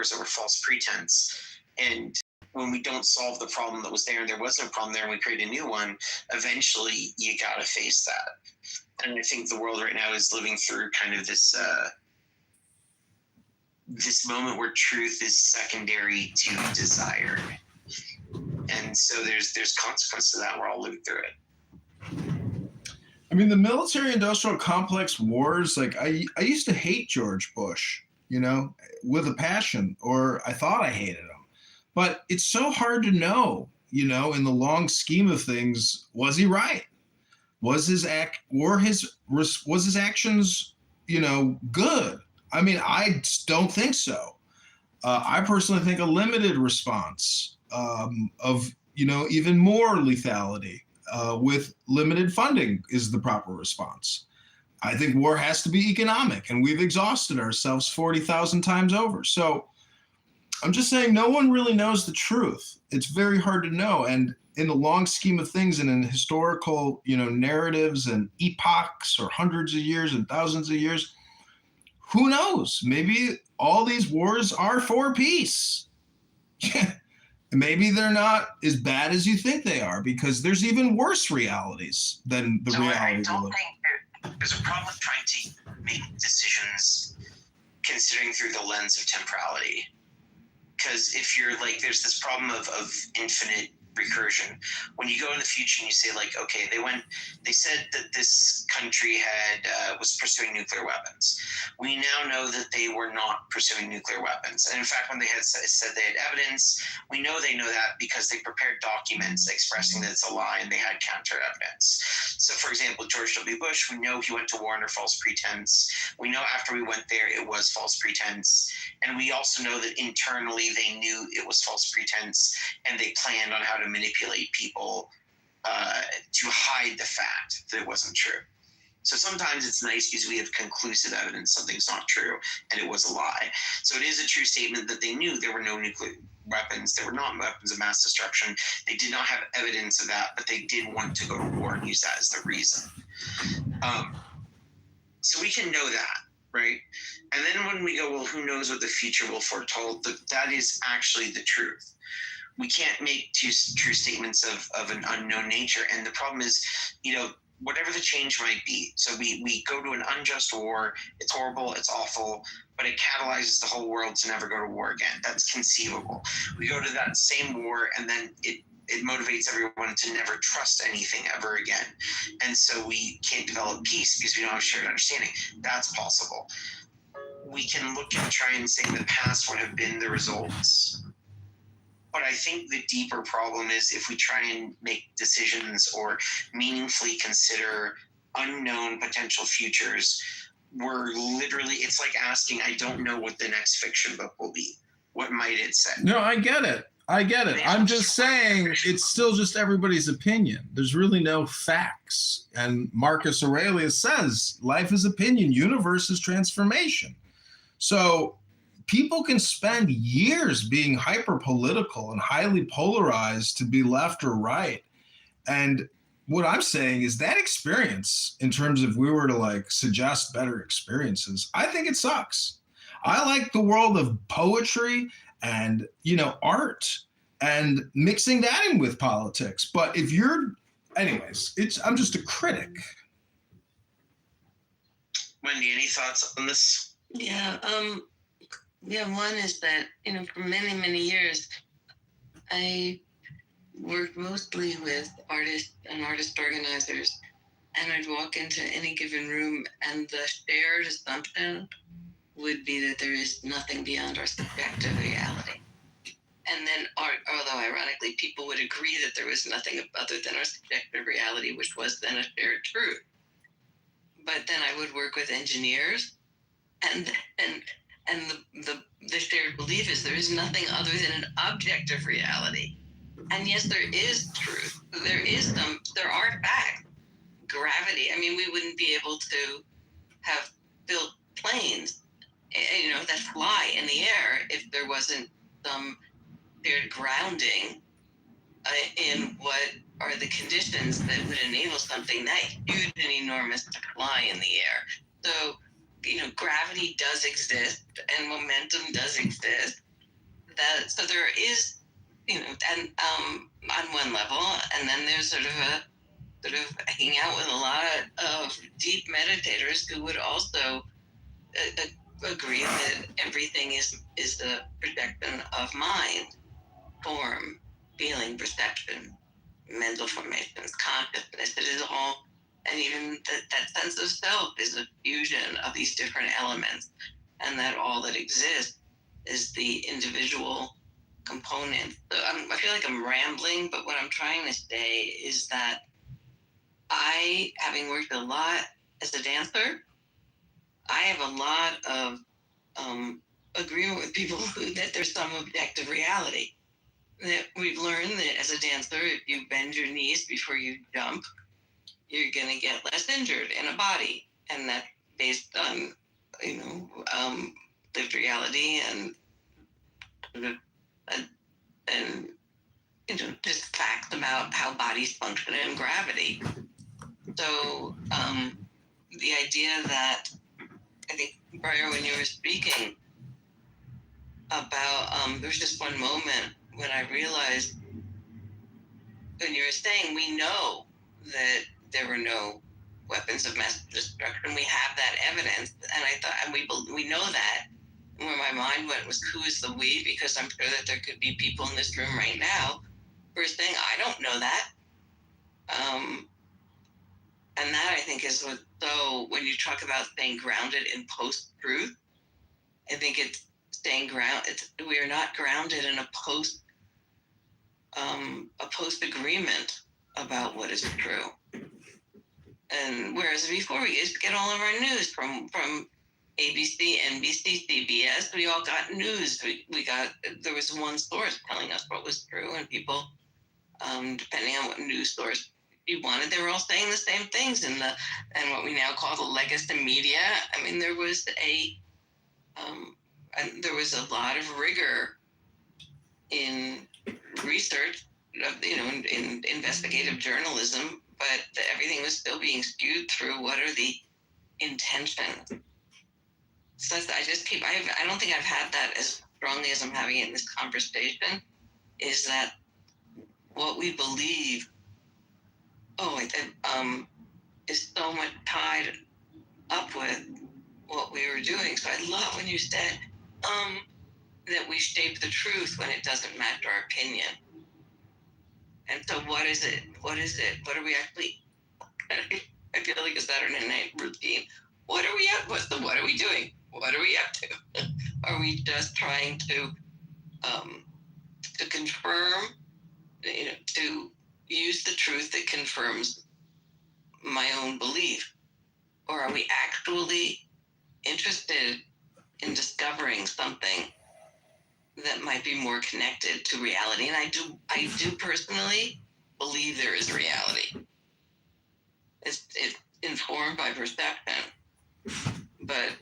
wars over false pretense. And when we don't solve the problem that was there, and there wasn't a problem there, and we create a new one, eventually you got to face that. And I think the world right now is living through kind of this this moment where truth is secondary to desire. And so there's consequences to that. We're all living through it. I mean, the military-industrial complex wars, like I used to hate George Bush, you know, with a passion, or I thought I hated him. But it's so hard to know, you know, in the long scheme of things, was he right? Was his was his actions, you know, good? I mean, I don't think so. I personally think a limited response of, you know, even more lethality with limited funding is the proper response. I think war has to be economic, and we've exhausted ourselves 40,000 times over. So I'm just saying no one really knows the truth. It's very hard to know. And in the long scheme of things and in historical, you know, narratives and epochs or hundreds of years and thousands of years, who knows? Maybe all these wars are for peace. Maybe they're not as bad as you think they are, because there's even worse realities than the reality. I don't think there's a problem with trying to make decisions considering through the lens of temporality. Because if you're like, there's this problem of infinite recursion. When you go in the future and you say, like, okay, they said that this country was pursuing nuclear weapons. We now know that they were not pursuing nuclear weapons. And in fact, when they had said they had evidence, we know they know that because they prepared documents expressing that it's a lie, and they had counter evidence. So for example, George W. Bush, we know he went to war under false pretense. We know after we went there, it was false pretense. And we also know that internally they knew it was false pretense, and they planned on how to manipulate people to hide the fact that it wasn't true. So sometimes it's nice because we have conclusive evidence something's not true and it was a lie. So it is a true statement that they knew there were no nuclear weapons. There were not weapons of mass destruction. They did not have evidence of that, but they did want to go to war and use that as the reason. So we can know that, right? And then when we go, well, who knows what the future will foretold? That is actually the truth. We can't make true statements of an unknown nature. And the problem is, you know, whatever the change might be. So we go to an unjust war. It's horrible. It's awful. But it catalyzes the whole world to never go to war again. That's conceivable. We go to that same war, and then it motivates everyone to never trust anything ever again. And so we can't develop peace because we don't have shared understanding. That's possible. We can look and try and say the past would have been the results. But I think the deeper problem is if we try and make decisions or meaningfully consider unknown potential futures, we're literally, it's like asking, I don't know what the next fiction book will be. What might it say? No, I get it. I'm just saying it's still just everybody's opinion. There's really no facts. And Marcus Aurelius says, life is opinion, universe is transformation. So people can spend years being hyper political and highly polarized to be left or right. And what I'm saying is that experience, in terms of we were to like suggest better experiences, I think it sucks. I like the world of poetry and, you know, art and mixing that in with politics. But if you're, anyways, I'm just a critic. Wendy, any thoughts on this? Yeah, one is that, you know, for many, many years, I worked mostly with artists and artist organizers, and I'd walk into any given room and the shared assumption would be that there is nothing beyond our subjective reality. And then, although ironically, people would agree that there was nothing other than our subjective reality, which was then a shared truth. But then I would work with engineers, and the shared belief is there is nothing other than an objective reality. And yes, there is truth. There are facts. Gravity. I mean, we wouldn't be able to have built planes, you know, that fly in the air if there wasn't some shared grounding in what are the conditions that would enable something that huge and enormous to fly in the air. So, you know, gravity does exist and momentum does exist. so there is, and on one level, and then there's sort of hanging out with a lot of deep meditators who would also agree that everything is the projection of mind, form, feeling, perception, mental formations, consciousness. It is all, and even that sense of self is a fusion of these different elements, and that all that exists is the individual component. So I feel like I'm rambling, but what I'm trying to say is that I, having worked a lot as a dancer, I have a lot of agreement with people that there's some objective reality. That we've learned that as a dancer, if you bend your knees before you jump, you're going to get less injured in a body. And that's based on, lived reality and just facts about how bodies function in gravity. So the idea that, I think, Briar, when you were speaking about, there's just one moment when I realized, when you were saying, we know that there were no weapons of mass destruction, we have that evidence, and I thought, and we know that. And where my mind went was, who is the we? Because I'm sure that there could be people in this room right now who are saying, I don't know that. And that, I think, is what, so when you talk about staying grounded in post-truth, I think it's staying grounded. We are not grounded in a post-agreement about what is true. And whereas before we used to get all of our news from ABC, NBC, CBS, we all got news. There was one source telling us what was true, and people, depending on what news source you wanted, they were all saying the same things in and what we now call the legacy media. I mean, there was a lot of rigor in research, in investigative journalism, but everything was still being skewed through what are the intentions. So I don't think I've had that as strongly as I'm having it in this conversation, is that what we believe, is so much tied up with what we were doing. So I love when you said that we shape the truth when it doesn't match our opinion. And so what is it? What are we actually, I feel like a Saturday night routine. What are we up? What are we doing? What are we up to? Are we just trying to confirm, to use the truth that confirms my own belief? Or are we actually interested in discovering something that might be more connected to reality? And I do personally believe there is reality. It's informed by perception, but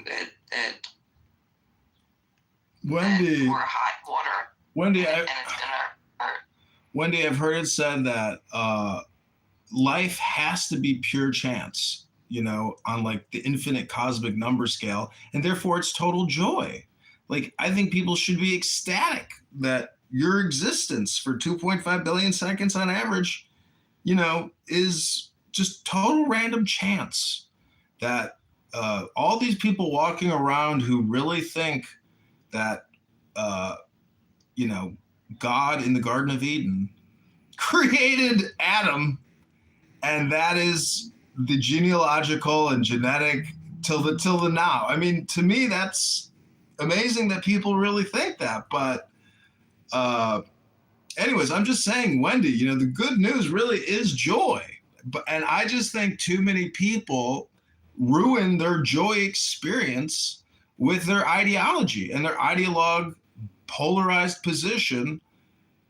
that Wendy, or hot water. Wendy, and it's gonna hurt. Wendy, I've heard it said that life has to be pure chance, on like the infinite cosmic number scale, and therefore it's total joy. Like, I think people should be ecstatic that your existence for 2.5 billion seconds on average, is just total random chance. That all these people walking around who really think that, God in the Garden of Eden created Adam, and that is the genealogical and genetic till the now. I mean, to me, that's amazing that people really think that. But anyways, I'm just saying, Wendy, the good news really is joy. And I just think too many people ruin their joy experience with their ideology and their ideologue polarized position,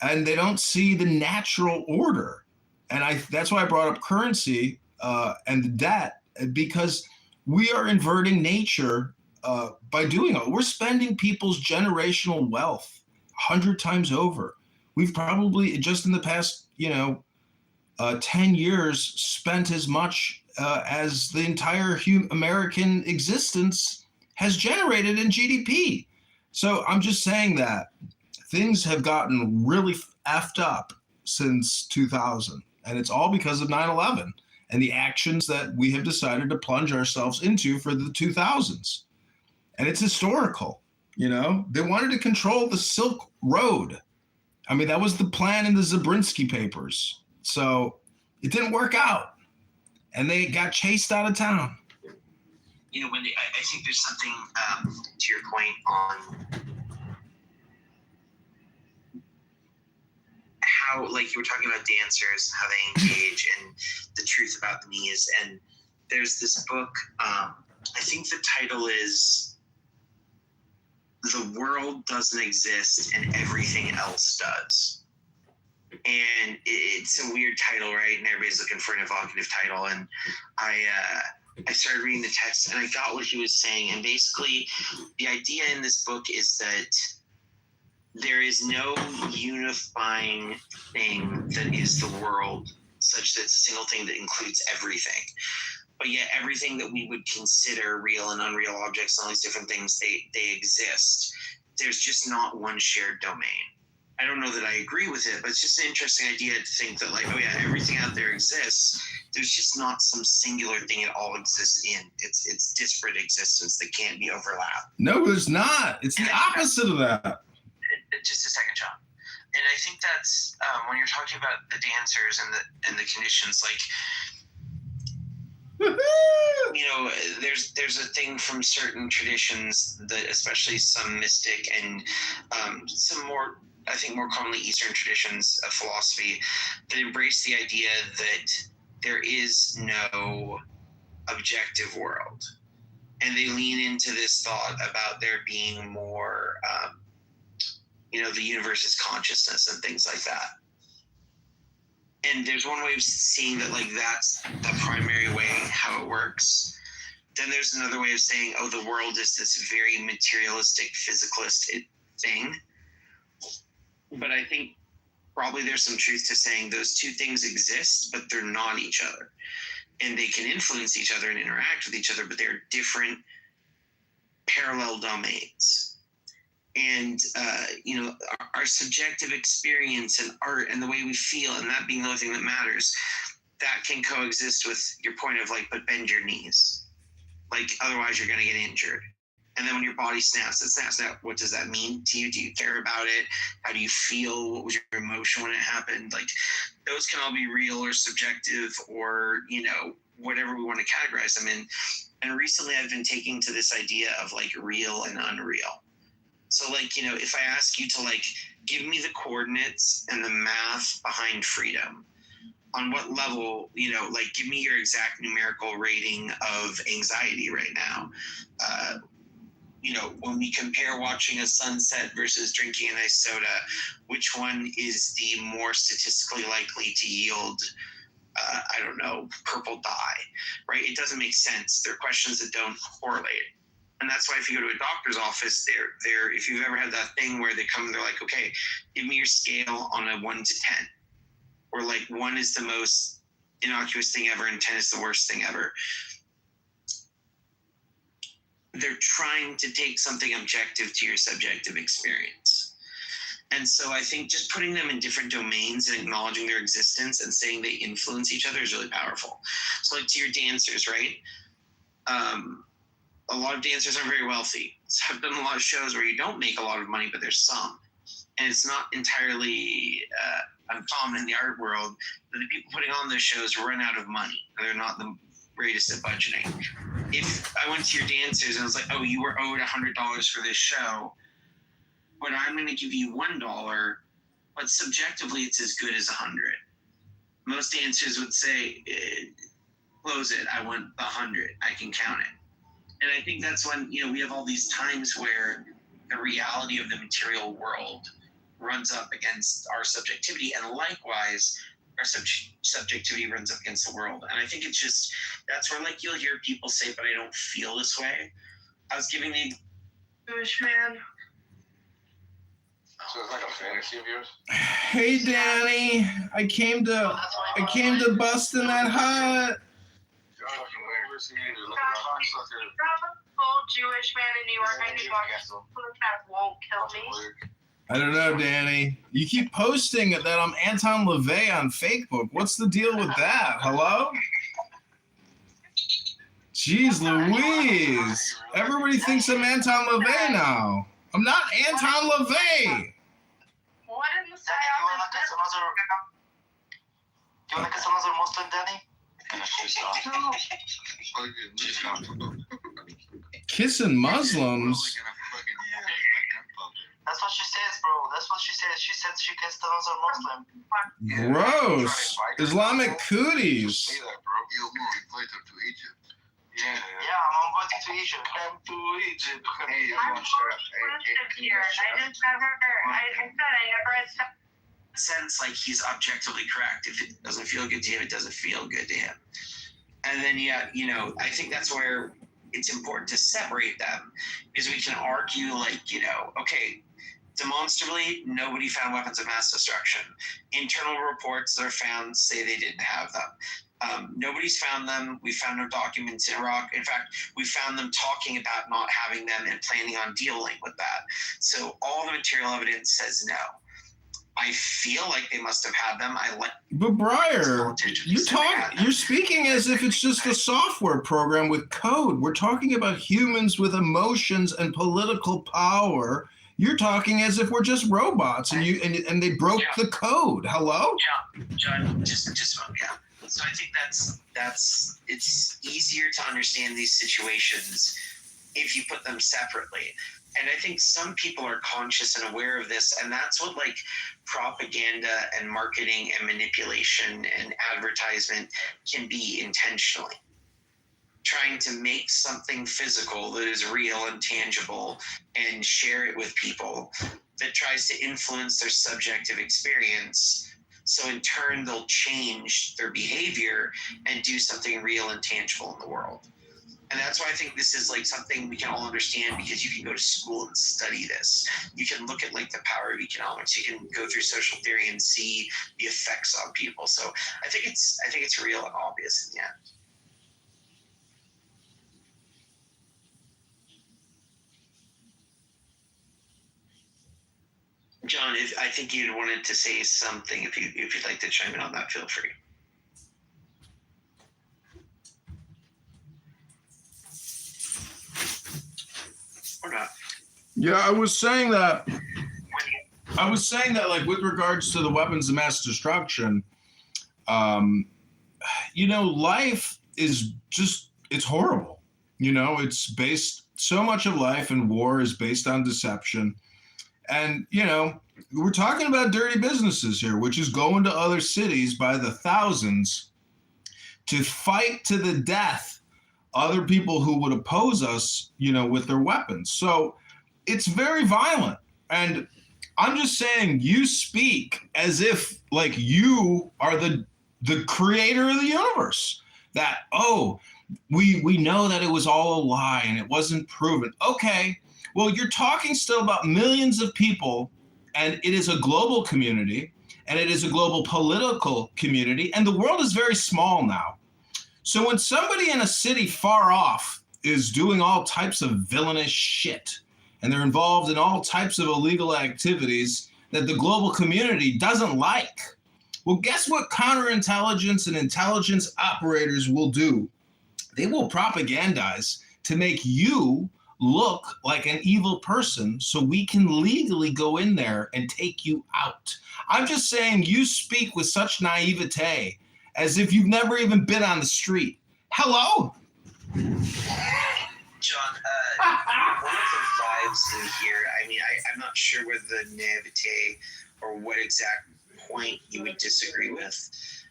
and they don't see the natural order. And that's why I brought up currency and the debt, because we are inverting nature by doing it. We're spending people's generational wealth 100 times over. We've probably, just in the past, 10 years, spent as much as the entire American existence has generated in GDP. So I'm just saying that things have gotten really effed up since 2000, and it's all because of 9/11 and the actions that we have decided to plunge ourselves into for the 2000s. And it's historical. They wanted to control the Silk Road. I mean, that was the plan in the Zabrinsky papers. So it didn't work out, and they got chased out of town. Wendy, I think there's something to your point on how, like, you were talking about dancers, how they engage, and the truth about them is. And there's this book, I think the title is The World Doesn't Exist and Everything Else Does. And it's a weird title, right? And everybody's looking for an evocative title. And I started reading the text and I got what he was saying. And basically, the idea in this book is that there is no unifying thing that is the world, such that it's a single thing that includes everything. But yet everything that we would consider real and unreal objects and all these different things, they exist. There's just not one shared domain. I don't know that I agree with it, but it's just an interesting idea to think that, like, oh yeah, everything out there exists. There's just not some singular thing it all exists in. It's disparate existence that can't be overlapped. No, there's not. It's the opposite of that. Just a second, John. And I think that's when you're talking about the dancers and the conditions, like, there's a thing from certain traditions that, especially some mystic and some more, I think more commonly Eastern traditions of philosophy, that embrace the idea that there is no objective world. And they lean into this thought about there being more, the universe is consciousness and things like that. And there's one way of seeing that, like, that's the primary way how it works. Then there's another way of saying, oh, the world is this very materialistic, physicalist thing. But I think probably there's some truth to saying those two things exist, but they're not each other. And they can influence each other and interact with each other, but they're different parallel domains. And, our subjective experience and art and the way we feel, and that being the only thing that matters, that can coexist with your point of, like, but bend your knees. Like, otherwise you're going to get injured. And then when your body snaps, it snaps out. What does that mean to you? Do you care about it? How do you feel? What was your emotion when it happened? Like, those can all be real or subjective or, whatever we want to categorize them in. And recently I've been taking to this idea of, like, real and unreal. So, like, if I ask you to, like, give me the coordinates and the math behind freedom, on what level, like, give me your exact numerical rating of anxiety right now. When we compare watching a sunset versus drinking an iced soda, which one is the more statistically likely to yield, purple dye, right? It doesn't make sense. They're questions that don't correlate. And that's why if you go to a doctor's office, they're if you've ever had that thing where they come and they're like, okay, give me your scale on a 1 to 10, where, like, 1 is the most innocuous thing ever and 10 is the worst thing ever. They're trying to take something objective to your subjective experience. And so I think just putting them in different domains and acknowledging their existence and saying they influence each other is really powerful. So, like, to your dancers, right? A lot of dancers are very wealthy. So I've done a lot of shows where you don't make a lot of money, but there's some. And it's not entirely uncommon in the art world that the people putting on those shows run out of money. They're not the greatest at budgeting. If I went to your dancers and I was like, oh, you were owed $100 for this show, but I'm going to give you $1, but subjectively it's as good as 100. Most dancers would say, close it. I want 100. I can count it. And I think that's when, we have all these times where the reality of the material world runs up against our subjectivity, and likewise, our subjectivity runs up against the world. And I think it's just, that's where, like, you'll hear people say, but I don't feel this way. I was giving the Jewish man. So it's like a fantasy of yours? Hey, Danny, I came to bust in that hut. old Jewish man in New York I could talk to that won't kill me. I don't know, Danny. You keep posting that I'm Anton LaVey on Facebook. What's the deal with that? Hello? Jeez Louise. Everybody thinks I'm Anton LaVey now. I'm not Anton LaVey. What in the psyop You wanna kiss another Muslim, Danny? Kissing Muslims? That's what she says, bro. That's what she says. She said she kissed another Muslim. Gross. Islamic cooties. Say that, bro. You'll be invited to Egypt. Yeah, I'm invited to Egypt. Come to Egypt. Hey, I'm here. I just never. I said I never had sex. Sense like he's objectively correct. If it doesn't feel good to him, it doesn't feel good to him. And then I think that's where it's important to separate them, because we can argue okay, demonstrably nobody found weapons of mass destruction. Internal reports that are found say they didn't have them. Nobody's found them. We found no documents in Iraq. In fact, we found them talking about not having them and planning on dealing with that. So all the material evidence says no. I feel like they must have had them. But Breyer, you're speaking as if it's just a software program with code. We're talking about humans with emotions and political power. You're talking as if we're just robots and they broke the code. Hello? John, just yeah. So I think that's it's easier to understand these situations if you put them separately. And I think some people are conscious and aware of this, and that's what propaganda and marketing and manipulation and advertisement can be intentionally. Trying to make something physical that is real and tangible and share it with people that tries to influence their subjective experience. So in turn, they'll change their behavior and do something real and tangible in the world. And that's why I think this is something we can all understand, because you can go to school and study this. You can look at the power of economics. You can go through social theory and see the effects on people. So I think it's real and obvious in the end. John, I think you wanted to say something. If you'd like to chime in on that, feel free. Or not. Yeah, I was saying that with regards to the weapons of mass destruction, life is it's horrible. It's based, so much of life and war is based on deception. And, we're talking about dirty businesses here, which is going to other cities by the thousands to fight to the death other people who would oppose us, with their weapons. So it's very violent. And I'm just saying, you speak as if you are the creator of the universe. That, we know that it was all a lie and it wasn't proven. Okay, well, you're talking still about millions of people, and it is a global community, and it is a global political community, and the world is very small now. So when somebody in a city far off is doing all types of villainous shit, and they're involved in all types of illegal activities that the global community doesn't like, well, guess what counterintelligence and intelligence operators will do? They will propagandize to make you look like an evil person so we can legally go in there and take you out. I'm just saying, you speak with such naivete as if you've never even been on the street. Hello? John, one of the vibes in here, I'm not sure whether the naivete or what exact point you would disagree with,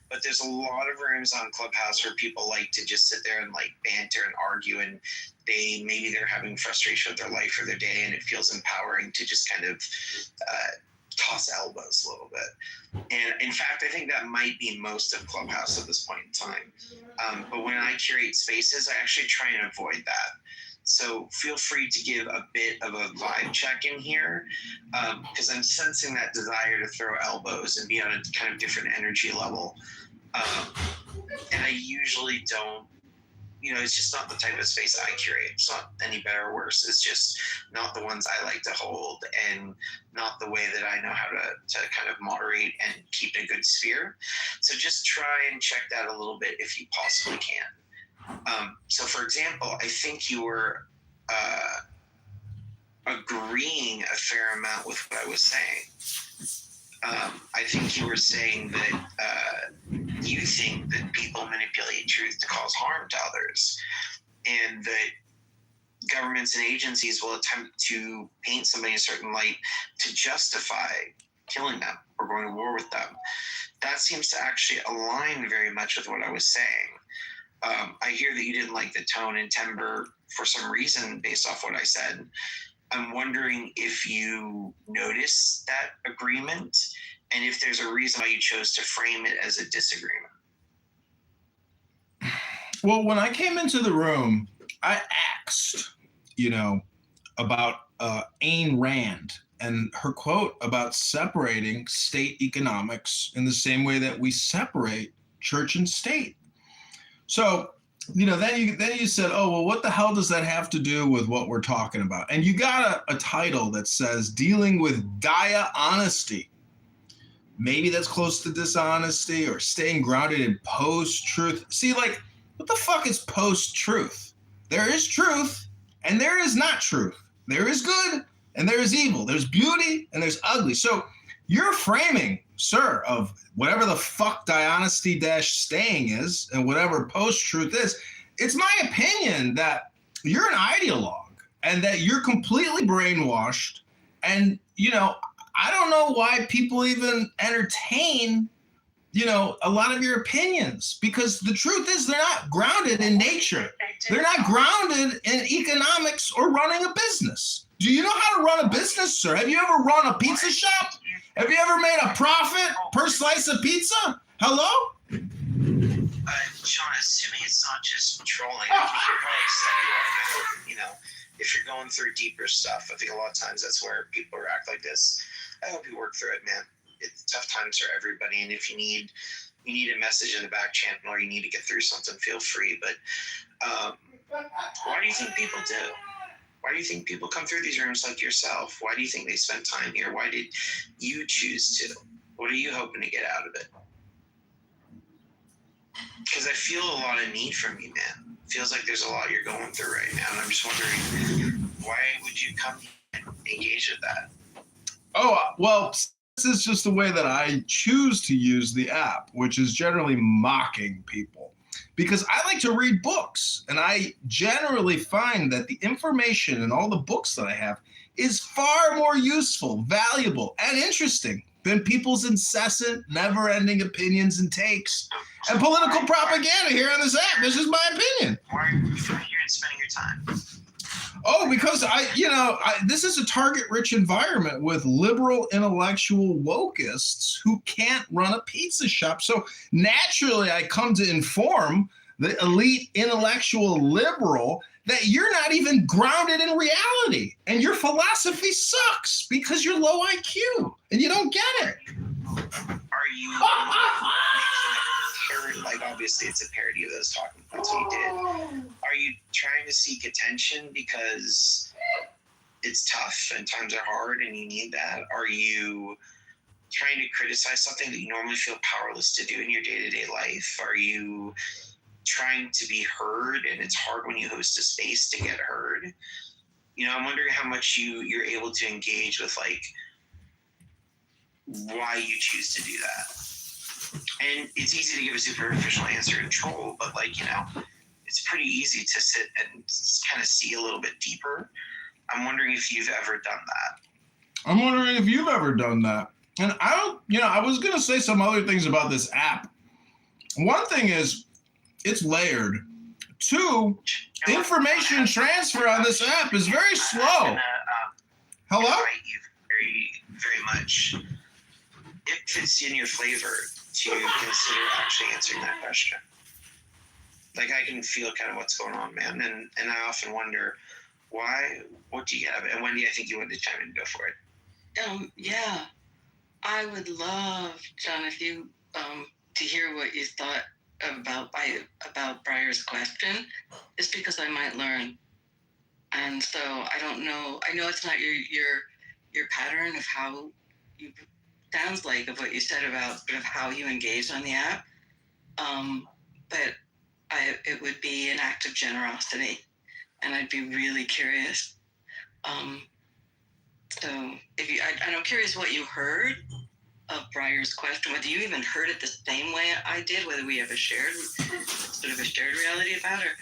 but there's a lot of rooms on Clubhouse where people like to just sit there and banter and argue, and maybe they're having frustration with their life or their day, and it feels empowering to just kind of toss elbows a little bit. And in fact, I think that might be most of Clubhouse at this point in time. But when I curate spaces, I actually try and avoid that. So feel free to give a bit of a vibe check in here, because I'm sensing that desire to throw elbows and be on a kind of different energy level. And I usually don't it's just not the type of space I curate. It's not any better or worse. It's just not the ones I like to hold, and not the way that I know how to kind of moderate and keep a good sphere. So just try and check that a little bit if you possibly can. So for example, I think you were agreeing a fair amount with what I was saying. I think you were saying that you think that people manipulate truth to cause harm to others, and that governments and agencies will attempt to paint somebody in a certain light to justify killing them or going to war with them. That seems to actually align very much with what I was saying. I hear that you didn't like the tone and timbre for some reason based off what I said. I'm wondering if you noticed that agreement, and if there's a reason why you chose to frame it as a disagreement. Well, when I came into the room, I asked, about Ayn Rand and her quote about separating state economics in the same way that we separate church and state. So, then you said, oh, well, what the hell does that have to do with what we're talking about? And you got a title that says dealing with Gaia honesty. Maybe that's close to dishonesty or staying grounded in post-truth. See, like, what the fuck is post-truth? There is truth and there is not truth. There is good and there is evil. There's beauty and there's ugly. So your framing, sir, of whatever the fuck dishonesty-staying is and whatever post-truth is, it's my opinion that you're an ideologue and that you're completely brainwashed. And, I don't know why people even entertain, a lot of your opinions, because the truth is they're not grounded in nature. They're not grounded in economics or running a business. Do you know how to run a business, sir? Have you ever run a pizza shop? Have you ever made a profit per slice of pizza? Hello? Sean, assuming it's not just trolling, I think you're probably upset you are. If you're going through deeper stuff, I think a lot of times that's where people react like this. I hope you work through it, man. It's tough times for everybody, and if you need a message in the back channel or you need to get through something, feel free. But why do you think people do? Why do you think people come through these rooms like yourself? Why do you think they spend time here? Why did you choose to? What are you hoping to get out of it? Because I feel a lot of need from you, man. It feels like there's a lot you're going through right now, and I'm just wondering, why would you come and engage with that? Oh, well, this is just the way that I choose to use the app, which is generally mocking people. Because I like to read books, and I generally find that the information in all the books that I have is far more useful, valuable, and interesting than people's incessant, never-ending opinions and takes and political propaganda here on this app. This is my opinion. Why are you here and spending your time? Oh, because this is a target-rich environment with liberal intellectual wokeists who can't run a pizza shop. So naturally, I come to inform the elite intellectual liberal that you're not even grounded in reality, and your philosophy sucks because you're low IQ and you don't get it. Are you making a parody? Like, obviously, it's a parody of those talking points you did. Are you trying to seek attention because it's tough and times are hard and you need that? Are you trying to criticize something that you normally feel powerless to do in your day-to-day life? Are you trying to be heard, and it's hard when you host a space to get heard? I'm wondering how much you're able to engage with, like, why you choose to do that. And it's easy to give a superficial answer and troll, but it's pretty easy to sit and kind of see a little bit deeper. I'm wondering if you've ever done that. I'm wondering if you've ever done that. And I was going to say some other things about this app. One thing is, it's layered. Two, information transfer on this app is very slow. Hello? Invite you very, very much, if it's in your flavor, to consider actually answering that question. Like, I can feel kind of what's going on, man. And I often wonder, what do you have? And Wendy, I think you wanted to chime in and go for it. Yeah. I would love, John, if you, to hear what you thought about Breyer's question is because I might learn. And so I don't know. I know it's not your pattern of how you sounds like of what you said about sort of how you engage on the app. But it would be an act of generosity, and I'd be really curious. So if you, I'm curious what you heard of Breyer's question, whether you even heard it the same way I did, whether we have a shared reality about it.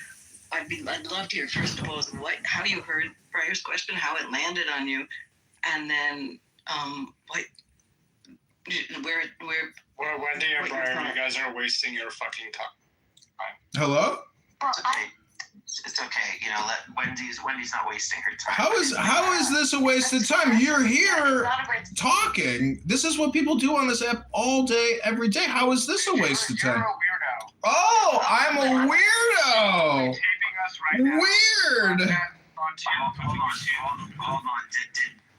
I'd love to hear first of all how you heard Breyer's question, how it landed on you, and then where Wendy and Breyer, you guys are wasting your fucking time. Hello? It's okay. It's okay. You know, Wendy's not wasting her time. How is this a waste of time? You're here talking. This is what people do on this app all day, every day. How is this a waste of time? You're a weirdo. Oh, I'm a weirdo. Taping us right now. Weird. Hold on.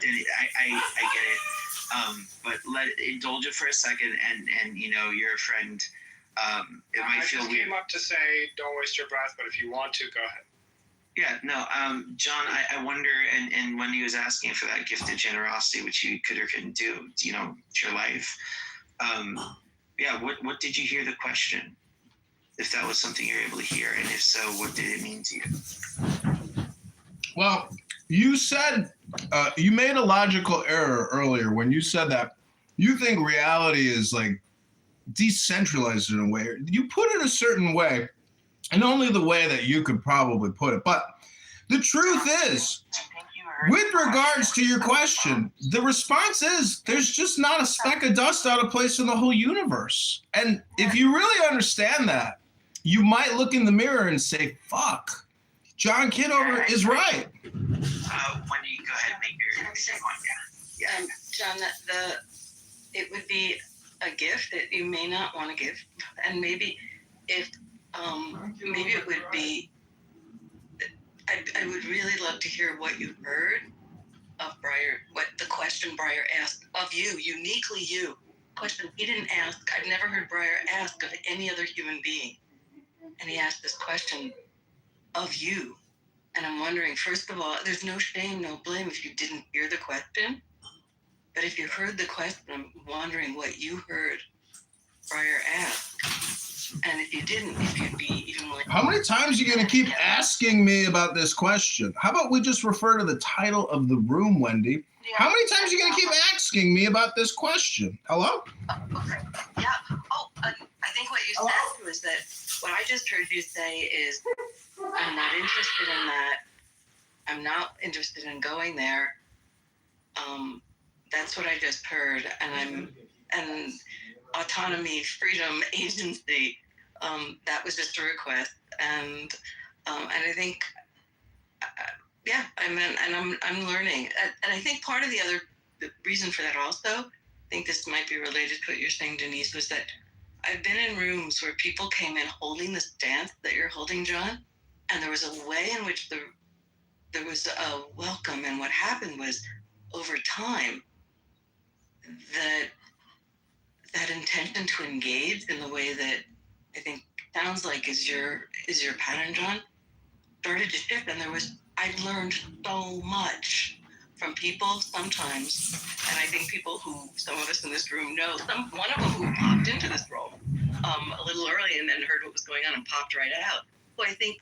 I get it. But indulge it for a second, and you know, you're a friend. It might feel weird. I just came up to say, don't waste your breath, but if you want to, go ahead. Yeah, no, John, I wonder, and Wendy was asking for that gift of generosity, which you could or couldn't do, you know, it's your life. Yeah, what did you hear the question? If that was something you're able to hear, and if so, what did it mean to you? Well, you said, you made a logical error earlier when you said that you think reality is like decentralized in a way. You put it a certain way, and only the way that you could probably put it. But the truth is, with regards to your question, the response is there's just not a speck of dust out of place in the whole universe. And if you really understand that, you might look in the mirror and say, fuck, John Kitover is right. Wendy, go ahead and make your point. Yeah. John, it would be a gift that you may not want to give, and maybe maybe it would be. I would really love to hear what you heard of Breyer, what the question Breyer asked of you, uniquely you. Question he didn't ask. I've never heard Breyer ask of any other human being, and he asked this question of you. And I'm wondering, first of all, there's no shame, no blame if you didn't hear the question. But if you heard the question, I'm wondering what you heard Breyer ask. And if you didn't, if you'd be even like... How many times are you going to keep asking me about this question? How about we just refer to the title of the room, Wendy? How many times are you going to keep asking me about this question? Hello? Okay. Yeah. Oh, I think what you said was that what I just heard you say is, I'm not interested in that. I'm not interested in going there. That's what I just heard. And autonomy, freedom, agency, that was just a request. And I think, I'm learning. And I think part of the reason for that also, I think this might be related to what you're saying, Denise, was that I've been in rooms where people came in holding the stance that you're holding, John, and there was a way in which there was a welcome, and what happened was, over time, that intention to engage in the way that I think sounds like is your pattern, John, started to shift, and I've learned so much from people sometimes, and I think people who some of us in this room know, one of them who popped into this role a little early and then heard what was going on and popped right out, who I think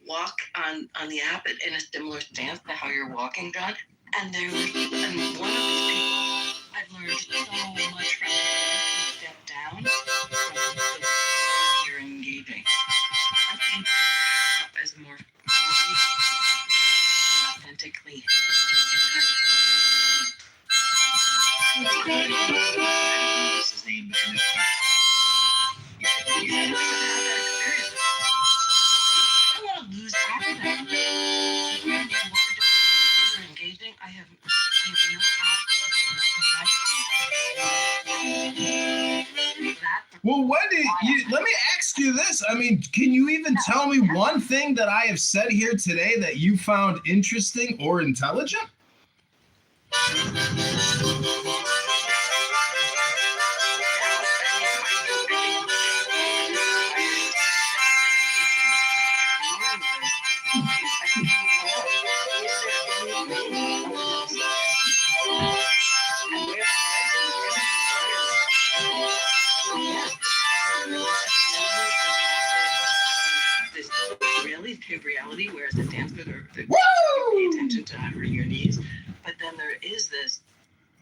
walk on the app in a similar stance to how you're walking, John, and one of these people I've learned so much from, step down from the way you're engaging. I think as more authentically What's his name? I don't want to lose after that. Engaging, I have no access. Well, Wendy, let me ask you this. I mean, can you even tell me one thing that I have said here today that you found interesting or intelligent?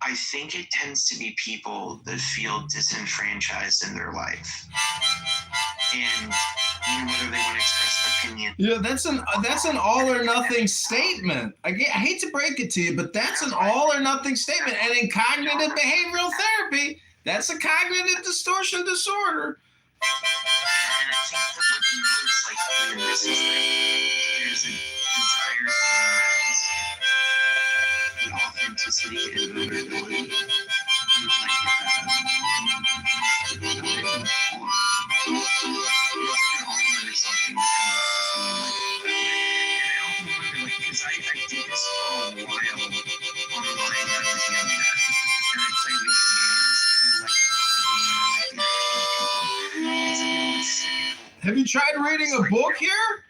I think it tends to be people that feel disenfranchised in their life, and whether they want to express opinion. Yeah, that's an all or nothing statement. I hate to break it to you, but that's an all or nothing statement. And in cognitive behavioral therapy, that's a cognitive distortion disorder. And I think that what you notice, like, in this is that there's a desire to mask the authenticity and vulnerability. Because I did this for a while online when I was younger, and I played video games, and I liked the game. Have you tried reading a book here?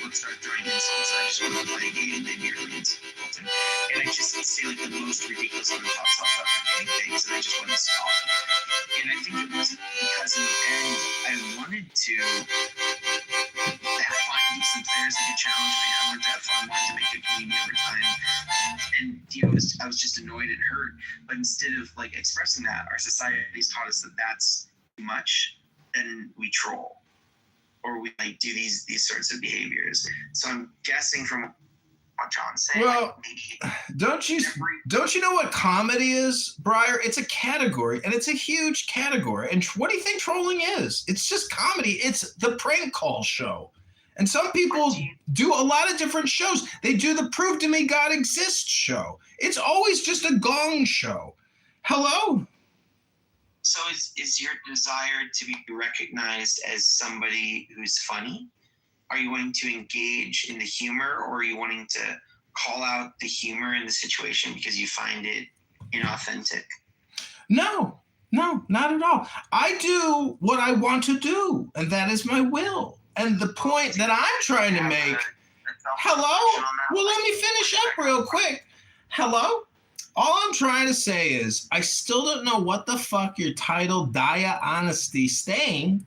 Start throwing insults, I just want to play a game, they merely insult him. And I just say like the most ridiculous on the top stuff after getting things, and I just want to stop. And I think it was because in the end, I wanted to find decent players that could challenge me. I wanted to have fun, wanted to make a community over time. And I was just annoyed and hurt. But instead of like expressing that, our society's taught us that that's too much, then we troll. Or we like do these sorts of behaviors. So I'm guessing from what John's saying. Well, like maybe don't you know what comedy is, Briar? It's a category, and it's a huge category. And what do you think trolling is? It's just comedy. It's the prank call show. And some people do a lot of different shows. They do the Prove to Me God Exists show. It's always just a gong show. Hello? So is your desire to be recognized as somebody who's funny? Are you wanting to engage in the humor, or are you wanting to call out the humor in the situation because you find it inauthentic? No, not at all. I do what I want to do, and that is my will. And the point that I'm trying to make, hello? Well, let me finish up real quick. Hello? All I'm trying to say is I still don't know what the fuck your title Dia Honesty Staying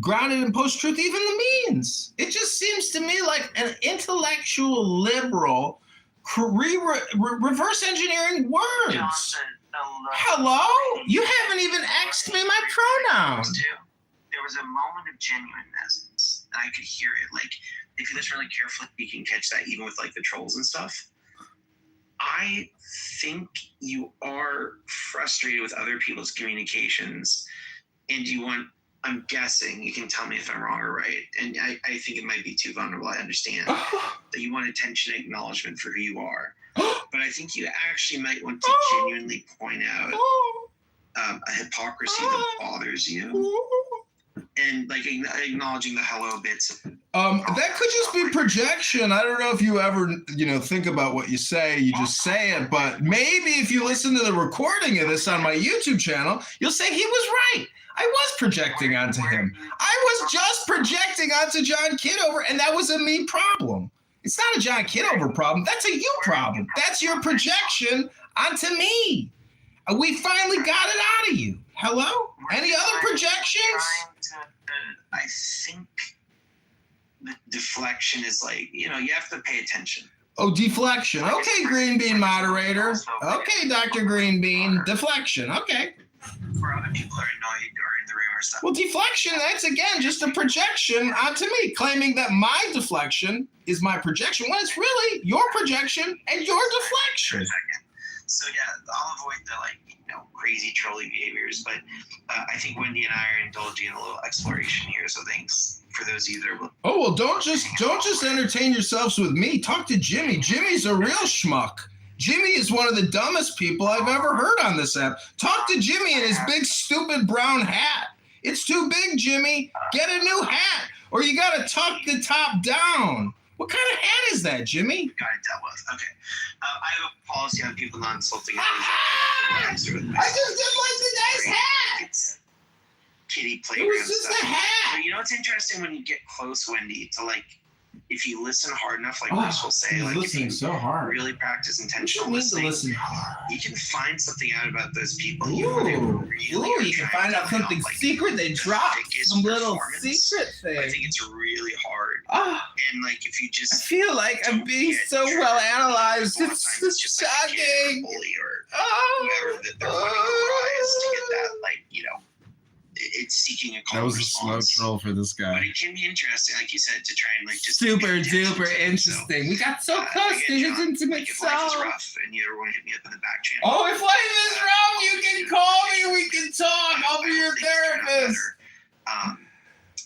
grounded in post-truth even means. It just seems to me like an intellectual liberal reverse engineering words. Hello? You haven't even asked me my pronouns. There was a moment of genuineness, and I could hear it. Like, if you listen really carefully, you can catch that even with like the trolls and stuff. I think you are frustrated with other people's communications, and I'm guessing, you can tell me if I'm wrong or right, and I think it might be too vulnerable, I understand, that you want attention and acknowledgement for who you are. But I think you actually might want to genuinely point out a hypocrisy that bothers you. And like acknowledging the hello bits. That could just be projection. I don't know if you ever, think about what you say. You just say it. But maybe if you listen to the recording of this on my YouTube channel, you'll say he was right. I was projecting onto him. I was just projecting onto John Kitover, and that was a me problem. It's not a John Kitover problem. That's a you problem. That's your projection onto me. We finally got it out of you. Hello? Any other projections? I think the deflection is like, you have to pay attention. Oh, deflection. Okay, Green Bean moderator. Okay, Dr. Green Bean. Deflection. Okay. For other people who are annoyed or in the room or stuff. Well, deflection, that's again just a projection onto me, claiming that my deflection is my projection when it's really your projection and your deflection. So yeah, I'll avoid the crazy trolling behaviors, but I think Wendy and I are indulging in a little exploration here. So thanks for those of you that are. Oh well, don't just entertain yourselves with me. Talk to Jimmy. Jimmy's a real schmuck. Jimmy is one of the dumbest people I've ever heard on this app. Talk to Jimmy in his big stupid brown hat. It's too big, Jimmy. Get a new hat, or you gotta tuck the top down. What kind of hat is that, Jimmy? Got it dealt with. Okay. I have a policy on people not insulting. I just didn't like the guy's hat. It's kitty playground. It was just stuff. a hat. But it's interesting when you get close, Wendy, to like if you listen hard enough, like Bruce will say, he's like if listening you so hard. really practice You intentional need to listening, listen hard. you can find something out about those people. Ooh, You know, they really are you can trying find to out something nail, like, secret. They the drop thickest some little performance. secret I thing. think it's really hard. Ah, And like if you I just feel like I'm don't being get so triggered, well a lot of analyzed. times It's it's just like a kid or a shocking. bully or Oh, whoever that they're wanting to rise to get that, like, you know, it's seeking a call that was a slow response. troll for this But guy. it can be interesting, like you said, to try and like just Super pay attention duper to it. interesting. We got so close to again, his John, intimate like if life is self. rough and you ever want to hit me up in the back channel. Oh, if life is rough, you can call me. We can talk. I'll be your therapist.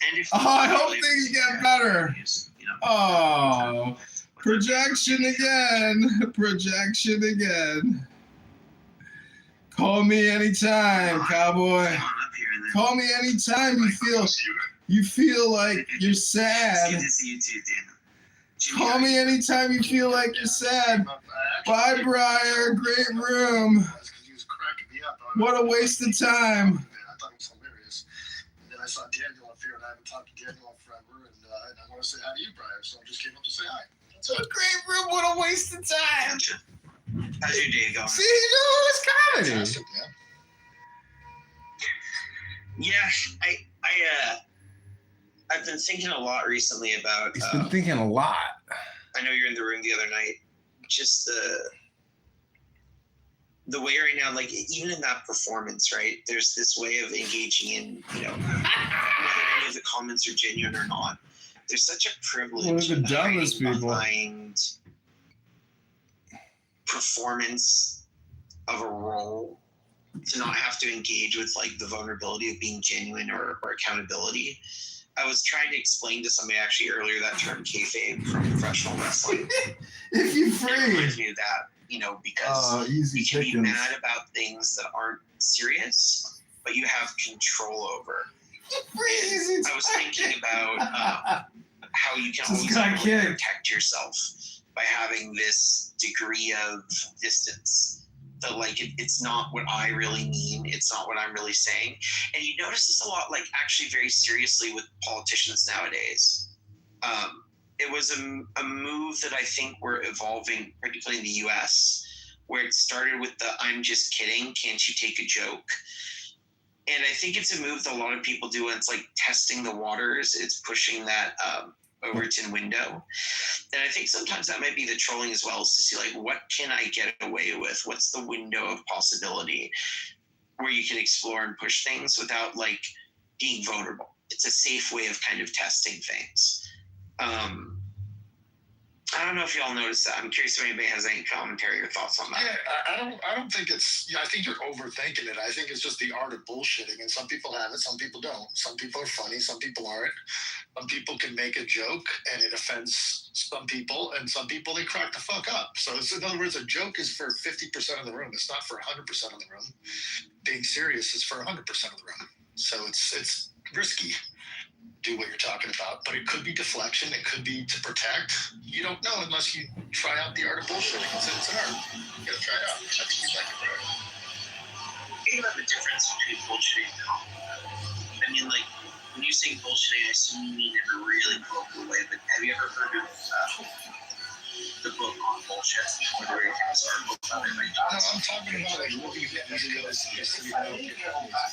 And if I hope things get better. You know, Oh, projection again. Projection again. Call me anytime, cowboy. come on up here and then- Call me anytime you feel like you're It's sad. good to see you too, Dan. Jimmy, Call me anytime you feel like you're sad. Bye, Briar. Great room. What a waste of time. I thought it was hilarious. And then I saw Daniel up here, and I haven't talked to Daniel in forever, and I want to say hi to you, Brian. So I just came up to say hi. That's What a great room. What a waste of time. Gotcha. How's your day going? See, you know, it's comedy. fantastic, man. Yeah, I've been thinking a lot recently about. He's been thinking a lot. I know you're in the room the other night. Just the way right now, like even in that performance, right? There's this way of engaging in, you know, whether any of the comments are genuine or not. There's such a privilege One of the in dumbest hiding people. behind performance of a role, to not have to engage with like the vulnerability of being genuine or accountability. I was trying to explain to somebody actually earlier that term kayfabe from professional wrestling. If you It free. reminds me of that, you know, because Easy you can be chickens. mad about things that aren't serious, but you have control over. Easy I was thinking about how you can Just always got really kicked. protect yourself by having this degree of distance. That like it's not what I really mean. It's not what I'm really saying. And you notice this a lot, like actually very seriously with politicians nowadays. It was a move that I think we're evolving, particularly in the US, where it started with the "I'm just kidding, can't you take a joke?" And I think it's a move that a lot of people do, and it's like testing the waters. It's pushing that Overton window. And I think sometimes that might be the trolling as well, is to see like, what can I get away with? What's the window of possibility where you can explore and push things without like being vulnerable? It's a safe way of kind of testing things. I don't know if y'all noticed that. I'm curious if anybody has any commentary or thoughts on that. Yeah, I don't think it's. Yeah, I think you're overthinking it. I think it's just the art of bullshitting, and some people have it, some people don't. Some people are funny, some people aren't. Some people can make a joke and it offends some people, and some people they crack the fuck up. So it's, in other words, a joke is for 50% of the room. It's not for 100% of the room. Being serious is for 100% of the room. So it's risky. Do what you're talking about, but it could be deflection. It could be to protect. You don't know unless you try out the art of bullshitting. It's an art. You gotta try it out. I think you'd like it, bro. Think about the difference between bullshitting and compliment. I mean, like, when you say bullshitting, I assume you mean it in a really colloquial way, but have you ever heard of the book on bullshit? Or the very famous article about it? Like, No, I'm talking about like looking at these guys just sitting out here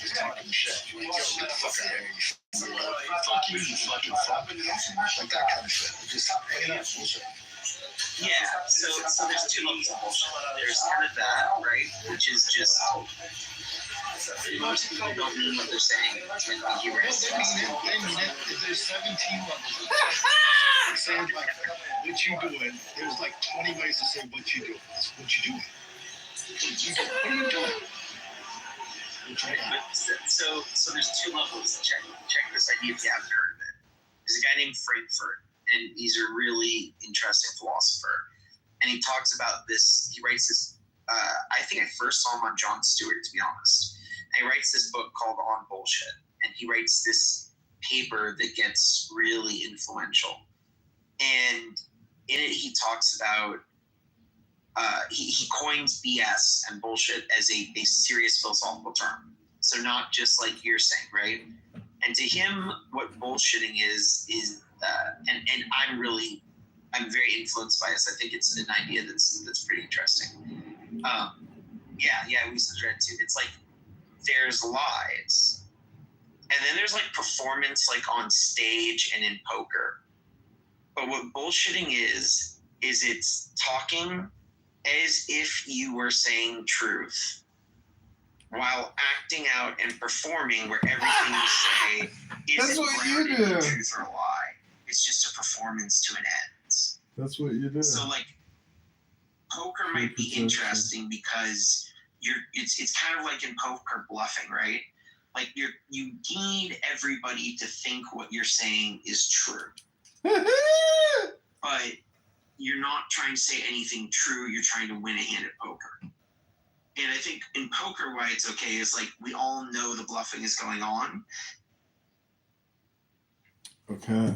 just talking shit. Like, yo, get the fuck out of here. Fuck you, you fucking fuck. Like that kind of shit. Just hanging out bullshit. yeah, so there's two levels of bullshit. There's kind of that, right? Which is just most people don't mean what they're saying. And the humor is They mean it. There's 17 levels of bullshit. Saying like what you doing, there's like 20 ways to say what you doing. It's what you doing. What are you doing? So there's two levels. Check this idea if you haven't heard of it. There's a guy named Frankfurt, and he's a really interesting philosopher. And he talks about this. He writes this. I think I first saw him on Jon Stewart, to be honest. And he writes this book called On Bullshit, and he writes this paper that gets really influential. And in it, he talks about he coins BS and bullshit as a serious philosophical term. So not just like you're saying, right? And to him, what bullshitting is and I'm very influenced by this. I think it's an idea that's pretty interesting. We subscribe to. It's like there's lies, and then there's like performance, like on stage and in poker. But what bullshitting is it's talking as if you were saying truth, while acting out and performing where everything you say isn't grounded in truth or lie. It's just a performance to an end. That's what you do. So like poker might be interesting because it's kind of like in poker bluffing, right? Like you need everybody to think what you're saying is true. But you're not trying to say anything true, you're trying to win a hand at poker. And I think in poker why it's okay is like we all know the bluffing is going on. Okay.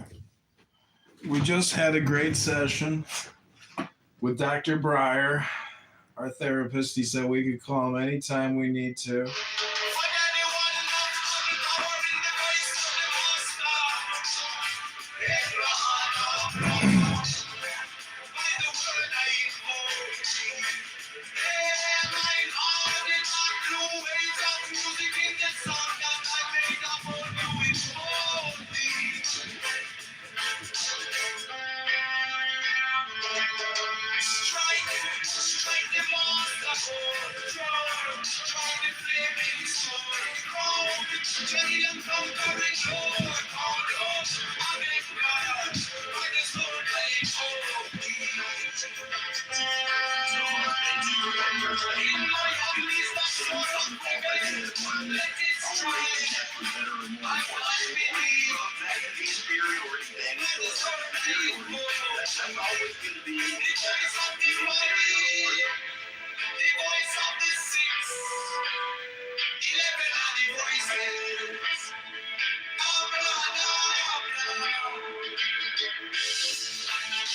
We just had a great session with Dr. Breyer, our therapist. He said we could call him anytime we need to.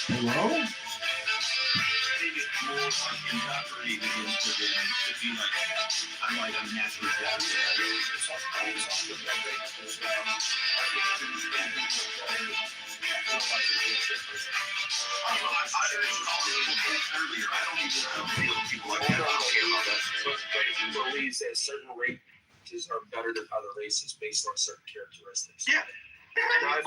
Hello? He believes that certain races are better than other races based on certain characteristics. Yeah. Now, if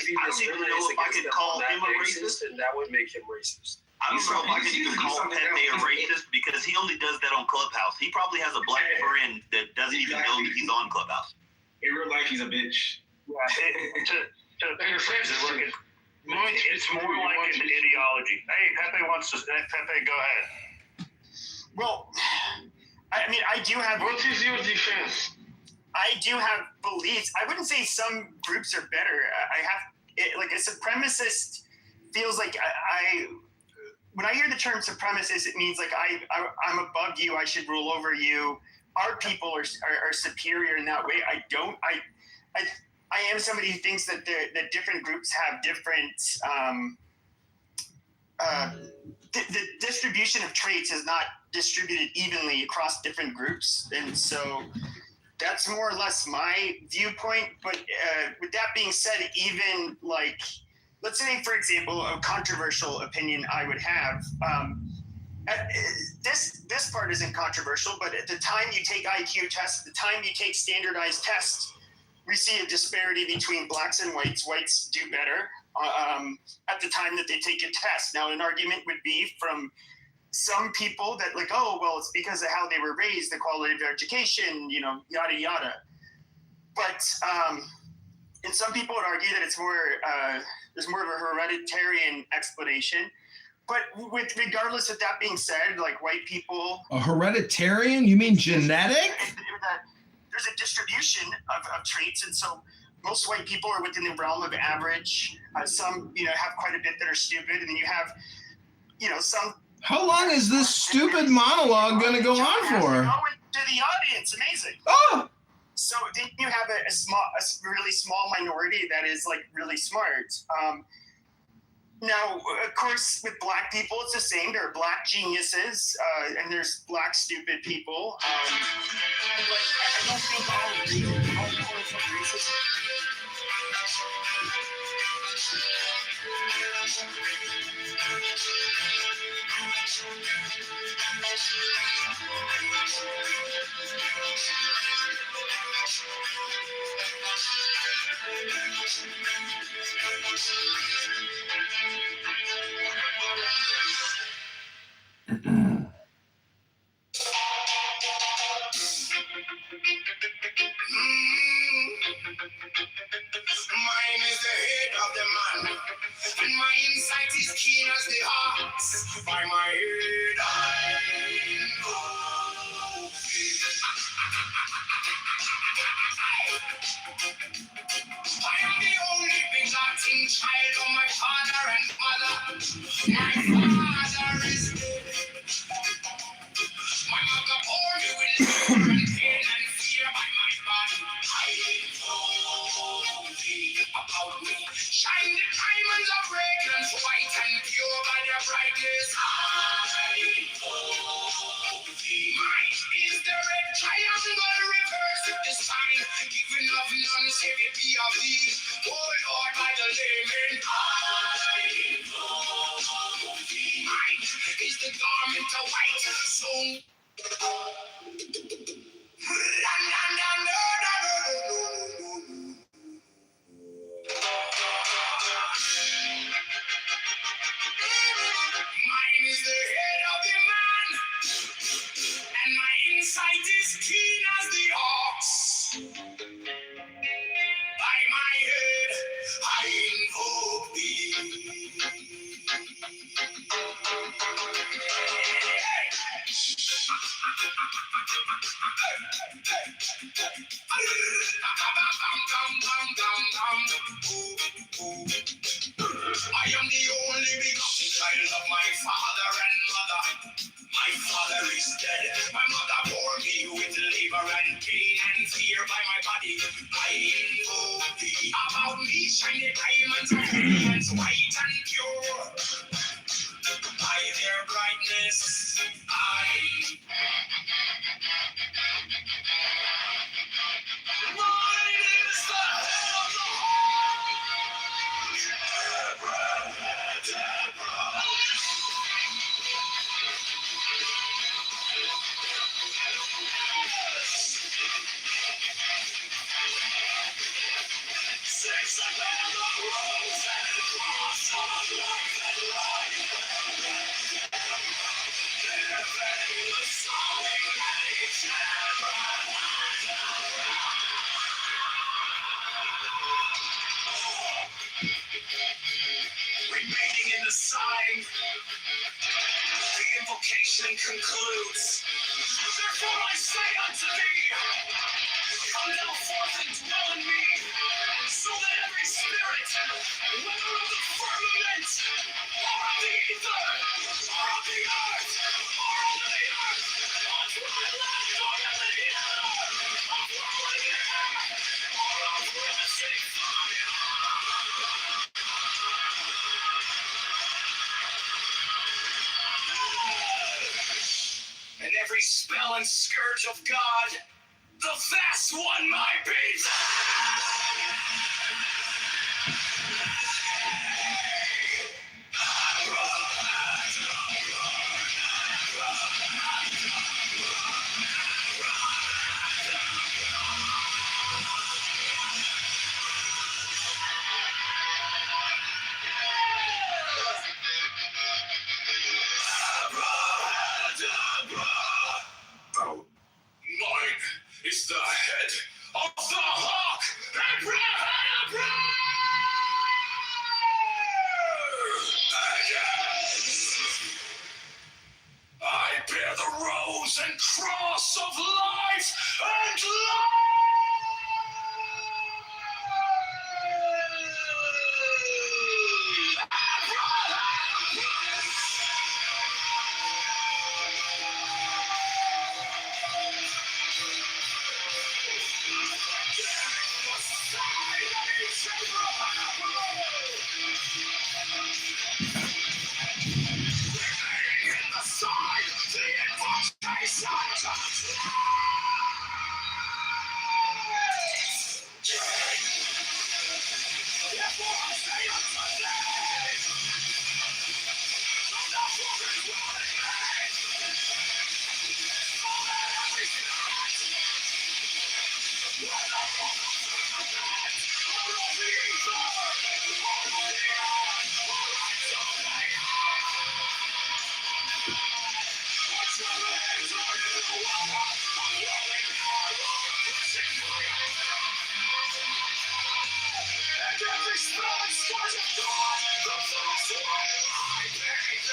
he discriminates against them on that basis, then that would make him racist. I don't know if I can even call Pepe a racist because he only does that on Clubhouse. He probably has a black friend that doesn't even know that he's on Clubhouse. In real life, he's a bitch. To paraphrase it, it's more like an ideology. Hey, Pepe wants to. Pepe, go ahead. Well, I mean, I do have. What is your defense? I do have beliefs. I wouldn't say some groups are better. Like a supremacist feels like when I hear the term supremacist, it means like I'm above you. I should rule over you. Our people are superior in that way. I don't. I am somebody who thinks that different groups have different. The distribution of traits is not distributed evenly across different groups, and so that's more or less my viewpoint. But with that being said, even like, let's say, for example, a controversial opinion I would have. This part isn't controversial, but at the time you take IQ tests, the time you take standardized tests, we see a disparity between blacks and whites. Whites do better at the time that they take a test. Now, an argument would be from some people that like, oh, well, it's because of how they were raised, the quality of their education, yada, yada. But and some people would argue that it's more, there's more of a hereditarian explanation. But regardless of that being said, like white people. A hereditarian? You mean genetic? There's a distribution of traits. And so most white people are within the realm of average. Some, have quite a bit that are stupid. And then you have, some. How long is this stupid monologue going to go on for? To the audience. Amazing. Oh! So then you have a really small minority that is like really smart. Now, of course, with black people, it's the same. There are black geniuses, and there's black stupid people. But I don't think all people are racist. Mine is the head of the man, and my insight is keen as the ox. By my head I know. I am the only begotten child of my father and mother. My father is dead. My mother bore me with labor and pain and fear by my body. I know thee about me. Shine the diamonds of radiance, white and pure by their brightness. I know thee. Mine is the red triangle reverse of the sign, giving of none, save it be of thee. Oh Lord, by the layman. I know thee. Mine is the garment of white, so mine is the head of the man, and my insight is keen as the ox. By my head, I invoke thee. I am the only begotten child of my father and mother. My father is dead. My mother bore me with labor and pain and fear by my body. I invoke thee. About me shine the diamonds of radiance, white and pure. By their brightness, mine is the head of the six of them rose and blossom life and light. The song that each remaining in the sign, the invocation concludes. Therefore I say unto thee, come thou forth and dwell in me, so that every spirit, whether of the firmament, or of the ether, or of the earth, or under the earth, on dry land, or in the ether, of whirling air, or of riveting fire, and every spell and scourge of God, the vast one might be. Mine is the head of the hawk. every spell and scars of God, the first one I made.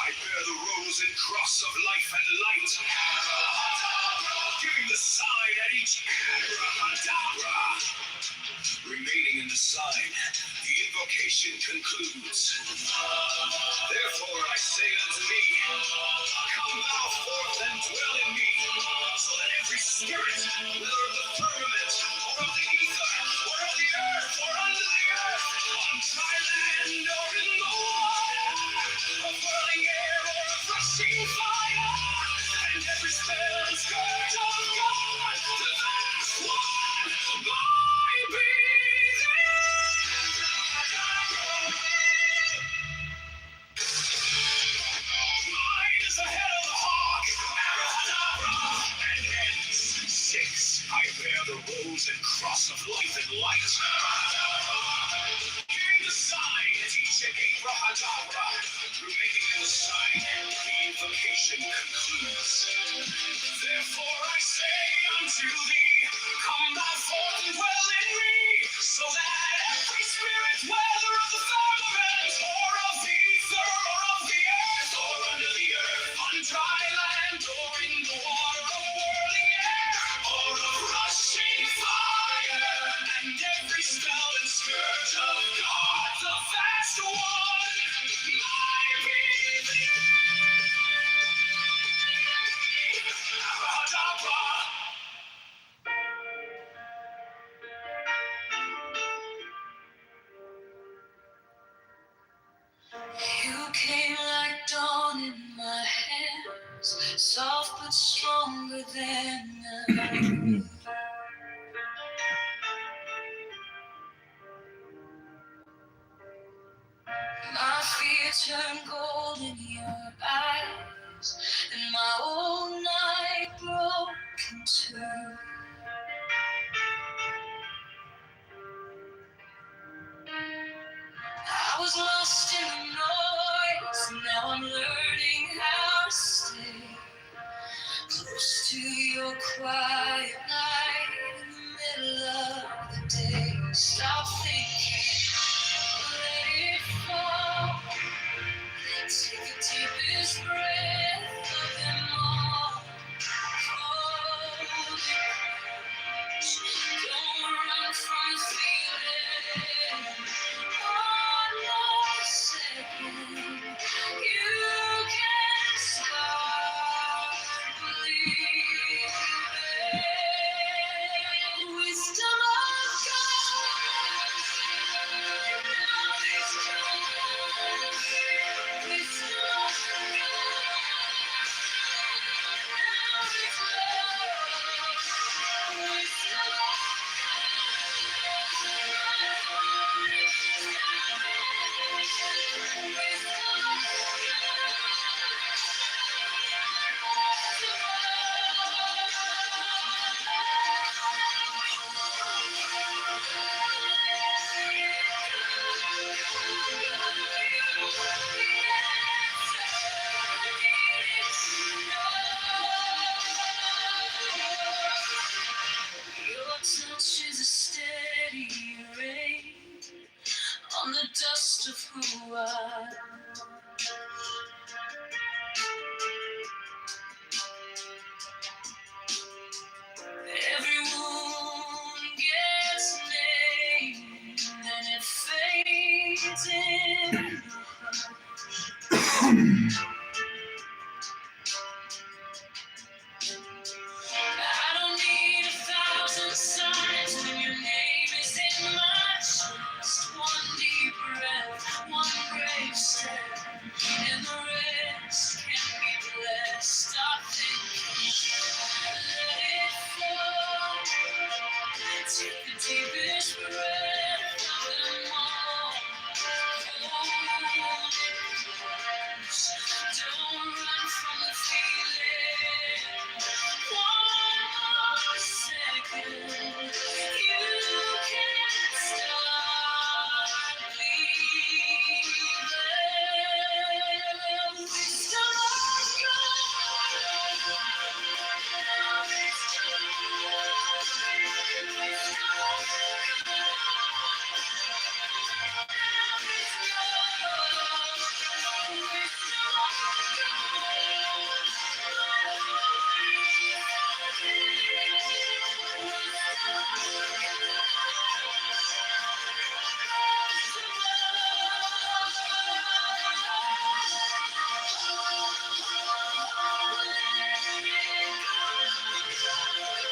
I bear the rose and cross of life and light, giving the sign at each abracadabra. Remaining in the sign, the invocation concludes. Therefore I say unto thee, come thou forth and dwell in me, so that every spirit, whether of the firmament, or of the ether, or of the earth, or under the earth, on dry land or in the water, of whirling air or of rushing fire, and every spell and scourge of God, the last one, my breathing. Mine is the head of the hawk, abracadabra, and ends. 6. I bear the rose and cross of life and light, giving the sign at each abracadabra. Remaining in the sign, the invocation concludes. Therefore I say unto thee, come thou forth and dwell in me, so that every spirit, whether of the firmament, or of the ether, or of the earth, or under the earth, on dry land, or in the water, of whirling air, or of rushing fire, and every spell and scourge of God, the vast one, my breathing. Abracadabra. You came like dawn in my hands, soft but stronger than the My fear turned gold in your eyes, and my old night broke in two. I was lost in the noise, and now I'm learning how to stay close to your quiet night in the middle of the day. Stop thinking, let it fall. Take the deepest breath of them all. Hold it close. Don't run from feeling. One more second. You can start believing.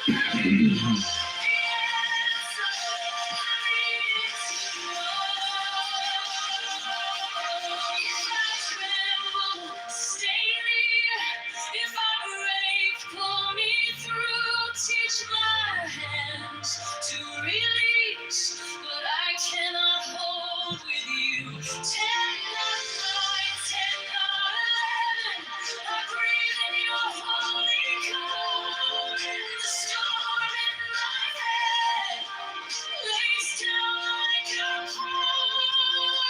If I break, pull me through, teach my hands to release what I cannot hold with you. 10, 9, 10, 11. I breathe in your holy code. In the storm in my head, lays down like a pond.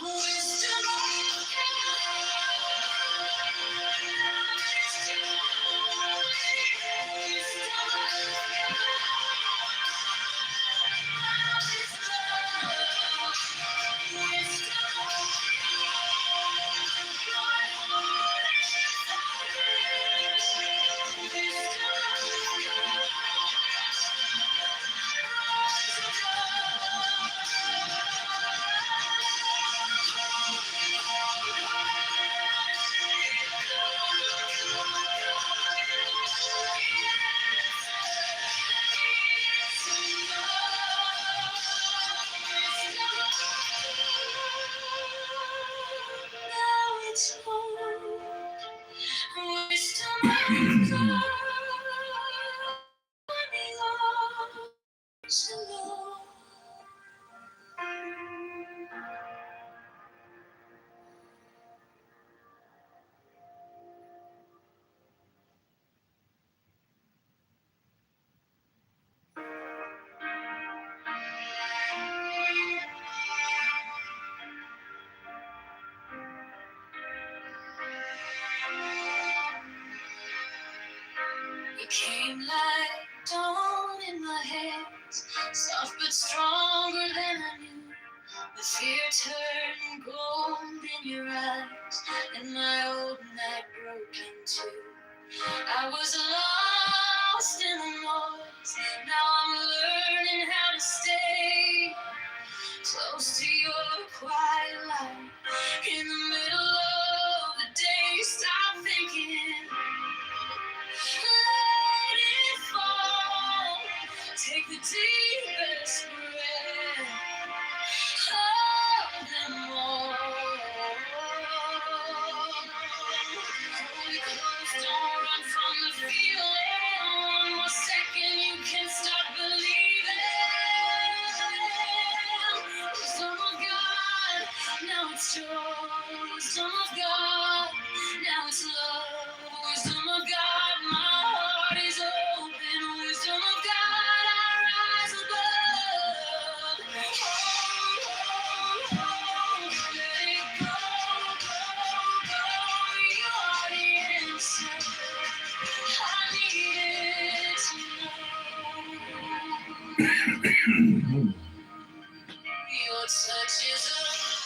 Wisdom of You came like dawn in my hands, soft but stronger than I knew. The fear turned gold in your eyes, and my old night broke in two. I was lost in the noise, now I'm learning how to stay close to your quiet light. In the middle of the day, stop thinking. Let it fall. Take the deepest breath of them all. Holy clothes, don't run from the feeling. One more second, you can start believing. Wisdom of God, now it's joy. Wisdom of God, now it's love. Wisdom of God, my heart is open. Wisdom of God, I rise above. Oh, let it go, go, go. You are the answer I needed to know. Your touch is a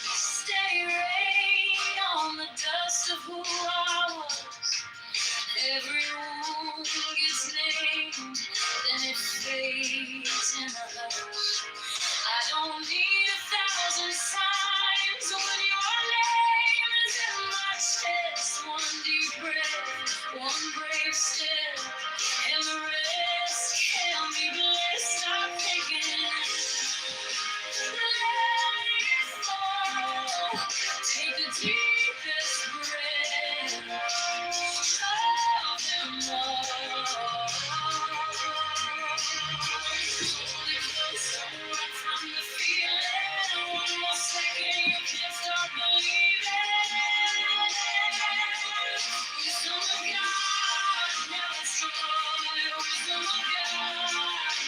stay rain on the dust of who I was. Every wound gets named, then it fades in a hush. I don't need 1,000 signs when your name is in my chest. One deep breath, one brave step, and the rest can be blessed. Stop thinking. Let it fall. Take the deepest breath of them all. Holy close, don't run from the feeling. One more second, you can start believing. Wisdom of God, now it's joy. Wisdom of God,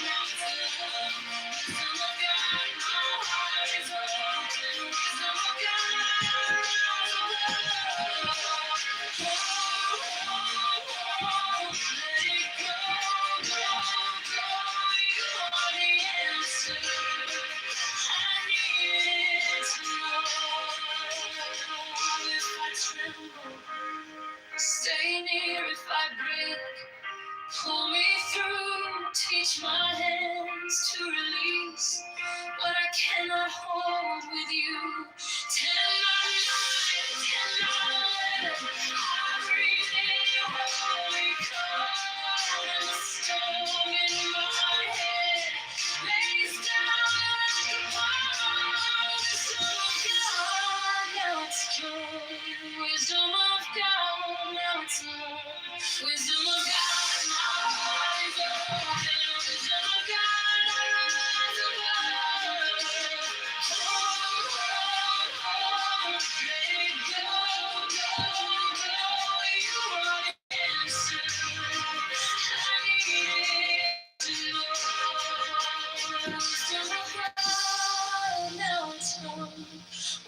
now it's love. Wisdom of God, my heart is open. Wisdom of God, rise above. Let it go, go, go. You are the answer I needed to know. If I tremble, stay near. If I break, pull me through. Teach my hands to release what I cannot hold with you. 10, 9, 10, 11. I breathe in your holy Wisdom of God, now it's more. Wisdom of God, my eyes open. Wisdom of God, my eyes open. Oh, let it go, go, go. You are the answer. I need to know. Wisdom of God, now it's more.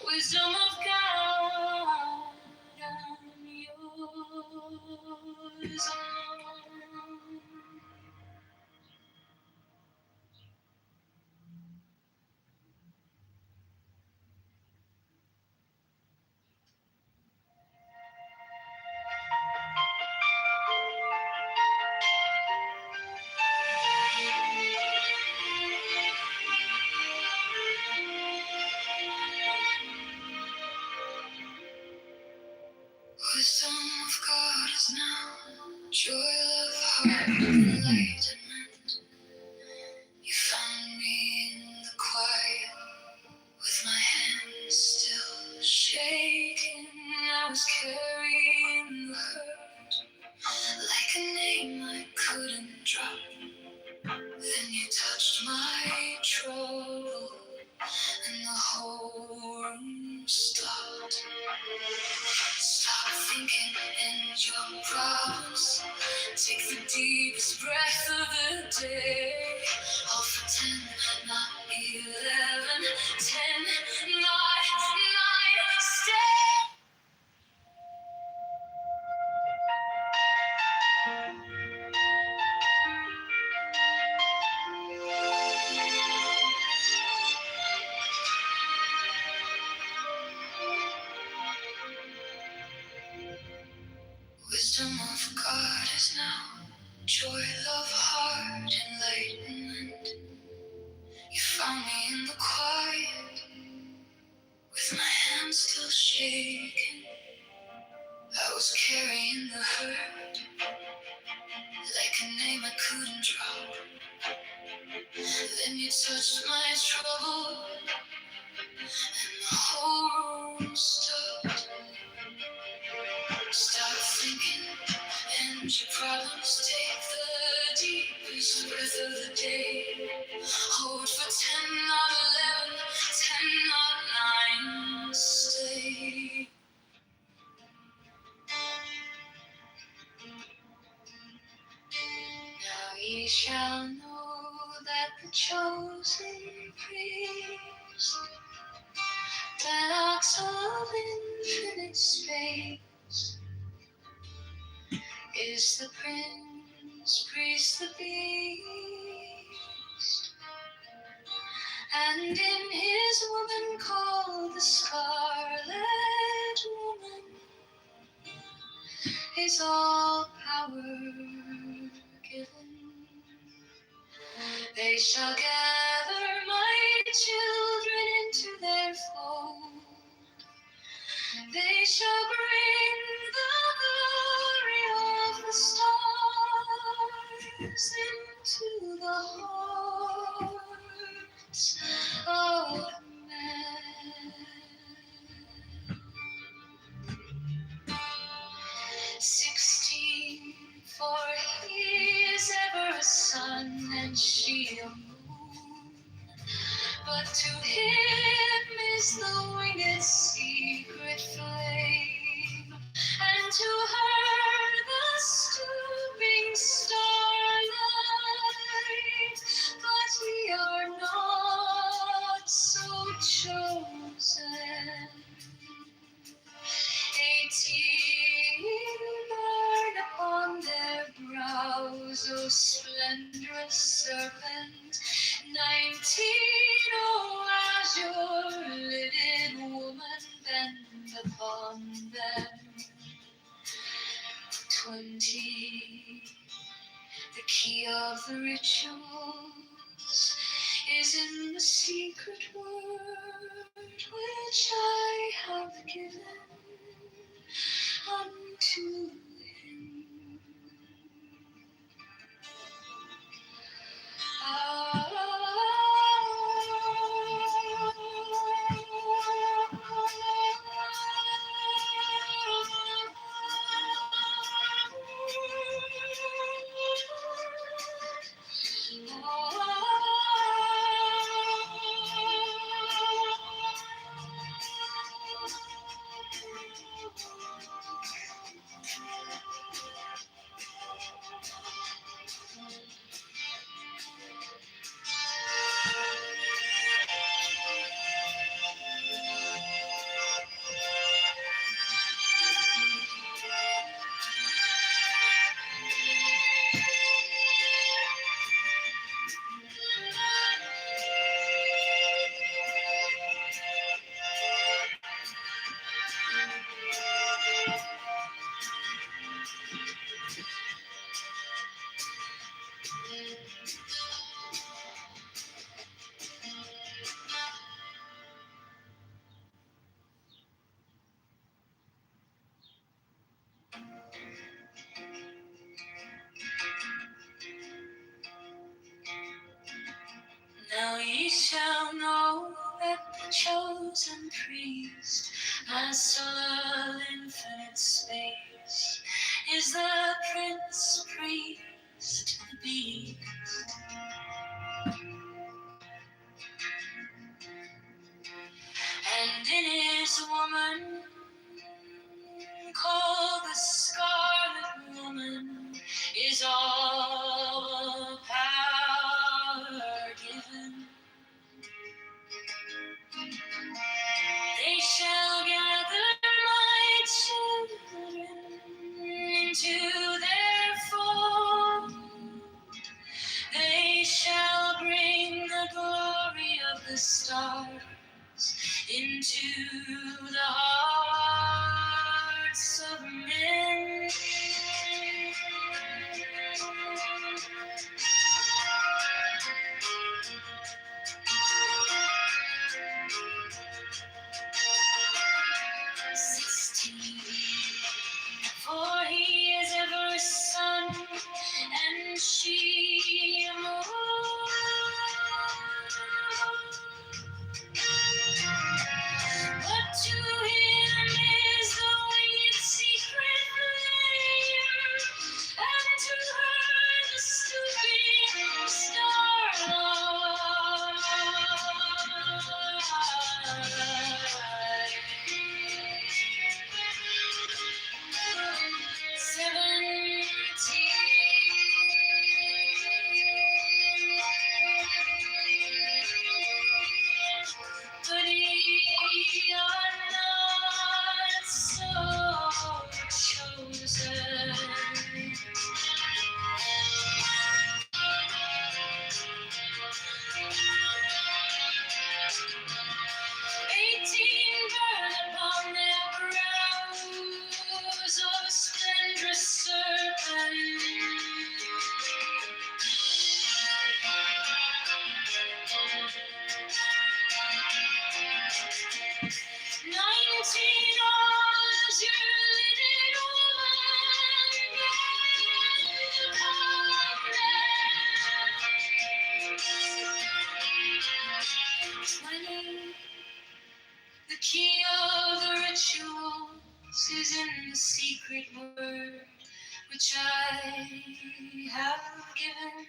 Wisdom of God, I'm yours. Wisdom of God is now joy, love, heart, and enlightenment. You found me in the quiet with my hands still shaking. I was carrying the hurt like a name I couldn't drop. Then you touched my trouble and the whole room stopped. Stop thinking and your problems. Take the deepest breath of the day. All for 10, not 11. 10, not 9. Stay. Wisdom of God is now joy, love, heart, enlightenment. You found me in the quiet with my hands still shaking. I was carrying the hurt like a name I couldn't drop. Then you touched my trouble and the whole room stopped. Stop thinking and your problems. Take the deepest breath of the day. Hold for 10, not 11. 10, not 9. Stay. Now ye shall know that the chosen priest, that ox of infinite space, is the prince, priest, the beast, and in his woman called the Scarlet Woman is all power given. They shall gather my children into their fold. They shall bring the glory of the stars into the hearts of men. 16, for he is ever a sun and she a moon. But to him is the winged secret flame, and to her the stooping starlight. But we are not so chosen. 18 burn upon their brows, O splendorous serpent. 19, O azure-lidded woman, bend upon them. 20, the key of the rituals is in the secret word which I have given unto him. shall know that the chosen priest, master of infinite space, is the prince priest to be. And in his woman, called the Scarlet Woman, is all power given. They shall gather my children into their fold. They shall bring the glory of the stars into the hearts of men. 16. For he is ever sun, and she moon. But to him is the winged secret flame, and to her the stooping starlight. 17. But ye are not so chosen. 18 burn upon their brows of splendorous serpent. 19 was your linen woman, and 20, the key of the rituals is in the secret word which I have given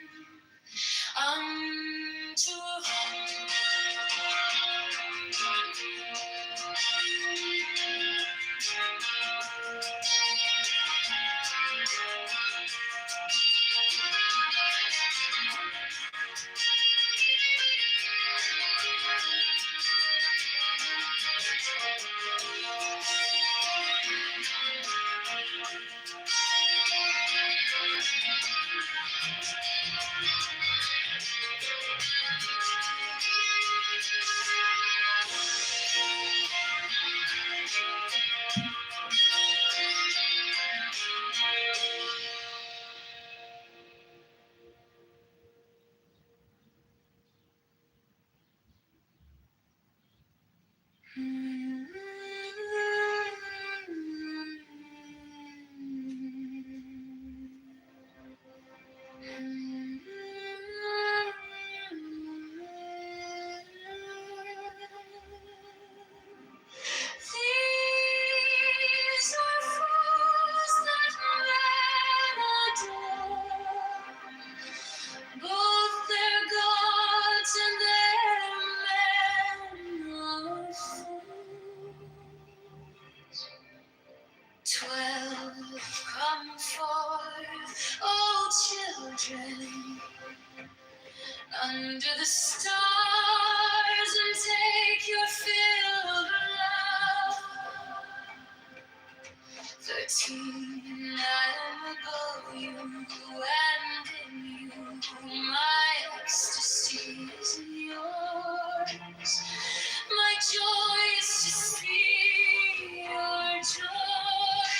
unto These are fools that men adore, both their gods and their men are fools. 12, come forth, O children, under the stars, and take your fill of love. 13, I am above you, and in you my ecstasy is yours. My joy is to see your joy.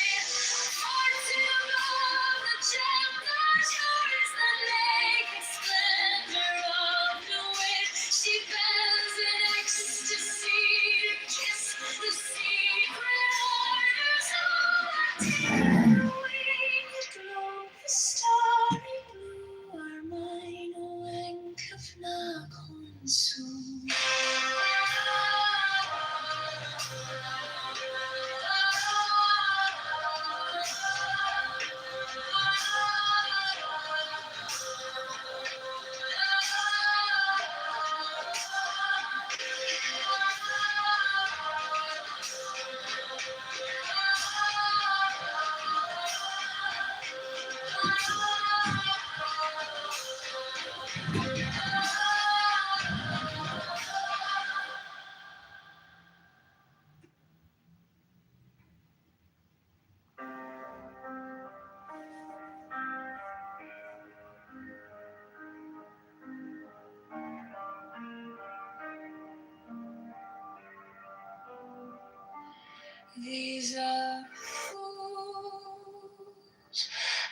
For till of the gem that yours the naked splendor of the wit, she bends in ecstasy to kiss the secret orders of the deep. These are fools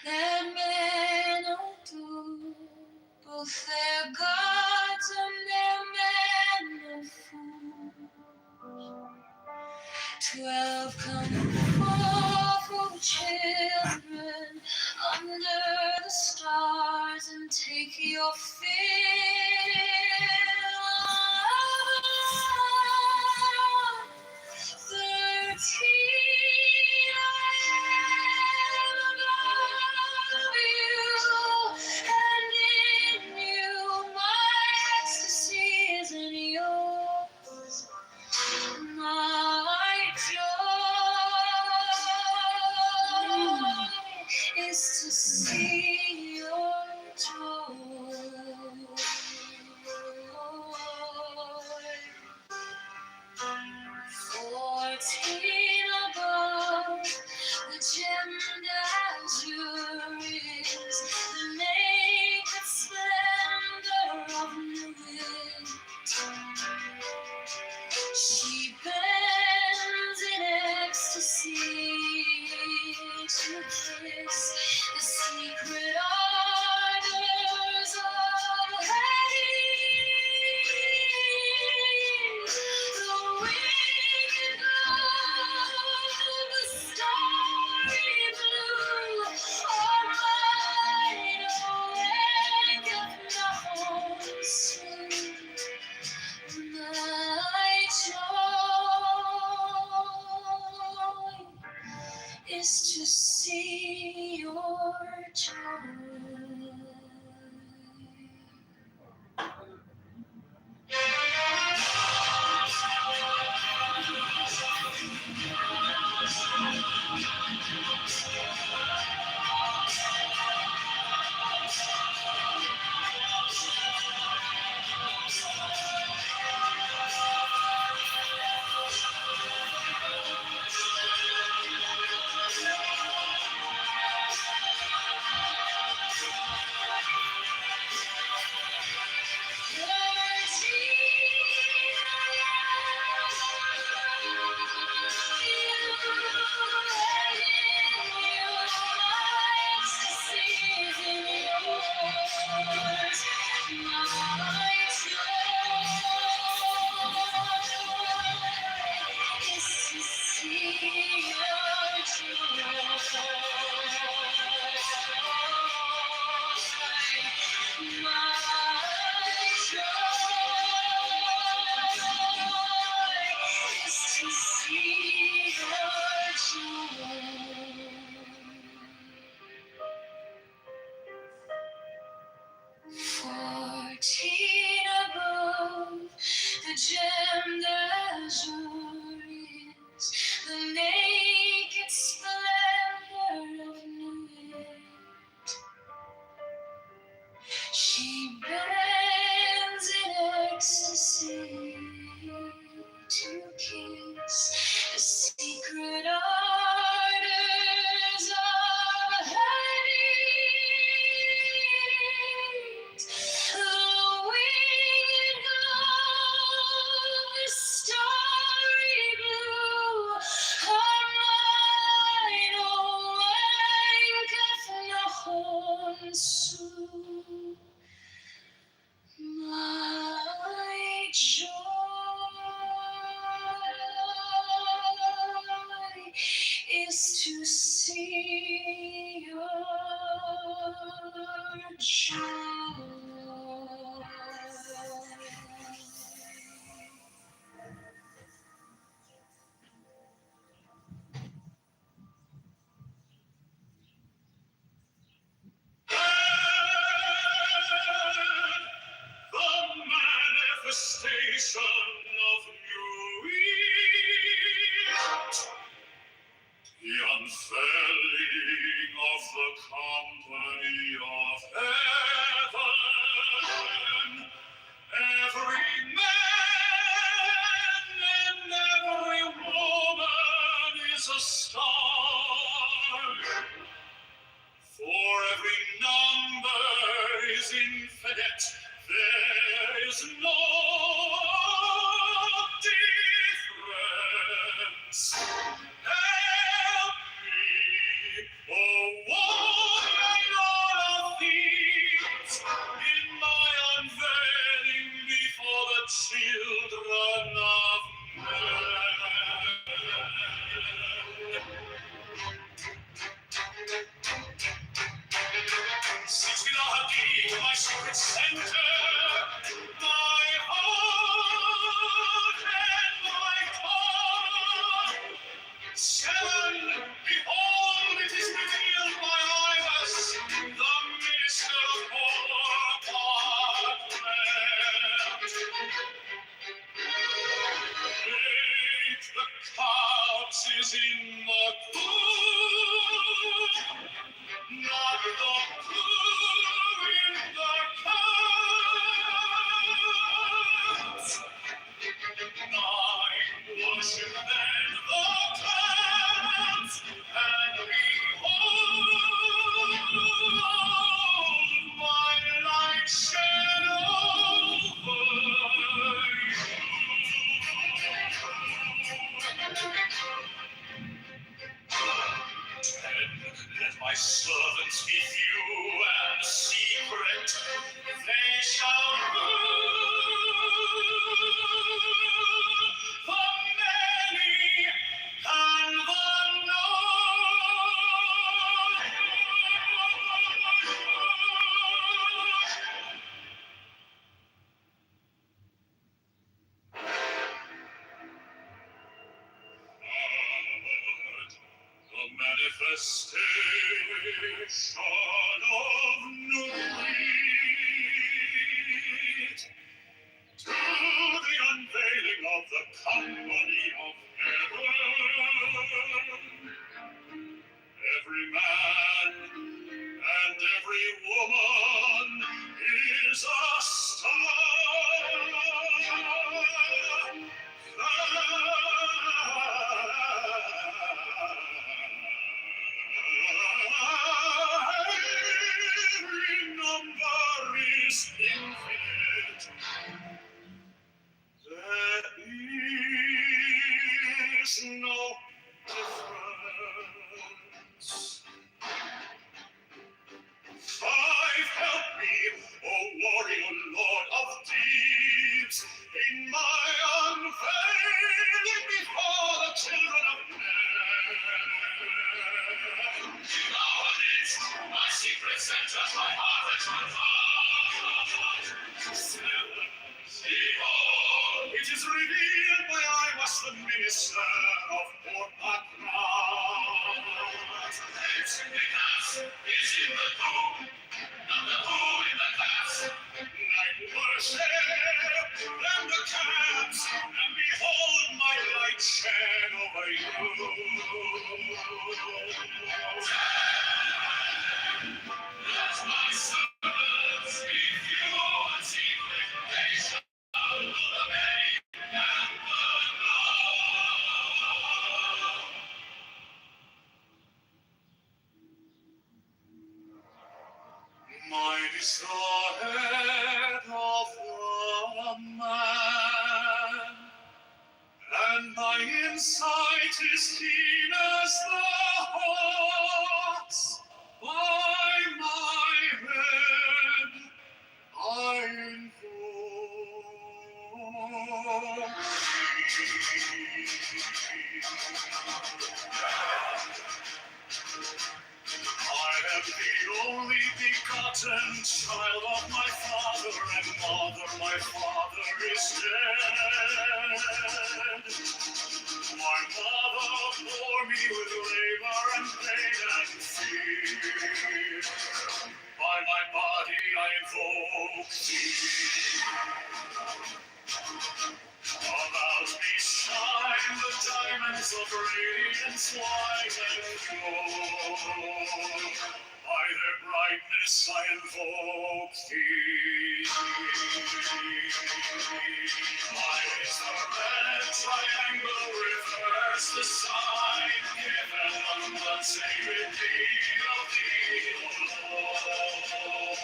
that men do, both their gods and their men of fools. 12 come forth, O children, under the stars, and take your fill. 13 I am above you, and in you my ecstasy is in yours. My joy is to see your joy. 14 above, the gemmed azure is the naked splendor of night. She bends in ecstasy to kiss the secret ardors of Hades. The winged love, the starry blue, are mine, awaketh not soon. My joy is to see your joy. The gemmed azure is the naked splendor of night. She bends in ecstasy to kiss the secret ardors of Hades. The winged glove, the starry blue, are mine, awaketh not soon. My joy is to see your joy. The manifestation of new Eve, the unfurling of the company of heaven. Every man and every woman is a star. For every number is infinite, there is no difference. Help me, oh one Lord of thieves, in my unveiling before the children of men. Since you know how deep my secret center, my heart and my tongue. Seven, behold, it is revealed by Iris, the minister of Parkland. Eight, the couch is in the cool. Not the blue in the clouds. Nine, worship then the clouds, and behold, my light shed over Let my servants be few and secret, they shall rule the many and the The manifestation of Nuit, to the unveiling of the company of heaven. Every man and every woman is a star. Every number is infinite. There is no difference. Five, help me, O warrior lord of deeds, in my unveiling before the children of men. Nowadays, my secret centers, my heart and my heart. Seven, behold, it is revealed by I was the minister of Parkland. It's in the house, it's in the tomb, and the who in the class. Night worship, and the camps, and behold my light shed over you. Let my servants be few and secret, they shall rule the many and the low. Mine is the head of the man, and my insight is keen as the hawk's. By my head I invoke I am the only begotten child of my father and mother. My father is dead. My mother bore me with labor and pain and fear. By my body I invoke thee. About me shine the diamonds of radiance white and pure. brightness I invoke thee. Mine is the red triangle, reverse the sign, given on the sacred deed of thee, O Lord.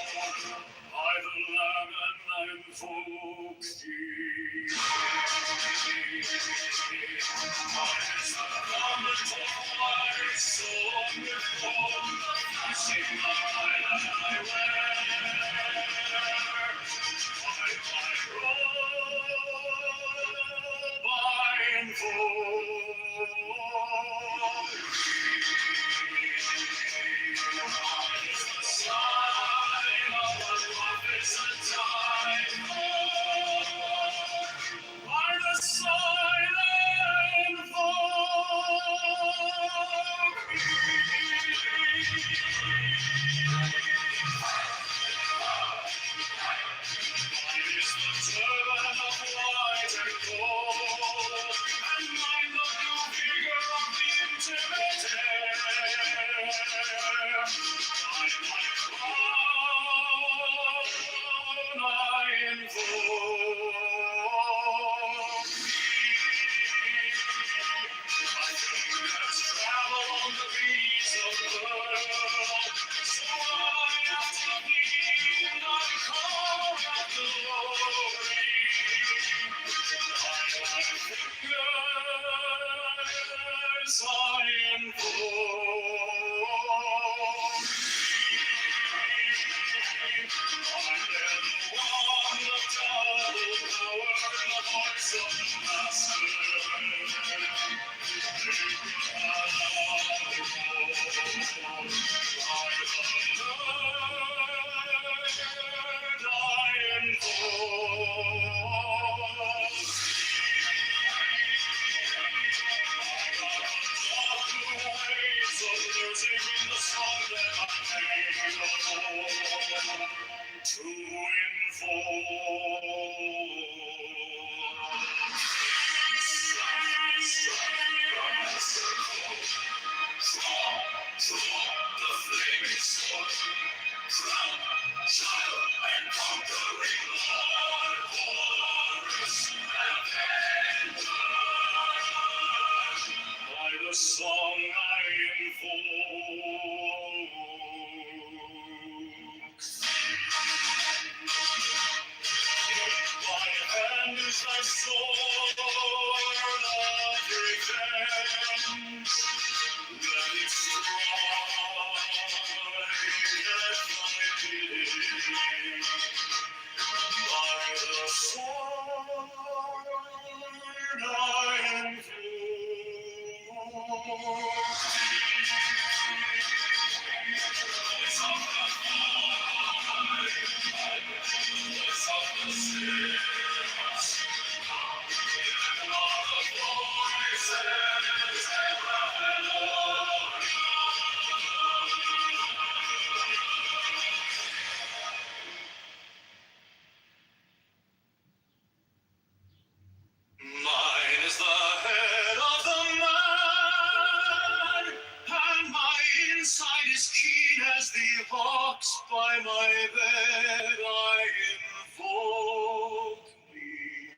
By the Lamb and I invoke thee. Mine is the garment of white, sown before the flashing light that I wear. By my robe I invoke thee. Mine is the sign of the prophets and time. By the sign I invoke Mine is the turban of white and gold, and mine the new vigor of the intimate air. By my crown I invoke thee. My fingers travel on the beats of the world, so I am to thee not call of glory. By my fingers I invoke thee. I bear the wand of double power and the voice of the Master. To the flaming sword, crown, child, and conquering Lord, Horus and by the song I invoke. My hand is thy sword of revenge. Let it strike at thy bidding. By the sword I invoke Mine is the head of the man, and my inside is keen as the ox. By my bed I invoke thee.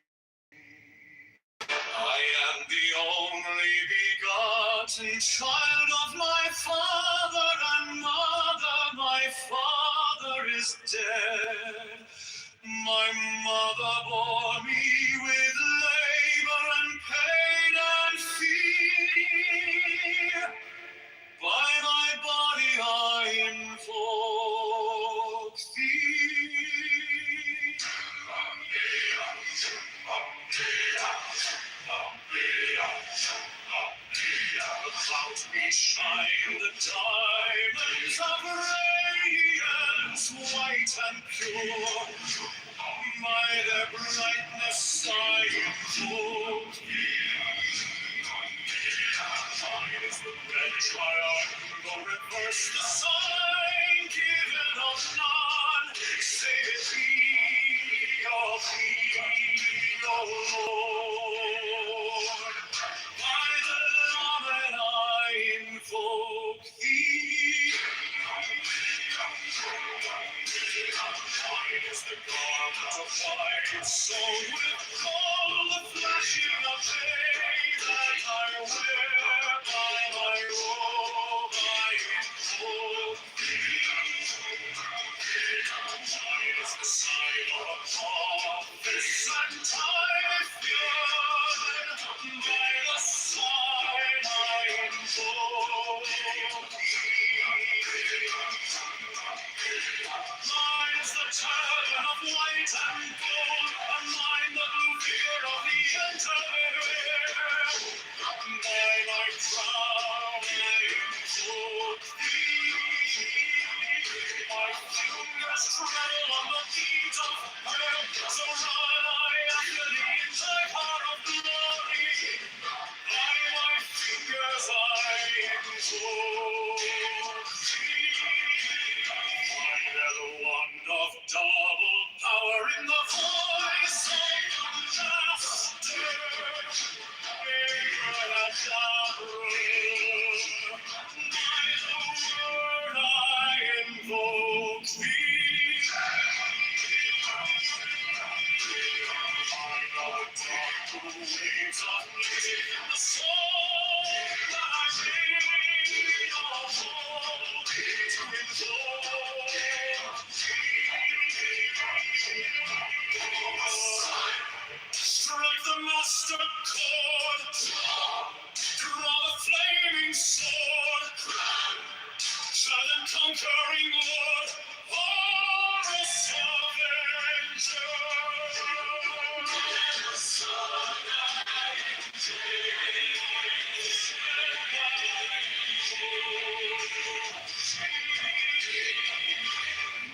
I am the only begotten child of my father and mother. My father is dead. My mother bore me with labor and pain and fear. By my body I invoke thee. The clouds beshine the diamonds of radiance, white and pure. By their brightness I invoke thee. Mine is the red triangle, reverse the sign, given of none, save it be of thee, O Lord. By the Lamb I invoke thee. sown with all the flashing of day that I wear by my robe, I invoke thee. Mine is the sign of a prophet, and I fear by the sign I invoke thee. Mine is the turban of white and gold, and mine the blue beard of the interwear. By my crown I invoke thee. My fingers tremble on the beat of her, so run I after thee in thy car of glory. By my fingers I invoke thee. I bear the wand of double power in the voice of the master. By the word I invoke thee. I know the dark waves of living in the soul that I made of holy to invoke thee. Strike the master chord, draw the flaming sword, silent conquering Lord, Horus Avenger.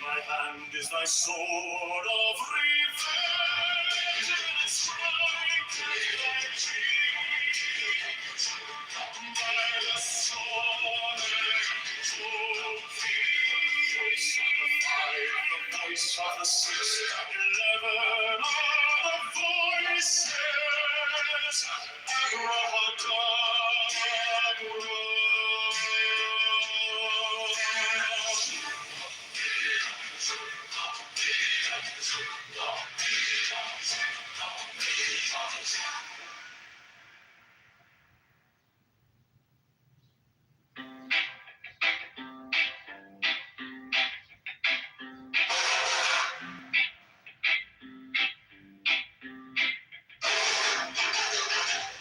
My hand is thy sword of revenge, and I strike thy cheek. By the sword I invoke thee. The voice of the 611 are the voices.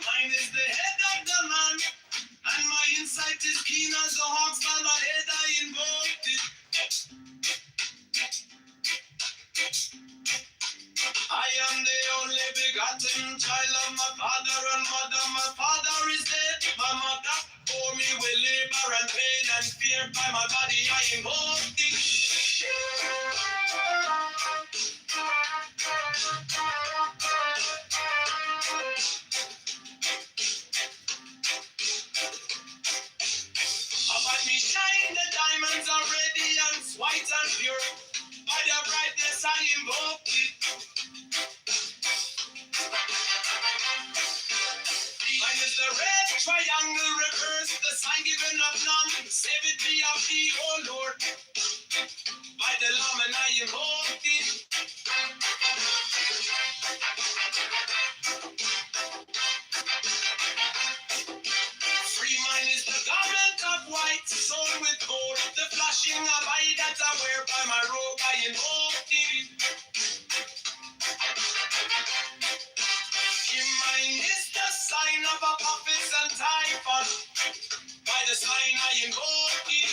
Mine is the head of the man, and my insight is keen as the hawks. By my head I invoked it. I am the only begotten child of my father and mother. My father is dead. My mother bore me with labor and pain and fear. By my body I invoked it. About me shine the diamonds are radiance, white and pure. By their brightness I invoke it. Mine is the red triangle reverse, the sign given of none. Save it be of thee, O Lord. By the Lamb and I invoke thee. Free mine is the garment of white, sewn with gold. The flashing of eye that I wear by my robe I invoke thee. Mine is the sign of a prophet and typhon. By the sign I invoke thee.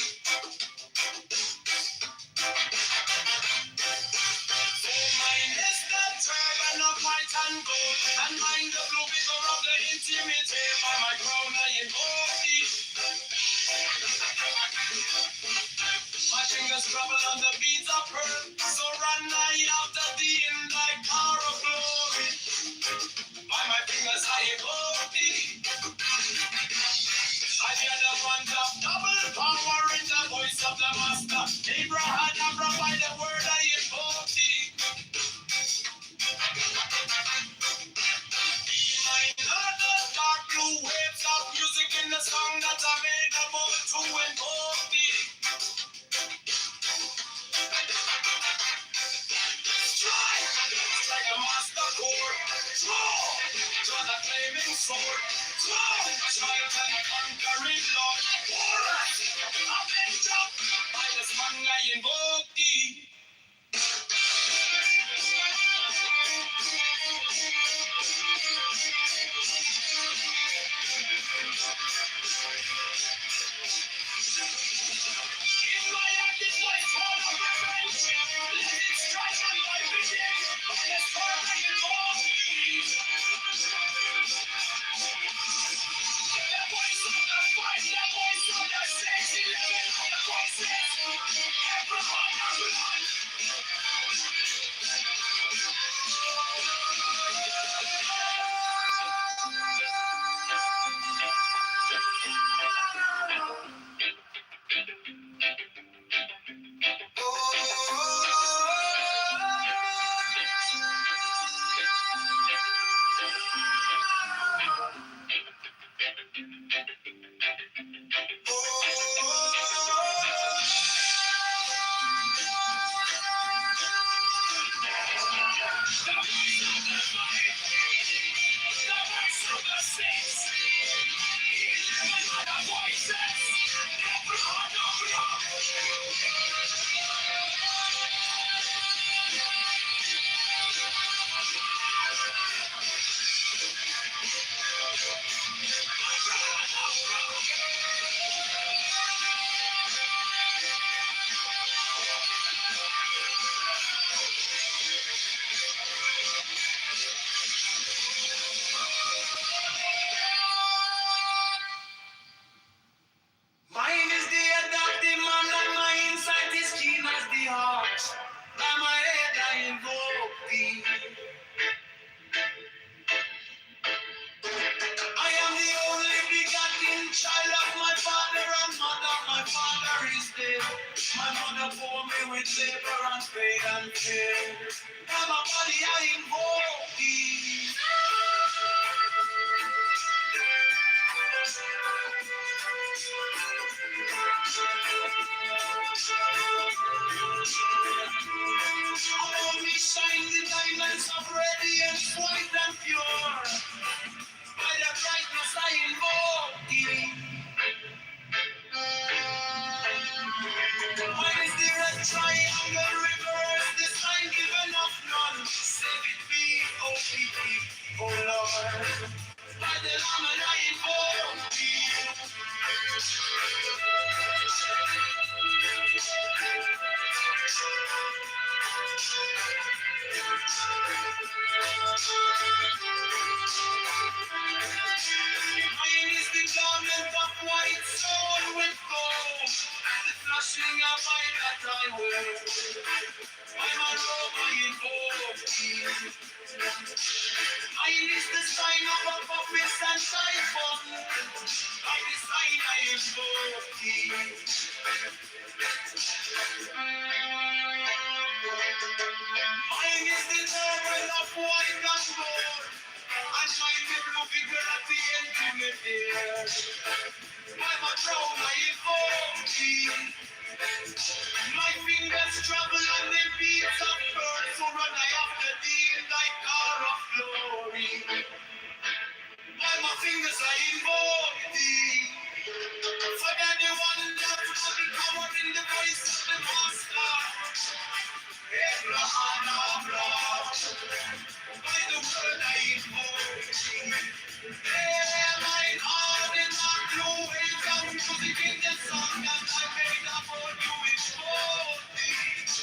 Mine is the turban of white and gold, and mine the blue figure of the intimate. By my crown I invoke thee. My fingers travel on the beads of pearl, so run I after thee in thy car of glory. By my fingers I invoke thee. I hear the one of double power in the voice of the master. Abraham, by the word I invoke thee. Be mine the dark blue waves of music in the song that I made above to invoke thee. Strike the master Child and conquering Lord. Avenger. By the song I invoke thee. In my heart is like fall of revenge. Let it strike on my vision. By the song I invoke thee. The voice of the fight, the voice of the 611, the voices. Every heart of blood. Mine is the adaptive man, and my insight is keen as the heart. By my head I invoke thee. I am the only begotten child of my father and mother. My father is dead. My mother bore me with labor and pain and fear. By my body I invoke thee. Above me shine the diamonds of radiance, white and pure. By the brightness I invoke thee. Mine is the red triangle reverse, the sign given of none. Save it be, oh people, oh Lord. By the Lamb and I invoke thee. Mine is the garment of white soul with gold, the flashing of light that I wear. By my robe I invoke thee. Mine is the sign of a purpose and typhon. By the sign I invoke thee. Mine is the turban of white and gold, and mine the blue figure at the intimate ear. By my crown I invoke thee. My fingers travel on the beats of birds, so run I after thee in thy car of glory. By my fingers I invoke thee. For thou the one that has the power in the voice of the Master. Abraham, Abraham. By the word I invoke thee. Mine heart is not blue, it's a music in the song that I made about you invoke thee.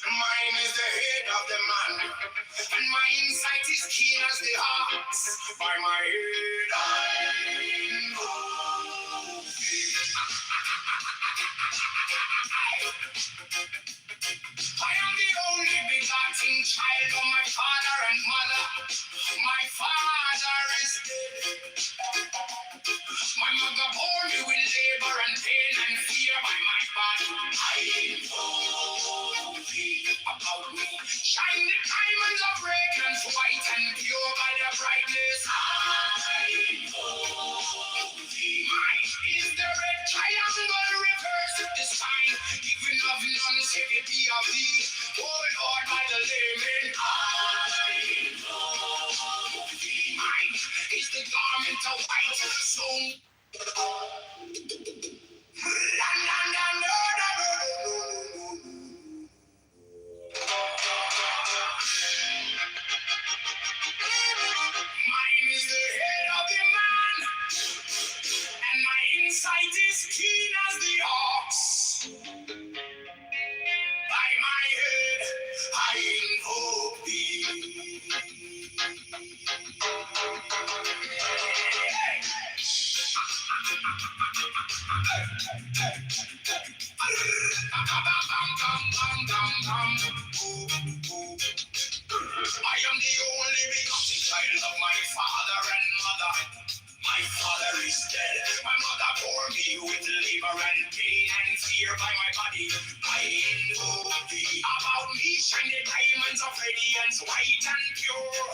Mine is the head of the man, and my insight is keen as the ox. By my head I know thee. I am the only begotten child of my father and mother. My father is dead. My mother bore me with labor and pain and fear by my body. I know thee about me. Shine the diamonds of radiance, white and pure by their brightness. I know thee. Mine is the red triangle reversed with the sign, giving of none save it be of thee. Oh Lord, by the layman. I know thee. Mine is the garment of white, so mine is the head of the man, and my insight is keen as the ox. By my head, I invoke thee. I am the only begotten child of my father and mother. My father is dead. My mother bore me with labor and pain and fear by my body. I know thee. About me shine the diamonds of radiance, white and pure.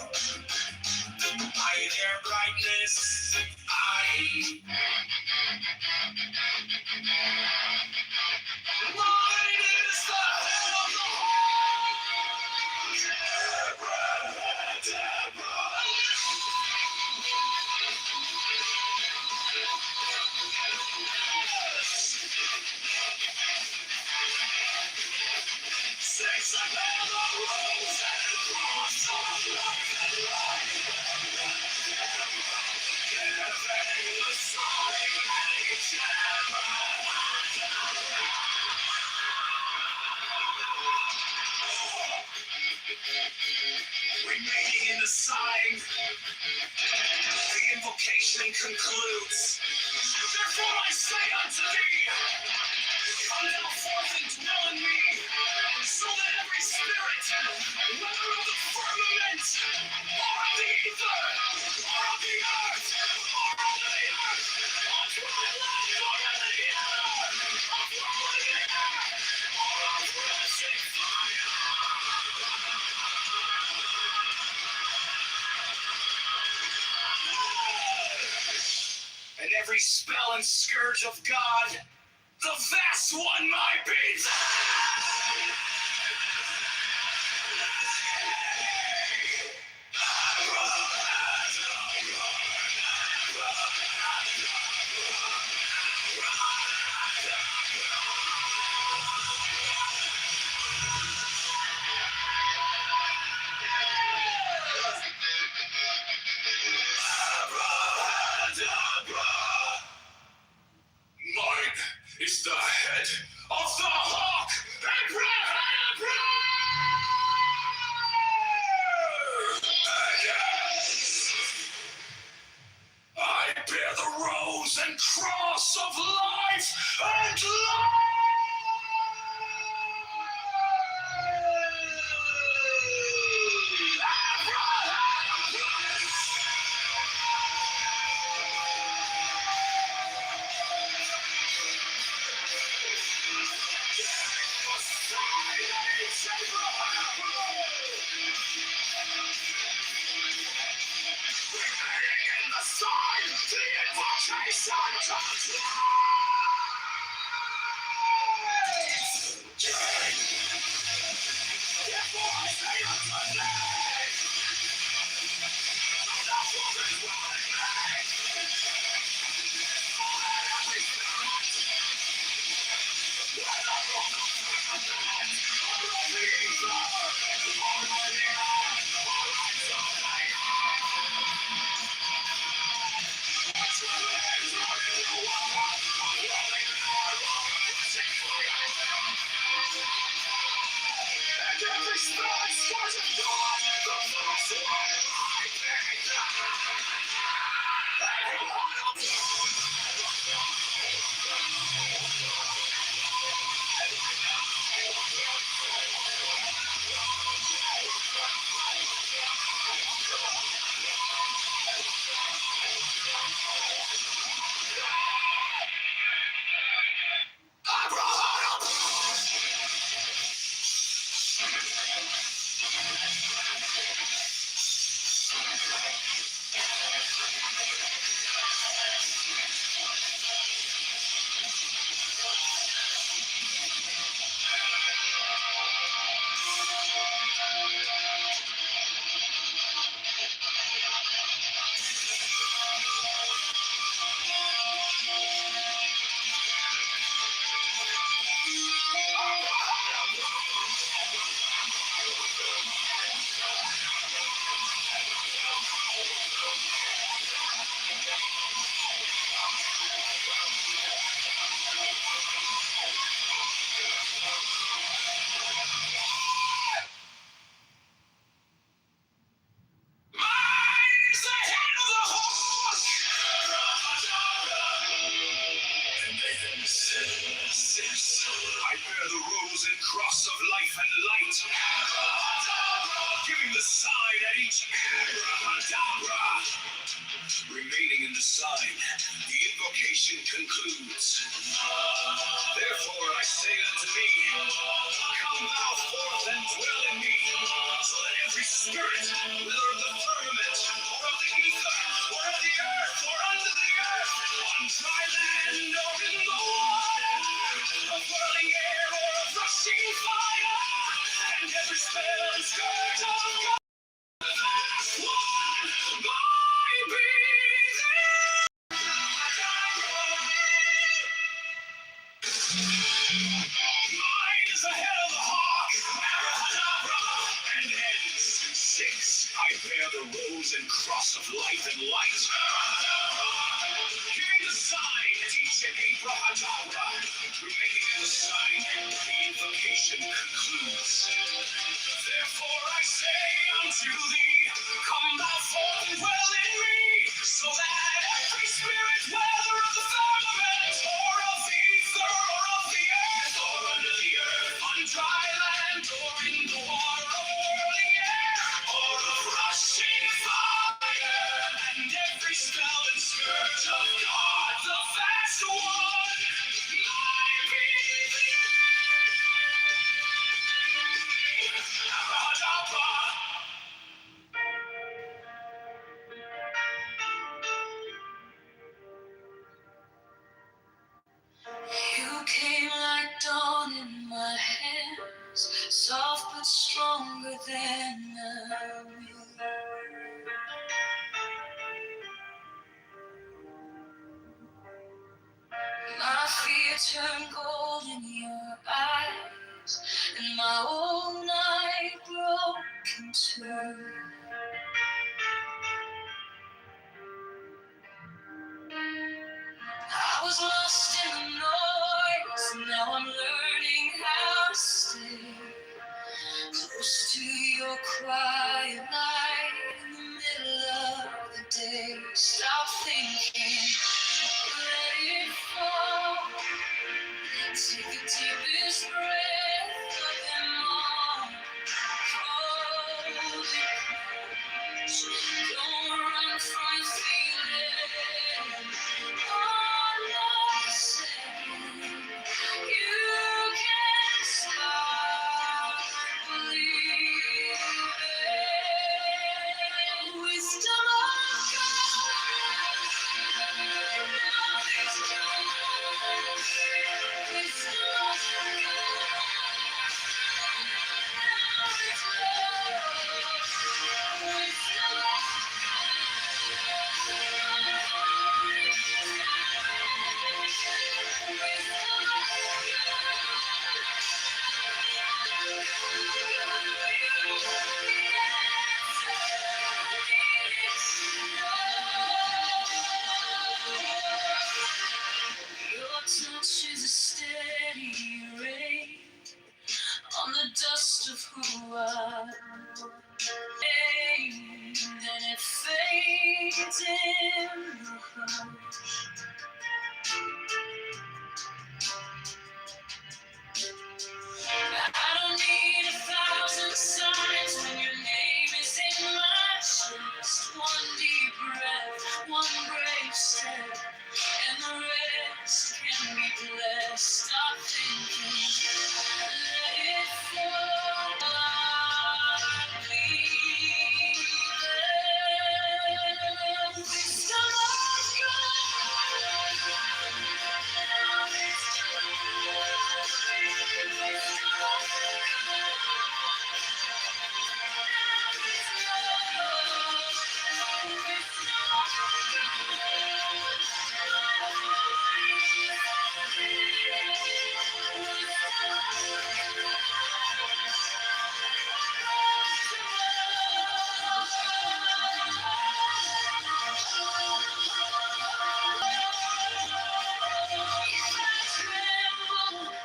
By their brightness, mine is the head of the six of them arose and lost all life and life. Giving the sign and each remaining in the sign, the invocation concludes. Therefore I say unto thee, come now forth and dwell in me, so that every spirit, whether of the firmament, or of the ether, or of the earth, or under the earth, or dry land, or in the ether, of rolling air, or of rushing fire, and every spell and scourge of God, the vast one might be there. Mine is the head of the hawk. I bear the rose and cross of life and light, giving the sign at each abracadabra. Remaining in the sign, the invocation concludes. Therefore I say unto me, come thou forth and dwell in me, so that every spirit, whether of the firmament, or of the ether, or of the earth, or under the earth, on dry land or in the water, of whirling air or of rushing fire, and every spell and scourge of God, one might be there. Mine is the head of the hawk, and ends in six. I bear the rose and cross of life and light, giving the sign at each abracadabra. Remaining in the sign, the invocation concludes. Therefore I say unto thee, come thou forth and dwell in me, so that every spirit, whether of the firmament, or of the ether, or of the earth, or under the earth, on dry land, or in the water, of whirling air, or of rushing fire, and every spell and scourge of God, the vast one, might be thee. You came like dawn in my hands, soft but stronger than a wind. My fear turned gold in your eyes, and my old night broke in two. I was lost in the noise, now I'm learning how to stay close to your quiet light in the middle of the day. Stop thinking, let it fall. Take the deepest breath of them all. Hold it close. Don't run from feeling. On a second, you can't stop. Your touch is a steady rain on the dust of who I am. And it fades in the hush. I don't need 1,000 signs when your name is in my chest. One deep breath, one brave step, and the rest can be blessed. Stop thinking, let it flow. I believe it. Wisdom of God.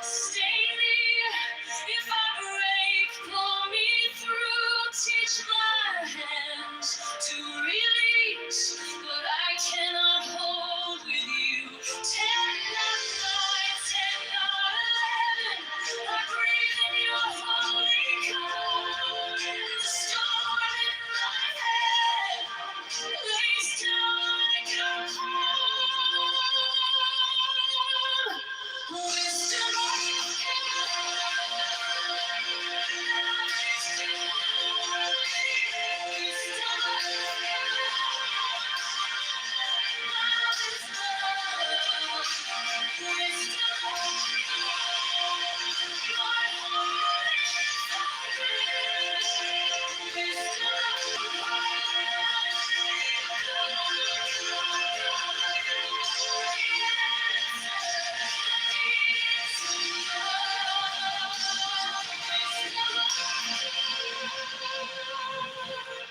Stay near. If I break, pull me through. Teach my hands to release what I cannot hold with you. 10 not 9, 10 not 11. I breathe in your holy calm. The storm in my head lays down like a palm. Wisdom of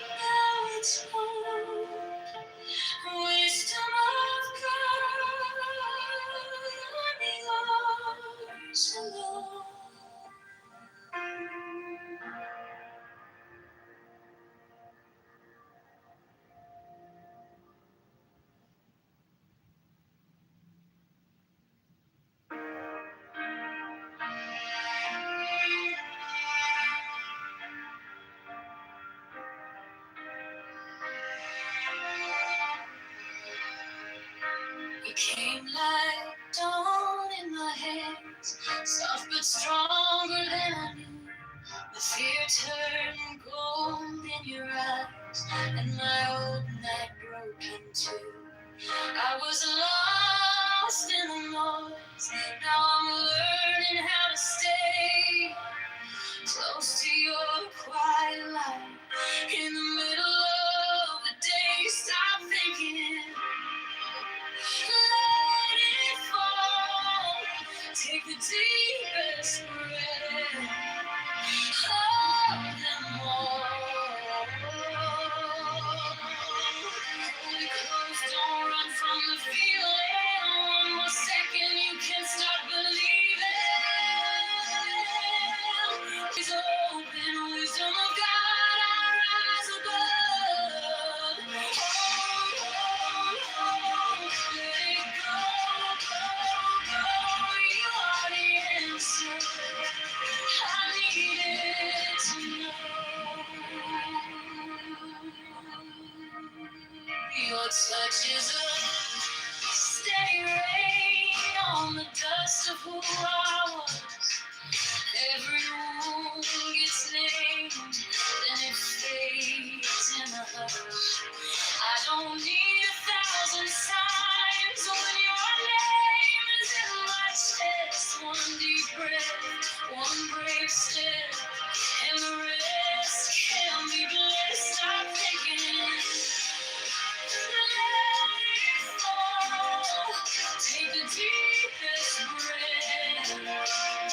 now it's home. Wisdom of God, yours alone. You came like dawn in my hands, soft but stronger than I knew. The fear turned gold in your eyes, and my old night broke in two. I was lost in the noise, now I'm learning how to stay close to your quiet light. In the middle of the day, stop thinking, let it fall. Take the deepest breath, hold them all. Hold it close, don't run from the feeling. One more second, you can start believing. Please open, wisdom of God, I rise above. Let it go, go, go. You are the answer I needed to know. Your touch is a steady rain on the dust of who I was. Every wound gets named, then it fades in a hush. I don't need 1,000 signs when your name is in my chest. One deep breath, one brave step, and the rest can be blessed. Stop thinking, let it fall. Take the deepest breath.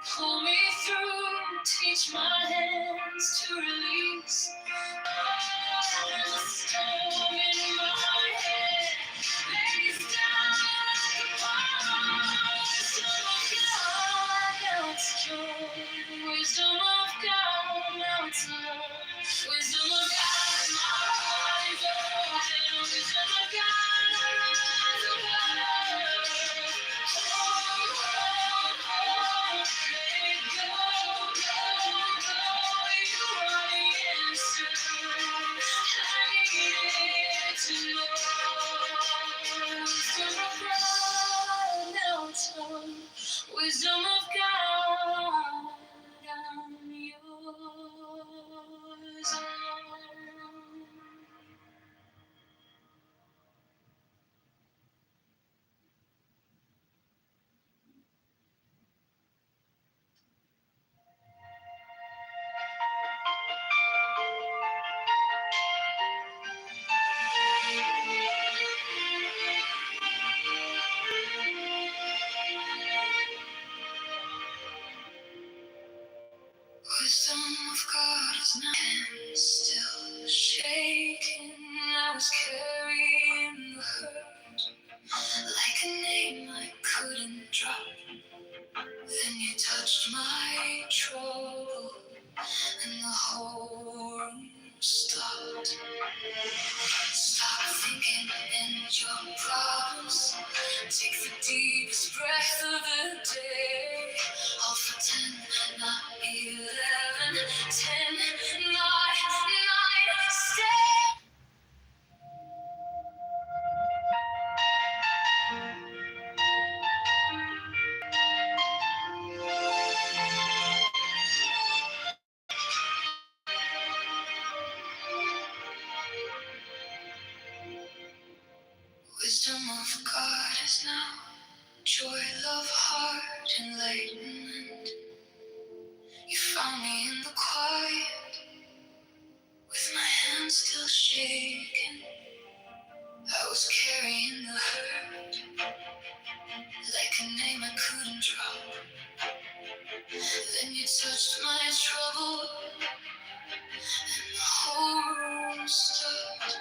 Pull me through, teach my hands to release. The storm in my head lays down upon wisdom of God. Now it's joy. Wisdom of God, now it's love. Wisdom of God, my eyes open. Wisdom of God, arise above. Wisdom of God, I'm yours alone. Wisdom of God is not still shaking. I was carrying the hurt like a name I couldn't drop. Then you touched my trouble, and the whole room stopped. Stop thinking in your problems. Take the deepest breath of the day. All for 10, not 11. 10, 9, 9, stay. Wisdom of God is now joy, love, heart, enlightenment. You found me in the quiet, with my hands still shaking. I was carrying the hurt, like a name I couldn't drop. Then you touched my trouble, and the whole room stopped.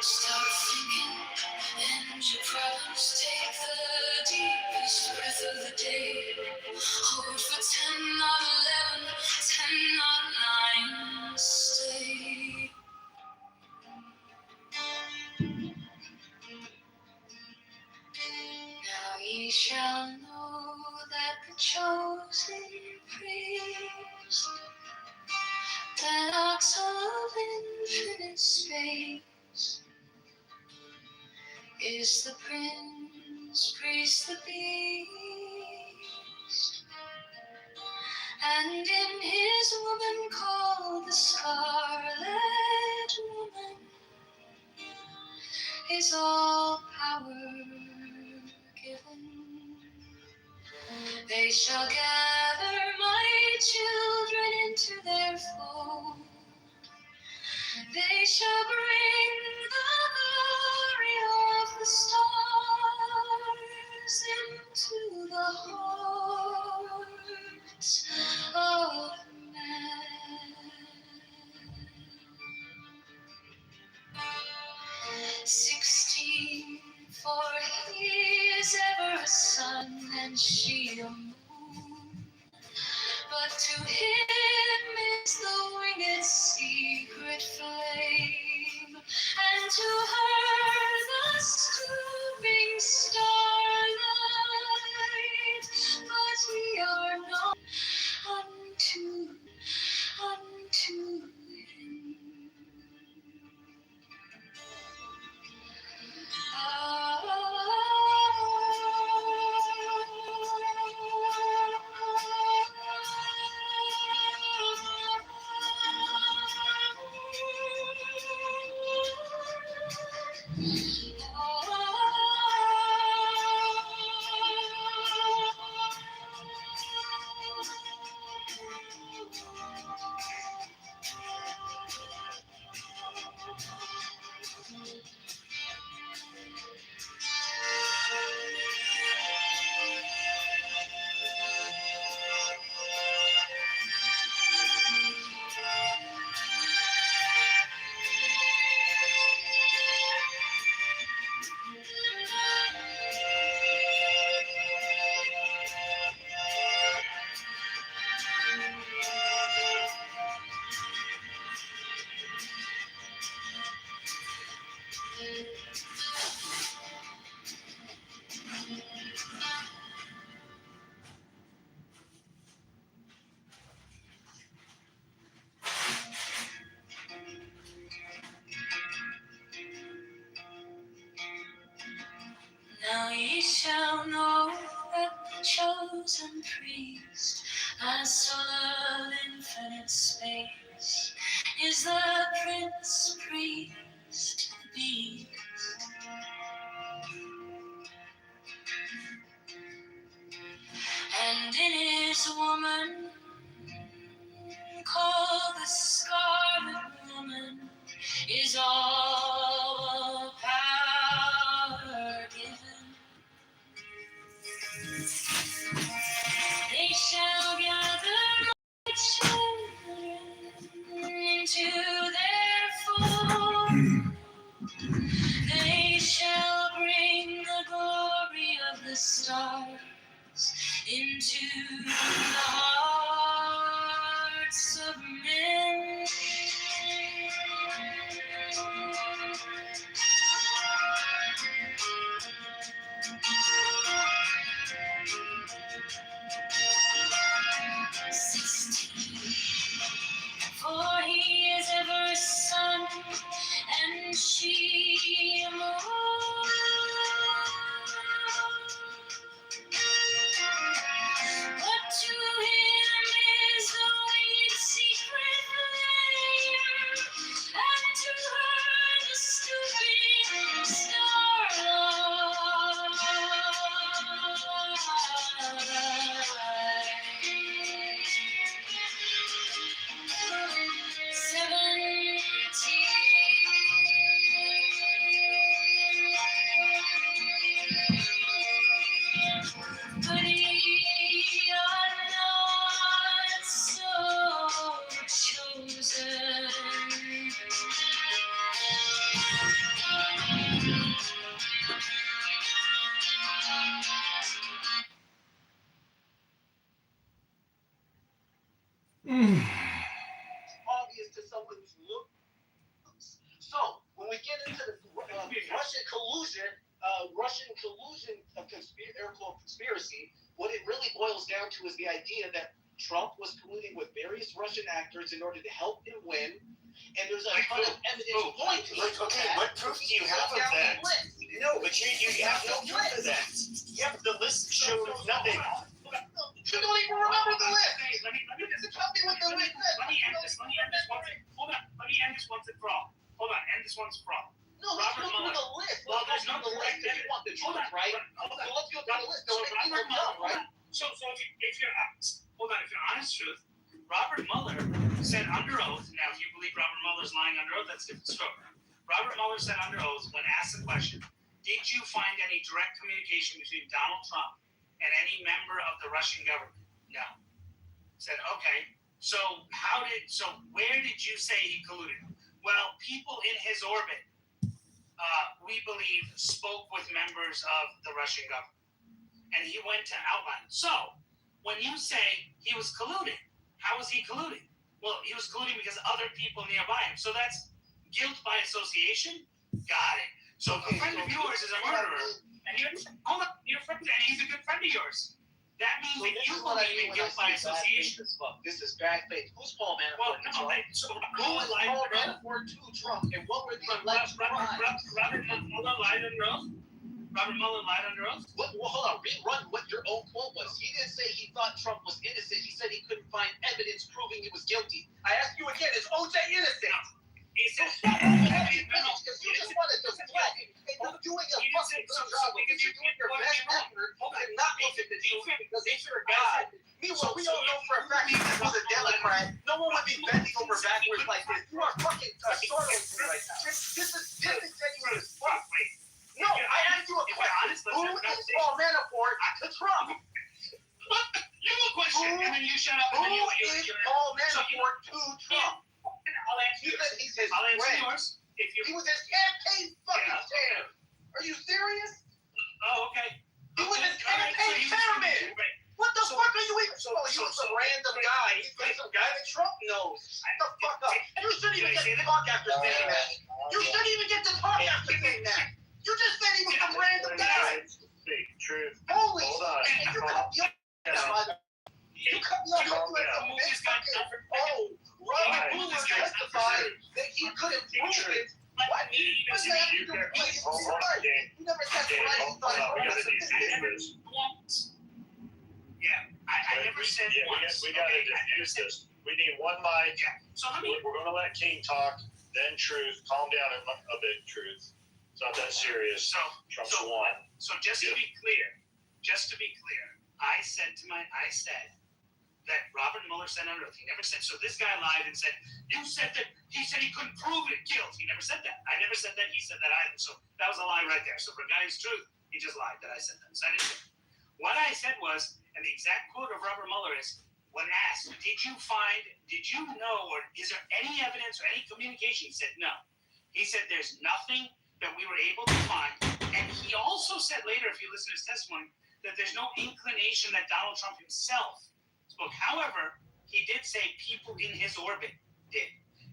Stop thinking, and your problems. Take the deepest breath of the day. Hold for 10, not 11, 10, not 9, stay. Now ye shall know that the chosen priest, that ox of infinite space, is the prince, priest, the beast. And in his woman called the Scarlet Woman is all power given. They shall gather my children into their fold. They shall bring the glory of the stars into the hearts of man. 16, for he is ever a sun and she a moon. But to him is the winged secret flame, and to her the stooping starlight. But we are not unto him. ye shall know that the chosen priest, as soul of infinite space, is the Prince Priest be. And in his woman, called the Scarlet Woman, is all power given. They shall gather my children into their fold. They shall bring the glory of the stars into the hearts of men. For he is ever sun and she moon. But to him is the winged secret flame, and to her the stooping but ye are not so chosen. Obvious to someone who's looked. So when we get into the Russian collusion air quote conspiracy, what it really boils down to is the idea that Trump was colluding with various Russian actors in order to help him win. And there's a ton of evidence pointing to that. What proof do you have of that? No, but you have no proof of that. Yeah, the list shows nothing. You don't even remember the list. Let me Tell me what the list said. Let me end this once and for all. Hold on, end this once for all. No, let's go through the list. Well, there's no the list if you want the truth, right? So let's go through the list. Don't make people dumb, right? So if you're hold on, if you're honest truth, Robert Mueller said under oath. Now, if you believe Robert Mueller's lying under oath, that's a different story. Robert Mueller said under oath when asked the question, "Did you find any direct communication between Donald Trump and any member of the Russian government?" No. Said okay. So where did you say he colluded? Well, people in his orbit, we believe, spoke with members of the Russian government. And he went to outline. So, when you say he was colluding, how was he colluding? Well, he was colluding because other people nearby him. So that's guilt by association? Got it. So a friend of yours is a murderer, and hold up, your friend, and he's a good friend of yours. That means that you believe in guilt by association. This is bad faith. Who's Paul Manafort? Well, no, so who is Paul Manafort to Trump, and what were the alleged crimes? Robert Mueller lied under oath? Robert Mueller lied under oath? Well, hold on. Rerun what your own quote was. He didn't say he thought Trump was innocent. He said he couldn't find evidence proving he was guilty. I ask you again, is OJ innocent? He said because you just wanted to deflect. And you're doing a fucking good job of it. You're doing your best effort to not look at the truth because it's your guy. Meanwhile, we all know for a fact if this was a Democrat, no one would be bending over backwards like this. You are fucking sorrowful right now. This is disingenuous as fuck. No, I asked you a question. Who is Paul Manafort to Trump? You have a question, and then you shut up. Who is Paul Manafort to Trump? I'll answer You said he's his I'll answer friend. yours. He was his campaign fucking chair. Are you serious? Oh, okay. He was his campaign chairman. What the fuck are you even? He was some random guy. He's like some guy that Trump knows. Shut the fuck up. You shouldn't even get to talk after saying that. You shouldn't even get to talk after saying that. You just said he was some random guy. Truth. Holy Hold on. shit. You cut me off. You cut me off. Robert Mueller testified that he couldn't prove it. What? You never testified he thought it was never said Yeah, once. we got to diffuse this. We need one mic. Yeah. So let me. We're going to let King talk, then Truth. Calm down a bit, Truth. It's not that serious. Trump's won. So just to be clear, I said that Robert Mueller said under oath. He never said, so this guy lied and said, you said that he said he couldn't prove it, guilt. He never said that. I never said that. He said that either. So that was a lie right there. So for a guy who's truth, he just lied that I said that. So I didn't say it. What I said was, and the exact quote of Robert Mueller is, when asked, did you know, or is there any evidence or any communication? He said no. He said there's nothing that we were able to find. And he also said later, if you listen to his testimony, that there's no inclination that Donald Trump himself spoke. However, he did say people in his orbit did.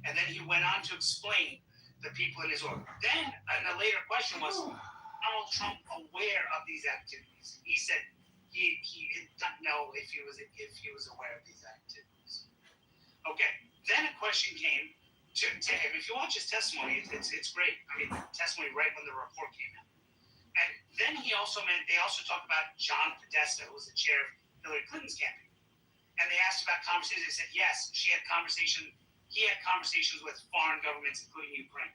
And then he went on to explain the people in his orbit. Then, and the later question was, Donald Trump aware of these activities? He said he did not know if he was aware of these activities. Okay. Then a question came to him. If you watch his testimony, it's great. I mean, testimony right when the report came out. And then they also talked about John Podesta, who was the chair of Hillary Clinton's campaign. And they asked about conversations. They said, yes, he had conversations with foreign governments, including Ukraine.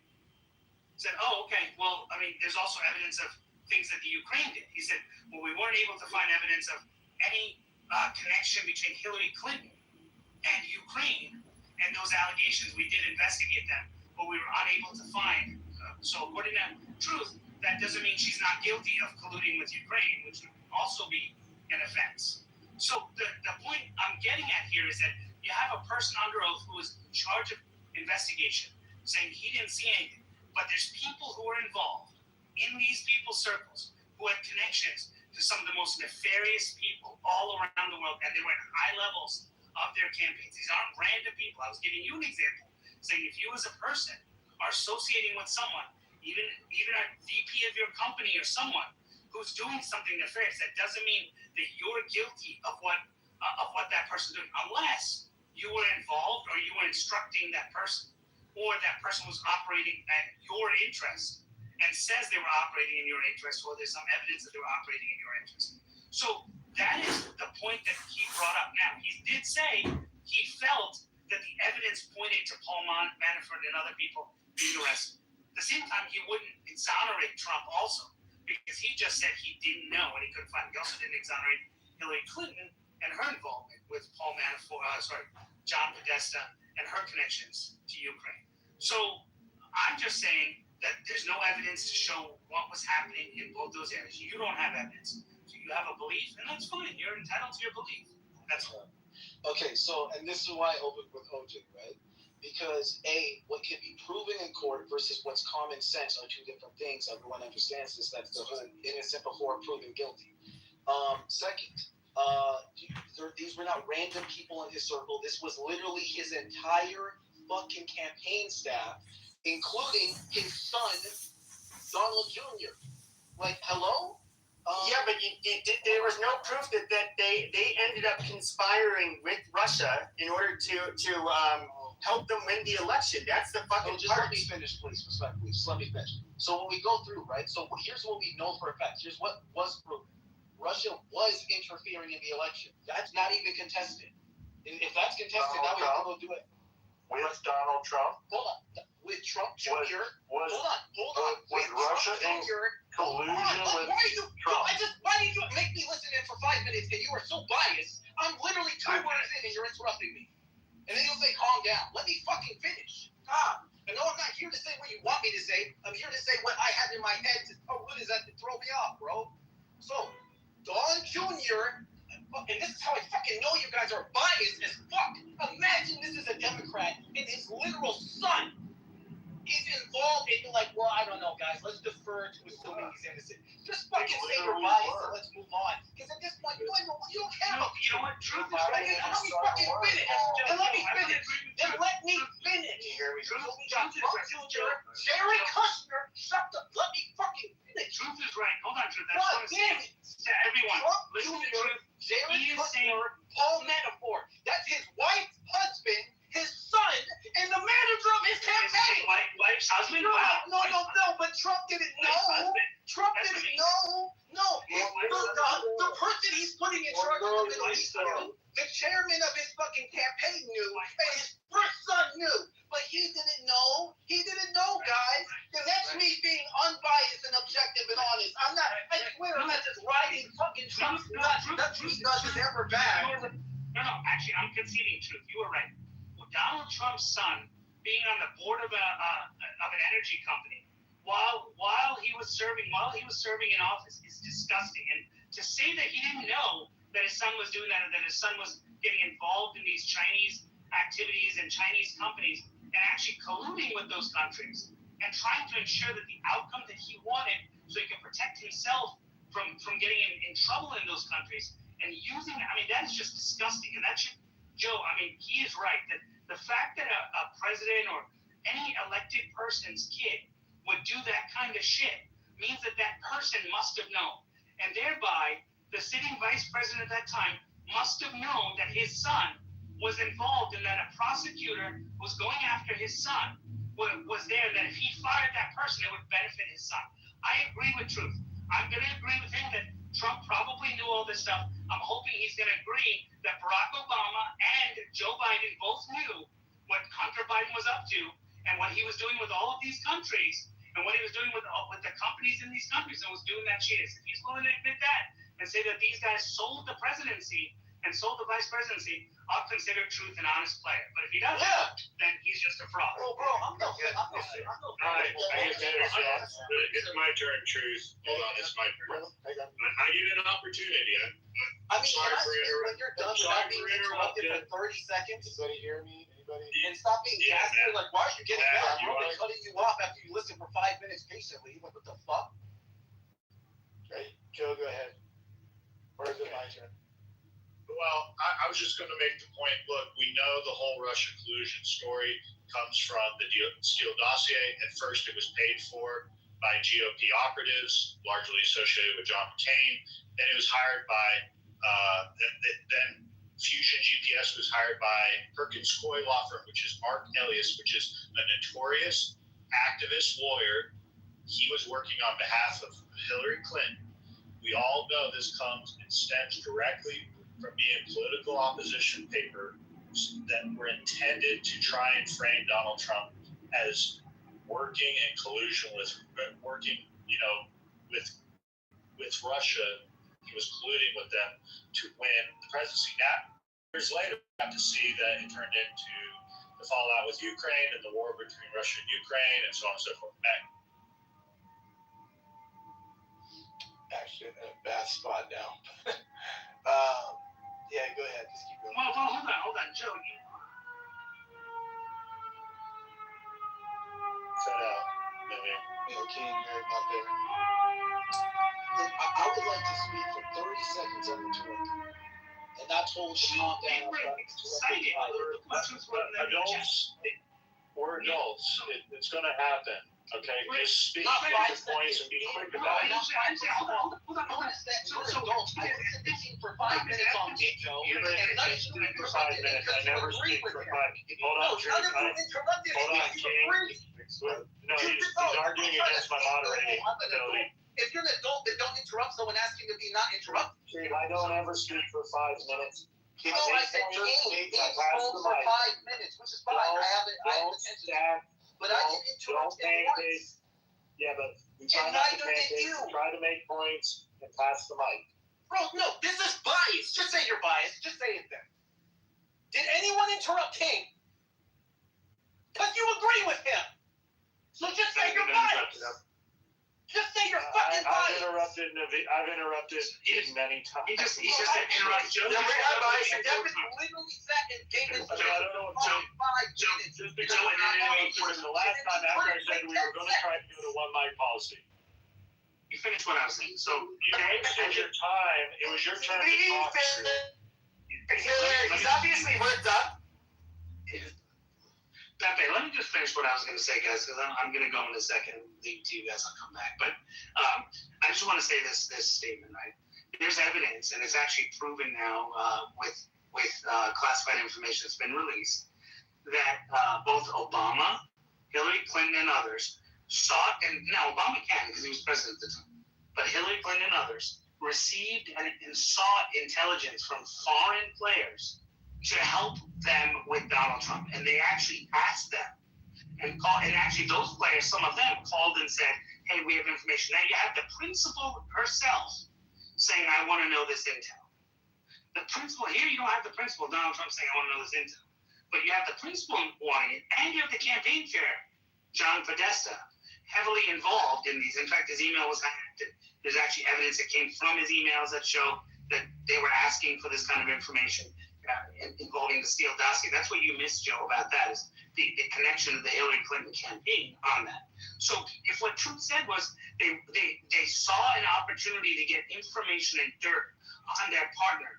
He said, oh, okay. Well, I mean, there's also evidence of things that the Ukraine did. He said, well, we weren't able to find evidence of any connection between Hillary Clinton and Ukraine and those allegations. We did investigate them, but we were unable to find. So according to Truth, that doesn't mean she's not guilty of colluding with Ukraine, which would also be an offense. So the point I'm getting at here is that you have a person under oath who is in charge of investigation saying he didn't see anything, but there's people who are involved in these people's circles who have connections to some of the most nefarious people all around the world, and they were at high levels of their campaigns. These aren't random people. I was giving you an example, saying if you as a person are associating with someone, even a VP of your company or someone who's doing something nefarious, that doesn't mean that you're guilty of what that person's doing, unless you were involved or you were instructing that person, or that person was operating at your interest and says they were operating in your interest, or there's some evidence that they were operating in your interest. So that is the point that he brought up. Now, he did say he felt that the evidence pointed to Paul Manafort and other people being arrested. At the same time, he wouldn't exonerate Trump also, because he just said he didn't know and he couldn't find. He also didn't exonerate Hillary Clinton and her involvement with Paul Manafort, John Podesta, and her connections to Ukraine. So I'm just saying that there's no evidence to show what was happening in both those areas. You don't have evidence. So you have a belief, and that's fine. You're entitled to your belief. That's all. Okay, so, and this is why I opened with OJ, right? Because what can be proven in court versus what's common sense are two different things. Everyone understands this. That's the whole innocent before proven guilty. Second, these were not random people in his circle. This was literally his entire fucking campaign staff, including his son, Donald Jr. Like, hello? Yeah, but there was no proof that they ended up conspiring with Russia in order to help them win the election. That's the fucking just part. Let me finish, please, respectfully. Just let me finish. So when we go through, right? So here's what we know for a fact. Here's what was proven. Russia was interfering in the election. That's not even contested. If that's contested, now we have to go do it. With Donald Trump? Hold on. With Trump Jr. Hold on. With Russia Trump Jr. collusion with Trump. Why did you make me listen in for 5 minutes and you are so biased? I'm literally 2 words in and you're interrupting me. And then you'll say, calm down. Let me fucking finish. I know I'm not here to say what you want me to say. I'm here to say what I had in my head. What is that to throw me off, bro? So, Don Jr., and this is how I fucking know you guys are biased as fuck. Imagine this is a Democrat and his literal son is involved in, like, well, I don't know, guys. Let's defer to assuming he's innocent. Just fucking say you're biased and let's move on. Because at this point, you don't care about you know what? Truth is right. And let me fucking finish. And let me finish. And let me finish. So we got Trump Jr., Jared Kushner. Shut the. Let me fucking finish. Truth is right. Hold on, Truth. God damn it. Everyone, Trump listen to Jr., Truth. Jared Kushner, Paul Manafort. That's his wife's husband, his son, and the manager of his campaign. Wife's husband? No, but Trump didn't know. Trump didn't know. No, the person he's putting in charge of the Middle East, The chairman of his fucking campaign knew, and his first son knew, but he didn't know. He didn't know, guys. And that's me being unbiased and objective and honest. I'm not, I swear, I'm not just riding fucking Trump's nuts. Nothing he does is ever bad. No, actually, I'm conceding truth. You were right. Well, Donald Trump's son being on the board of an energy company while he was serving in office is disgusting. And to say that he didn't know that his son was doing that, and that his son was getting involved in these Chinese activities and Chinese companies, and actually colluding with those countries and trying to ensure that the outcome that he wanted, so he could protect himself from getting in trouble in those countries, and using, I mean, that is just disgusting. And that should, Joe, I mean, he is right that the fact that a president or any elected person's kid would do that kind of shit means that that person must have known, and thereby the sitting vice president at that time must have known that his son was involved, and that a prosecutor was going after his son was there, that if he fired that person, it would benefit his son. I agree with Truth. I'm going to agree with him that Trump probably knew all this stuff. I'm hoping he's going to agree that Barack Obama and Joe Biden both knew what Hunter Biden was up to and what he was doing with all of these countries and what he was doing with the companies in these countries, and was doing that shit. If he's willing to admit that and say that these guys sold the presidency and sold the vice presidency, I'll consider Truth an honest player. But if he doesn't, then he's just a fraud. Bro, I'm no. It's my turn, Truth. Hold on, it's my turn. I get an opportunity. I mean, when you're done without being interrupted for 30 seconds. Anybody hear me? Anybody? And stop being gassy. Like, why are you getting mad? I'm right. cutting you off after you listen for 5 minutes patiently. Like, what the fuck? Okay, Joe, go ahead. Or is it my turn? Well, I was just going to make the point. Look, we know the whole Russia collusion story comes from the Steele dossier. At first, it was paid for by GOP operatives, largely associated with John McCain. Then it was hired by, then Fusion GPS was hired by Perkins Coie law firm, which is Mark Elias, which is a notorious activist lawyer. He was working on behalf of Hillary Clinton. We all know this comes and stems directly from being political opposition papers that were intended to try and frame Donald Trump as working in collusion with Russia. He was colluding with them to win the presidency. Now, years later, we have to see that it turned into the fallout with Ukraine and the war between Russia and Ukraine, and so on and so forth. Actually, in a bad spot now. Yeah, go ahead. Just keep going. Well, hold on, Joe. Cut out. King, you're not there. Look, I would like to speak for 30 seconds uninterrupted. And not told to calm down. Adults, we're adults. It's going to happen. Okay, just speak to the points and be quick about it. Hold on. I've been speaking for 5 minutes on it, Joe. You've been speaking for 5 minutes. I never speak for 5. Hold on, King. No, he's arguing against my moderating ability. If you're an adult that don't interrupt someone asking to be not interrupted. I don't ever speak for 5 minutes. You know, I said King spoke for 5 minutes, which is fine. I haven't attention. But I didn't interrupt him once. Yeah, but we try not to pancake, try to make points and pass the mic. Bro, no, this is bias. Just say you're biased. Just say it then. Did anyone interrupt King? Because you agree with him. So just say you're biased. Just say you're fucking biased. I've interrupted many times. He just interrupted Joe. Literally sat and gave us 5 minutes. Just because I didn't interrupt the last time after I said we were going to try to do the one mic policy. You finished what I was saying. So you wasted your time. It was your turn to talk. He's obviously worked up. Pepe, let me just finish what I was going to say, guys, because I'm going to go in a second. Leave to you guys. I'll come back. But I just want to say this statement, right? There's evidence, and it's actually proven now with classified information that's been released, that both Obama, Hillary Clinton, and others sought, and now Obama can because he was president at the time, but Hillary Clinton and others received and sought intelligence from foreign players to help them with Donald Trump. And they actually asked them and actually those players, some of them called and said, hey, we have information. Now you have the principal herself saying, I want to know this intel. The principal, here you don't have the principal, Donald Trump, saying, I want to know this intel. But you have the principal wanting it, and you have the campaign chair, John Podesta, heavily involved in these. In fact, his email was hacked. There's actually evidence that came from his emails that show that they were asking for this kind of information involving the Steele dossier. That's what you missed, Joe, about that, is the connection of the Hillary Clinton campaign on that. So if what Truth said was they saw an opportunity to get information and dirt on their partner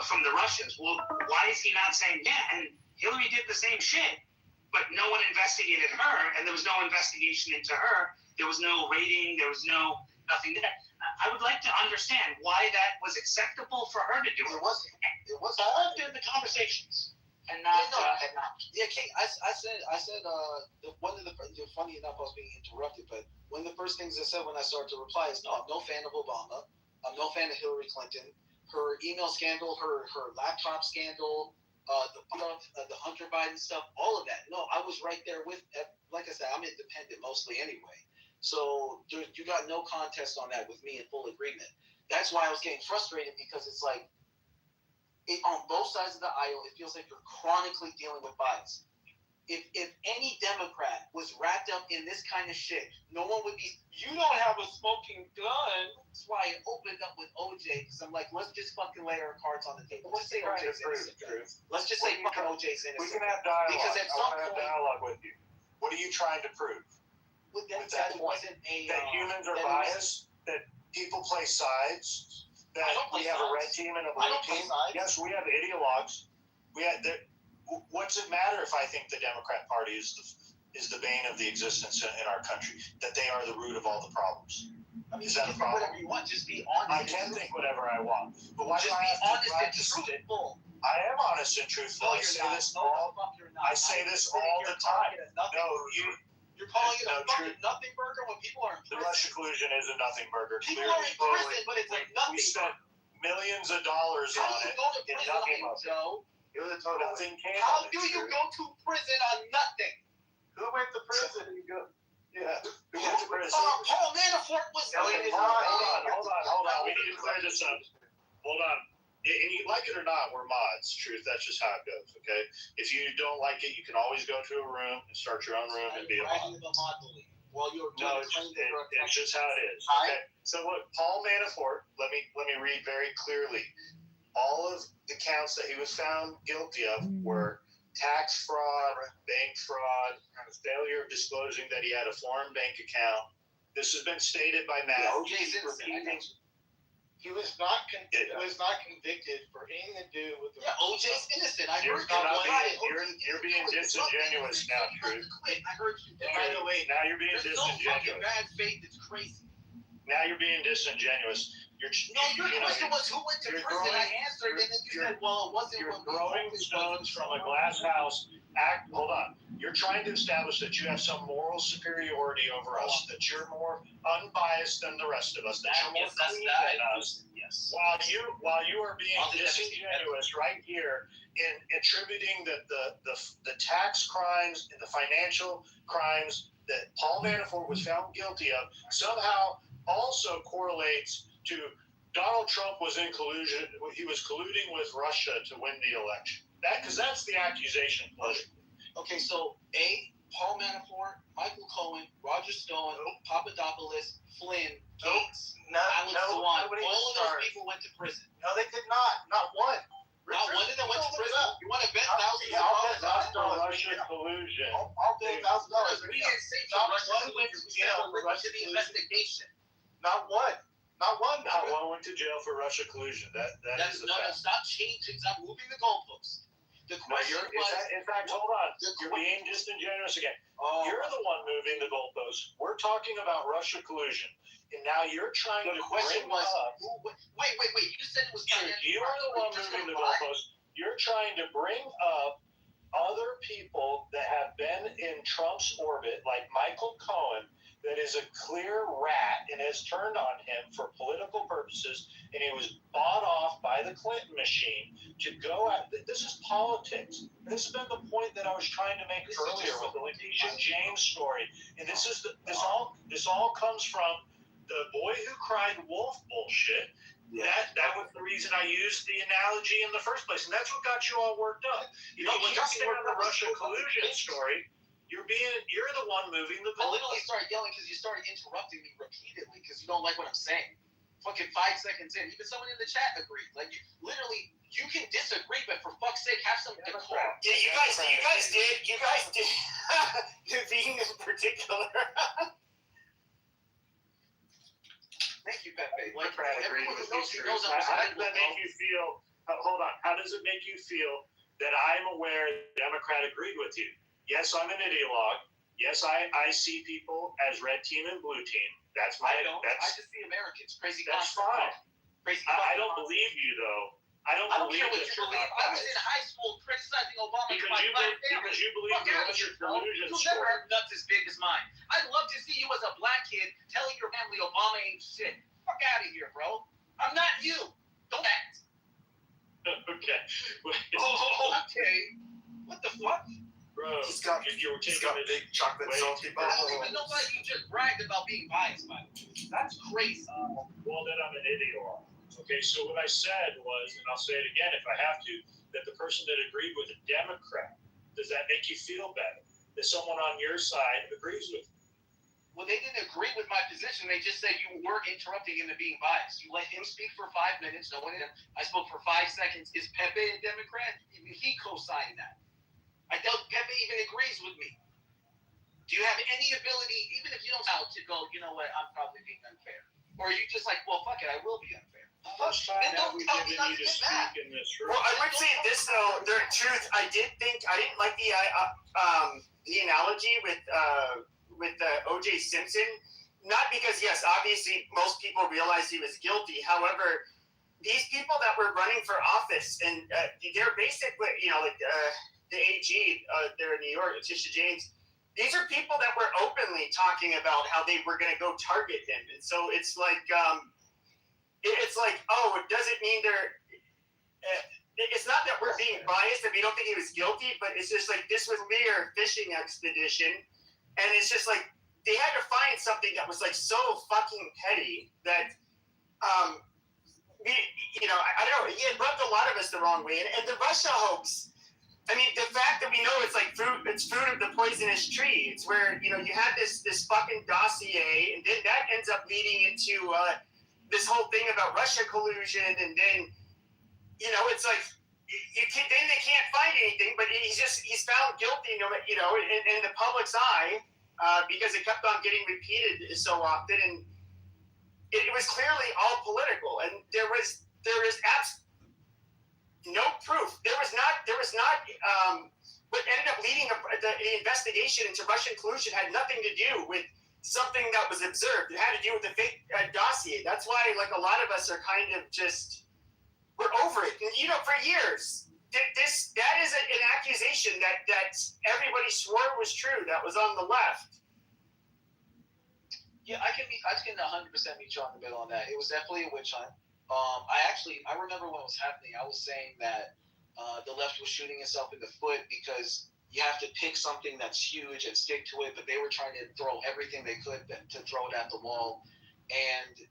from the Russians, well, why is he not saying, yeah, and Hillary did the same shit, but no one investigated her, and there was no investigation into her. There was no rating. There was nothing there. I would like to understand why that was acceptable for her to do. It wasn't. All during the conversations, and not. Yeah, King. I said. One of the funny enough, I was being interrupted, but one of the first things I said when I started to reply is, no, I'm no fan of Obama. I'm no fan of Hillary Clinton. Her email scandal, her laptop scandal, the Hunter Biden stuff, all of that. No, I was right there with. Like I said, I'm independent mostly anyway. So you got no contest on that with me in full agreement. That's why I was getting frustrated, because it's like on both sides of the aisle, it feels like you're chronically dealing with bias. If any Democrat was wrapped up in this kind of shit, no one would be, you don't have a smoking gun. That's why I opened up with OJ, because I'm like, let's just fucking lay our cards on the table. Let's say OJ's innocent. Let's just say fucking OJ's innocent. We can have dialogue. Because at some point, dialogue with you. What are you trying to prove? With that wasn't that humans are biased, that people play sides, that we have a red team and a blue team. Yes, we have ideologues. What's it matter if I think the Democrat Party is the bane of the existence in our country? That they are the root of all the problems. Is that a problem? Whatever you want, just be honest. I can think whatever I want, but why do Just I be have to honest and truthful. I am honest and truthful. I say this all. I say this all the time. No, You're calling it a fucking nothing burger when people are in The prison. Russia collusion is a nothing burger. People are in prison, but it's a nothing We spent burger. millions of dollars How on do it. you go to in prison nothing on burger. Joe? It was a total nothing came. How do you go to prison on nothing? Who went to prison? Yeah. Who went to prison? Paul Manafort was. Hold on. We need to clear this up. Hold on. And you like it or not, we're mods. Truth, that's just how it goes. Okay. If you don't like it, you can always go to a room and start your own room and be a mod. Well, No, it's just how it is. Okay. So look, Paul Manafort. Let me read very clearly. All of the counts that he was found guilty of were tax fraud, bank fraud, failure of disclosing that he had a foreign bank account. This has been stated by Matt. OJ's innocent. He was not convicted for anything to do with the. Yeah, OJ's innocent. I You're being disingenuous now, Truth. I heard you. And by the way, now you're being there's no fucking disingenuous. bad faith. It's crazy. Now you're being disingenuous. Your question was who went to prison. I answered, and then you said, "Well, it wasn't." You're throwing stones from a glass house. Hold on. You're trying to establish that you have some moral superiority over us, that you're more unbiased than the rest of us, that you're more clean than us. Yes. While you are being disingenuous right here in attributing the tax crimes and the financial crimes that Paul Manafort was found guilty of somehow also correlates to Donald Trump was in collusion. He was colluding with Russia to win the election. Because that's the accusation. Okay, so Paul Manafort, Michael Cohen, Roger Stone, Papadopoulos, Flynn, Gates, Alex Swan, all of those people went to prison. No, they did not. Not one. Not one of them went to prison. You want to bet thousands of Not dollars? for Russian collusion. I'll bet $1,000. We didn't say not one went to jail for the investigation. Not one. Not one. Not one went to jail for Russia collusion. That is the fact. Stop changing. Stop moving the goalposts. The question was. In fact, hold on. You're being disingenuous again. You're the one moving the goalposts. We're talking about Russia collusion, and now you're trying to question bring was. up. Wait. You said it was. You are the one moving the goalposts. You're trying to bring up other people that have been in Trump's orbit, like Michael Cohen, that is a clear rat and has turned on him for political purposes, and he was bought off by the Clinton machine to go at. This is politics. This has been the point that I was trying to make earlier with the Letitia James story, and this all comes from the boy who cried wolf bullshit. That was the reason I used the analogy in the first place, and that's what got you all worked up. You know, when you're saying the Russia collusion story, you're the one moving the I goalpost. literally started yelling because you started interrupting me repeatedly because you don't like what I'm saying. Fucking 5 seconds in, even someone in the chat agreed. Like, you can disagree, but for fuck's sake, have some decorum. Yeah, you guys did. Naveen in particular. Thank you, Pepe. Like, Everyone everyone who knows How I'm does that make you feel? Hold on. How does it make you feel that I'm aware the Democrat agreed with you? Yes, I'm an ideologue. Yes, I see people as red team and blue team. That's my. I just see Americans. Crazy. That's fine. Crazy. I don't believe you though. I don't care believe what you believe. I was in high school criticizing Obama because you believe the Russia collusion You'll story. never have nuts as big as mine. I'd love to see you as a black kid telling your family Obama ain't shit. Fuck out of here, bro. I'm not you. Don't act. Okay. Okay. What the fuck? Bro, He's got big chocolate salty I don't even know why you just bragged about being biased, by the way. That's crazy. Well, then I'm an ideologue. Okay, so what I said was, and I'll say it again if I have to, that the person that agreed with a Democrat, does that make you feel better? That someone on your side agrees with you? Well, they didn't agree with my position. They just said you were interrupting him and being biased. You let him speak for 5 minutes. No one in him. I spoke for 5 seconds. Is Pepe a Democrat? Even he co-signed that. I doubt Pepe even agrees with me. Do you have any ability, even if you don't know, to go, you know what, I'm probably being unfair? Or are you just like, well, fuck it, I will be unfair? Then don't tell me not to get mad. Well, I would say this though. The truth, I didn't like the analogy with O.J. Simpson. Not because yes, obviously most people realize he was guilty. However, these people that were running for office and they're basically, like the AG there in New York, Letitia James. These are people that were openly talking about how they were going to go target him, and so it's like. Oh, it doesn't mean they're. It's not that we're being biased and we don't think he was guilty, but it's just like this was their fishing expedition, and it's just like they had to find something that was like so fucking petty that, I don't know, it rubbed a lot of us the wrong way, and the Russia hoax. I mean, the fact that we know it's like fruit of the poisonous tree. It's where you had this fucking dossier, and then that ends up leading into. This whole thing about Russia collusion, and then, it's like then they can't find anything, but he's found guilty, in the public's eye, because it kept on getting repeated so often, and it was clearly all political, and there is no proof. There was not. What ended up leading the investigation into Russian collusion had nothing to do with. Something that was observed. It had to do with the fake dossier. That's why, a lot of us are kind of just we're over it. And, for years, that is an accusation that everybody swore was true. That was on the left. Yeah, I can 100% meet you on the middle on that. It was definitely a witch hunt. I remember when it was happening. I was saying that the left was shooting itself in the foot because. You have to pick something that's huge and stick to it, but they were trying to throw everything they could to throw it at the wall. And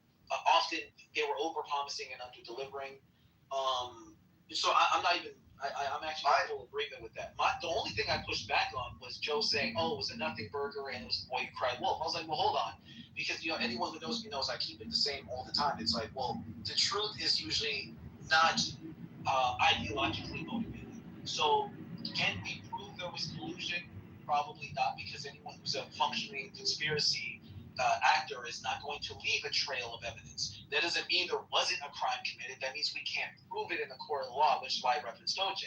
often they were over-promising and under-delivering. So I'm actually in full agreement with that. The only thing I pushed back on was Joe saying, it was a nothing burger and it was the boy who cried wolf. I was like, well, hold on. Because, anyone who knows me knows I keep it the same all the time. It's like, well, the truth is usually not ideologically motivated. So can we prove there was collusion? Probably not, because anyone who's a functioning conspiracy actor is not going to leave a trail of evidence. That doesn't mean there wasn't a crime committed. That means we can't prove it in the court of law, which is why I referenced OJ.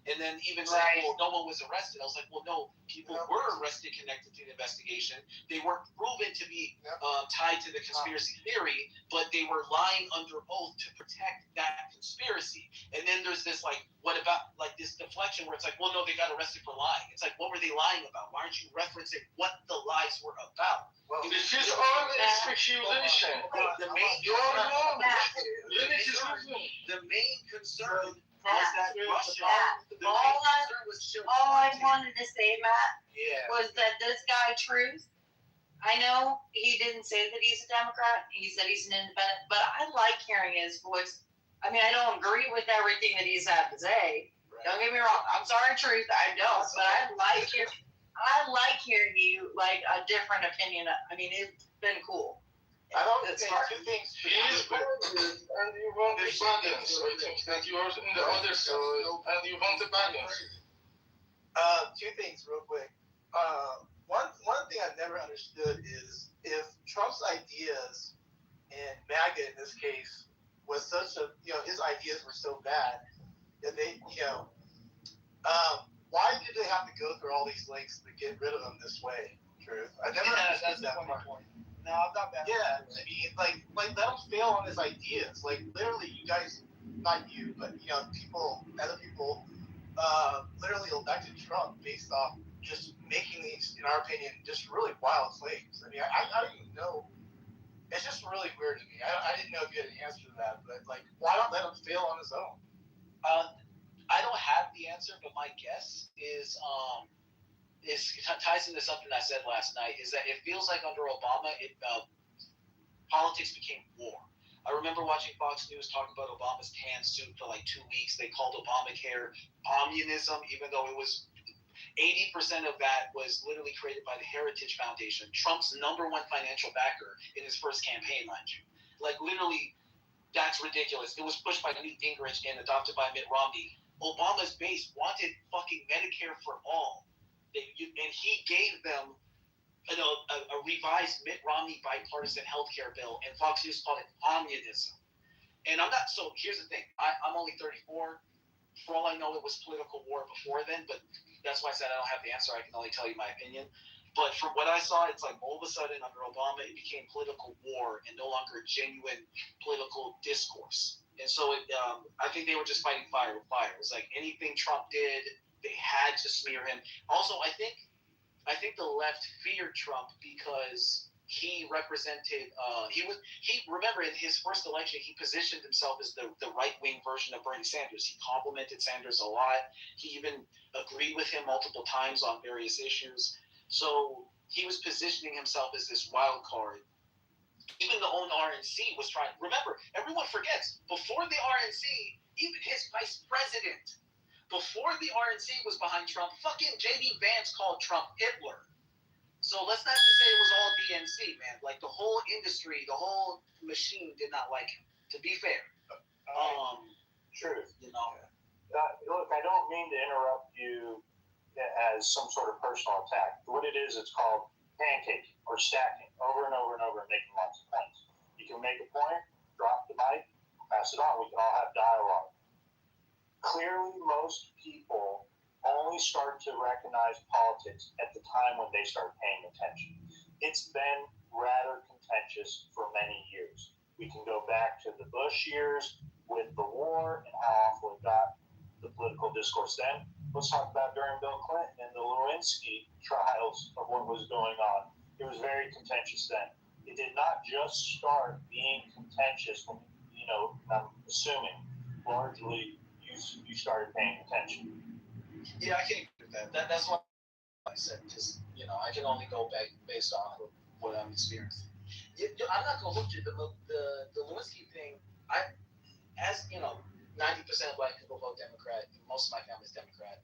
And then even saying, well, no one was arrested. I was like, well, no, people were arrested connected to the investigation. They weren't proven to be tied to the conspiracy theory, but they were lying under oath to protect that conspiracy. And then there's this what about this deflection where it's like, well, no, they got arrested for lying. It's like, what were they lying about? Why aren't you referencing what the lies were about? Well, This is all speculation. The main concern was that Russia. All I wanted to say, Matt, Yeah. was that this guy Truth, I know he didn't say that he's a Democrat. He said he's an independent, but I like hearing his voice. I mean, I don't agree with everything that he's had to say. Don't get me wrong. I'm sorry, Truth, I don't, but I like hearing you like a different opinion. I mean, it's been cool. I don't think two things. He is balanced, and you want the balance. I think that you are in the other side, and you want the balance. Two things real quick. One thing I've never understood is if Trump's ideas and MAGA in this case was such a, his ideas were so bad that they, why did they have to go through all these lengths to get rid of them this way? Truth. I never understood that part. No, I'm not bad. Yeah, I mean, like let him fail on his ideas. Like literally, you guys, not you, but other people, literally elected Trump based off just making these, in our opinion, just really wild claims. I mean, I don't even know. It's just really weird to me. I didn't know if you had an answer to that, but like, why not let him fail on his own? I don't have the answer, but my guess is ties into something I said last night. Is that it feels like under Obama, politics became war. I remember watching Fox News talk about Obama's tan suit for like 2 weeks. They called Obamacare communism, even though it was 80% of that was literally created by the Heritage Foundation, Trump's #1 financial backer in his first campaign, mind you. Like literally, that's ridiculous. It was pushed by Newt Gingrich and adopted by Mitt Romney. Obama's base wanted fucking Medicare for all. And he gave them a revised Mitt Romney bipartisan healthcare bill, and Fox News called it communism. And I'm not, so here's the thing. I'm only 34. For all I know, it was political war before then, but that's why I said I don't have the answer. I can only tell you my opinion. But from what I saw, it's like all of a sudden under Obama, it became political war and no longer genuine political discourse. And so I think they were just fighting fire with fire. It was like anything Trump did, they had to smear him. Also, I think the left feared Trump because he represented. Remember in his first election, he positioned himself as the right-wing version of Bernie Sanders. He complimented Sanders a lot. He even agreed with him multiple times on various issues. So he was positioning himself as this wild card. Even the own RNC was trying. Remember, everyone forgets, before the RNC, even his vice president, before the RNC was behind Trump, fucking J.D. Vance called Trump Hitler. So let's not just say it was all DNC, man. Like the whole industry, the whole machine did not like him, to be fair. Truth. Look, I don't mean to interrupt you as some sort of personal attack. What it is, it's called pancaking or stacking over and over and over and making lots of points. You can make a point, drop the mic, pass it on. We can all have dialogue. Clearly, most people only start to recognize politics at the time when they start paying attention. It's been rather contentious for many years. We can go back to the Bush years with the war and how awful it got, the political discourse then. Let's talk about during Bill Clinton and the Lewinsky trials of what was going on. It was very contentious then. It did not just start being contentious when, I'm assuming, largely you started paying attention. Yeah, I can agree with that. That's what I said, because, I can only go back based on what I'm experiencing. I'm not going to look at the Lewinsky thing. 90% of black people vote Democrat. Most of my family's Democrat.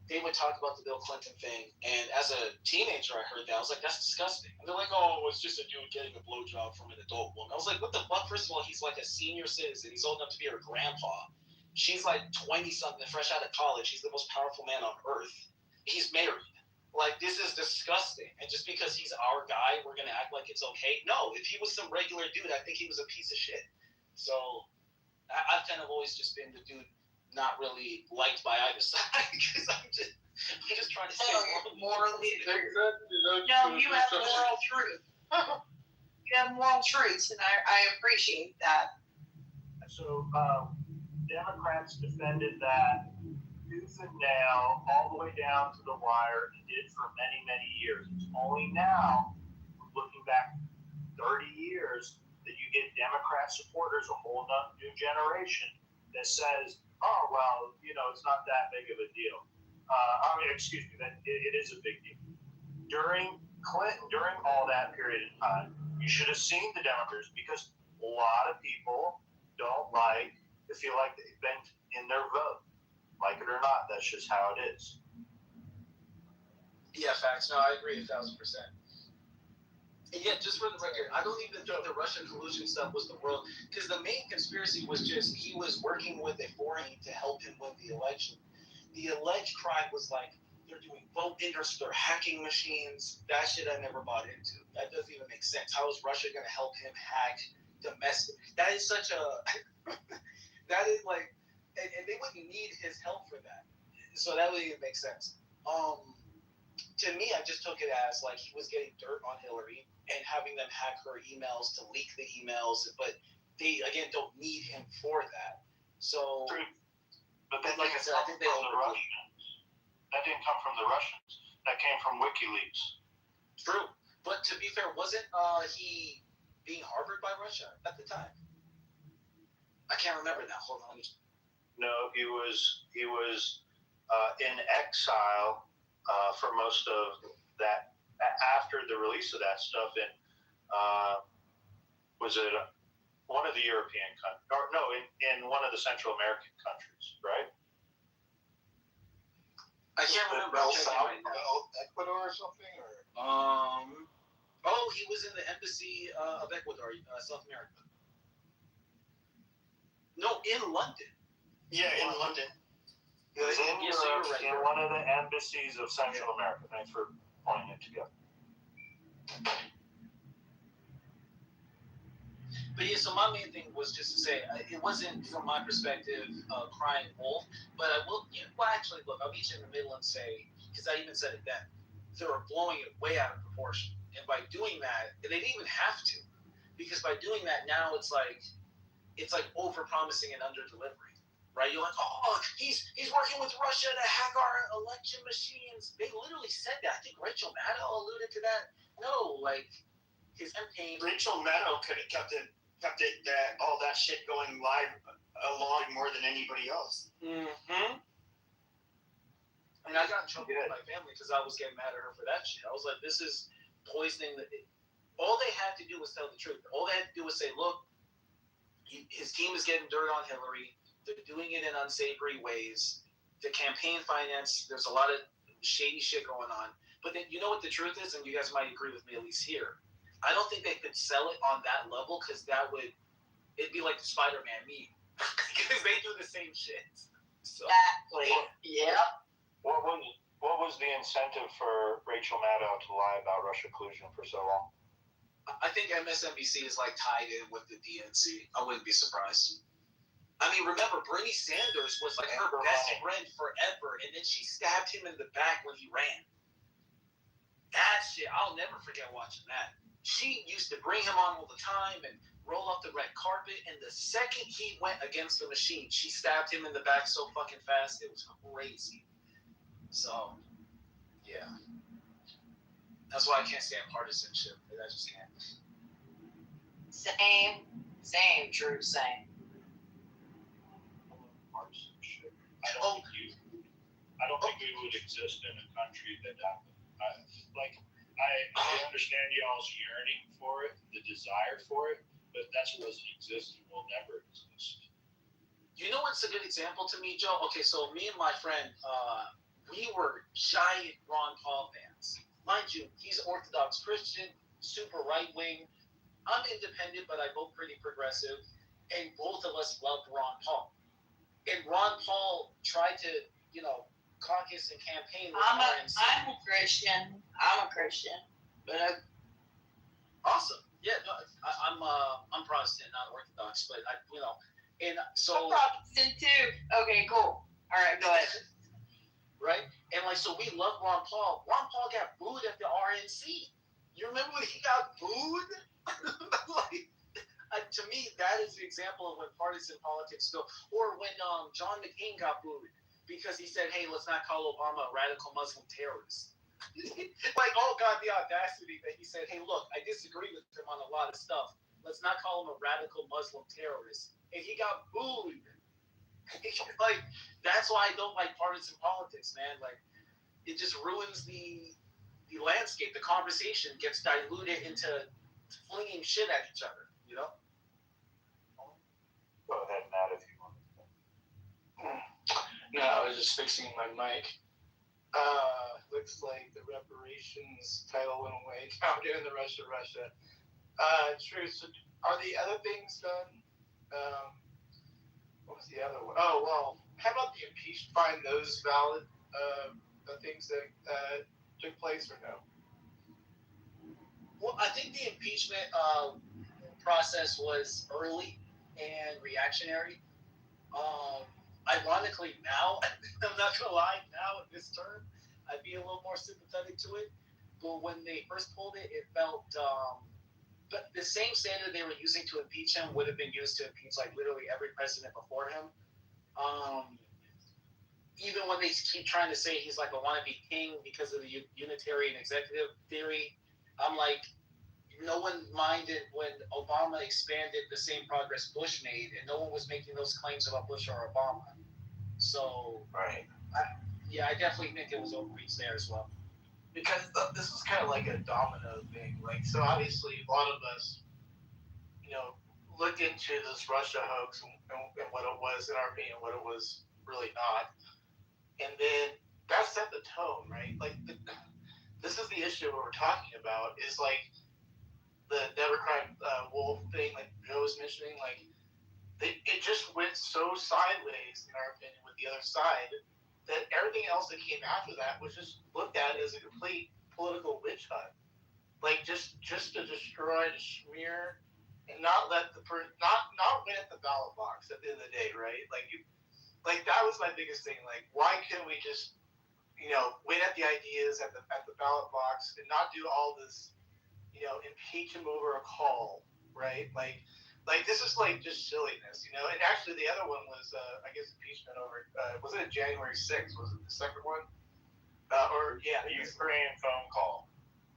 They would talk about the Bill Clinton thing, and as a teenager, I heard that. I was like, that's disgusting. And they're like, oh, it's just a dude getting a blowjob from an adult woman. I was like, what the fuck? First of all, he's like a senior citizen. He's old enough to be her grandpa. She's like 20-something, fresh out of college. He's the most powerful man on earth. He's married. Like, this is disgusting. And just because he's our guy, we're going to act like it's okay? No, if he was some regular dude, I think he was a piece of shit. So I've kind of always just been the dude not really liked by either side because I'm just trying to stay morally. No, you have moral truth. You have moral truths, and I appreciate that. So Democrats defended that tooth and nail all the way down to the wire and did for many, many years. It's only now looking back 30 years, that you get Democrat supporters, a whole new generation that says, oh, well, it's not that big of a deal. Excuse me, that it is a big deal. During Clinton, during all that period of time, you should have seen the Democrats, because a lot of people don't feel like they've been in their vote. Like it or not, that's just how it is. Yeah, facts. No, I agree 1,000%. And yeah, just for the record, I don't even think the Russian collusion stuff was the world, because the main conspiracy was just he was working with a foreign to help him win the election. The alleged crime was like they're doing vote diggers, they're hacking machines. That shit I never bought into. That doesn't even make sense. How is Russia going to help him hack domestic? That is such a that is like, and they wouldn't need his help for that. So that wouldn't even make sense. To me, I just took it as like he was getting dirt on Hillary and having them hack her emails to leak the emails, but they again don't need him for that. So, but that like I said, I think they Russians. That didn't come from the Russians. That came from WikiLeaks. True, but to be fair, wasn't he being harbored by Russia at the time? I can't remember now. Hold on. No, he was in exile for most of that after the release of that stuff in was it one of the European countries, or no, in one of the Central American countries, right? I can't remember. Ecuador or something, or oh, he was in the embassy of Ecuador, South America. No, in London. Yeah, in London. He was in Europe, in one of the embassies of Central America. Thanks for pointing it together. But yeah, so my main thing was just to say, it wasn't, from my perspective, crying wolf, but I will, well, actually, look, I'll meet you in the middle and say, because I even said it then, they were blowing it way out of proportion. And by doing that, they didn't even have to, because by doing that now, it's like over-promising and under-delivering, right? You're like, oh, he's working with Russia to hack our election machines. They literally said that. I think Rachel Maddow alluded to that. No, like, his campaign. Rachel Maddow could have kept all that shit going live along more than anybody else. Mm-hmm. And I got in trouble with my family because I was getting mad at her for that shit. I was like, this is poisoning. All they had to do was tell the truth. All they had to do was say, look, his team is getting dirt on Hillary. They're doing it in unsavory ways. The campaign finance, there's a lot of shady shit going on. But then, you know what the truth is, and you guys might agree with me at least here. I don't think they could sell it on that level because it'd be like the Spider-Man meme because they do the same shit. So, exactly. Yep. What was the incentive for Rachel Maddow to lie about Russia collusion for so long? I think MSNBC is like tied in with the DNC. I wouldn't be surprised. I mean, remember, Bernie Sanders was like her best friend forever, and then she stabbed him in the back when he ran. That shit, I'll never forget watching that. She used to bring him on all the time and roll off the red carpet, and the second he went against the machine, she stabbed him in the back so fucking fast, it was crazy. So, yeah. That's why I can't stand partisanship. I just can't. Same, true, same. Partisanship. I don't think we would exist in a country that I understand y'all's yearning for it, the desire for it, but that doesn't exist and will never exist. You know what's a good example to me, Joe? Okay, so me and my friend, we were giant Ron Paul fans. Mind you, he's Orthodox Christian, super right-wing. I'm independent, but I vote pretty progressive, and both of us loved Ron Paul. And Ron Paul tried to, caucus and campaign with RNC. I'm a Christian, but awesome. Yeah, no, I'm Protestant, not Orthodox, but and so I'm Protestant too. Okay, cool. All right, go ahead. Right, and so we love Ron Paul. Ron Paul got booed at the RNC. You remember when he got booed? To me, that is the example of when partisan politics go. Or when John McCain got booed because he said, "Hey, let's not call Obama a radical Muslim terrorist." Like, oh God, the audacity that he said, "Hey, look, I disagree with him on a lot of stuff. Let's not call him a radical Muslim terrorist." And he got booed. Like, that's why I don't like partisan politics, man. Like, it just ruins the landscape. The conversation gets diluted into flinging shit at each other. You know. Go ahead, Matt, if you want. No, I was just fixing my mic. Looks like the reparations title went away. Now we're doing the Russia. True. So are the other things done? What was the other one? Oh, well, how about the impeachment? Find those valid, the things that took place or no? Well, I think the impeachment process was early and reactionary. Ironically, now, I'm not going to lie, now at this term, I'd be a little more sympathetic to it. But when they first pulled it, it felt but the same standard they were using to impeach him would have been used to impeach like literally every president before him. Even when they keep trying to say he's like a wannabe king because of the unitarian executive theory, I'm like, no one minded when Obama expanded the same progress Bush made, and no one was making those claims about Bush or Obama. So, right. I definitely think it was overreach there as well. Because this was kind of like a domino thing. Like, so obviously a lot of us, looked into this Russia hoax and what it was, in our opinion, what it was really not. And then that set the tone, right? Like, this is the issue what we're talking about is like the Democrat wolf thing, like Joe was mentioning, like it just went so sideways, in our opinion, with the other side that everything else that came after that was just looked at as a complete political witch hunt, like just to destroy, to smear, and not let not win at the ballot box at the end of the day, right? Like that was my biggest thing. Like, why can't we just win at the ideas at the ballot box and not do all this, impeach him over a call, right? Like this is like just silliness, And actually, the other one was, I guess, impeachment over. Was it January 6th? Was it the second one? The Ukraine phone call.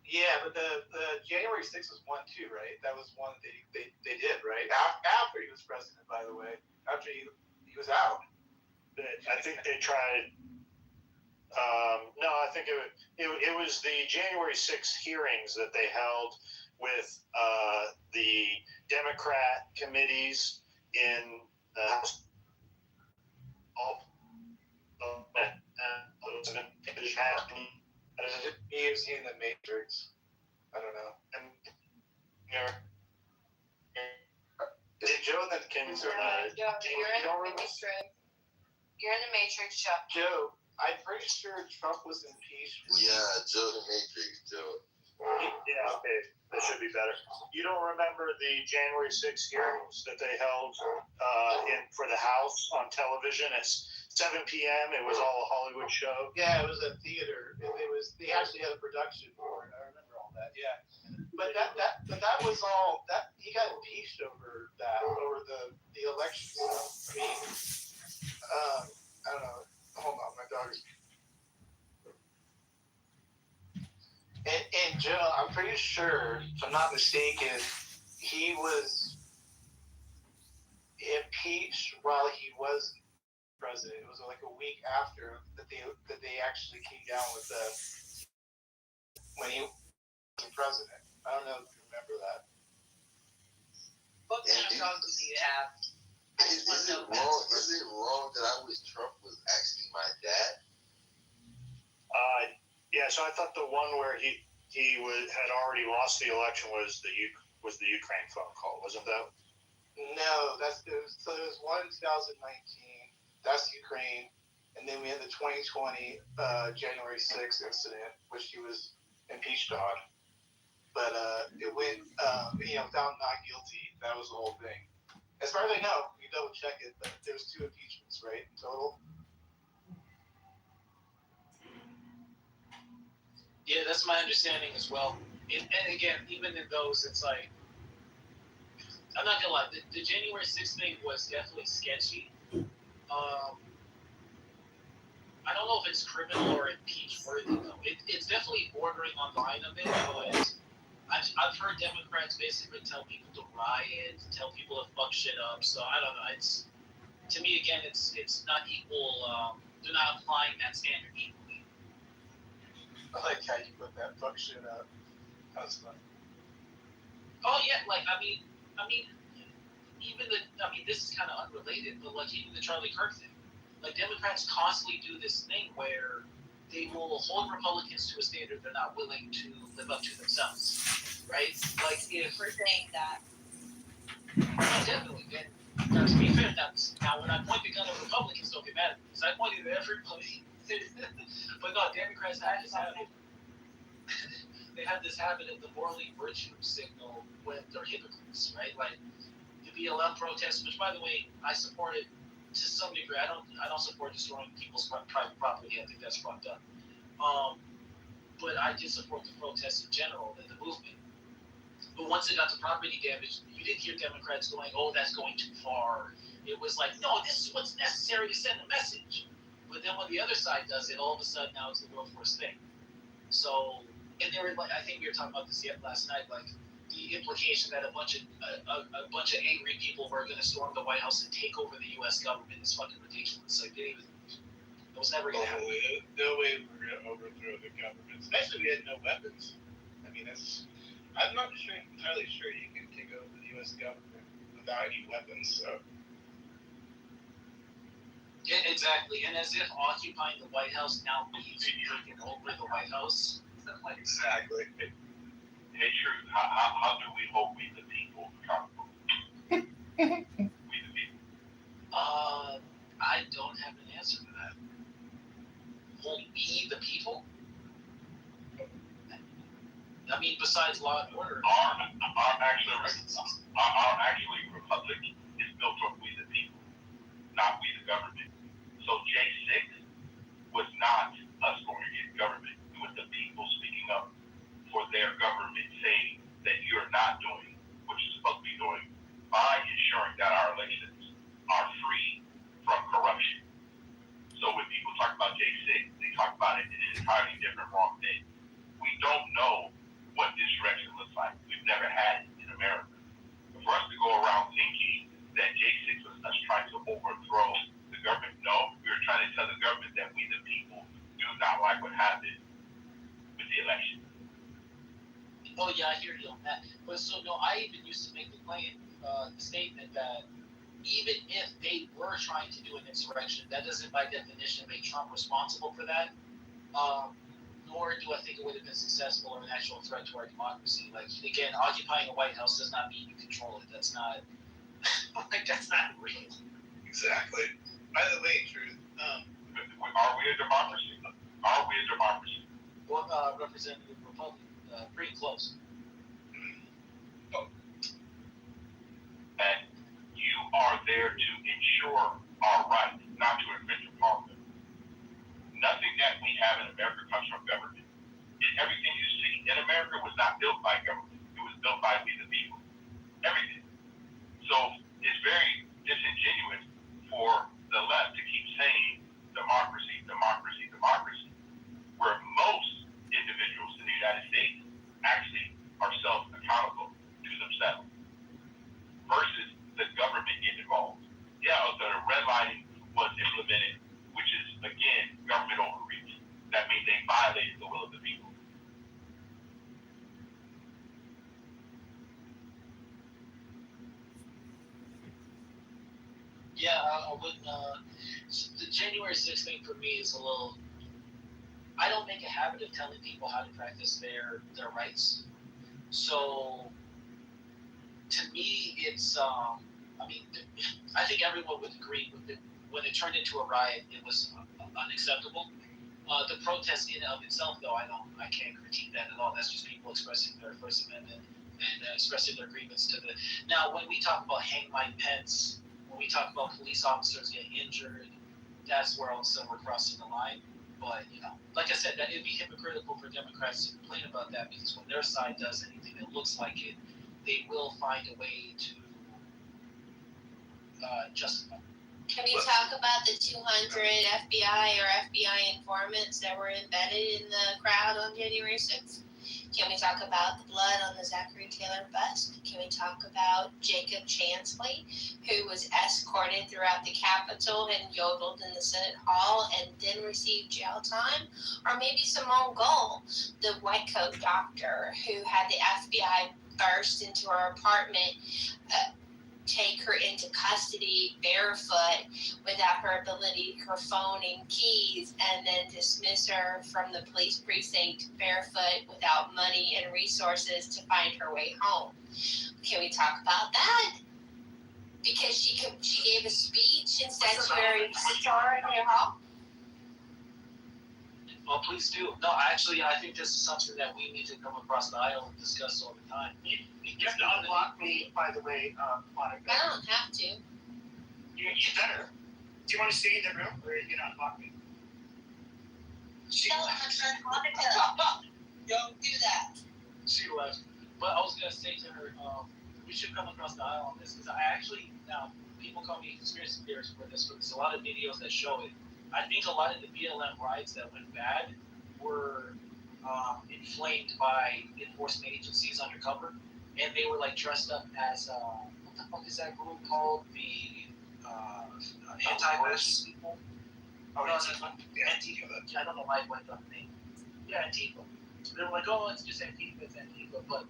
Yeah, but the January 6th was one too, right? That was one they did, right? After he was president, by the way. After he was out. I think they tried. No, I think it was the January 6th hearings that they held with the Democrat committees in the House. He was in the Matrix. I don't know. And is it Joe that can You're in the Matrix. You're in the Matrix, Chuck. Joe, I'm pretty sure Trump was impeached. Yeah, Joe the Matrix, Joe. Yeah, okay. That should be better. You don't remember the January 6th hearings that they held for the House on television at 7 p.m.? It was all a Hollywood show. Yeah, it was a theater. They actually had a production for it. I remember all that. Yeah, but that was all that he got impeached over the election stuff. I mean, I don't know. Hold on, my dog is. And Joe, I'm pretty sure, if I'm not mistaken, he was impeached while he was president. It was like a week after that they actually came down with when he was president. I don't know if you remember that. What kind of dog does he have? Is it wrong that I wish Trump was actually my dad? Yeah, so I thought the one where he had already lost the election was the Ukraine phone call, wasn't that? No, there was one in 2019. That's Ukraine, and then we had the 2020 January 6th incident, which he was impeached on. But it went, found not guilty. That was the whole thing. As far as I know, you double check it, but there was 2 impeachments, right, in total. Yeah, that's my understanding as well. And again, even in those, it's like, I'm not gonna lie, the January 6th thing was definitely sketchy. I don't know if it's criminal or impeach worthy though. It's definitely bordering on the line of it, but I've heard Democrats basically tell people to riot, tell people to fuck shit up. So I don't know. It's to me again, it's not equal. They're not applying that standard equally. I like how you put that fuck shit up. That was funny. Oh yeah, like I mean, this is kind of unrelated, but like even the Charlie Kirk thing, like Democrats constantly do this thing where they will hold Republicans to a standard they're not willing to live up to themselves, right? Like if we're saying that. Definitely. And to be fair, now when I point the gun at Republicans, don't get mad at me, because I pointed at everybody. But no, Democrats have this habit. They have this habit of the morally virtue signal when they're hypocrites, right? Like the BLM protests, which by the way, I support it to some degree. I don't support destroying people's private property. I think that's fucked up. But I did support the protests in general and the movement. But once it got to property damage, you didn't hear Democrats going, "Oh, that's going too far." It was like, "No, this is what's necessary to send a message." But then when the other side does it, all of a sudden now it's the world's worst thing. So, and there were like, I think we were talking about this last night, like the implication that a bunch of angry people were going to storm the White House and take over the U.S. government is fucking ridiculous. Like, it was never going to happen. No way we're going to overthrow the government. Especially we had no weapons. I mean, I'm not entirely sure you can take over the U.S. government without any weapons. So. Yeah, exactly. And as if occupying the White House now means taking over the White House. Exactly. Hey, Truth, how do we hope we the people accountable? We the people. I don't have an answer to that. Hold we the people? I mean, besides law and order. Our actually republic is built on we the people, not we the government. So J6 was not us going against government. It was the people speaking up for their government, saying that you're not doing what you're supposed to be doing by ensuring that our elections are free from corruption. So when people talk about J6, they talk about it in an entirely different wrong thing. We don't know what this direction looks like. We've never had it in America. For us to go around thinking that J6 was us trying to overthrow the government, no, we were trying to tell the government that we the people do not like what happened with the election. Oh yeah, I hear you on that. But so no, I even used to make the claim, the statement that even if they were trying to do an insurrection, that doesn't by definition make Trump responsible for that. Nor do I think it would have been successful or an actual threat to our democracy. Like again, occupying the White House does not mean you control it. That's not that's not real. Exactly. By the way, Truth, are we a democracy? Are we a democracy? Well, Representative Republic, pretty close. And you are there to ensure our rights, not to infringe upon them. Nothing that we have in America comes from government. And everything you see in America was not built by government. It was built by we the people. Everything. So it's very disingenuous for the left to keep saying democracy, democracy, democracy, where most individuals in the United States actually are self-accountable to themselves versus the government getting involved. Yeah, the redlining was implemented, which is, again, government overreach. That means they violated the will of the people. Yeah, I wouldn't. The January 6th thing for me is a little. I don't make a habit of telling people how to practice their rights. So, to me, it's. I mean, I think everyone would agree with it. When it turned into a riot, it was unacceptable. The protest in and of itself, though, I can't critique that at all. That's just people expressing their First Amendment and expressing their grievance to the. Now, when we talk about hang my pets, when we talk about police officers getting injured, that's where all of a sudden we're crossing the line. But like I said, that it'd be hypocritical for Democrats to complain about that because when their side does anything that looks like it, they will find a way to justify. Can we talk about the 200 FBI or FBI informants that were embedded in the crowd on January 6th? Can we talk about the blood on the Zachary Taylor bust? Can we talk about Jacob Chansley, who was escorted throughout the Capitol and yodeled in the Senate Hall and then received jail time? Or maybe Simone Gold, the white coat doctor who had the FBI burst into her apartment, take her into custody barefoot without her ability, her phone and keys, and then dismiss her from the police precinct barefoot without money and resources to find her way home. Can we talk about that? Because she gave a speech in Sanctuary in their hall. Well, please do. No, actually, I think this is something that we need to come across the aisle and discuss all the time. You have to unblock me, by the way, Monica. I don't have to. You better. Do you want to stay in the room, or are you gonna unblock me? She left. Don't do that. She left. But I was gonna say to her, we should come across the aisle on this because I actually now people call me conspiracy theorists for this, but there's a lot of videos that show it. I think a lot of the BLM riots that went bad were inflamed by enforcement agencies undercover, and they were like dressed up as what the fuck is that group called? The anti-fascist people. Oh, no, Antifa. I don't know why I went on the name. Yeah, Antifa. They were like, oh, it's just Antifa, it's Antifa, but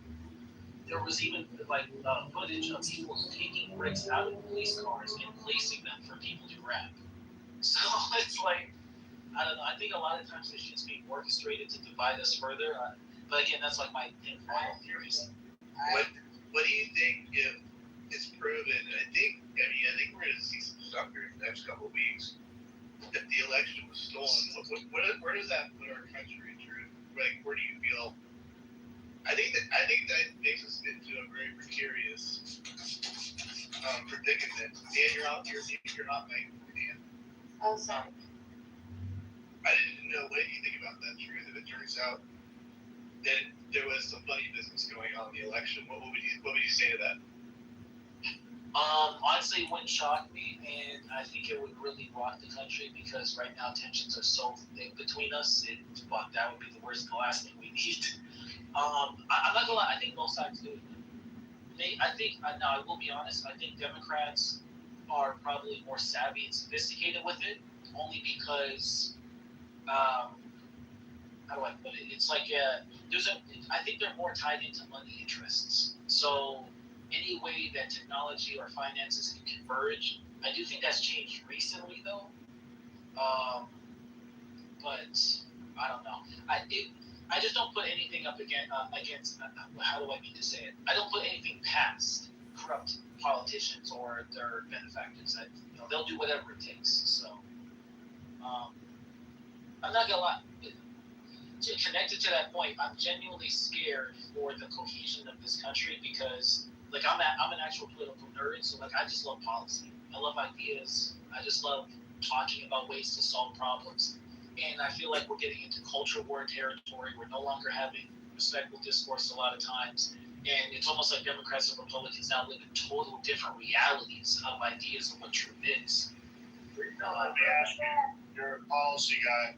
there was even like footage of people taking bricks out of police cars and placing them for people to grab. So it's like, I don't know. I think a lot of times this shit's being orchestrated to divide us further. But again, that's like my final theories. What do you think if it's proven? I think we're going to see some stuff here in the next couple of weeks. If the election was stolen, where does that put our country, Drew? Like, where do you feel? I think that makes us into a very precarious predicament. Dan, you're not my Dan. Oh, sorry. I didn't know. What do you think about that, Drew? If it turns out that there was some funny business going on in the election, what would you say to that? Honestly, it wouldn't shock me, and I think it would really rock the country because right now tensions are so thick between us. That would be the last thing we need. I'm not gonna lie. I think both sides do it. I will be honest. I think Democrats are probably more savvy and sophisticated with it, only because, how do I put it? It's like I think they're more tied into money interests. So any way that technology or finances can converge, I do think that's changed recently, though. But I don't know. I just don't put anything up against. How do I mean to say it? I don't put anything past corrupt politicians or their benefactors. They'll do whatever it takes. So I'm not gonna lie. Connected to that point, I'm genuinely scared for the cohesion of this country because, like, I'm an actual political nerd. So, like, I just love policy. I love ideas. I just love talking about ways to solve problems. And I feel like we're getting into culture war territory. We're no longer having respectful discourse a lot of times. And it's almost like Democrats and Republicans now live in total different realities of ideas of what truth is. Let me ask you, you're a policy guy.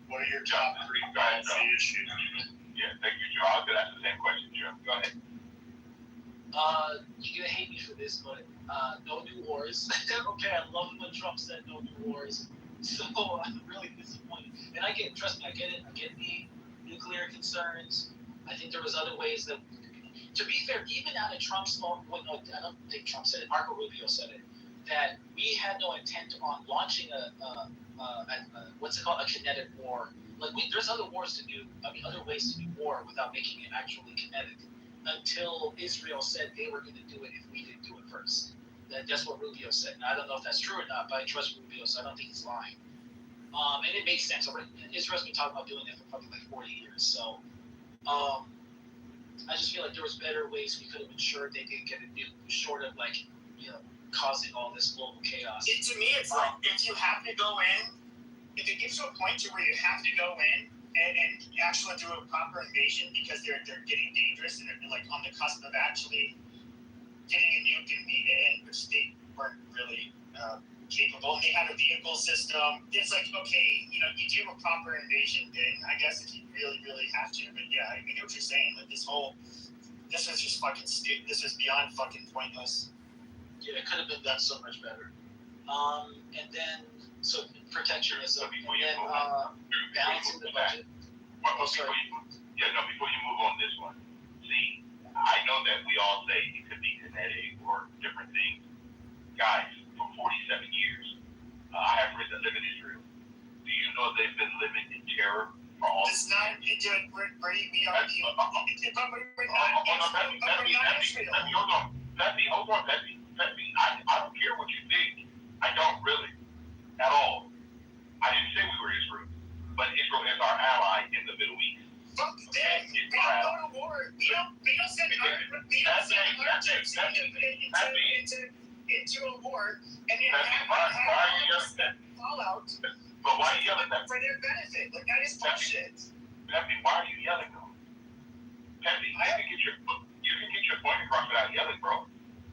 What are your top 3 policy issues? Yeah, thank you, Joe. I was going to ask the same question, Joe. Go ahead. You're going to hate me for this, but no new wars. Okay, I love it when Trump said no new wars. So I'm really disappointed. And trust me, I get it. I get the nuclear concerns. I think there was other ways that, to be fair, even out of Trump's fault, I don't think Trump said it, Marco Rubio said it, that we had no intent on launching what's it called, a kinetic war. Like, there's other wars to do, other ways to do war without making it actually kinetic, until Israel said they were going to do it if we didn't do it first. That's what Rubio said. And I don't know if that's true or not, but I trust Rubio, so I don't think he's lying. And it makes sense. Israel's been talking about doing it for probably like 40 years. So I just feel like there was better ways we could have ensured they didn't get a nuke, short of like, causing all this global chaos. To me, it's like if you have to go in, if it gets to a point to where you have to go in and actually do a proper invasion because they're getting dangerous and they're like on the cusp of actually getting a nuke and which they weren't really capable. They have a vehicle system. It's like, okay, you know, you do a proper invasion thing, I guess, if you really, really have to. But yeah, I get what you're saying. Like this is just fucking stupid. This is beyond fucking pointless. Yeah, it could have been done so much better. And then, so protectionism, and then balancing the budget. Before you move on this one, see, I know that we all say it could be genetic or different things. Guys, for 47 years, I have friends that live in Israel. Do you know they've been living in terror for all It's not, Brady, we are the, hold on, Pepe, I don't care what you think. I don't really, at all. I didn't say we were Israel, but Israel is our ally in the Middle East. Fuck them. We don't go to war. We don't send our troops into a war and then have fallout But why are you yelling at for their benefit. Like, that is bullshit. Pepe, why are you yelling though? Pepe, you can get your point across without yelling, bro.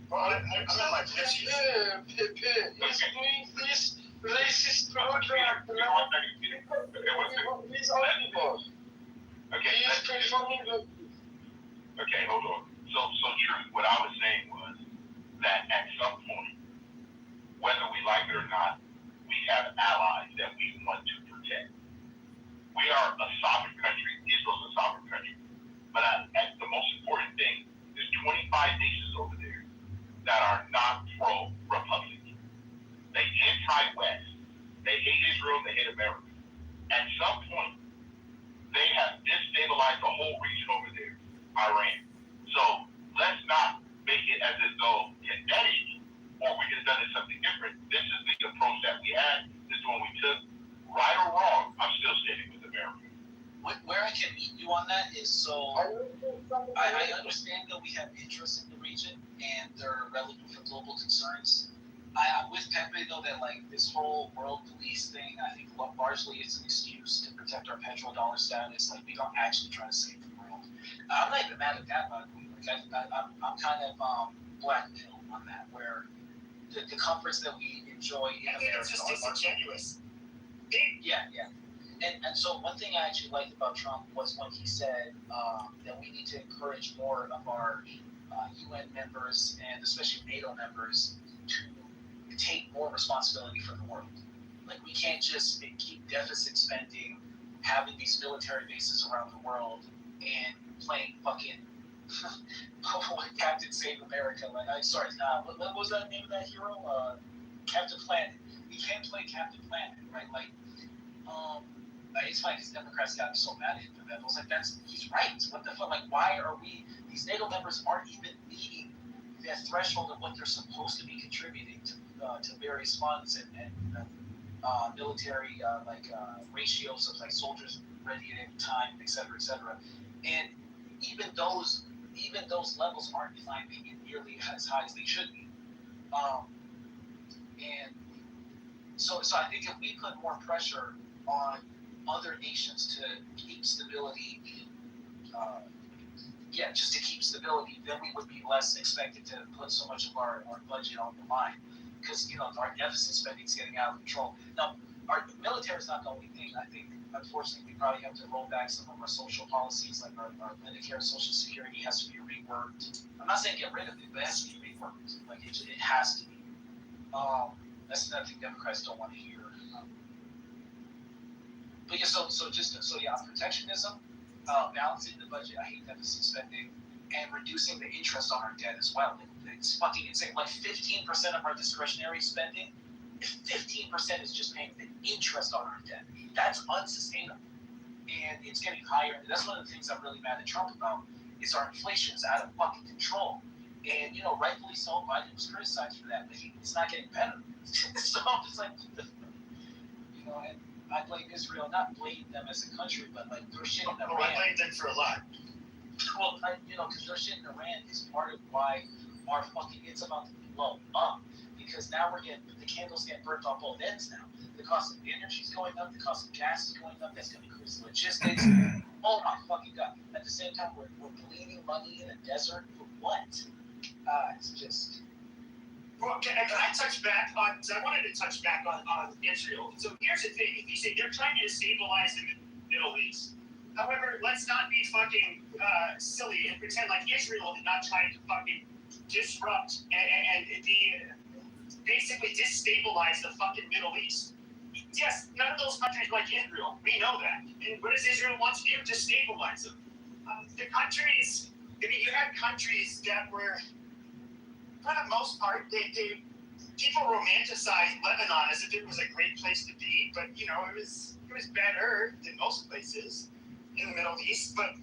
Well, I'm not my bitch. He's doing this racist program. He's Autobot. He is performing the... Okay, hold on. So true. What I was saying was that at some point, whether we like it or not, we have allies that we want to protect. We are a sovereign country. Israel's a sovereign country. But the most important thing, there's 25 nations over there that are not pro-Republic. They anti-West. They hate Israel. They hate America. At some point, they have destabilized the whole region over there, Iran. So let's not make it as if though kinetic or we could have done it something different. This is the approach that we had. This is the one we took. Right or wrong, I'm still standing with America. Where I can meet you on that is, so I understand that we have interests in the region and they're relevant for global concerns. I'm with Pepe though that like this whole world police thing, I think largely it's an excuse to protect our petrodollar status. Like we don't actually try to save the world. I'm not even mad at that, by the way. Like I'm kind of black pill on that, where the comforts that we enjoy in America it's just disingenuous. Yeah. And so one thing I actually liked about Trump was when he said that we need to encourage more of our UN members and especially NATO members to take more responsibility for the world. Like we can't just keep deficit spending, having these military bases around the world, and playing fucking Captain Save America. Like what was that name of that hero? Captain Planet. We can't play Captain Planet, right? Like it's funny because Democrats got so mad at him for that. I was like, he's right. What the fuck? Like, why are these NATO members aren't even meeting that threshold of what they're supposed to be contributing to various funds and military ratios of like soldiers ready at any time, et cetera, and even those levels aren't, in my opinion, nearly as high as they should be. And so I think if we put more pressure on other nations to keep stability, just to keep stability, then we would be less expected to put so much of our budget on the line. Because, our deficit spending is getting out of control. Now, our military is not the only thing. I think, unfortunately, we probably have to roll back some of our social policies, like our Medicare, Social Security has to be reworked. I'm not saying get rid of it, but it has to be reworked. Like, it has to be. That's another thing Democrats don't want to hear. But yeah, on protectionism, balancing the budget, I hate deficit spending, and reducing the interest on our debt as well. It's fucking insane. Like 15% of our discretionary spending, 15% is just paying the interest on our debt. That's unsustainable. And it's getting higher. And that's one of the things I'm really mad at Trump about, is our inflation is out of fucking control. And, rightfully so, Biden was criticized for that, but it's not getting better. So I'm just like, and I blame Israel, not blame them as a country, but like their shit in Iran. I blame them for a lot. Well, because their shit in Iran is part of why it's about to blow up. Because now the candles getting burnt on both ends now. The cost of energy is going up, the cost of gas is going up, that's going to increase logistics. Oh my fucking God. At the same time, we're bleeding money in a desert for what? It's just, Well, can I touch back on? So I wanted to touch back on Israel. So here's the thing: if you say they're trying to destabilize the Middle East, however, let's not be fucking silly and pretend like Israel did not try to fucking disrupt and basically destabilize the fucking Middle East. Yes, none of those countries like Israel. We know that. And what does Israel want to do? Destabilize them. The countries. I mean, you had countries that were. For the most part, people romanticize Lebanon as if it was a great place to be, but it was better than most places in the Middle East. But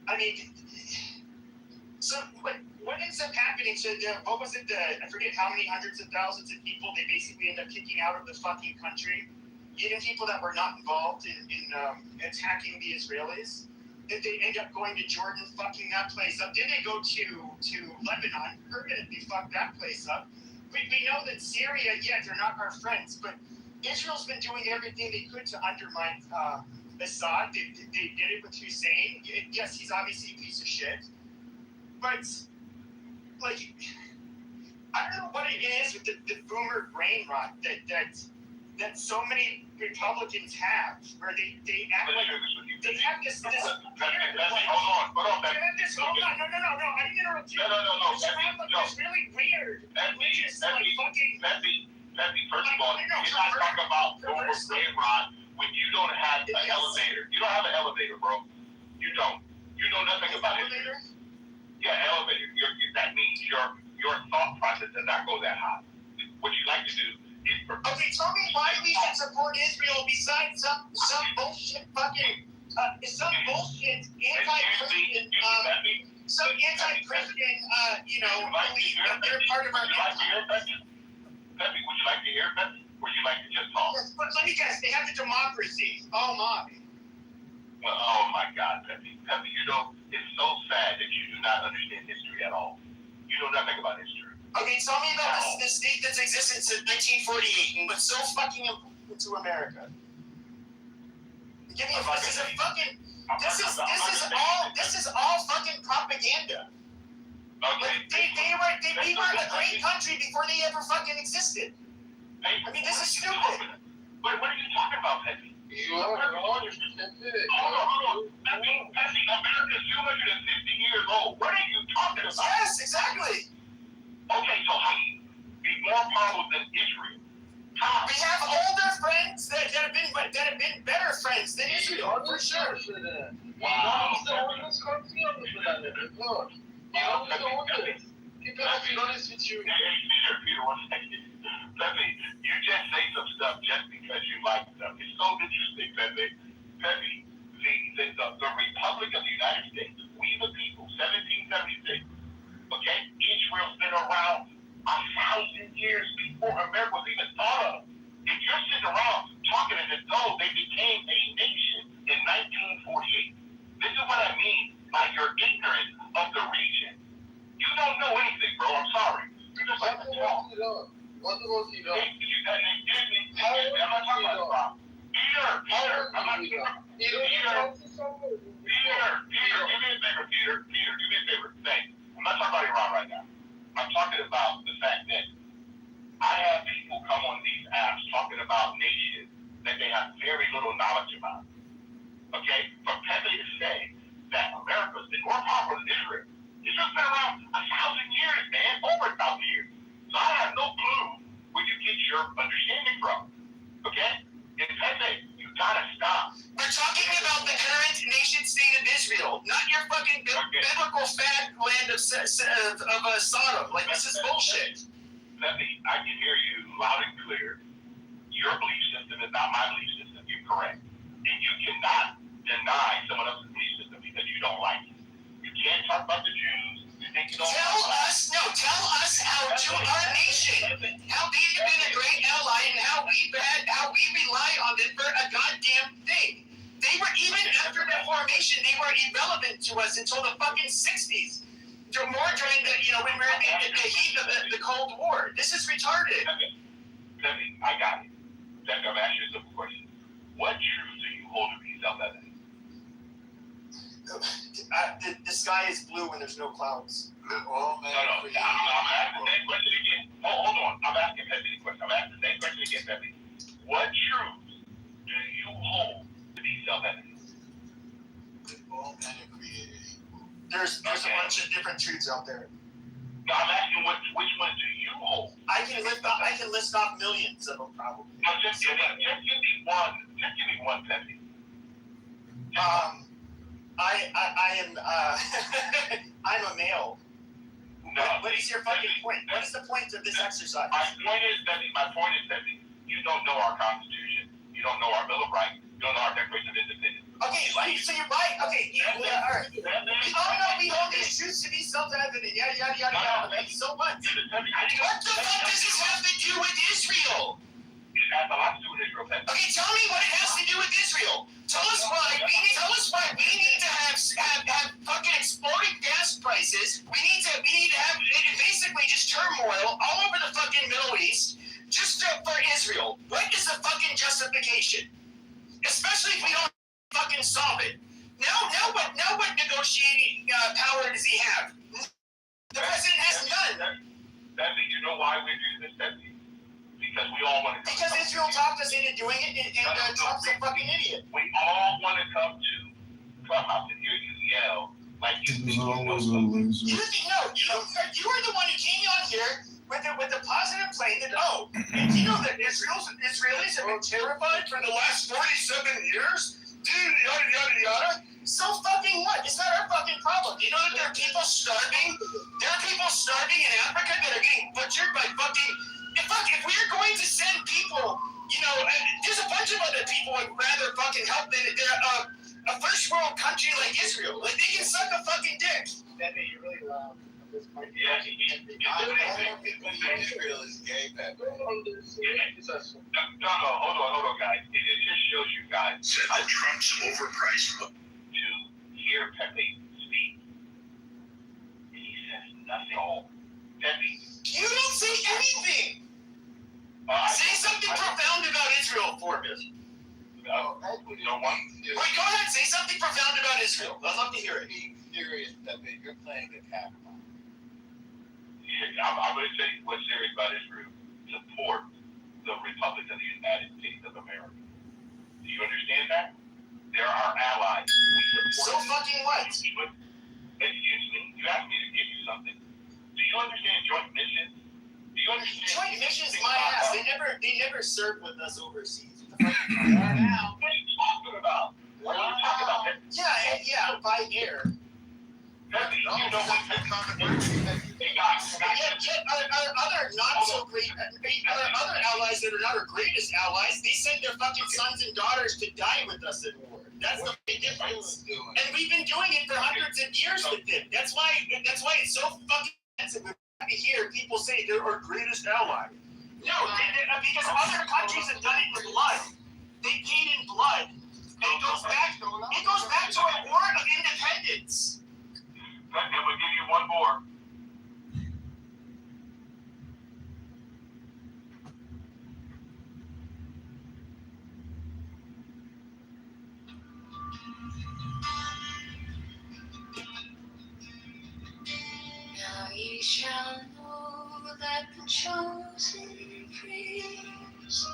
I mean, so what ends up happening to what was it? I forget how many hundreds of thousands of people they basically end up kicking out of the fucking country, even people that were not involved in attacking the Israelis. That they end up going to Jordan, fucking that place up. Then they go to Lebanon, permanently fuck that place up. We know that Syria, they're not our friends, but Israel's been doing everything they could to undermine Assad. They did it with Hussein. Yes, he's obviously a piece of shit, but like I don't know what it is with the boomer brain rot that so many Republicans have, where they act like they have this weird. Hold on. I didn't interrupt you. No. It's really weird. Religious, like fucking. First of all, you're not talking about boomer brain rot when you don't have an elevator. You don't have an elevator, bro. You don't. You know nothing about it. Yeah, elevator. That means your thought process does not go that high. What you like to do. Okay, tell me why we should support Israel besides some bullshit fucking some bullshit anti-Christian some anti-Christian belief that they're part of our empire. Pepe, would you like to hear Pepe? Or would you like to just talk? But let me guess, they have the democracy. Oh my. Well, oh my God, Pepe. Pepe, it's so sad that you do not understand history at all. You know nothing about history. Okay, tell me about the state that's existed since 1948 and what's so fucking important to America. Give me this is all fucking propaganda. Okay. Like, we were a great country before they ever fucking existed. I mean, this is stupid. What are you talking about, Pepe? You are wrong. Hold on. I mean, Pepe, America's 250 years old. What are you talking about? Yes, exactly. Okay, so how can you be more powerful than Israel? How? We have older friends that have been better friends than Israel, for sure. Wow. Peter, one second. Pepe, you just say some stuff just because you like stuff. It's so interesting, Pepe. Pepe, the Republic of the United States, we the people, 1776. Okay, Israel's been around 1,000 years before America was even thought of. If you're sitting around talking as though they became a nation in 1948, this is what I mean by your ignorance of the region. You don't know anything, bro. I'm sorry. You just like to talk. What was he done? Excuse me. I'm not talking about Rob. Peter, I'm not Peter, do me a favor, Peter. Thanks. I'm not talking about Iran right now. I'm talking about the fact that I have people come on these apps talking about nations that they have very little knowledge about. Okay? For Pepe to say that America's been more powerful than Israel. Israel's been around 1,000 years, man. Over 1,000 years. So I have no clue where you get your understanding from. Okay? And Pepe, you gotta stop. We're talking about the current nation state of Israel, not your fucking biblical fad land of Sodom. Like, this is bullshit. Pepe, I can hear you loud and clear. Your belief system is not my belief system. You're correct. And you cannot deny someone else's belief system because you don't like it. You can't talk about the Jews. Tell us how our nation, how they've been a great ally and how we rely on them for a goddamn thing. They were, even after their formation, they were irrelevant to us until the fucking 60s. More during the, when we were in the heat of the Cold War. This is retarded. Pepe, I got it. Pepe, I'm asking you a simple question. What truth do you hold to be self-evident? The sky is blue when there's no clouds. No, I'm asking the same question again. Hold on. I'm asking Pepe the question. I'm asking the same question again, Pepe. What truths do you hold to be self-evident? All men are created equal. There's a bunch of different truths out there. No, I'm asking which ones do you hold? I can list off millions of them probably. No, just give me one. Just give me one, Pepe. I am I'm a male. No. What is your fucking point? What is the point of this exercise? My point is that you don't know our Constitution. You don't know our Bill of Rights. You don't know our Declaration of Independence. Okay, so you're right. Okay, all right. We all know we hold these truths to be self-evident. Yada yada yada yada. Okay, so what? What the fuck does this have to do with Israel? It has a lot to do with Israel. Okay, tell me what it has to do with Israel. Tell us why we need to have fucking exploding gas prices. We need to have basically just turmoil all over the fucking Middle East just for Israel. What is the fucking justification? Especially if we don't fucking solve it. Now what negotiating power does he have? The president has none. Pepe, you know why we're doing this, Pepe? Because we all want to come. Because Israel talked us into doing it, and Trump's a fucking idiot. We all want to come to Clubhouse and hear you yell like you think There's always a loser. You were the one who came on here with the positive claim that you know that Israelis have been terrified for the last 47 years. Dude, yada yada yada. So fucking what? It's not our fucking problem. You know that there are people starving. There are people starving in Africa that are getting butchered by fucking. If we're going to send people, there's a bunch of other people would rather fucking help than a first world country like Israel. Like they can suck a fucking dick. Pepe, you're really loud. Yeah, Israel is gay, Pepe. No, hold on, guys. It just shows you guys Said that Trump's overpriced. To hear Pepe speak. He says nothing at all. Pepe. You don't say anything. Say something profound about Israel for me. No one. Wait, go ahead. Say something profound about Israel. I'd love to hear it. Be serious, Pepe. You're playing the cap. I'm going to say what's serious about Israel. Support the Republic of the United States of America. Do you understand that? They're our allies. We support so fucking what? Excuse me. You asked me to give you something. Do you understand joint missions? Do you understand? Joint missions, my ass. They never served with us overseas. What are you talking about? What are you talking about? Yeah, by air. Pepe, you know what? Other not so great, other allies that are not our greatest allies, they send their fucking sons and daughters to die with us in war. That's the big difference. And we've been doing it for hundreds of years with them. That's why it's so fucking expensive to hear people say they're our greatest ally. No, because other countries have done it in blood. They paid in blood. And it goes back to a war of independence. And we'll give you one more. Now ye shall know that the chosen priest,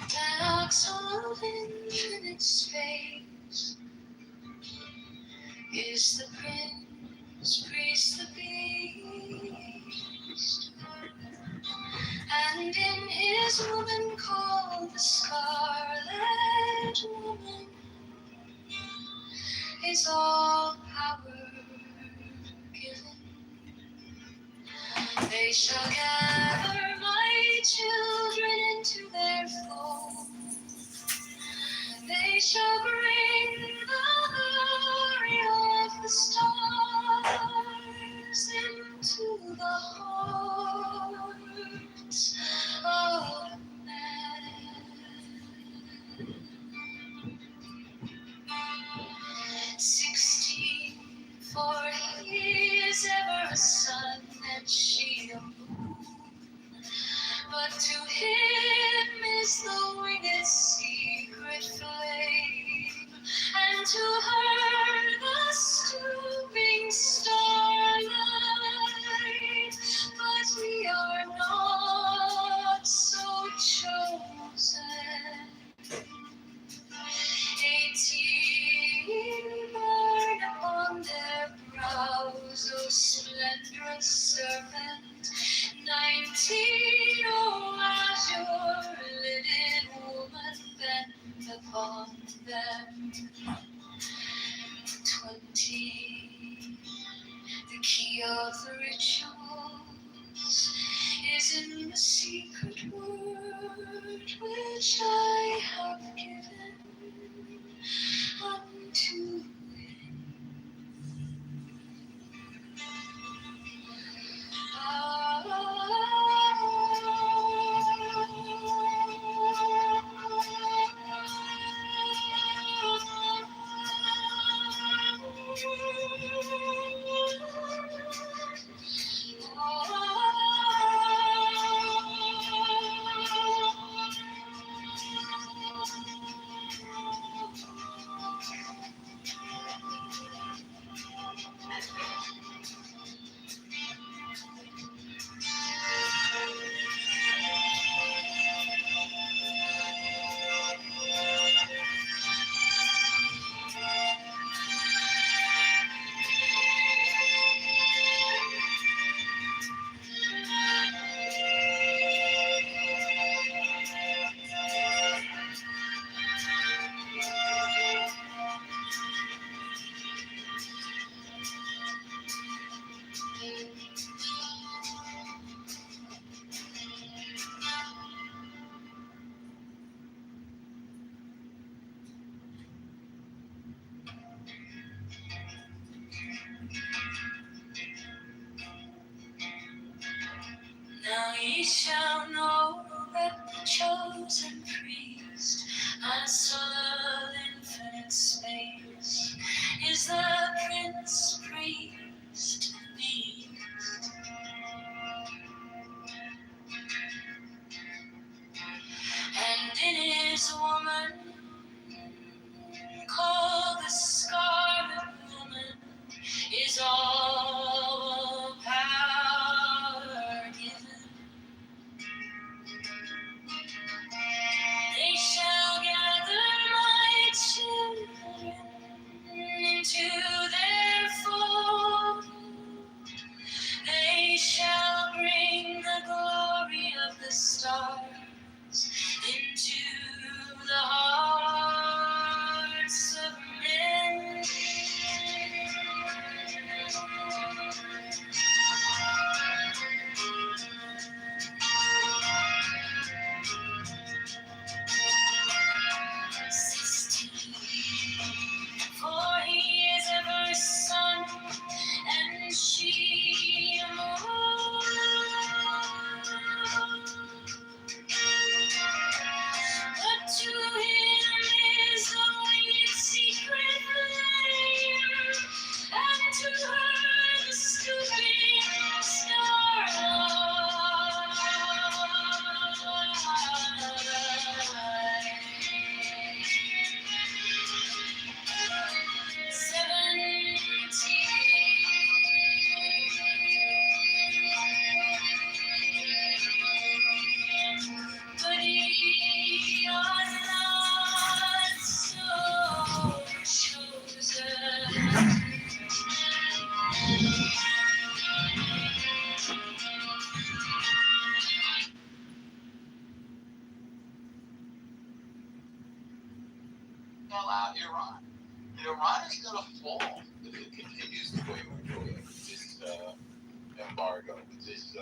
that ox of infinite space, is the Prince, priest, the beast, and in his woman called the Scarlet Woman is all power given. They shall gather my children into their fold. They shall bring the glory of the stars into the hearts of man. 16, for he is ever a sun and she a moon. But to him is the winged secret flame 20. The key of the rituals is in the secret word which I have given unto him. Now ye shall know that the chosen priest, my soul of infinite space, is the prince priest beast. And in his woman, called the Scarlet Woman, is all power given. They shall gather my children into their fold. They shall bring the glory of the stars into the hearts of men. 16. For he is ever sun, and she moon. But to him is a winged secret flame, and to her the stooping But ye are not so chosen. Fell out Iran. And Iran is going to fall if it continues the way we're doing with this embargo, with this,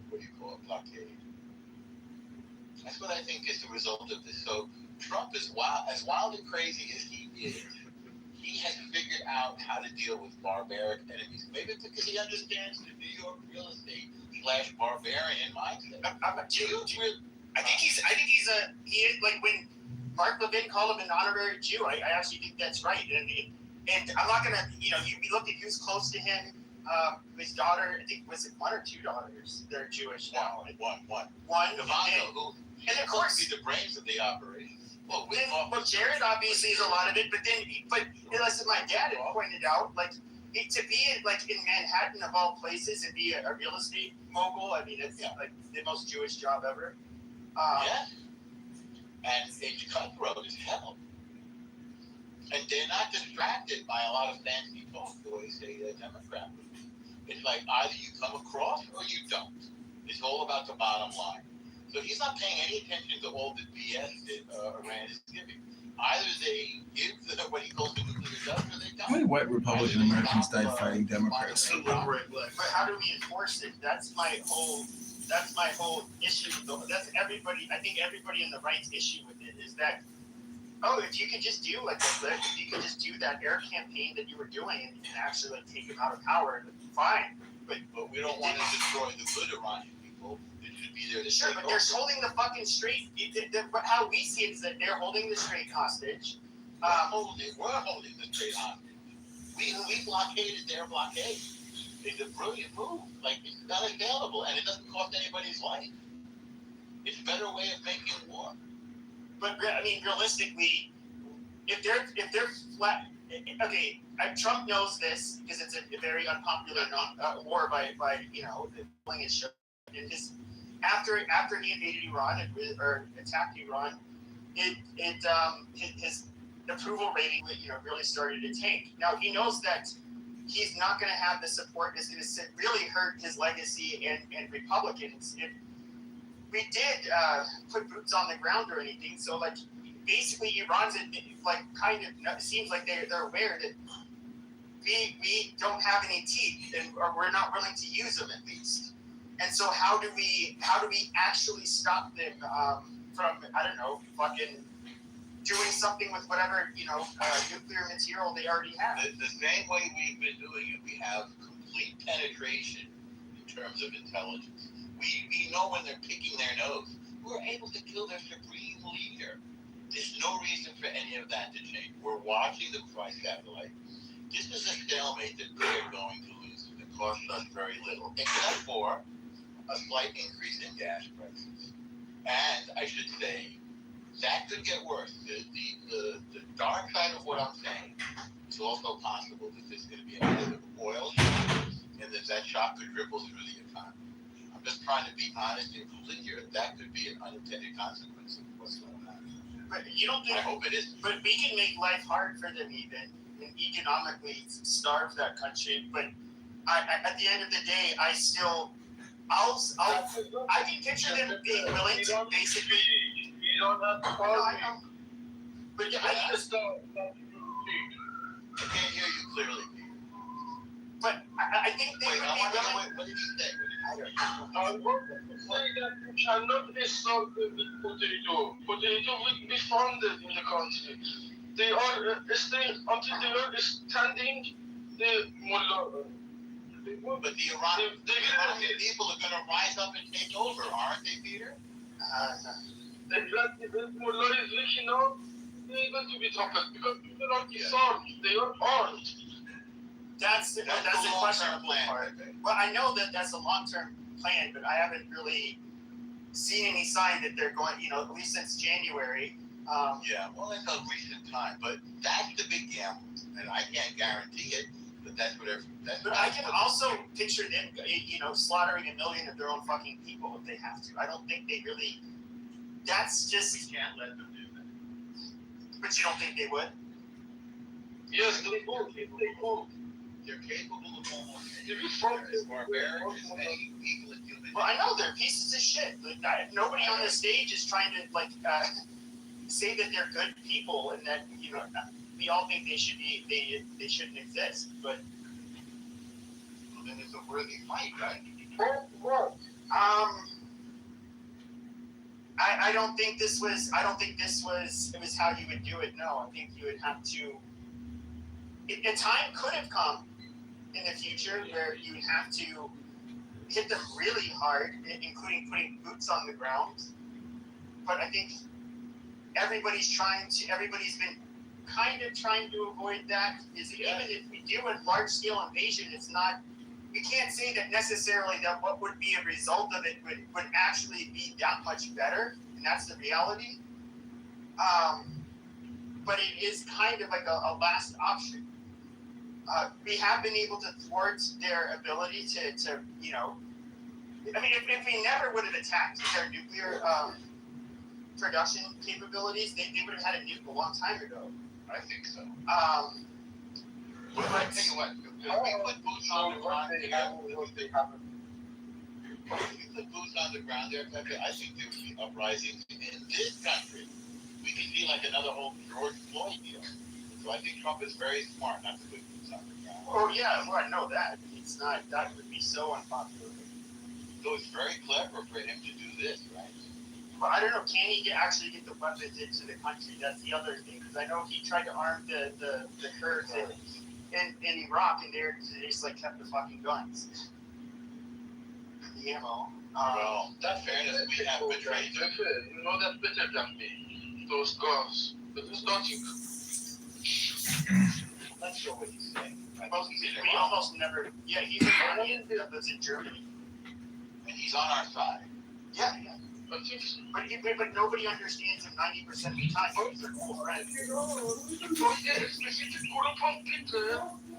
what do you call it, blockade. That's what I think is the result of this. So Trump is wild and crazy as he is. He has figured out how to deal with barbaric enemies. Maybe because he understands the New York real estate / barbarian mindset. I think he is like when Mark Levin called him an honorary Jew. I actually think that's right. And I'm not gonna, we looked at who's close to him. His daughter, I think, was it one or two daughters? They're Jewish now. One. Navato, and of course, be the brains of the operation. Well, Jared obviously is a lot of it, but as my dad had pointed out, to be in Manhattan of all places and be a real estate mogul, I mean, it's like the most Jewish job ever. And it's cutthroat as hell. And they're not distracted by a lot of fancy talk the way, say, a Democrat would be. It's like either you come across or you don't. It's all about the bottom line. So he's not paying any attention to all the BS that Iran is giving. either they give what he calls the nuclear dust, or they How many don't. white Republican Americans died fighting Democrats? But how do we enforce it? That's my whole issue. That's everybody. I think everybody in the right's issue with it is that, if you could just do if you could just do that air campaign that you were doing and actually take him out of power, fine. But we don't want to destroy the good Iranian people. They should be there to sure, but they're holding the fucking Strait. How we see it is that they're holding the Strait hostage. We're holding the Strait hostage. We blockaded their blockade. It's a brilliant move. Like, it's not available, and it doesn't cost anybody's life. It's a better way of making war. But I mean, realistically, if they're flat, okay, Trump knows this because it's a very unpopular war by pulling his show. And after he invaded Iran or attacked Iran, his approval rating really started to tank. Now he knows that he's not going to have the support. It's going to really hurt his legacy and Republicans if we did put boots on the ground or anything. So basically Iran's it seems like they're aware that we don't have any teeth or we're not willing to use them at least. And so how do we actually stop them from fucking doing something with whatever nuclear material they already have? The same way we've been doing it, we have complete penetration in terms of intelligence. We know when they're picking their nose. We're able to kill their supreme leader. There's no reason for any of that to change. We're watching the price satellite. This is a stalemate that they're going to lose. It costs us very little, except for a slight increase in gas prices. And I should say, that could get worse. The dark side of what I'm saying, it's also possible that there's going to be a bit of oil shock, and that shock could ripple through the economy. I'm just trying to be honest and complete here. That could be an unintended consequence of what's going on. But you don't think? I hope it is. But we can make life hard for them even, and economically starve that country. But at the end of the day, I can picture them being willing to basically. You don't have to call me. But I just don't. I can't hear you clearly. But I think they would be willing. What did you say? I want to say that you cannot insult them with potato. Potato will be founded in the country. They are staying until they are standing. The mullah. But the Iranian people are going to rise up and take over, aren't they, Peter? Exactly. The mullah is looking out. They're able to be toppled because people are disarmed. They are armed. That's the questionable part. Well, I know that that's a long-term plan, but I haven't really seen any sign that they're going. At least since January. Well, it's a recent time, but that's the big gamble, and I can't guarantee it. But that's what. But I can also picture them, slaughtering 1 million of their own fucking people if they have to. I don't think they really. That's just. We can't let them do that. But you don't think they would? Yes, they would. They're capable of almost as barbaric as many people in human. Well, I know they're pieces of shit. Nobody on the stage is trying to say that they're good people and that we all think they shouldn't exist. But well, then it's a worthy fight, right? What? I don't think this was. It was how you would do it. No, I think you would have to. A time could have come in the future where you would have to hit them really hard, including putting boots on the ground. But I think everybody's been kind of trying to avoid that. Even if we do a large-scale invasion, it's not. We can't say that necessarily that what would be a result of it would actually be that much better, and that's the reality. But it is kind of like a last option. We have been able to thwart their ability to I mean, if we never would have attacked their nuclear production capabilities, they would have had a nuke a long time ago. I think so. But I tell you what, if we put boots on the ground there, I think there would be uprisings in this country. we could be like another whole George Floyd deal. So I think Trump is very smart not to put boots on the ground. Oh yeah, well I know that. It's not. That would be so unpopular. So it's very clever for him to do this, right? But I don't know. Can he actually get the weapons into the country? That's the other thing. Because I know he tried to arm the Kurds in Iraq, and they just like kept the fucking guns. The ammo. Well, that's fairness. We have betrayed them. You know that better than me. Those guns. But it's nothing. Let's show what he's saying. We almost never. Yeah, he's Iranian. Lives in Germany. And he's on our side. Yeah. But nobody understands him 90% of the time. He's their cool friend.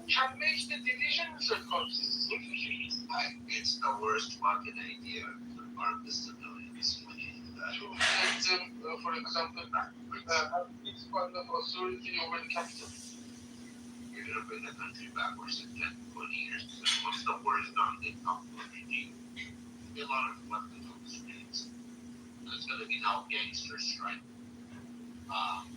Can make the decision circumstances. It's the worst fucking idea to arm the civilians when you do that. To let them, for example, it's kind of authority over the capital. You're gonna bring the country backwards in 10, 20 years. What's the worst gun they come to regime? A lot of weapons on the streets. There's gonna be now gangster strike.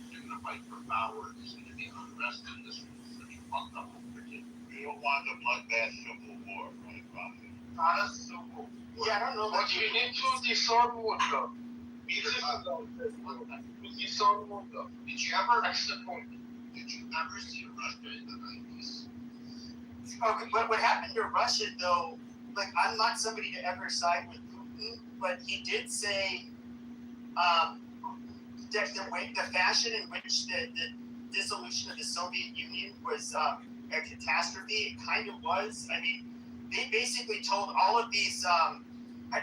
They're gonna fight for power. There's gonna be unrest in the streets. It's gonna be fucked up over here. You don't want a bloodbath civil war, right, Roger? Not a civil war. Yeah, I don't know. But you need to disarm water. Disarm water. Did you ever Did you ever see Russia in the 90s? Okay, but what happened to Russia, though, like, I'm not somebody to ever side with Putin, but he did say that the fashion in which the dissolution of the Soviet Union was a catastrophe, it kind of was. I mean, they basically told all of these, I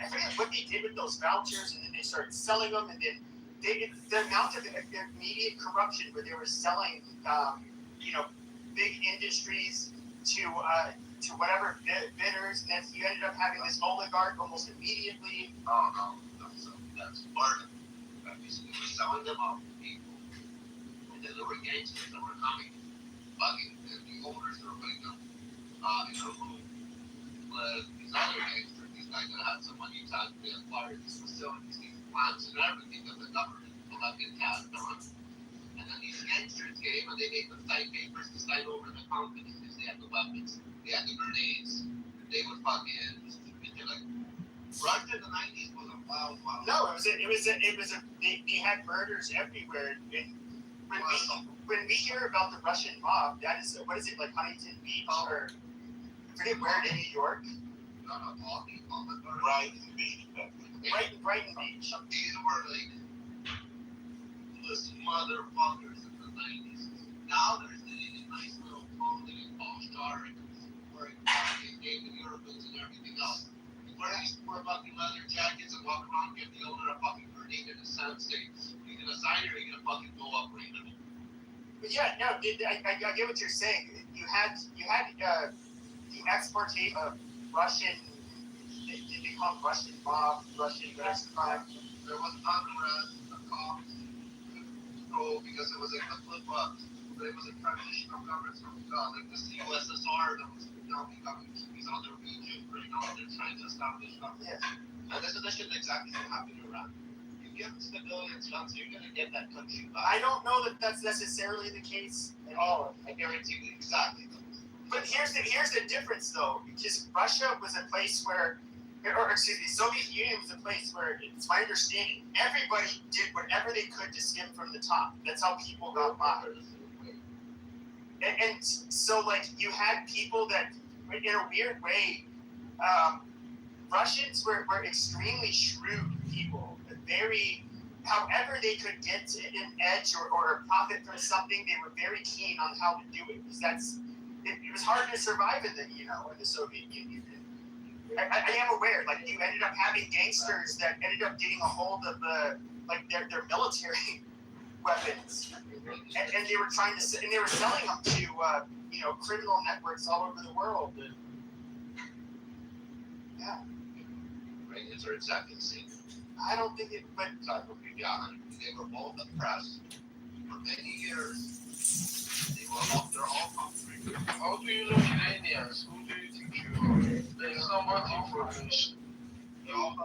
forget what they did with those vouchers, and then they started selling them, and then the amount of immediate corruption where they were selling, big industries to whatever bidders, and then you ended up having this oligarch almost immediately. Oh, no, that's part of it. Basically, we're selling them off to people, and then there were gangsters that were coming, bugging the owners that were putting them in a room with these other gangsters. These guys that had some money to acquire these facilities, these plants, and everything that the government collected cash on. And then these gangsters came and they made them sign papers to sign over the companies because they had the weapons, they had the grenades, they would fucking like Russia in the 90s was a wild. No, they had murders everywhere. And when we hear about the Russian mob, that is, what is it, like Huntington Beach or I forget where in New York? No, Brighton Beach. Brighton Beach. These were like the motherfuckers in the 90s. Now they're sitting in nice little clothing and all-star and wearing fucking David Europeans and everything else. Where they used to wear fucking leather jackets and walk around and give the owner a fucking grenade in a sound state. Are you gonna sign it or are you gonna fucking go up randomly? But yeah, no, I get what you're saying. You had the exportation of Russian, they call them Russian mob, Russian crime. There was unrest, a cop because it was a flip up. It was a transitional government from like the USSR that was now becoming these other regions where they're trying to establish government. Yes. And this is exactly what happened in Iran. You give civilians guns, you're gonna get that country back. I don't know that that's necessarily the case at all. I guarantee you exactly. But here's the difference though, because Russia was a place where, Soviet Union was a place where, it's my understanding, everybody did whatever they could to skim from the top. That's how people got by. And so, like, you had people that, in a weird way, Russians were extremely shrewd people. Very, however they could get an edge or profit from something, they were very keen on how to do it. Because it was hard to survive in the Soviet Union. I am aware, like, you ended up having gangsters that ended up getting a hold of their military weapons, and they were and they were selling them to criminal networks all over the world. And, yeah, Iranians are exactly the same. I don't think it, but they were both oppressed for many years. They're all country. How do you know Iranians? Who do you think you are? There's not much information.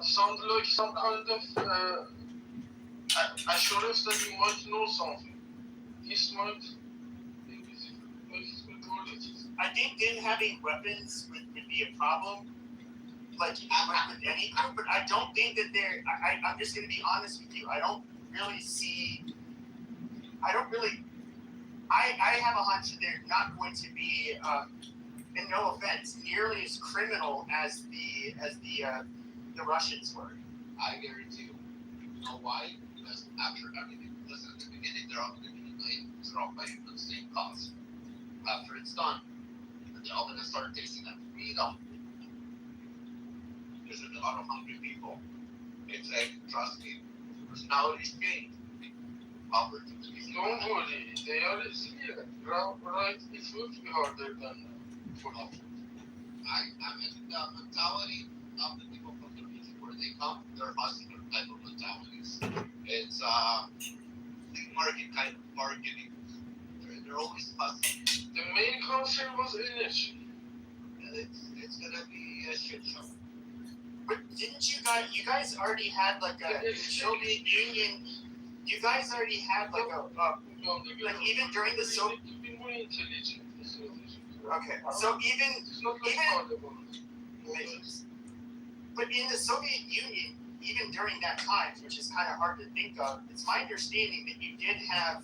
Sounds like some kind of assurance that you might know something. This might be what it is. I think them having weapons would be a problem, like with any group, but I don't think that I'm just going to be honest with you. I don't really I have a hunch that they're not going to be, and no offense, nearly as criminal as the Russians were. I guarantee you. You know why? Because after everything, listen, at the beginning they're all going to be united. They're all fighting for the same cause. After it's done, they're all going to start tasting that freedom. There's a lot of hungry people. It's like, trust me, personalities change. Opportunities. Don't worry, they are here. Right? It will be harder than for now. I mean, the mentality of the people from the region where they come, they're hustler type of mentalities. It's flea market kind of marketing. They're always hustling. The main concern was energy. And it's gonna be a shit show. But didn't you guys already had like a Soviet Union? You guys already had like like even during the Soviet. Okay, so even but in the Soviet Union, even during that time, which is kind of hard to think of, it's my understanding that you did have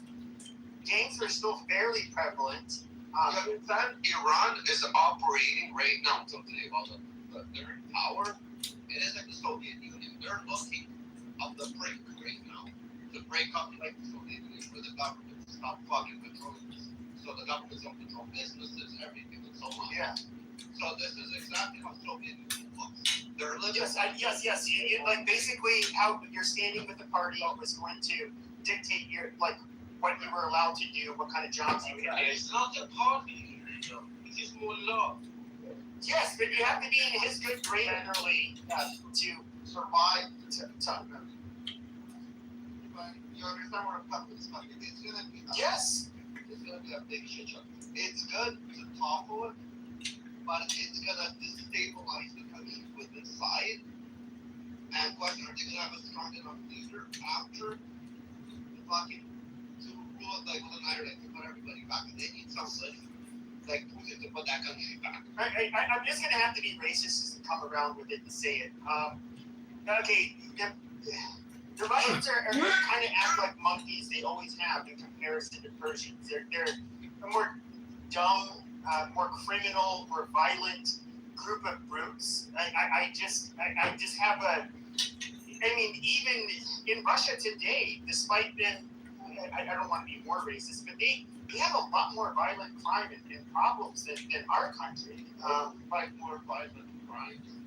gangs were still fairly prevalent. Iran is operating right now. Something about their power. It is like the Soviet Union. They're looking at the break right now. The break up like the Soviet Union, where the government is not fucking controlling this. So the governments don't control businesses, everything, and so on. Yeah. So this is exactly how Soviet Union looks. They're living. Yes. You, like basically how your standing with the party was going to dictate your like what you were allowed to do, what kind of jobs you could do. It's not a party, it is more love. Yes, but you have to be in his good graderly to survive. You understand where I'm coming from? It's gonna be yes. It's gonna be a big shit show. It's good to topple it, but it's gonna destabilize the country with inside. And question, are they gonna have a strong enough leader after the fucking to rule it like with an iron to put everybody back? And they need something like Putin to put that country back. I'm just gonna have to be racist and come around with it and say it. Okay, the Russians are kind of act like monkeys. They always have in comparison to Persians. They're a more dumb, more criminal, more violent group of brutes. I just have a. I mean, even in Russia today, despite them, I don't want to be more racist, but they have a lot more violent crime and problems than our country. More violent crimes.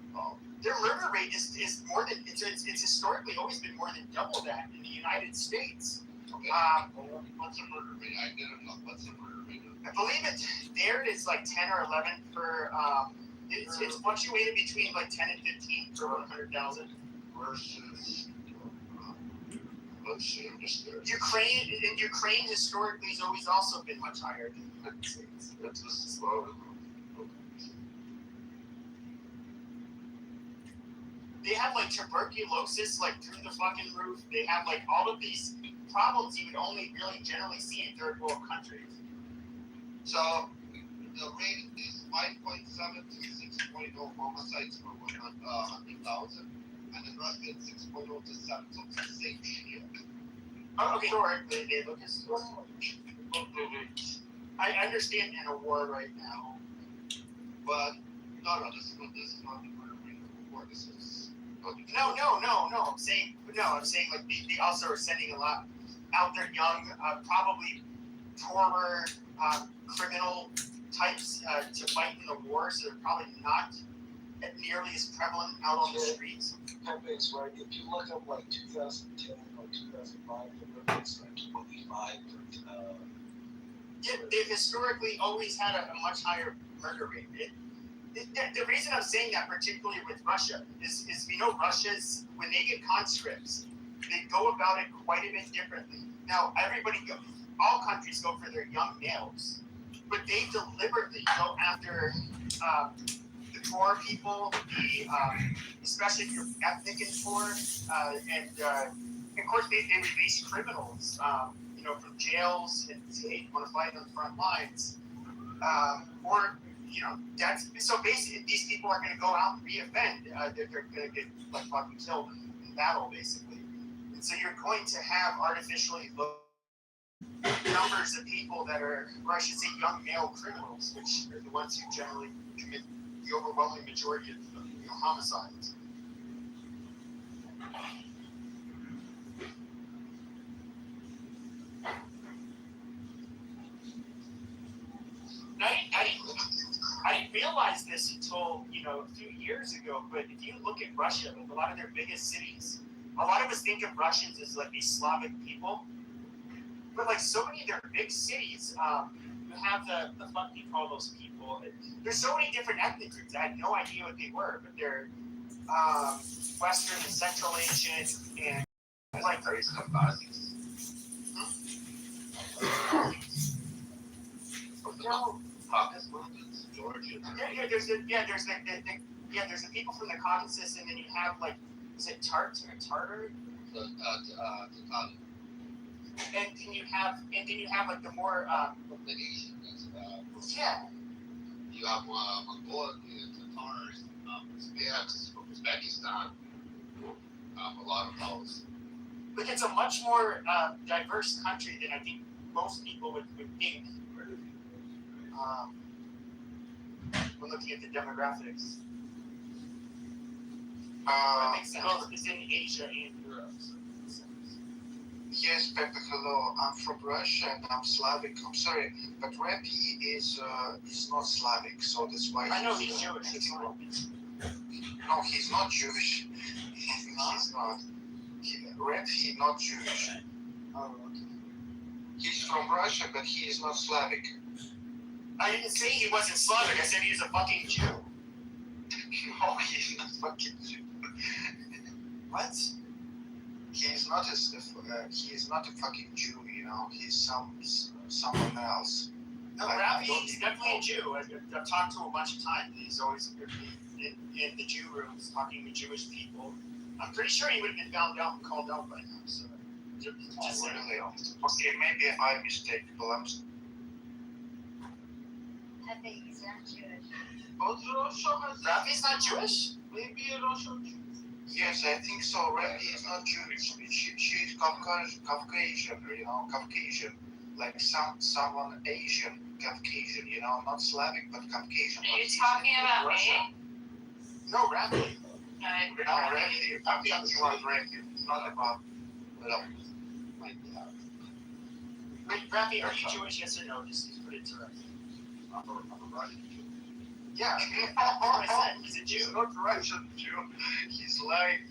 Their murder rate is more than it's historically always been more than double that in the United States. Okay. What's the murder rate? I didn't know. What's the murder rate? I believe there it is like 10 or 11 per. It's fluctuated between like 10 and 15 per 100,000. Versus. Let's see. I'm just there. Ukraine historically has always also been much higher than the United States. That's just slow. They have like tuberculosis like through the fucking roof. They have like all of these problems you would only really generally see in third world countries. So the rate is 5.7 to 6.0 homicides per 100,000, and in Russia it's 6.0 to 7, so it's the same shit. Okay, sure. They look as I understand in a war right now, but no, this is not the murder rate of war. This is No. I'm saying like they also are sending a lot out there young, probably poorer criminal types to fight in the war, so they're probably not nearly as prevalent out on the streets. Campaigns, right? If you look up like 2010 or 2005, the rate's like 25. They've historically always had a much higher murder rate. The reason I'm saying that, particularly with Russia, is we know Russia's, when they get conscripts, they go about it quite a bit differently. Now, all countries go for their young males, but they deliberately go after the poor people, especially if you're ethnic and poor, and of course, they release criminals, from jails and say, hey, you want to fight on the front lines, or that's so basically these people are going to go out and reoffend. They're going to get like fucking killed in battle, basically. And so you're going to have artificially low numbers of people that are, or I should say, young male criminals, which are the ones who generally commit the overwhelming majority of homicides. I didn't realize this until a few years ago. But if you look at Russia, like a lot of their biggest cities, a lot of us think of Russians as like these Slavic people. But like so many of their big cities, you have the fuck do you call those people? There's so many different ethnic groups. I had no idea what they were, but they're Western and Central Asian and like Caucasus Mountains, Georgia. There's the people from the Caucasus, and then you have like, is it Tartar? And then you have like the more the Asians. yeah. You have Mongolian Tatars, Uzbeks from Uzbekistan. A lot of those. Like it's a much more diverse country than I think most people would think. When looking at the demographics. That makes sense. It's in Asia and Europe. So yes, Pepe, hello. I'm from Russia and I'm Slavic. I'm sorry, but Rappy is not Slavic, so that's why. I know he's Jewish. No, he's not Jewish. He's not. Rappy not Jewish. Oh, okay. He's from Russia, but he is not Slavic. I didn't say he wasn't Slavic. I said he was a fucking Jew. No, he's not fucking Jew. What? He is not a fucking Jew. He's someone else. No, Rappy is definitely a Jew. I've talked to him a bunch of times. He's always in the Jew rooms talking to Jewish people. I'm pretty sure he would have been found out and called out by now. So just really? Okay, maybe I mistake, but I'm. I think he's not Jewish. But Russia has. Rappy's not Jewish? Maybe Russia. Yes, I think so. Rappy is not Jewish. She's Caucasian, Caucasian, like someone Asian, Caucasian, not Slavic but Caucasian. Are you talking about Russia. me? No, Rappy. No, Rappy. I'm talking about Rappy, not about Wait, Rappy, are you Jewish? Yes or no? Just put it to Rappy. I'm a Russian Jew. Yeah, I said he's a Jew. He's not Russian Jew. He's like.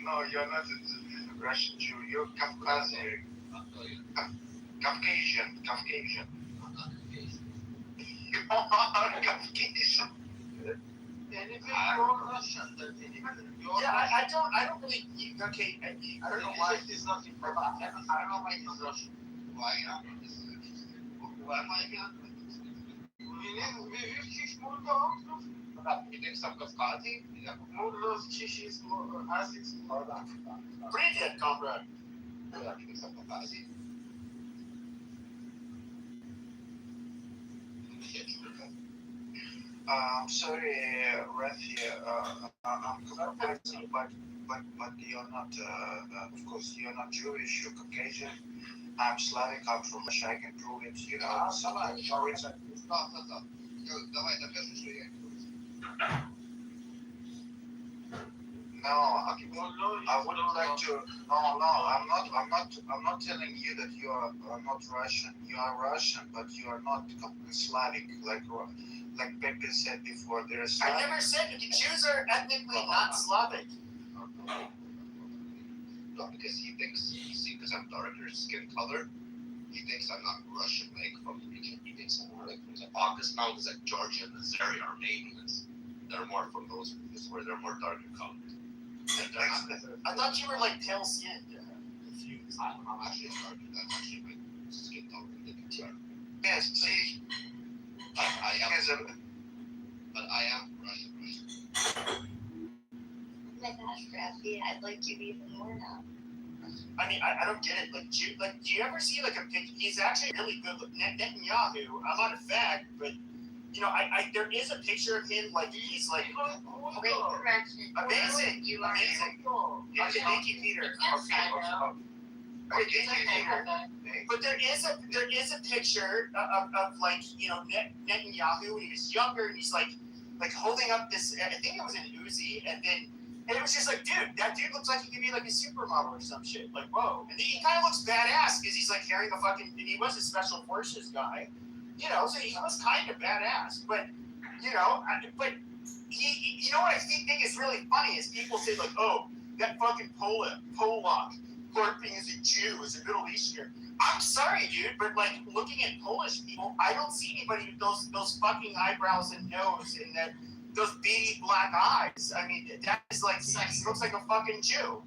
No, you're not a Russian Jew. You're Caucasian. Caucasian. Caucasian. Caucasian. Yeah, I don't really. Okay, I don't know why. He's not in I don't know why he's Russian. Why not? Why am I here? You think some Caucasian? Привет, comrade. You think some Caucasian? I'm sorry, Rafi. I'm Caucasian, but you're not. Of course, you're not Jewish. You're Caucasian. I'm Slavic. I'm from Russia. I can prove it. No, I wouldn't like to. No, I'm not telling you that you are not Russian. You are Russian, but you are not Slavic. Like Pepe said before, there is. I never said that the Jews are ethnically not Slavic. No, because he thinks, because I'm darker skin color, he thinks I'm not Russian, like from the region. He thinks I'm more like from the Caucasus Mountains, like Georgia and Azeri Armenians. They're more from those regions where they're more darker colored. I thought you were like pale skinned. I'm actually darker. That's actually my skin color. Yes, see. But I am Russian. after FBI. I'd like you even more now. I mean, I don't get it. Like, do you ever see like a picture? He's actually really good. Netanyahu. I'm not a fan, but you know, there is a picture of him. Like he's like Great correction. amazing. You are Amazing. Okay, thank you, Peter. Okay, thank you, Peter. But there is a picture of like, you know, Netanyahu when he was younger, and he's like holding up this. I think it was an Uzi, and it was just like, dude, that dude looks like he could be like a supermodel or some shit. Like, whoa. And he kind of looks badass because he's like carrying a fucking. He was a special forces guy, you know, so he was kind of badass. But you know, you know what I think is really funny is people say like, oh, that fucking Polak. Corping is a Jew, is a Middle Eastern. I'm sorry, dude, but like looking at Polish people, I don't see anybody with those fucking eyebrows and nose and those beady black eyes. I mean, that is like he looks like a fucking Jew.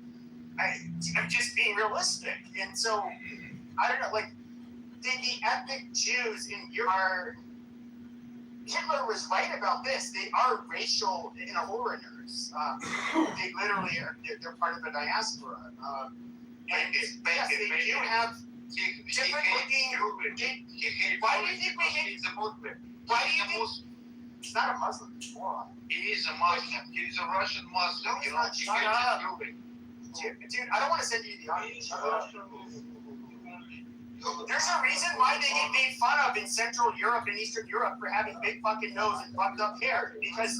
I'm just being realistic, and so I don't know. Like the ethnic Jews in Europe are. Hitler was right about this. They are racial foreigners. They literally are. They're part of the diaspora. And yes, they do have different looking. Why do you think we hate? Why do you think? He's not a Muslim. He is a Muslim. He's a Russian Muslim. No, he's not. Shut up. Dude, I don't want to send you the audience. There's a reason why they get made fun of in Central Europe and Eastern Europe for having big fucking nose and fucked up hair because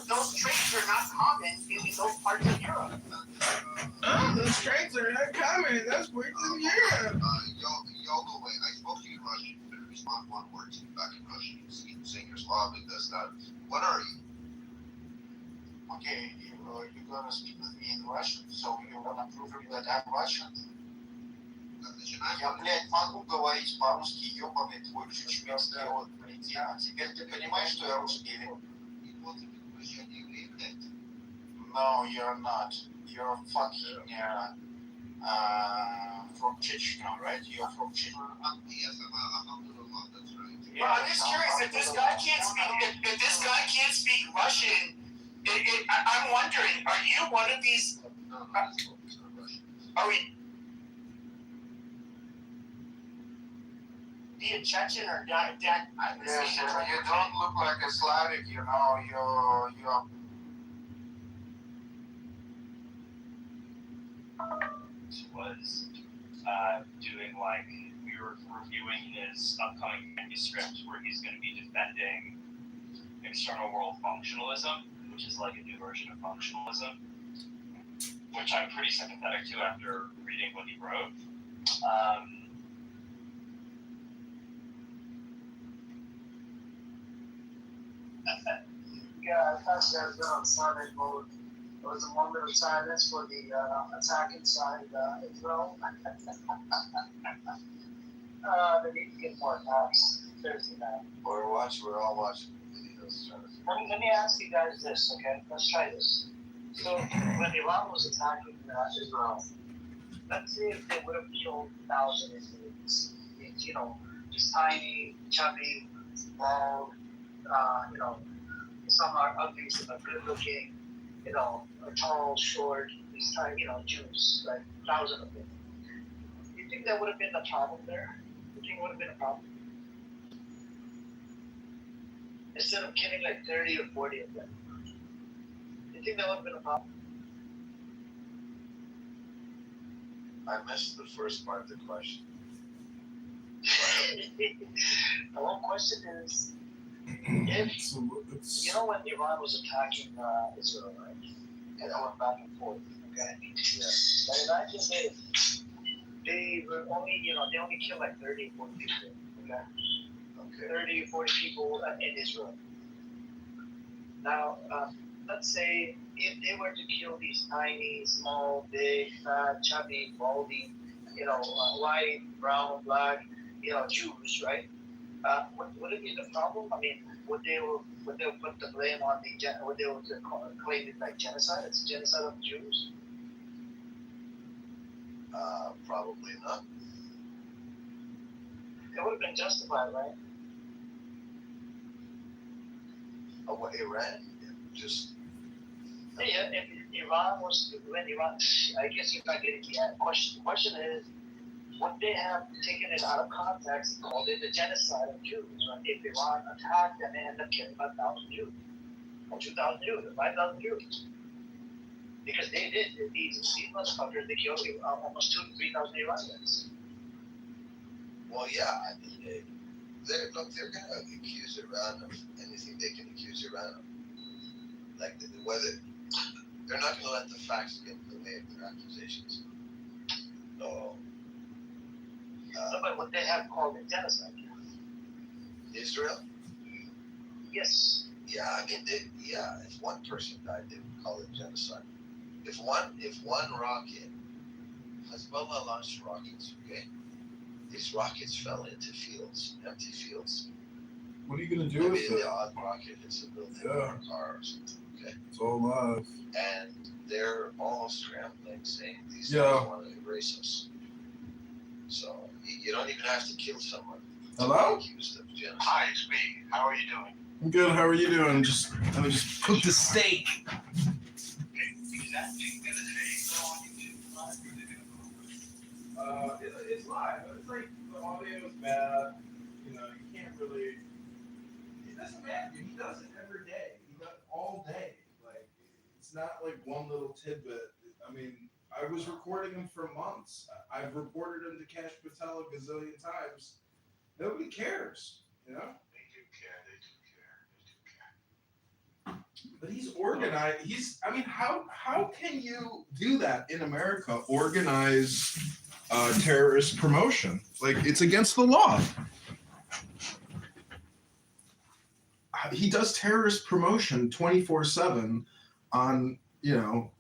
those traits are not common in those parts of Europe. Oh, those traits are not common. That's weird in Europe. Y'all go away. I spoke to you in Russian. You better respond one word to me back in Russian. You saying you're Slavic, that's not. What are you? Okay, you're gonna speak with me in Russian, so you wanna prove me that I'm Russian? Я, блядь, могу говорить по-русски, ебаный твой чечменский род, блядь. Теперь ты понимаешь, что я русский или? No, you're not. You're fucking from Chechnya, right? You're from Chechnya. Yes, I'm doing a lot, that's right. Well, I'm just curious if this guy can't speak. If this guy can't speak Russian, I'm wondering, are you one of these? Are we? Be a Chechen or Dan? Yes, you don't look like a Slavic, you know. You're. Was doing like we were reviewing his upcoming manuscript where he's going to be defending external world functionalism, which is like a new version of functionalism, which I'm pretty sympathetic to after reading what he wrote. Yeah, I thought you guys were on silent mode. There was a moment of silence for the attack inside Israel. They need to get more attacks. Seriously, man. We're all watching videos. Let me ask you guys this, okay? Let's try this. So, when Iran was attacking Israel, let's say if they would have killed 1,000 Israelis, you know, just tiny, chubby, bald, you know, some are ugly, some are good looking, you know, tall, short, these tiny, you know, Jews, like 1,000 of them. Do you think that would have been a problem there? Do you think it would have been a problem? Instead of killing like 30 or 40 of them. Do you think that would have been a problem? I missed the first part of the question. The whole question is, if you know when Iran was attacking Israel, right? And going back and forth, okay? Yeah. But imagine if they were only, you know, they only killed like 30 or 40 people, okay? 30 or 40 people in Israel. Now, let's say if they were to kill these tiny, small, big, fat, chubby, baldy, you know, white, brown, black, you know, Jews, right? Would it be the problem? I mean, would they put the blame on would they claim it like genocide? It's genocide of Jews? Probably not. It would have been justified, right? What, Iran? Just. Yeah, Iran was when Iran. I guess you're not getting the question. The question is, would they have taken it out of context, called it a genocide of Jews? Right? If Iran attacked and they ended up killing 5,000 Jews, or 2,000 Jews, or 5,000 Jews, because they did. These motherfuckers, they killed almost 2,000 to 3,000 Iranians. Well, yeah, I mean, they're gonna accuse Iran of anything they can accuse Iran of. Like whether they're not gonna let the facts get in the way of their accusations. No. But what they have called it genocide. Israel? Yes. Yeah, I mean, if one person died, they would call it genocide. If one rocket, Hezbollah launched rockets, okay? These rockets fell into fields, empty fields. What are you gonna do with it? The odd rocket hits a building or a car or something, okay? It's all live. And they're all scrambling, saying these Yeah. guys want to erase us. So you don't even have to kill someone. Hello? Accused of genocide. Hi, it's me. How are you doing? I'm good. How are you doing? Let me just cook the steak. It's live. It's like the audio is bad. You know, you can't really. It doesn't matter. He does it every day. He does it all day. Like it's not like one little tidbit. I mean, I was recording him for months. I've reported him to Cash Patel a gazillion times. Nobody cares. You know. They do care. But he's organized. I mean, how can you do that in America? Organize terrorist promotion? Like it's against the law. He does terrorist promotion 24/7 on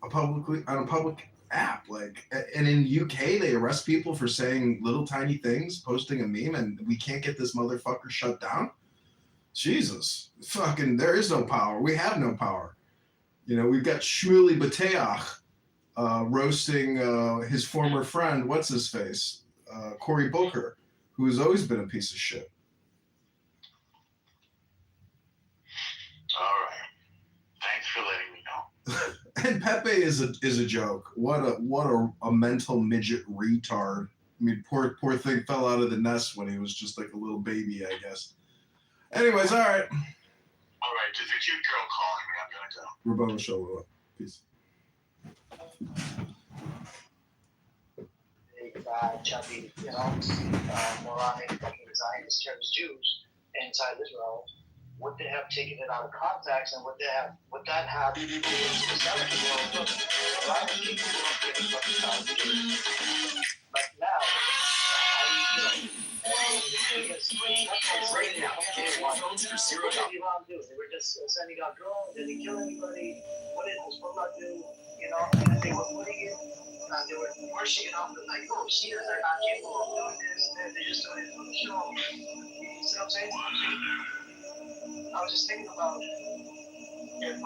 a public app. Like, and in UK they arrest people for saying little tiny things, posting a meme, and we can't get this motherfucker shut down. Jesus, fucking, there is no power. We have no power. We've got Shmuley Bateach roasting his former friend, what's his face, Cory Booker, who has always been a piece of shit. All right. Thanks for letting me know. And Pepe is a joke. What a mental midget retard. I mean, poor thing fell out of the nest when he was just like a little baby, I guess. Anyways, all right. All right, there's a cute girl calling me. I'm gonna go. Rabona Shalom. Peace. Big, chubby, moronic, fucking Zionist terrorist Jews inside Israel. Would they have taken it out of context, and would that have to sell it to the world? Look, a lot of people don't get fucking thousand Jews. But now, right now, drones for $0. What did Iran do? They were just sending out drones. Did they kill anybody? What did Hezbollah do? And they were putting it, they were pushing it off. Like, oh, Shias are not capable of doing this. They're just doing it for the show. You see what I'm saying? I was just thinking about if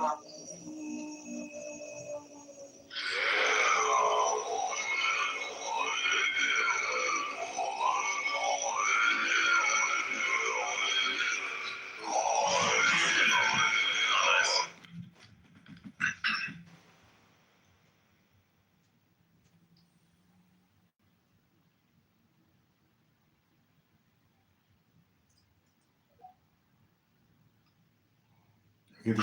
Okay,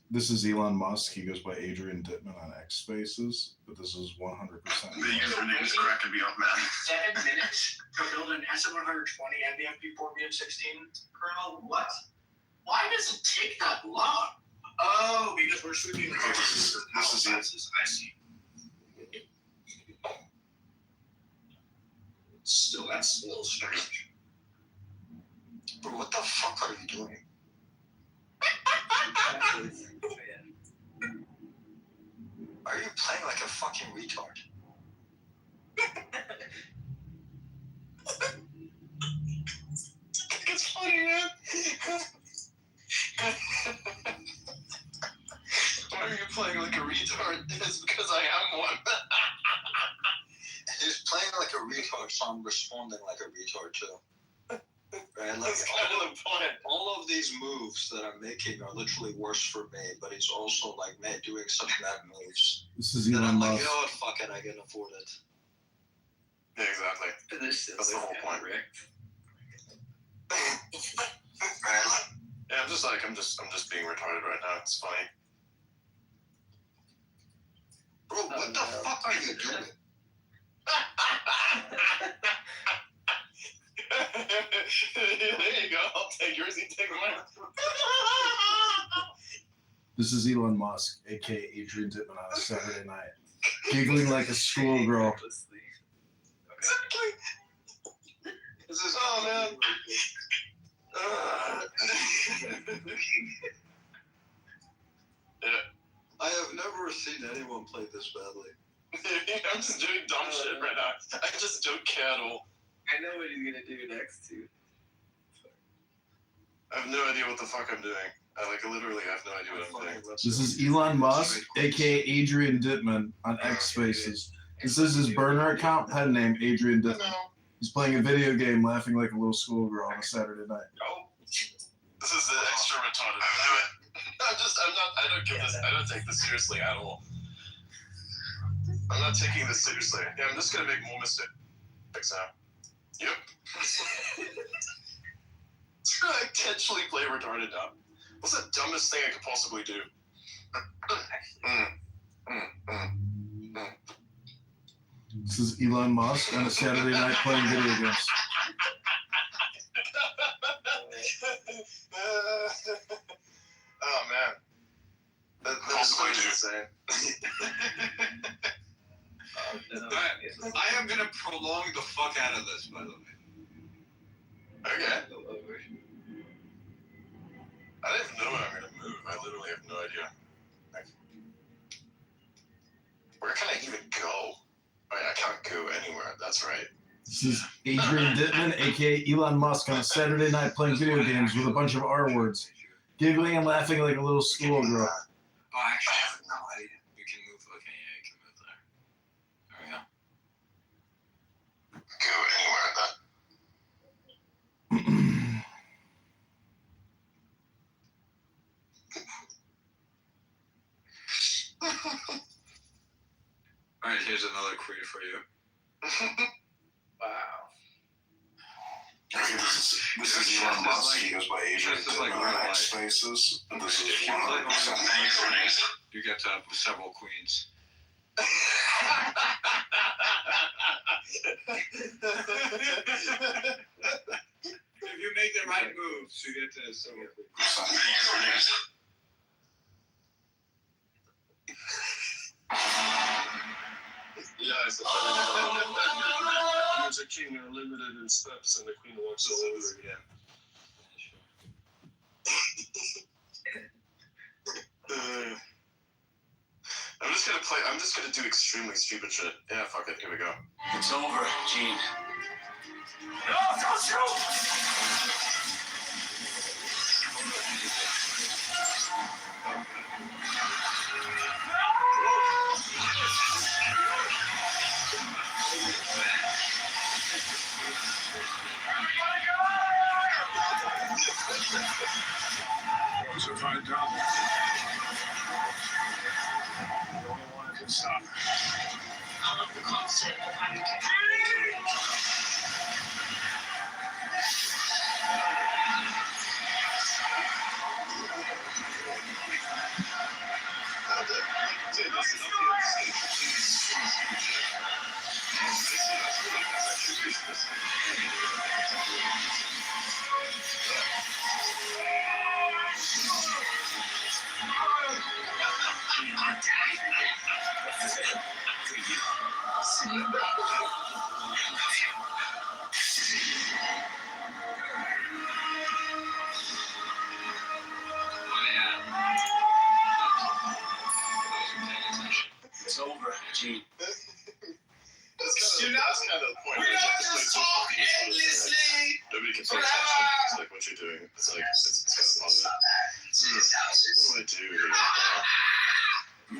this is Elon Musk. He goes by Adrian Dittman on X Spaces, but this is 100%. The username is cracking me up, man. 7 minutes to build an S120 NVMe 4BF16 kernel? What? Why does it take that long? Oh, because we're shooting the This is it. I see. Still, that's a little strange. Bro, what the fuck are you doing? Are you playing like a fucking retard? It's funny, man. Why are you playing like a retard? It's because I am one. He's playing like a retard, so I'm responding like a retard too. right? Like all of these moves that I'm making are literally worse for me, but he's also like doing some bad moves. This is Then Elon I'm like, Musk. you know what? Fuck it, I can afford it. Yeah, exactly. That's the whole point. Yeah, I'm just being retarded right now. It's funny. Bro, what the fuck are you doing? There you go. I'll take yours. You take mine. This is Elon Musk, aka Adrian Dittman, on a Saturday night, giggling like a schoolgirl. Exactly. This is man. Yeah. I have never seen anyone play this badly. I'm just doing dumb shit right now. I just don't care at all. I know what he's gonna do next too. I have no idea what the fuck I'm doing. I literally have no idea what I'm doing. This is Elon Musk, aka Adrian Dittman, on X Spaces. This is his burner account, pen name Adrian Dittman. He's playing a video game, laughing like a little schoolgirl on a Saturday night. Oh, this is the extra retarded. I don't take this seriously at all. I'm not taking this seriously. Yeah, I'm just gonna make more mistakes now. Yep. I intentionally play retarded now. What's the dumbest thing I could possibly do? This is Elon Musk on a Saturday night playing video games. Oh man, that was insane. I am gonna prolong the fuck out of this, by the way. Okay. I don't even know where I'm gonna move. I literally have no idea. Where can I even go? I can't go anywhere. That's right. This is Adrian Dittman, aka Elon Musk, on a Saturday night playing video games with a bunch of R words, giggling and laughing like a little schoolgirl. Oh, actually, I have no idea. You can move. Okay, yeah, you can move there. There we go. Go anywhere. All right, here's another query for you. Wow. Okay, this is Elon Musk. He goes by Adrian Dittman on X Spaces. And this is 100%. You get to have several queens. If you make the right moves, you get to have several queens. Yeah, it's a There's a king are limited in steps, and the queen walks all over again. I'm just gonna do extremely stupid shit. Yeah, fuck it. Here we go. It's over, Gene. No, don't shoot! Those are my job. The only one who can stop her. I love the concept of having to It's over, Gene. That's kind of the point. We don't just talk endlessly. Nobody can pay attention. It's like what you're doing. It's like it's kind of positive. What do I do here?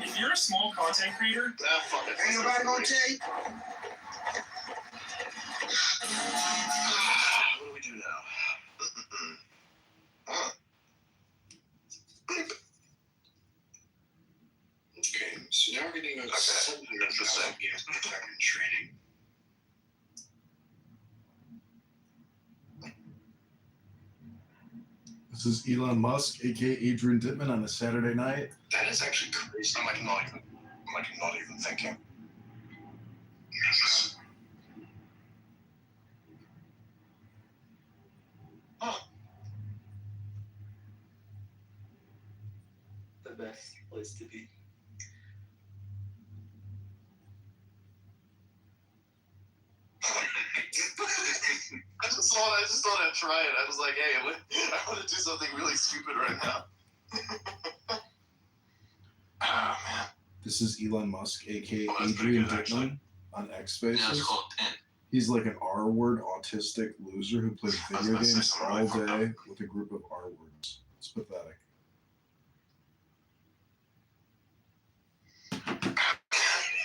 If you're a small content creator, Fuck it. Ain't nobody gonna tell you. What do we do now? targeting a soldier. Interesting. Training. This is Elon Musk, aka Adrian Dittman, on a Saturday night. That is actually crazy. I'm like not even thinking. Interesting. The best place to be. I just thought I'd try it. I was like, hey, I want to do something really stupid right now. Oh, man. This is Elon Musk, aka Well, that's pretty Adrian good, actually. Dittman, on X Spaces. Yeah, it's called 10. He's like an R-word autistic loser who plays I was video gonna say games something all really fucked day with a group of R-words. It's pathetic.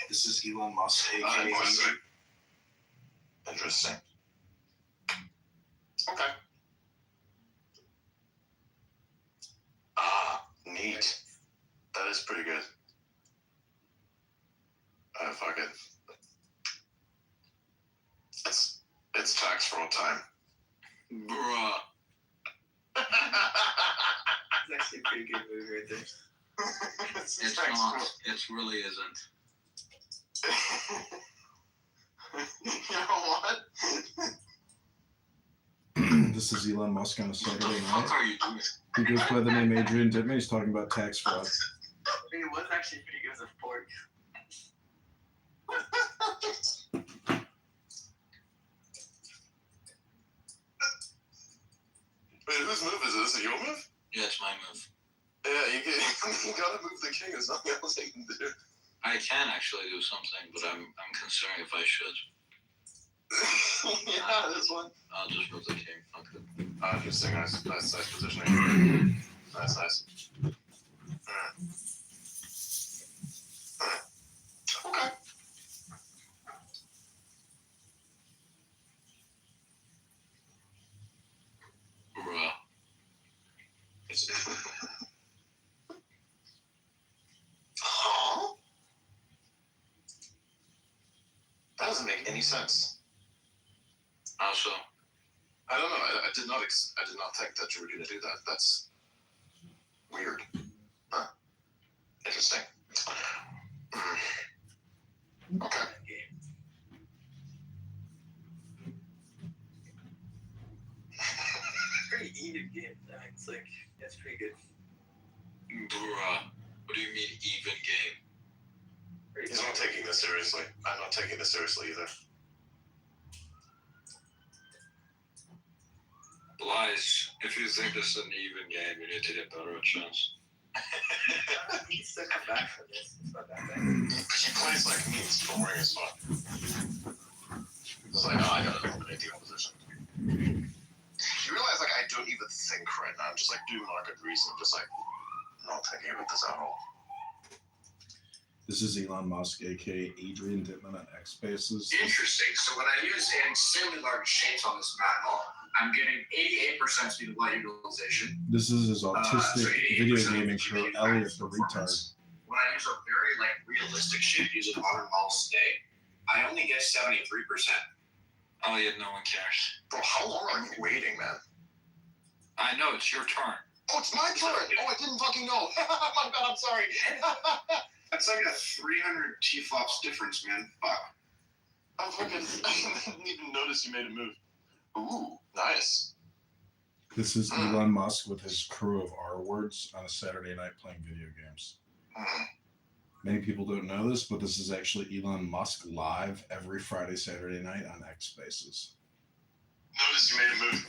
This is Elon Musk, aka Interesting. Okay. Neat. That is pretty good. Fuck it. It's tax fraud time. Bruh. It's actually a pretty good movie right there. It's not. It really isn't. You know what? This is Elon Musk on a Saturday What the fuck night. are you doing? He goes by the name Adrian Dittman. He's talking about tax fraud. I mean, it was actually pretty good as a pork. Wait, whose move is it? Is it your move? Yeah, it's my move. Yeah, you gotta move the king. There's nothing else you can do. I can actually do something, but I'm considering if I should. Yeah, this one. I'll just move the king. Fuck it. Interesting. Nice positioning. Nice. Okay. Bruh. Huh? That doesn't make any sense. Also, I don't know. I did not think that you were going to do that. That's weird. Huh. Interesting. Okay. Pretty even game. It's like, that's pretty good. bruh. What do you mean even game? He's not taking this seriously. I'm not taking this seriously either. Lies. If you think this is an even game, you need to get better at chance. He can still come back from this. It's not that bad. He plays like me. It's boring as fuck. It's like, oh, I gotta eliminate the opposition. You realize, like, I don't even think right now. I'm just, like, doing market reason. I'm just, like, not thinking about this at all. This is Elon Musk, aka Adrian Dittman, on X Spaces. Interesting. So when I use insanely large shapes on this map, I'm getting 88% speed of light utilization. This is his autistic so 88% video of gaming the crew, GPU Elliot the performance. retard. When I use a very realistic shape using modern models today, I only get 73%. Oh, yeah, no one cares. Bro, how long are you waiting, man? I know, it's your turn. Oh, it's my turn! Oh, I didn't fucking know. My bad, I'm sorry. That's like a 300 T-flops difference, man. Fuck. I didn't even notice you made a move. Ooh, nice. This is Elon Musk with his crew of R-words on a Saturday night playing video games. Many people don't know this, but this is actually Elon Musk live every Friday, Saturday night on X Spaces. Notice you made a move.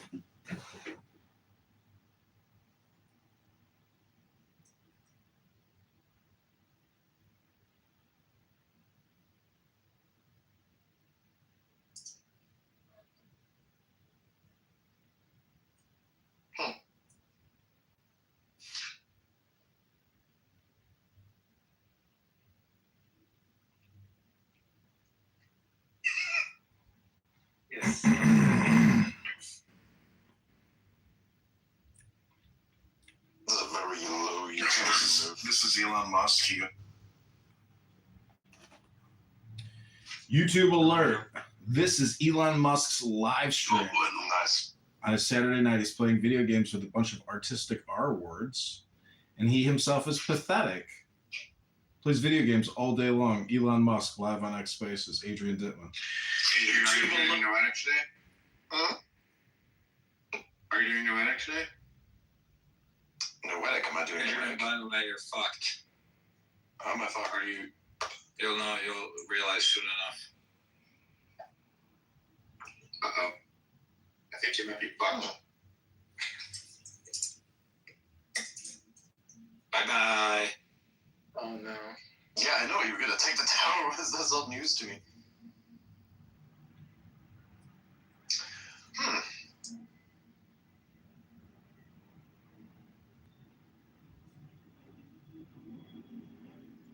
Yes. This is a very low utility move. This is Elon Musk. YouTube alert. This is Elon Musk's live stream. Nice. On a Saturday night, he's playing video games with a bunch of artistic R words, and he himself is pathetic. Plays video games all day long. Elon Musk, live on X Spaces. Adrian Dittman. Adrian, are you doing noetics today? Huh? Are you doing noetics today? Noetic, am I doing Adrian, noetic? by the way, you're fucked. How am I fucked? Are you? You'll know. You'll realize soon enough. Uh-oh. I think you might be fucked. Bye-bye. Oh no. Yeah, I know. You were going to take the tower. That's all news to me.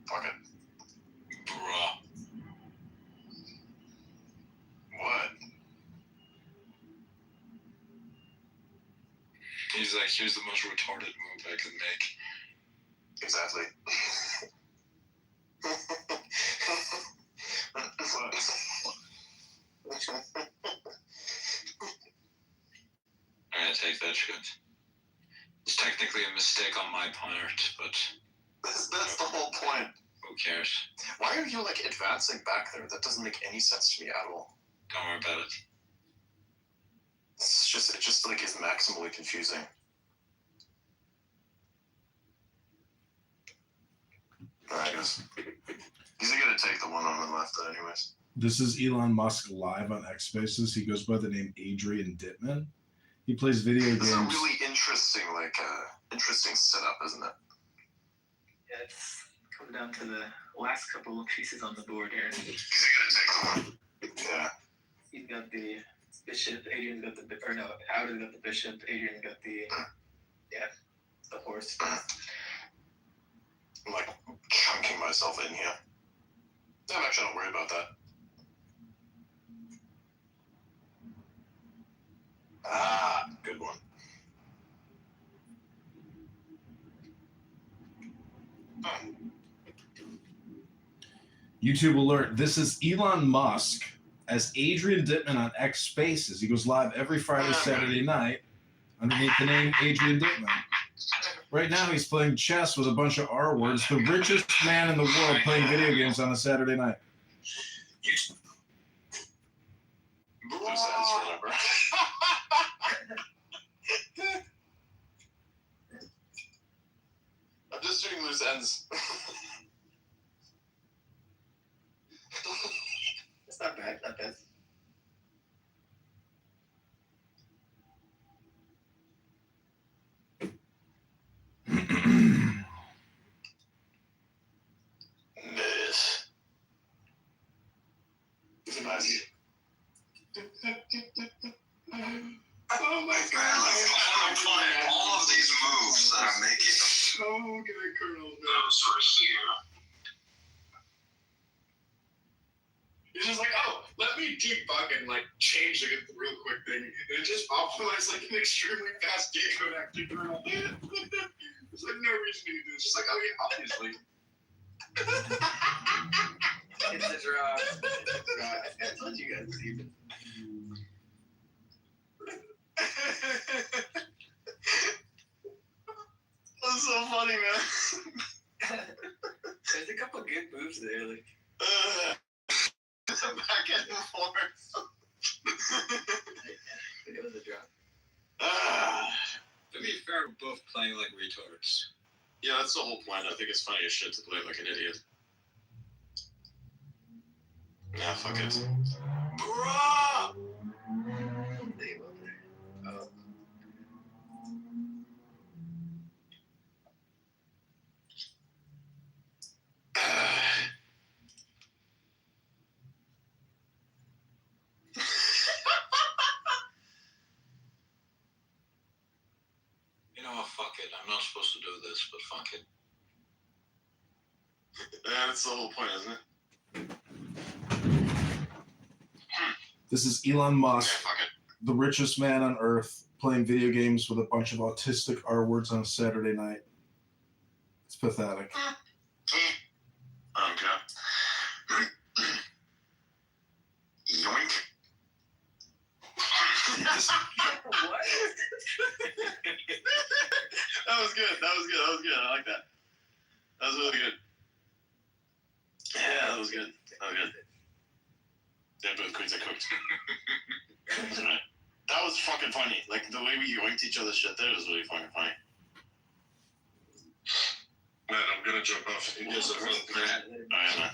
Fuck it. Bruh. What? He's like, here's the most retarded move I can make. Exactly. I'm gonna take that shit. It's technically a mistake on my part, but That's the whole point. who cares? Why are you like advancing back there? That doesn't make any sense to me at all. Don't worry about it. It just like is maximally confusing. Alright, guys. He's gonna take the one on the left, anyways. This is Elon Musk live on X Spaces. He goes by the name Adrian Dittman. He plays video This is a games. really interesting setup, isn't it? Yeah, it's come down to the last couple of pieces on the board here. He's gonna take the one. Yeah. He's got the bishop, Adrian's got the, or no, Howard's got the bishop, Adrian's got the, the horse. I'm like chunking myself in here. I'm actually not worried about that. Ah, good one. YouTube alert. This is Elon Musk as Adrian Dittman on X Spaces. He goes live every Friday, Saturday night underneath the name Adrian Dittman. Right now, he's playing chess with a bunch of R words. The richest man in the world playing video games on a Saturday night. Loose ends, remember? I'm just doing loose ends. It's not bad, not bad. Miss. Nice. Oh my god, I'm applying all of these moves that I'm making. So good, Colonel. He's just like, oh, let me debug and like change like a real quick thing. And it just optimized like an extremely fast decode after Colonel. There's like no reason to do this. It's just like, oh yeah, obviously. It's a draw. I told you guys even. That's so funny, man. There's a couple good moves there, like. Back and forth. It was a draw. To be fair, we're both playing like retards. Yeah, that's the whole point. I think it's funny as shit to play like an idiot. Nah, fuck it. Bruh! Oh. You know what? Fuck it. I'm not supposed to do this, but fuck it. Yeah, that's the whole point, isn't it? This is Elon Musk, Yeah, fuck it. the richest man on earth, playing video games with a bunch of autistic R words on a Saturday night. It's pathetic. I don't care. good. That was good. I like that. That was really good. Yeah, that was good. Yeah, both queens are cooked. That was fucking funny. Like, the way we yoinked each other's shit there was really fucking funny. Man, I'm gonna jump off. You guys have fun. Alright, man.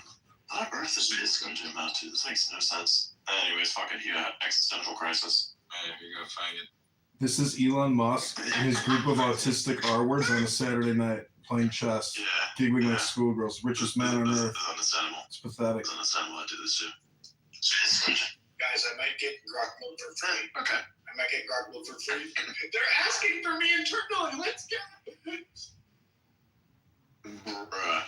That Earth is going to amount to. This makes no sense. Anyways, fuck it. Here, existential crisis. You're gonna find it. This is Elon Musk and his group of autistic R-words on a Saturday night playing chess, giggling like schoolgirls. Richest man on earth. It's pathetic. It's understandable I do this too. Guys, I might get grok mode for free. Okay. I might get grok mode for free. They're asking for me internally. Let's go. Bruh.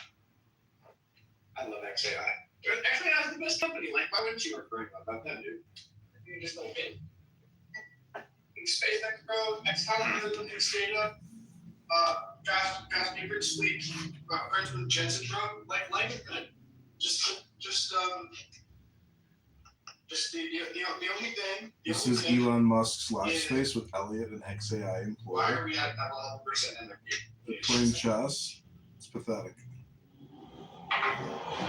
I love XAI. XAI is the best company. Like, why wouldn't you work for about that, dude? You just don't get it. SpaceX, bro. X-Town, X-Data. Fast Beaver, Sleep. Friends with Jensen, bro. Like, life is good. Just the only thing. This is Elon Musk's live space with Elliot, an XAI employee. Why are we at 11% in the Playing chess. It's pathetic.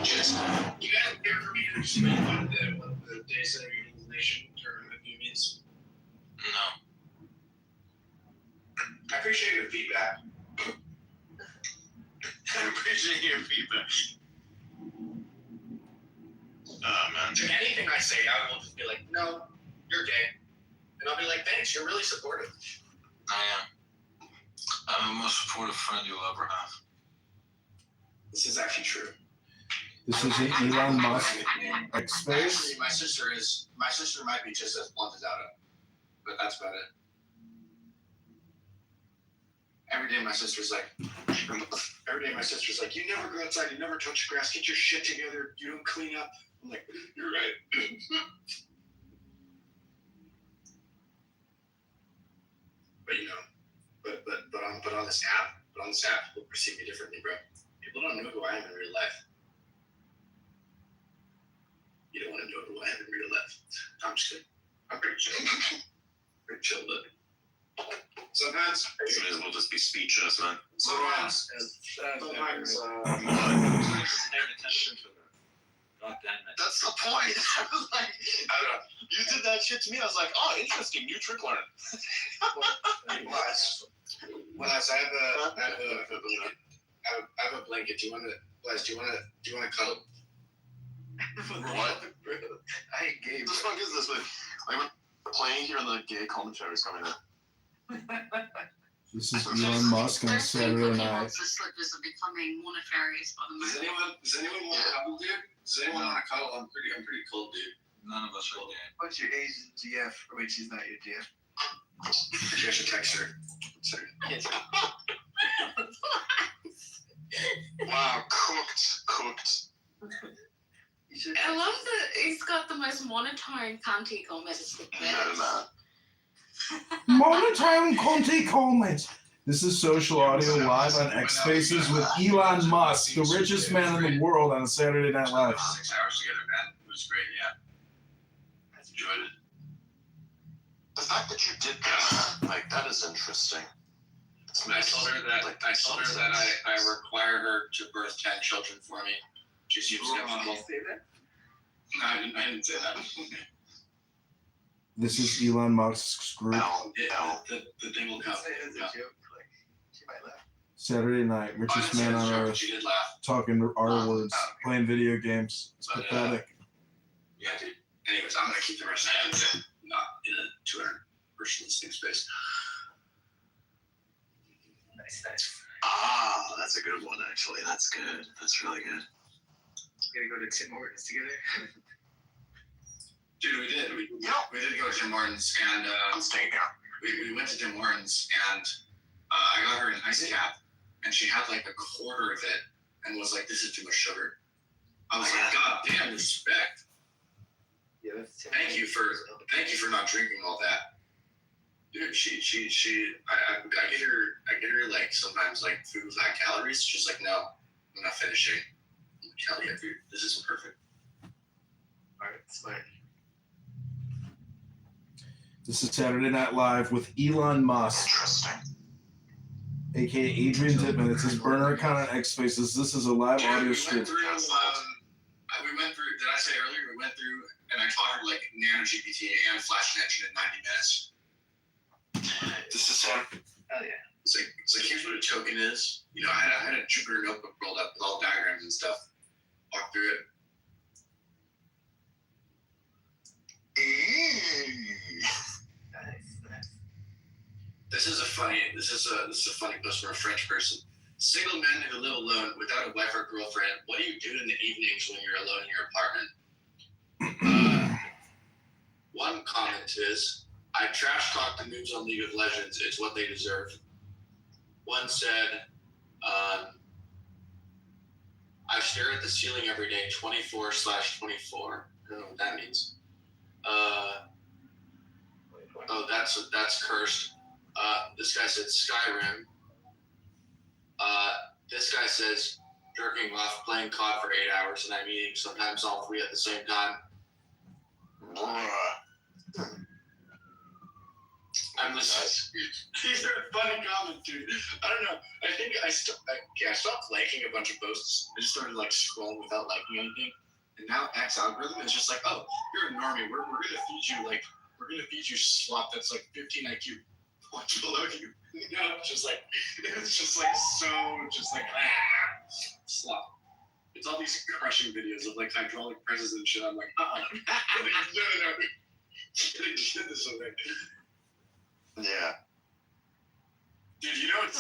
Just, you guys care for me to explain what the data center utilization term means? No. I appreciate your feedback. I appreciate your feedback. Oh, man. To anything I say, I will just be like, no, you're gay. And I'll be like, thanks, you're really supportive. I am. I'm the most supportive friend you'll ever have. This is actually true. This is an Elon Musk X space. Actually, my sister might be just as blunt as Ada, but that's about it. Every day my sister's like, you never go outside, you never touch grass, get your shit together, you don't clean up. I'm like, you're right. But you know, but on this app, people perceive me differently, bro. People don't know who I am in real life. You don't want to know who I am in real life. I'm just kidding. I'm pretty chill. Pretty chill, but sometimes We'll just be speechless, man. sometimes That's the point. I was like, you did that shit to me. I was like, oh, interesting. New trick learn. When I say I have a blanket. Do you want to cuddle? What? I ain't gay. What the fuck is this? Like, we're playing here and the gay commentary is coming in. This is Elon Musk on a Saturday night. The slippers are becoming more nefarious by the moment. Does anyone want to cuddle, dude? Does anyone want to cuddle? I'm pretty cold, dude. None of us are gay. What's your Asian GF? Wait, she's not your GF. I should text her. Sorry. Wow, cooked. I love that he's got the most monotone cunty comments. Monotone Conte comments. This is Social Audio live on X Spaces with Elon Musk, the richest man in the world, on a Saturday Night Live. 6 hours together, man. It was great, yeah. I enjoyed it. The fact that you did that, like, that is interesting. I told her that I require her to birth 10 children for me. She seems skeptical. No, I didn't say that. This is Elon Musk's group. The thing will come. Saturday night, richest man on earth, talking R words, playing video games. It's pathetic. Yeah, dude. Anyways, I'm gonna keep the rest of it not in a 200-person listening space. Nice. Ah, that's a good one, actually. That's good. That's really good. We're gonna go to Tim Hortons together. Dude, we did. We did go to Tim Hortons, and I'm staying there. We went to Tim Hortons, and I got her an ice cap, and she had like a quarter of it, and was like, "This is too much sugar." I was like, "God damn, respect." Yeah, Thank you for not drinking all that. Dude, I get her like sometimes like food with high calories. She's like, "No, I'm not finishing." I'm like, hell yeah, dude, this is perfect. All right, smart. This is Saturday Night Live with Elon Musk. Interesting. aka Adrian Dittman. It's his burner account on X Spaces. This is a live audio stream. We went through, did I say earlier, we went through and I taught her like Nano GPT and Flash Engine in 90 minutes. This is Sam. Oh yeah. It's like here's what a token is. You know, I had a Jupyter notebook rolled up with all diagrams and stuff. Walk through it. Nice. This is a funny post from a French person. Single men who live alone without a wife or girlfriend, what do you do in the evenings when you're alone in your apartment? One comment is, I trash talk the noobs on League of Legends. It's what they deserve. One said, I stare at the ceiling every day, 24/24. I don't know what that means. Oh, that's cursed. This guy said Skyrim. This guy says jerking off, playing COD for 8 hours, and I'm eating sometimes all three at the same time. I'm listening. These are funny comments, dude. I don't know. I think I stopped liking a bunch of posts. I just started like scrolling without liking anything. And now X algorithm is just like, oh, you're a normie. We're gonna feed you slop that's like 15 IQ. What's below you? You know, it's just like slop. It's all these crushing videos of like hydraulic presses and shit. I'm like, no. Get this away. Yeah. Dude, you know it's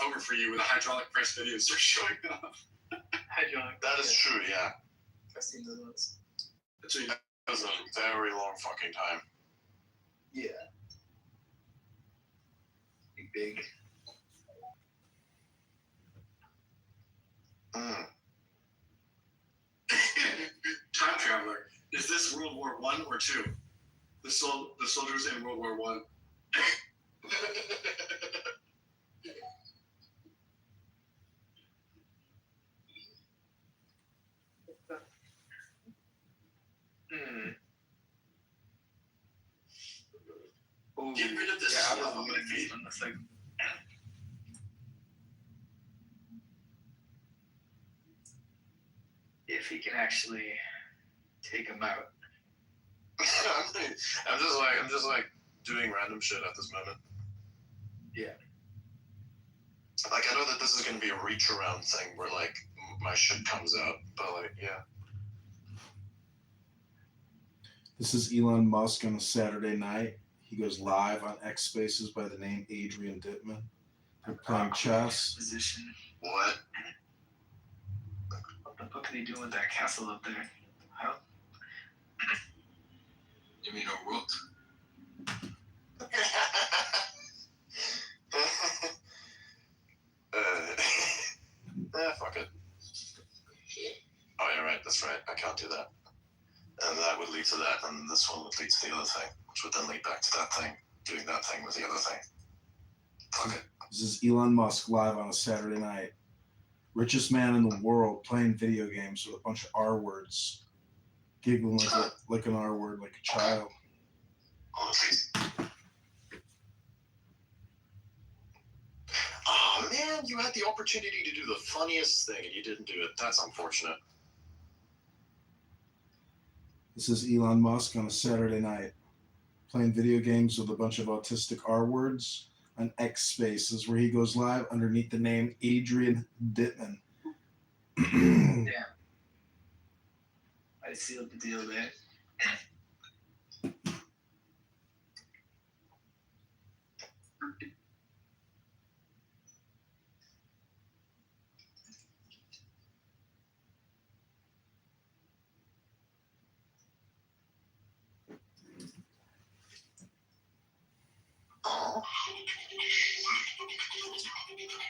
over for you when the hydraulic press videos start showing up. That is true, yeah. I've seen those. That was a very long fucking time. Yeah. Big. Time traveler. Is this World War I or II? The soldiers in World War I. Ooh, get rid of this slop on my feet. If he can actually take him out. I'm just like doing random shit at this moment. Yeah. Like I know that this is gonna be a reach around thing where like my shit comes out, but like yeah. This is Elon Musk on a Saturday night. He goes live on X Spaces by the name Adrian Dittman. They're playing chess. Position. What? What the fuck are they doing with that castle up there? How? You mean a rook? Fuck it. Oh, you're right. That's right. I can't do that. And that would lead to that, and this one would lead to the other thing, which would then lead back to that thing, doing that thing with the other thing. Fuck it. This is Elon Musk live on a Saturday night. Richest man in the world playing video games with a bunch of R words. Giggling like an R word, like a child. Oh man, you had the opportunity to do the funniest thing and you didn't do it. That's unfortunate. This is Elon Musk on a Saturday night playing video games with a bunch of autistic R words on X Spaces, where he goes live underneath the name Adrian Dittman. Damn. I sealed the deal there.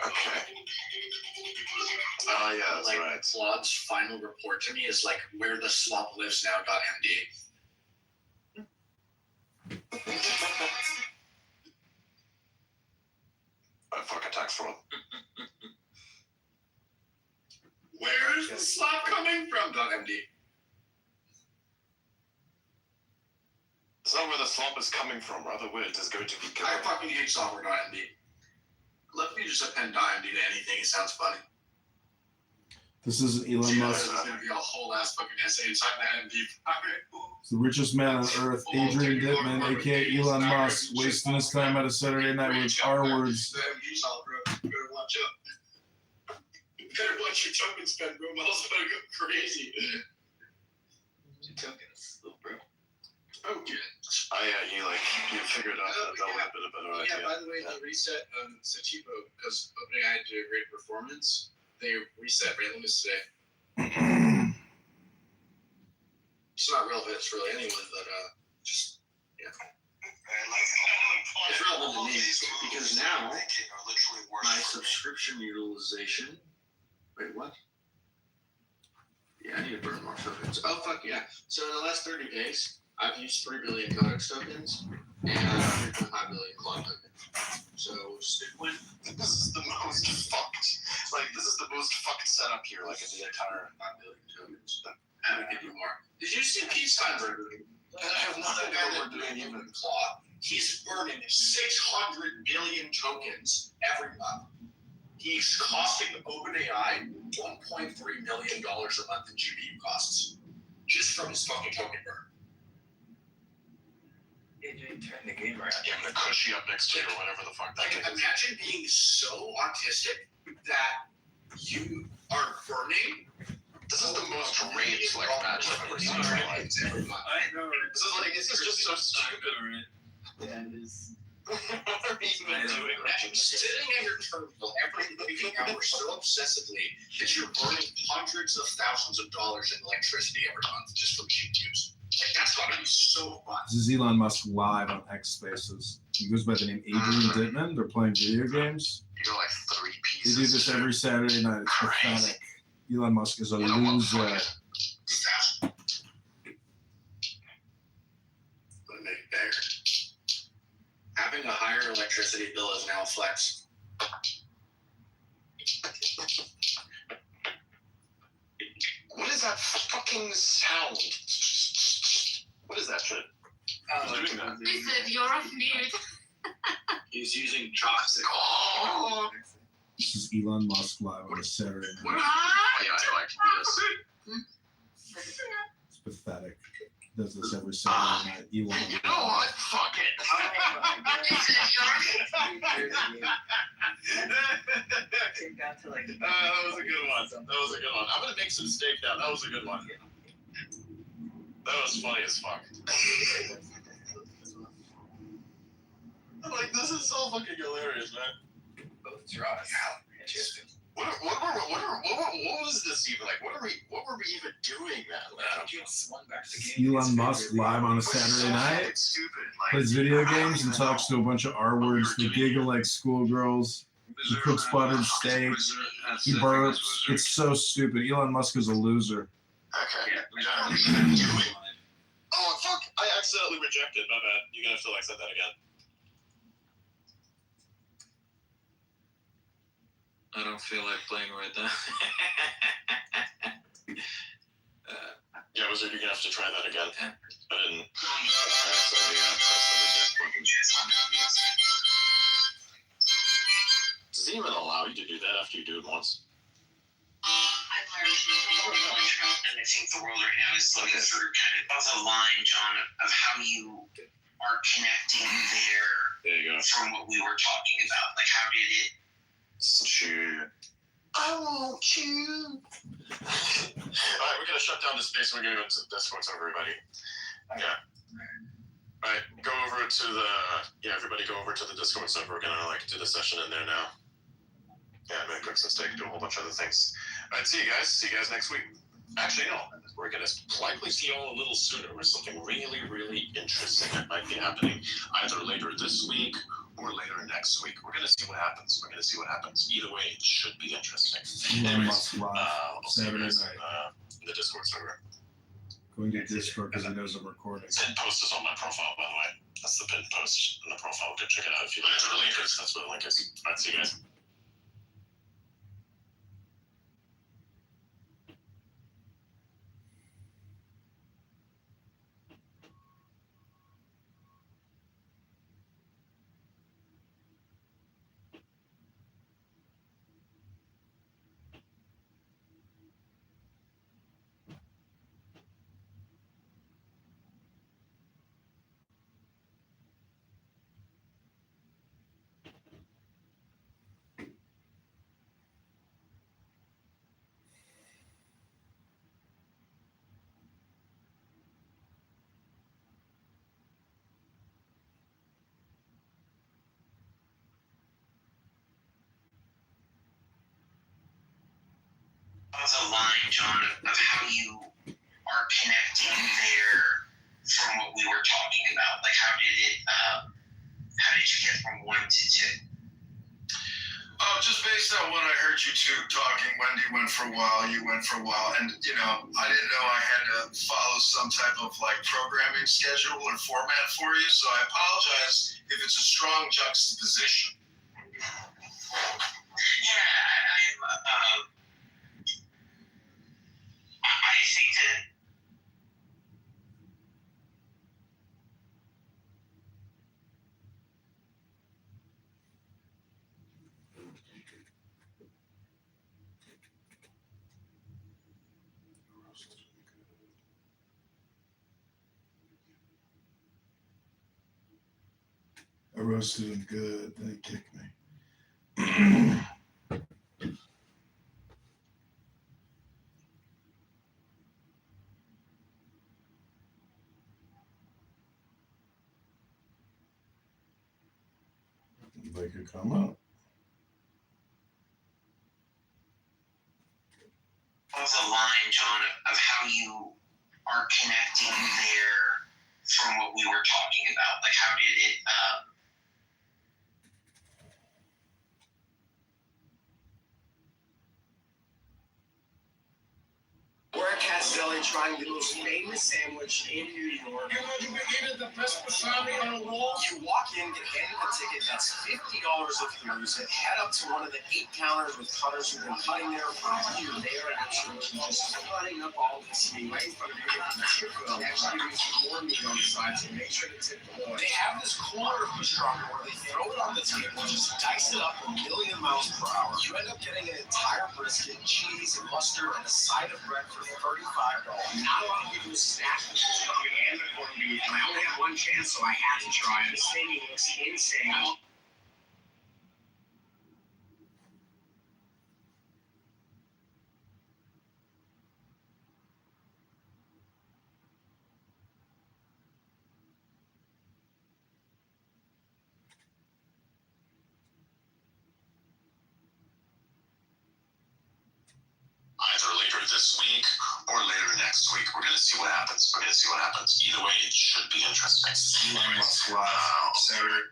Okay. Oh yeah, that's like, right. Claude's final report to me is like where the slop lives now. MD. Fucking tax fraud. Where is the slop coming from? MD. It's not where the slop is coming from, rather where it is going to be going. I fucking hate software.md. Let me just append dime to anything. It sounds funny. This is Elon Musk. There's gonna be a whole ass fucking essay inside that MD. The richest man on earth, Adrian Dittman, aka Elon Musk, wasting his time at a Saturday night with R words. The MD's all, bro. You better watch out. You better watch your token spend, bro. Miles better go crazy. Your tokens, little bro. Oh, yeah. You figured out that would have been a better idea. Yeah, by the way, the reset on Sachipo, because OpenAI did a great performance, they reset randomness today. It's not relevant to really anyone, but just, yeah. It's relevant to me, because now, my subscription utilization, wait, what? Yeah, I need to burn more tokens. Oh, fuck yeah. So in the last 30 days, I've used 3 billion Codex tokens and 3.5 billion Cloud tokens. So, Stickwind. This is the most fucked. This is the most fucked setup here, in the entire 5 billion tokens. I would give you more. Did you see Peace Steinberg? I have nothing The guy that doing even Claude. He's burning 600 billion tokens every month. He's costing OpenAI $1.3 million a month in GPU costs just from his fucking token burn. Adrian, turn the game around. Yeah, the cushy up next to you or whatever the fuck that Like, is. imagine being so autistic that you are burning. This is the most raped match I've ever seen in my life. Every month. I know. This is just so stupid. Yeah, it is. What are you even doing? Imagine sitting at your terminal every waking hour so obsessively that you're burning hundreds of thousands of dollars in electricity every month just from GPUs. That's gotta be so fun. This is Elon Musk live on X Spaces. He goes by the name Adrian Dittman. They're playing video games. You got 3 They pieces. do this every Saturday night. It's pathetic. Elon Musk is a loser. Let me make it bigger. Having a higher electricity bill is now a flex. What is that fucking sound? What is that shit? Who's doing that? They said you're off mute. He's using chopsticks. Oh, This is Elon Musk live on a Saturday night. yeah, I like to do this. It's pathetic. He does this every Saturday night. Elon. You know what? Fuck it. Came down to like. That was a good one. That was a good one. I'm gonna make some steak now. That was a good one. That was funny as fuck. This is so fucking hilarious, man. Both draws. Interesting. What was this even like? What were we even doing, man? Swung back the game. Elon Musk live on a Saturday night. Stupid. Plays video games and talks to a bunch of R words. They giggle like schoolgirls. He cooks buttered steak. He burps. It's so stupid. Elon Musk is a loser. Okay. Oh fuck! I accidentally rejected. My bad. You're gonna have to set that again. I don't feel like playing right now. Yeah, Wizard, you're gonna have to try that again. I didn't. I accidentally pressed the reject button. Does he even allow you to do that after you do it once? I've learned and I think the world right now is looking for kind of a line, John, of how you are connecting There you go. from what we were talking about. Like, how did it? I want you. Alright, we're gonna shut down this space and we're gonna go to the Discord server, everybody. Yeah. Alright, go over to the everybody go over to the Discord server. We're gonna do the session in there now. Yeah, I'm gonna cook some steak, do a whole bunch of other things. Alright, see you guys. See you guys next week. Actually, no. We're gonna likely see you all a little sooner with something really, really interesting that might be happening either later this week or later next week. We're gonna see what happens. Either way, it should be interesting. Elon Musk live we'll see you Saturday guys night. in the Discord server. Going to Discord because he knows I'm recording. Pinned post is on my profile, by the way. That's the pinned post on the profile. Go check it out if you like. That's where the link is. That's where the link is. Alright, see you guys. was a line, John, of how you are connecting there from what we were talking about. Like, how did you get from one to two? Oh, just based on what I heard you two talking, Wendy went for a while, you went for a while, and I didn't know I had to follow some type of like programming schedule or format for you, so I apologize if it's a strong juxtaposition. Yeah, I think that I roasted him good, then he kicked me. They could come up. was a line, John, of how you are connecting there from what we were talking about. Like, how did it? We're at Castelli trying the most famous sandwich in New York. You know you can eat the best pastrami on the wall? You walk in, get handed a ticket, that's $50 of food, head up to one of the 8 counters with cutters who've been cutting there for a year. They are absolutely just cutting up all this meat right in front of you. Tip them. They actually give you some more meat on the side, so make sure to tip the boy. They have this corner of pastrami where they throw it on the table, just dice it up a million miles per hour. You end up getting an entire brisket, cheese, and mustard, and a side of bread for $35. Not a lot of people snack the pastrami and the corned beef, and I only had one chance, so I had to try it. This thing looks insane. Either later this week or later next week. We're going to see what happens. Either way, it should be interesting. Saturday.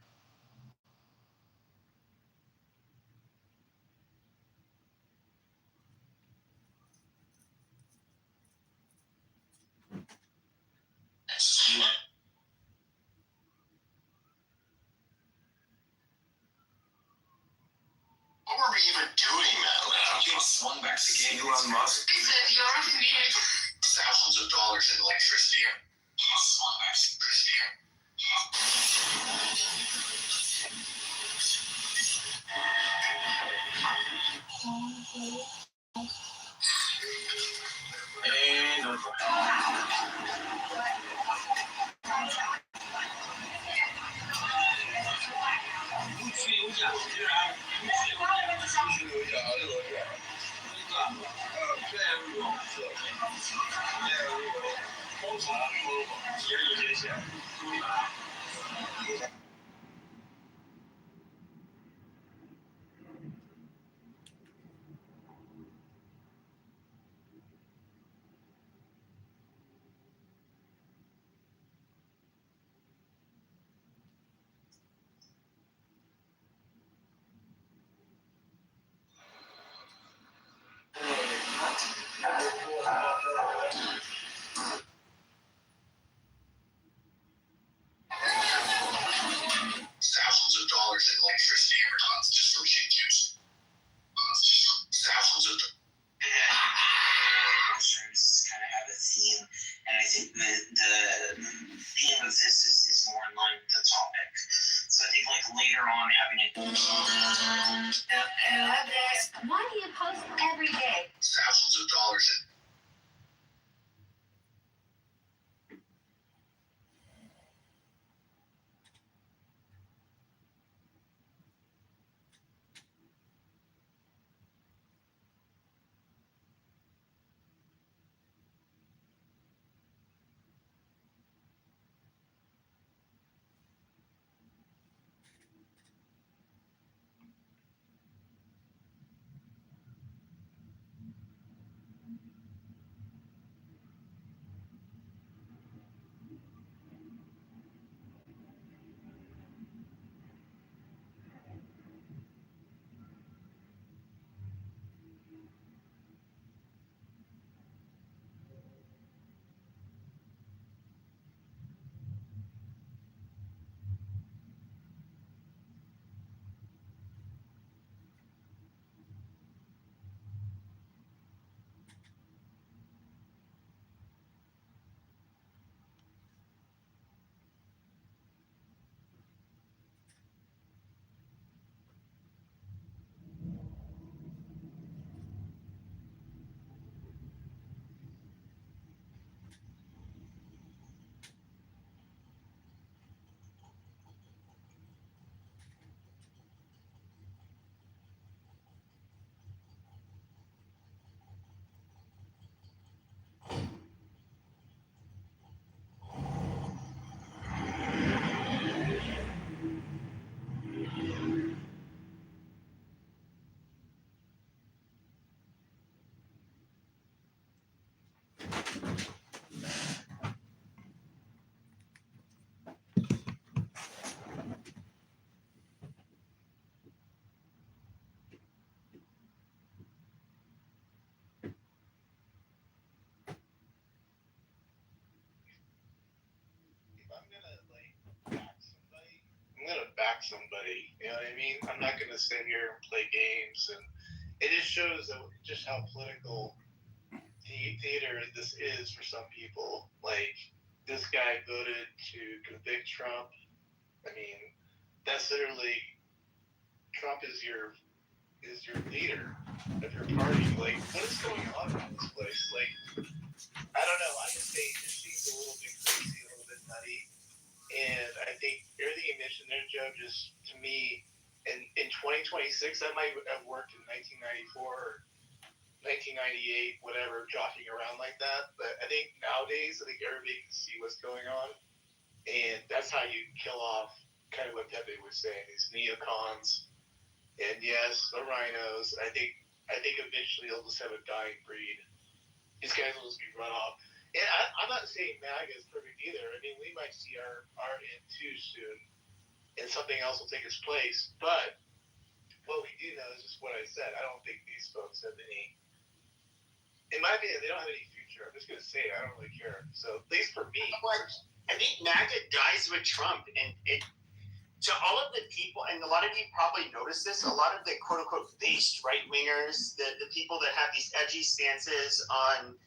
What were we even doing, Madeline? I'm getting swung back to game. Elon Musk. He said, you're on mute. Thousands of dollars in electricity. Swung back to electricity. Thousands of dollars in electricity every month just from shit juice. Thousands of dollars. Mushrooms kind of have a theme, and I think the theme of this is more in line with the topic. So I think like later on having it. Why do you post every day? Thousands of dollars in. attack somebody. You know what I mean? I'm not going to sit here and play games, and it just shows just how political theater this is for some people. Like, this guy voted to convict Trump. I mean, that's literally Trump is your leader of your party. Like, what is going on in this place? Like, I don't know. I just say it just seems a little bit crazy, a little bit nutty. And I think everything you mentioned there, Joe, just to me, in 2026, that might have worked in 1994 or 1998, whatever, jockeying around like that. But I think nowadays, I think everybody can see what's going on. And that's how you kill off kind of what Pepe was saying, these neocons. And yes, the rhinos. I think eventually they'll just have a dying breed. These guys will just be run off. And I'm not saying MAGA is perfect either. I mean, we might see our end too soon, and something else will take its place. But what we do know is just what I said. I don't think these folks have any. In my opinion, they don't have any future. I'm just going to say it. I don't really care. So, at least for me. I think MAGA dies with Trump, and to all of the people, and a lot of you probably noticed this, a lot of the quote-unquote based right-wingers, the people that have these edgy stances on,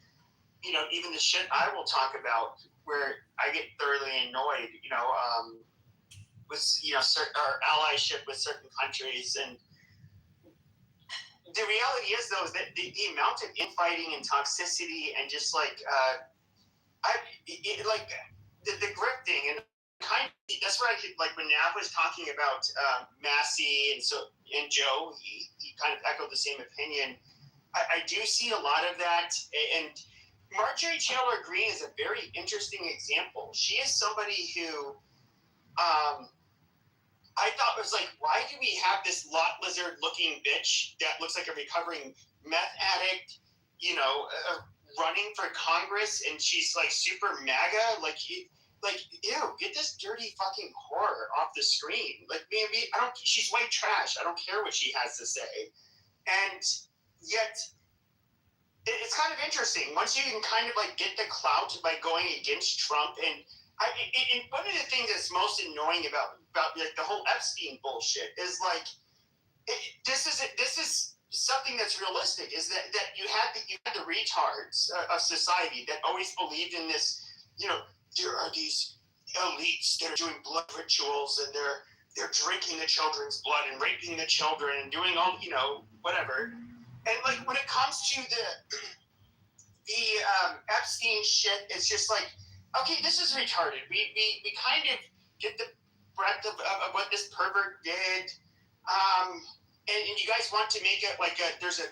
you know, even the shit I will talk about, where I get thoroughly annoyed, you know, with, you know, our allyship with certain countries. And the reality is, though, is that the amount of infighting and toxicity and just like, the grifting and kind of, that's where I could, like, when Nav was talking about Massey and Joe, he kind of echoed the same opinion. I do see a lot of that, and Marjorie Taylor Greene is a very interesting example. She is somebody who I thought was like, why do we have this lot lizard looking bitch that looks like a recovering meth addict, you know, running for Congress, and she's like super MAGA, like ew, get this dirty fucking whore off the screen. Like, maybe she's white trash. I don't care what she has to say. And yet it's kind of interesting once you can kind of like get the clout by going against Trump. And one of the things that's most annoying about like the whole Epstein bullshit is like, this is something that's realistic, is that you had the retards of society that always believed in this, you know, there are these elites that are doing blood rituals, and they're drinking the children's blood and raping the children and doing all, you know, whatever. And like, when it comes to the Epstein shit, it's just like, okay, this is retarded. We kind of get the breadth of what this pervert did. And you guys want to make it like there's a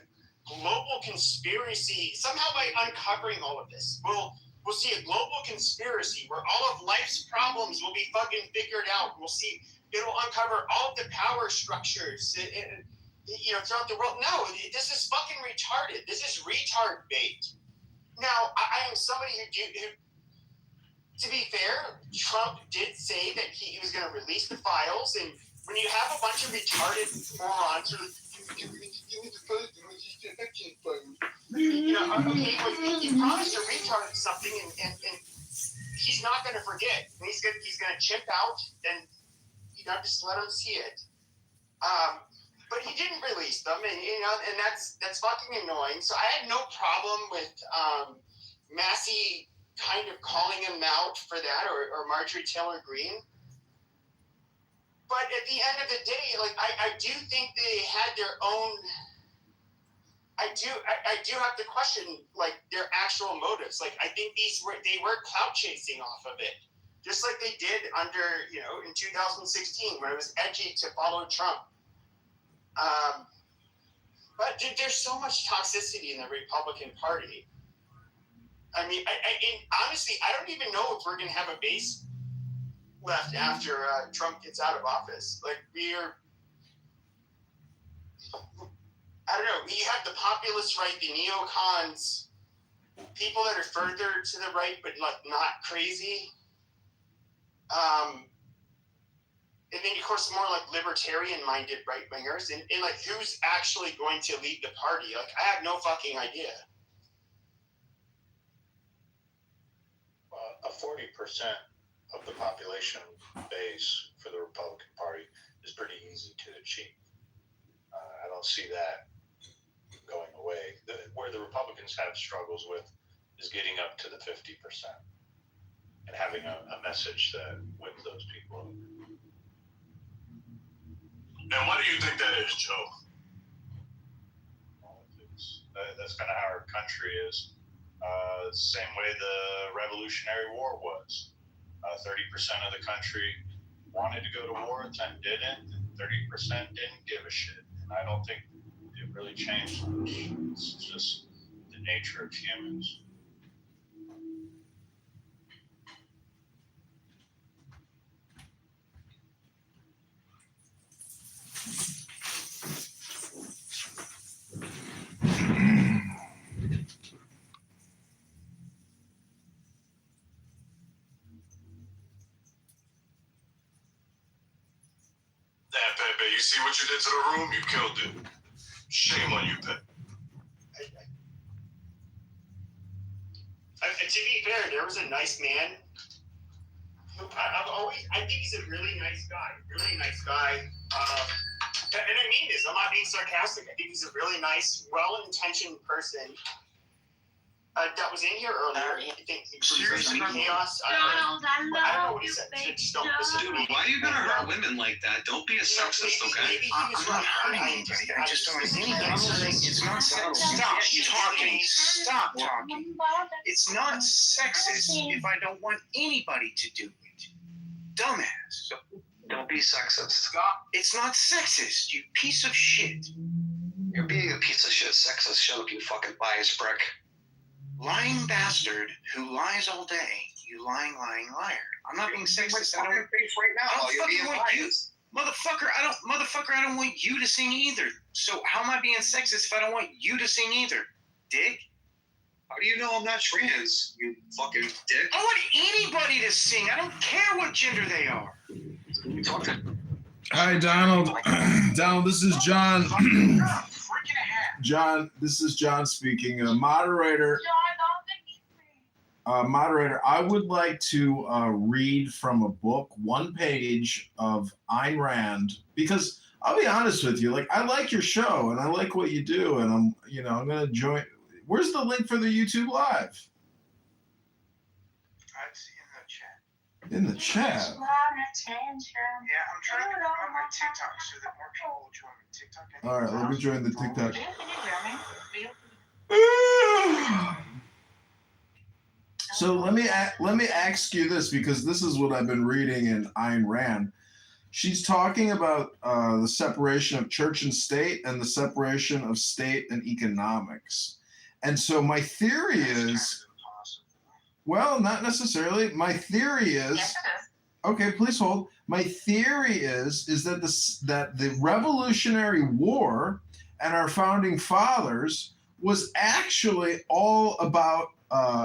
global conspiracy somehow by uncovering all of this. We'll see a global conspiracy where all of life's problems will be fucking figured out. We'll see, it'll uncover all of the power structures, you know, throughout the world. No, this is fucking retarded. This is retard bait. Now, I am somebody who, to be fair, Trump did say that he was going to release the files, and when you have a bunch of retarded morons who, you know, okay, but he promised to retard something, and he's not going to forget. And he's going to chimp out, and, you know, just let him see it. But he didn't release them, and, you know, and that's fucking annoying. So I had no problem with Massey kind of calling him out for that, or Marjorie Taylor Greene. But at the end of the day, like, I do think they had their own. I do have to question, like, their actual motives. Like, I think they were clout chasing off of it, just like they did under, you know, in 2016 when it was edgy to follow Trump. But there's so much toxicity in the Republican Party. I mean, honestly, I don't even know if we're going to have a base left after Trump gets out of office. Like, I don't know. You have the populist right, the neocons, people that are further to the right, but like not crazy. And then, of course, more like libertarian-minded right-wingers. And like, who's actually going to lead the party? Like, I have no fucking idea. A 40% of the population base for the Republican Party is pretty easy to achieve. I don't see that going away. Where the Republicans have struggles with is getting up to the 50% and having a message that wins those people over. And why do you think that is, Joe? That's kind of how our country is. Same way the Revolutionary War was. 30% of the country wanted to go to war and didn't, and 30% didn't give a shit. And I don't think it really changed much. It's just the nature of humans. Damn, Pepe, you see what you did to the room? You killed it. Shame on you, Pepe. To be fair, there was a nice man. I think he's a really nice guy. And I mean this. I'm not being sarcastic. I think he's a really nice, well-intentioned person. That was in here earlier. I think he was chaos. I don't know what he said. Just don't listen to me. Why are you gonna hurt women like that? Don't be a sexist, okay? I'm not hurting anybody. I just don't think it's not sexist. Stop talking. It's not sexist if I don't want anybody to do it. Dumbass. Don't be sexist. It's not sexist, you piece of shit. You're being a piece of shit sexist. Shut up, you fucking bias prick. Lying bastard who lies all day. You lying liar. I'm not being sexist. I don't face right now. I don't fucking want you. Motherfucker, I don't want you to sing either. So how am I being sexist if I don't want you to sing either? Dick? How do you know I'm not trans, you fucking dick? I want anybody to sing. I don't care what gender they are. You talking? Hi, Donald. Donald, this is John. John, this is John speaking. Moderator, I would like to read from a book, one page of Ayn Rand, because I'll be honest with you, like I like your show and I like what you do, and I'm gonna join. Where's the link for the YouTube Live? In the chat. Yeah, I'm trying to promote my TikTok so that more people will join my TikTok. All right, let me join the TikTok. So let me ask you this, because this is what I've been reading in Ayn Rand. She's talking about the separation of church and state and the separation of state and economics. And so my theory is, well, not necessarily. My theory is, okay, please hold. My theory is that the Revolutionary War and our founding fathers was actually all about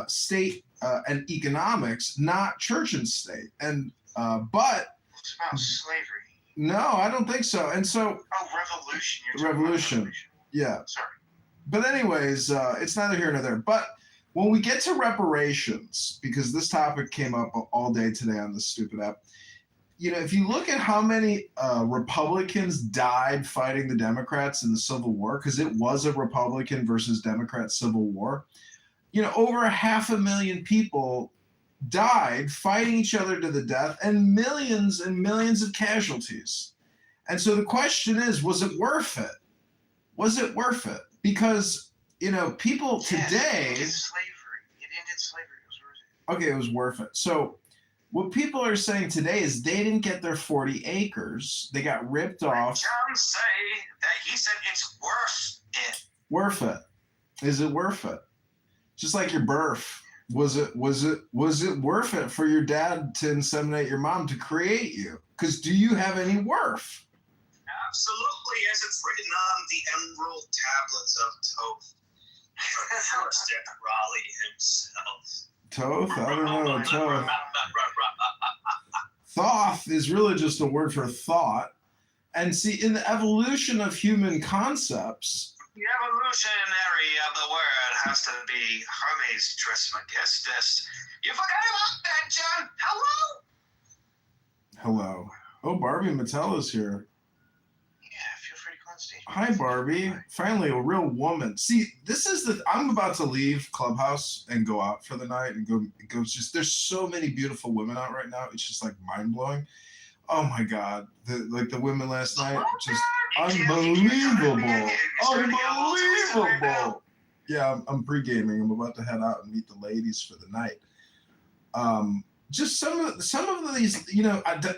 state and economics, not church and state. And but it's about slavery. No, I don't think so. And so revolution. Revolution. Yeah. Sorry. But anyways, it's neither here nor there. But when we get to reparations, because this topic came up all day today on this stupid app, if you look at how many Republicans died fighting the Democrats in the Civil War, because it was a Republican versus Democrat Civil War, over 500,000 people died fighting each other to the death, and millions of casualties. And so the question is, was it worth it? Was it worth it? Because people today. It ended slavery. It was worth it. Okay, it was worth it. So what people are saying today is they didn't get their 40 acres. They got ripped off. John say that he said it's worth it. Worth it. Is it worth it? Just like your birth. Was it worth it for your dad to inseminate your mom to create you? Because do you have any worth? Absolutely, as it's written on the emerald tablets of Thoth. First Raleigh himself. Thoth? I don't know. Thoth. Thoth is really just a word for thought. And see, in the evolution of human concepts, the evolutionary of the word has to be Hermes Trismegistus. You forgot about that, John. Hello. Oh, Barbie Mattel is here. on stage. Hi, Barbie. Finally, a real woman. See, this is I'm about to leave Clubhouse and go out for the night and go just, there's so many beautiful women out right now. It's just like mind blowing. Oh my God. The women last night, just unbelievable. Unbelievable. Yeah, I'm pre-gaming. I'm about to head out and meet the ladies for the night. Just some of these,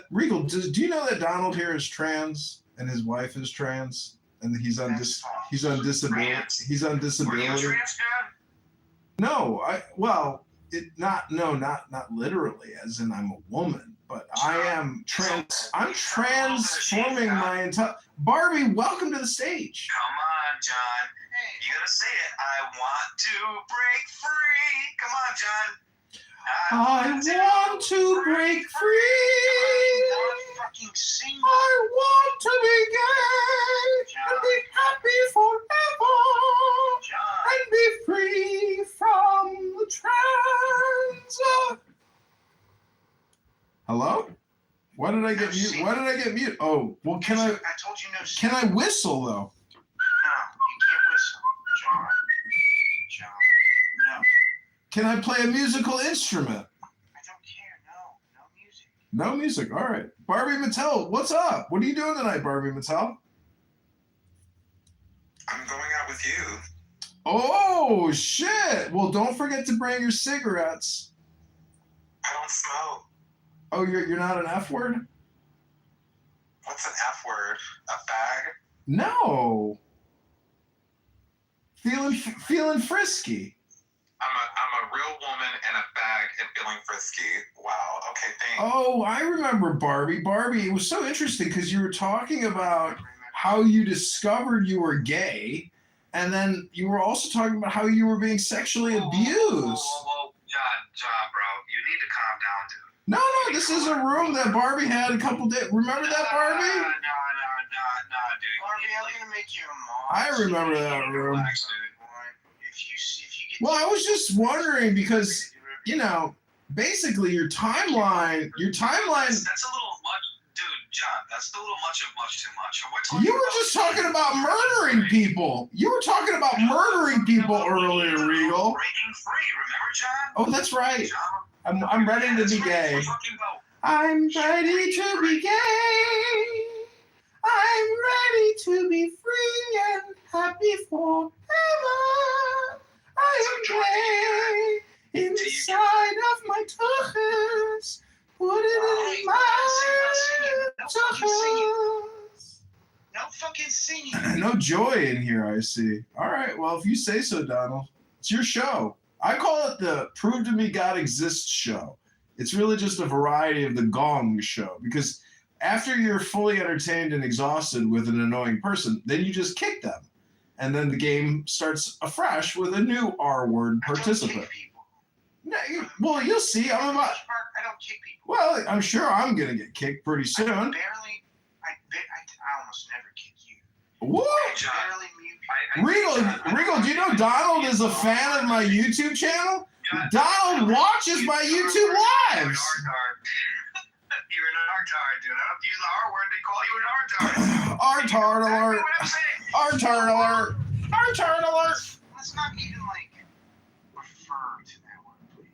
Regal, do you know that Donald here is trans and his wife is trans and he's on disability? He's on disability. Were you a trans guy? No, not literally, as in I'm a woman, but I am trans. I'm transforming my entire. Barbie, welcome to the stage. Come on, John. You gotta say it. I want to break free. Come on, John. I want to break free. Fucking sing. I want to be gay and be happy forever and be free from the trans. Hello? Why did I get mute? Why did I get mute? Oh, well, can I? I told you no. Can I whistle though? No, you can't whistle, John. John, no. Can I play a musical instrument? I don't care. No music. No music. All right. Barbie Mattel, what's up? What are you doing tonight, Barbie Mattel? I'm going out with you. Oh, shit. Well, don't forget to bring your cigarettes. I don't smoke. Oh, you're not an F word? What's an F word? A fag? No. Feeling frisky. I'm a real woman and a fag and feeling frisky. Wow. Okay, thanks. Oh, I remember Barbie. Barbie, it was so interesting because you were talking about how you discovered you were gay, and then you were also talking about how you were being sexually abused. Whoa, John, bro, you need to calm down, dude. No, this is a room that Barbie had a couple days. Remember that, Barbie? No, dude. Barbie, I'm gonna make you a mom. I remember that room. Relax, dude. If you get. Well, I was just wondering because, basically your timeline. That's a little much, dude, John. That's a little much of much too much. You were just talking about murdering people. You were talking about murdering people earlier, Regal. Breaking free, remember, John? Oh, that's right. I'm ready to be gay. I'm ready to be gay. I'm ready to be free and happy forever. I am gay inside of my tuchus. Put it in my tuchus. No fucking singing. No joy in here, I see. All right, well, if you say so, Donald, it's your show. I call it the Prove to Me God Exists show. It's really just a variety of the Gong show because after you're fully entertained and exhausted with an annoying person, then you just kick them. And then the game starts afresh with a new R-word participant. Well, you'll see. I don't kick people. Well, I'm sure I'm going to get kicked pretty soon. I almost never kick you. What? Regal, do you know Donald is a fan of my YouTube channel? Donald watches my YouTube lives. You're an artard, dude. I don't use the R word. They call you an artard. Artard alert. Artard alert. Artard alert. Let's not even refer to that word, please.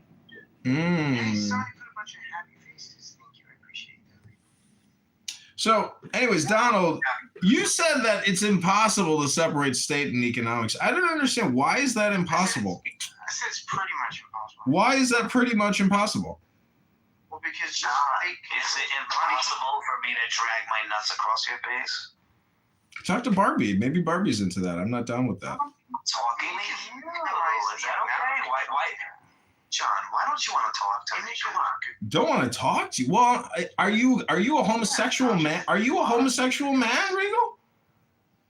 Hey, sorry, put a bunch of happy faces. Thank you. I appreciate that. So, anyways, Donald, you said that it's impossible to separate state and economics. I don't understand. Why is that impossible? I said it's pretty much impossible. Why is that pretty much impossible? Well, because John, is it impossible for me to drag my nuts across your face? Talk to Barbie. Maybe Barbie's into that. I'm not down with that. Talking? Is that okay? Why? John, why don't you want to talk to me? Come on. Don't want to talk to you. Well, are you a homosexual man? Are you a homosexual man, Regal?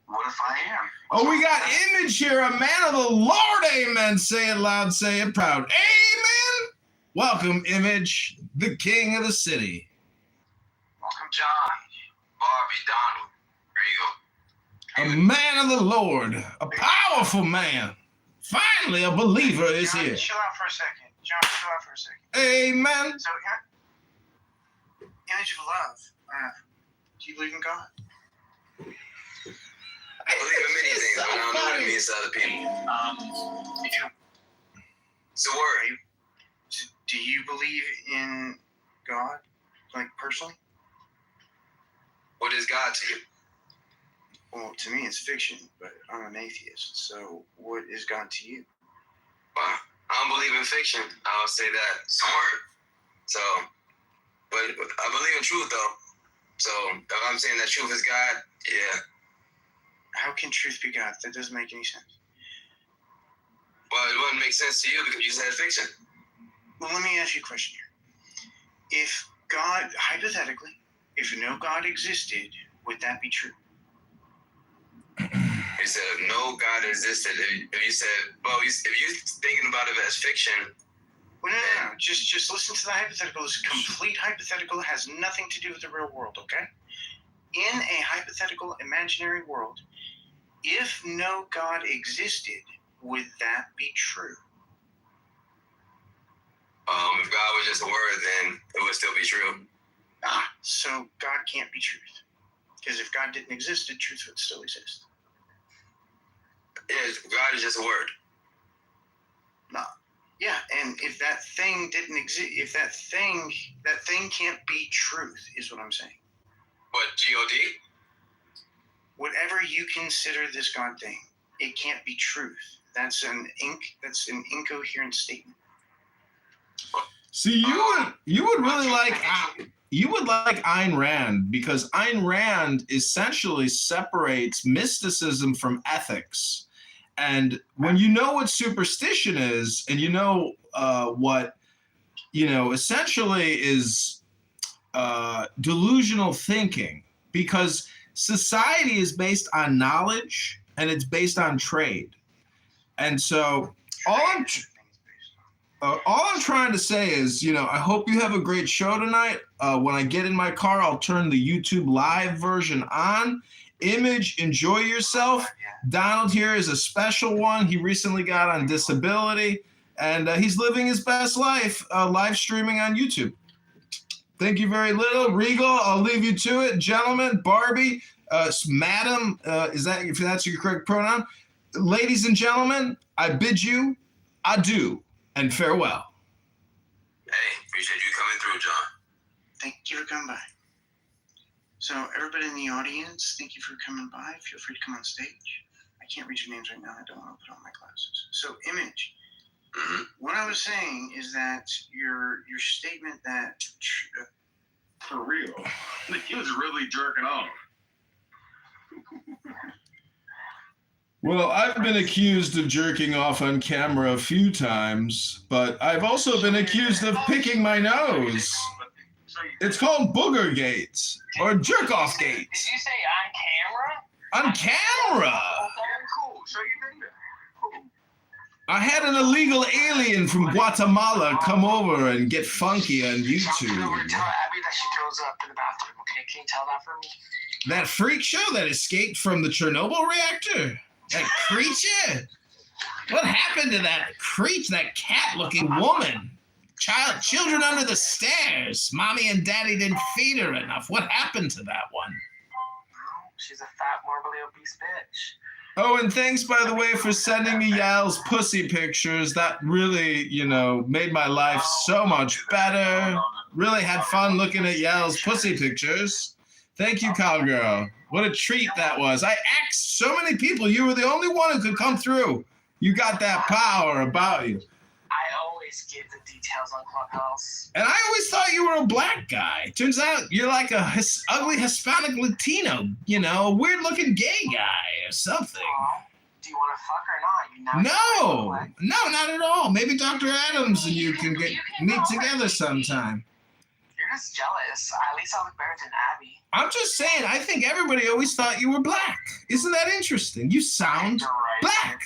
What if I am? Oh, we got Image here, a man of the Lord. Amen. Say it loud, say it proud. Amen. Welcome, Image, the king of the city. Welcome, John, Barbie, Donald, Regal. A man of the Lord, a powerful man. Finally, a believer is John, here. Chill out for a second. John, chill out for a second. Amen. So, image of love. Do you believe in God? means to other people. If you, It's a word. do you believe in God, like personally? What is God to you? Well, to me, it's fiction, but I'm an atheist. So, what is God to you? Well, I don't believe in fiction. I'll say that. It's a word. So, but I believe in truth, though. So, if I'm saying that truth is God, yeah. How can truth be God? That doesn't make any sense. Well, it wouldn't make sense to you because you said fiction. Well, let me ask you a question here. If God, hypothetically, if no God existed, would that be true? You said if no God existed. If you said, well, if you're thinking about it as fiction. Well, no. Just listen to the hypothetical. It's a complete hypothetical. It has nothing to do with the real world, okay? In a hypothetical imaginary world, if no God existed, would that be true? If God was just a word, then it would still be true. So God can't be truth. Because if God didn't exist, then truth would still exist. Yeah, God is just a word. No. Yeah, and if that thing didn't exist, if that thing can't be truth, is what I'm saying. What, G-O-D? Whatever you consider this God thing, it can't be truth. That's an incoherent statement. See, you would really like Ayn Rand, because Ayn Rand essentially separates mysticism from ethics. And when you know what superstition is, and you know what, essentially is delusional thinking, because society is based on knowledge and it's based on trade. And so all I'm trying to say is, I hope you have a great show tonight. When I get in my car, I'll turn the YouTube live version on. Image, enjoy yourself. Donald here is a special one. He recently got on disability, and he's living his best life live streaming on YouTube. Thank you very little. Regal, I'll leave you to it. Gentlemen, Barbie, madam, if that's your correct pronoun? Ladies and gentlemen, I bid you adieu and farewell. Hey, appreciate you coming through, John. Thank you for coming by. So everybody in the audience, thank you for coming by. Feel free to come on stage. I can't read your names right now. I don't want to put on my glasses. So Image, what I was saying is that your statement that for real, he was really jerking off. Well, I've been accused of jerking off on camera a few times, but I've also been accused of picking my nose. It's called booger gates or jerk off gates. Did you say on camera? On camera. Very cool. So you think that? Cool. I had an illegal alien from Guatemala come over and get funky on YouTube. Tell Abby that she throws up in the bathroom. Okay, can you tell that for me? That freak show that escaped from the Chernobyl reactor? That creature? What happened to that creature, that cat-looking woman? Children under the stairs. Mommy and Daddy didn't feed her enough. What happened to that one? She's a fat, morbidly obese bitch. Oh, and thanks, by the way, for sending me Yael's pussy pictures. That really, made my life so much better. Really had fun looking at Yael's pussy pictures. Thank you, cowgirl. What a treat that was. I asked so many people. You were the only one who could come through. You got that power about you. I always give the details on Clubhouse. And I always thought you were a black guy. Turns out you're like a ugly Hispanic Latino, a weird-looking gay guy or something. Do you want to fuck or not? No, not at all. Maybe Dr. Adams and you can meet together sometime. You're just jealous. At least I look better than Abby. I'm just saying, I think everybody always thought you were black. Isn't that interesting? You sound black.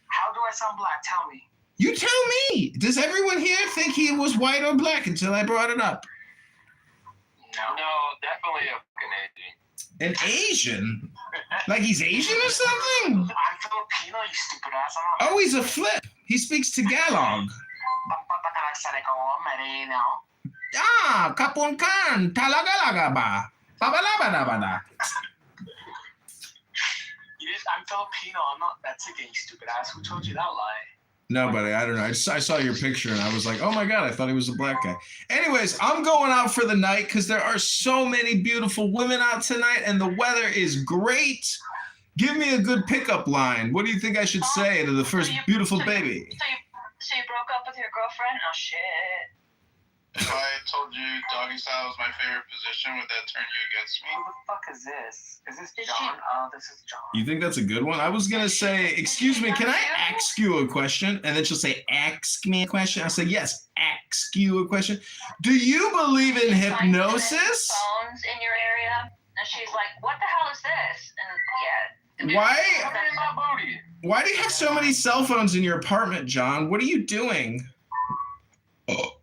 How do I sound black? Tell me. You tell me. Does everyone here think he was white or black until I brought it up? No, definitely An Asian? Like he's Asian or something? I'm Filipino, you stupid ass. Oh, he's a flip. He speaks Tagalog. Kapun kan, talaga ba? Babalabadabada. I'm Filipino. I'm not Mexican, you stupid ass. Who told you that lie? No, buddy, I don't know. I saw your picture and I was like, oh my God, I thought he was a black guy. Anyways, I'm going out for the night because there are so many beautiful women out tonight and the weather is great. Give me a good pickup line. What do you think I should say to the first beautiful baby? So you broke up with your girlfriend? Oh, shit. If I told you doggy style was my favorite position, would that turn you against me? Who the fuck is this? Is this John? Oh, this is John. You think that's a good one? I was going to say, excuse me, can I ask you a question? And then she'll say, ask me a question. I say, yes, ask you a question. Do you believe in hypnosis? Phones in your area? And she's like, what the hell is this? And yeah. Why do you have so many cell phones in your apartment, John? What are you doing? Oh.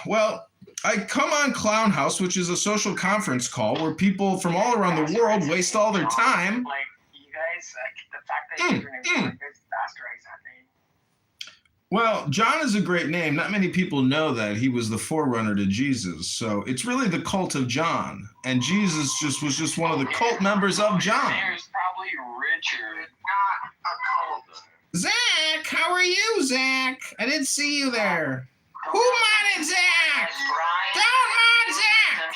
Well, I come on Clown House, which is a social conference call where people from all around the world waste all their time. Like, you guys, the fact that your name is bastardize that name. Well, John is a great name. Not many people know that he was the forerunner to Jesus. So it's really the cult of John. And Jesus was just one of the cult members of John. There's probably Richard, not a cult. Zach, how are you, Zach? I didn't see you there. Who modded Zach? Don't mod Zach!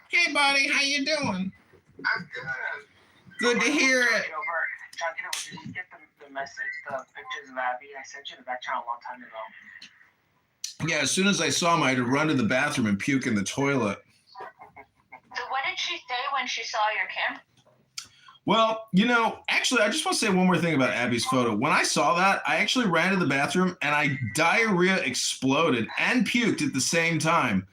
Hey, buddy, how you doing? I'm good. Good to hear it. John, did you get the message, the pictures of Abby? I sent you the back channel a long time ago. Yeah, as soon as I saw him, I had to run to the bathroom and puke in the toilet. So what did she say when she saw your camera? Well, actually, I just want to say one more thing about Abby's photo. When I saw that, I actually ran to the bathroom and diarrhea exploded and puked at the same time.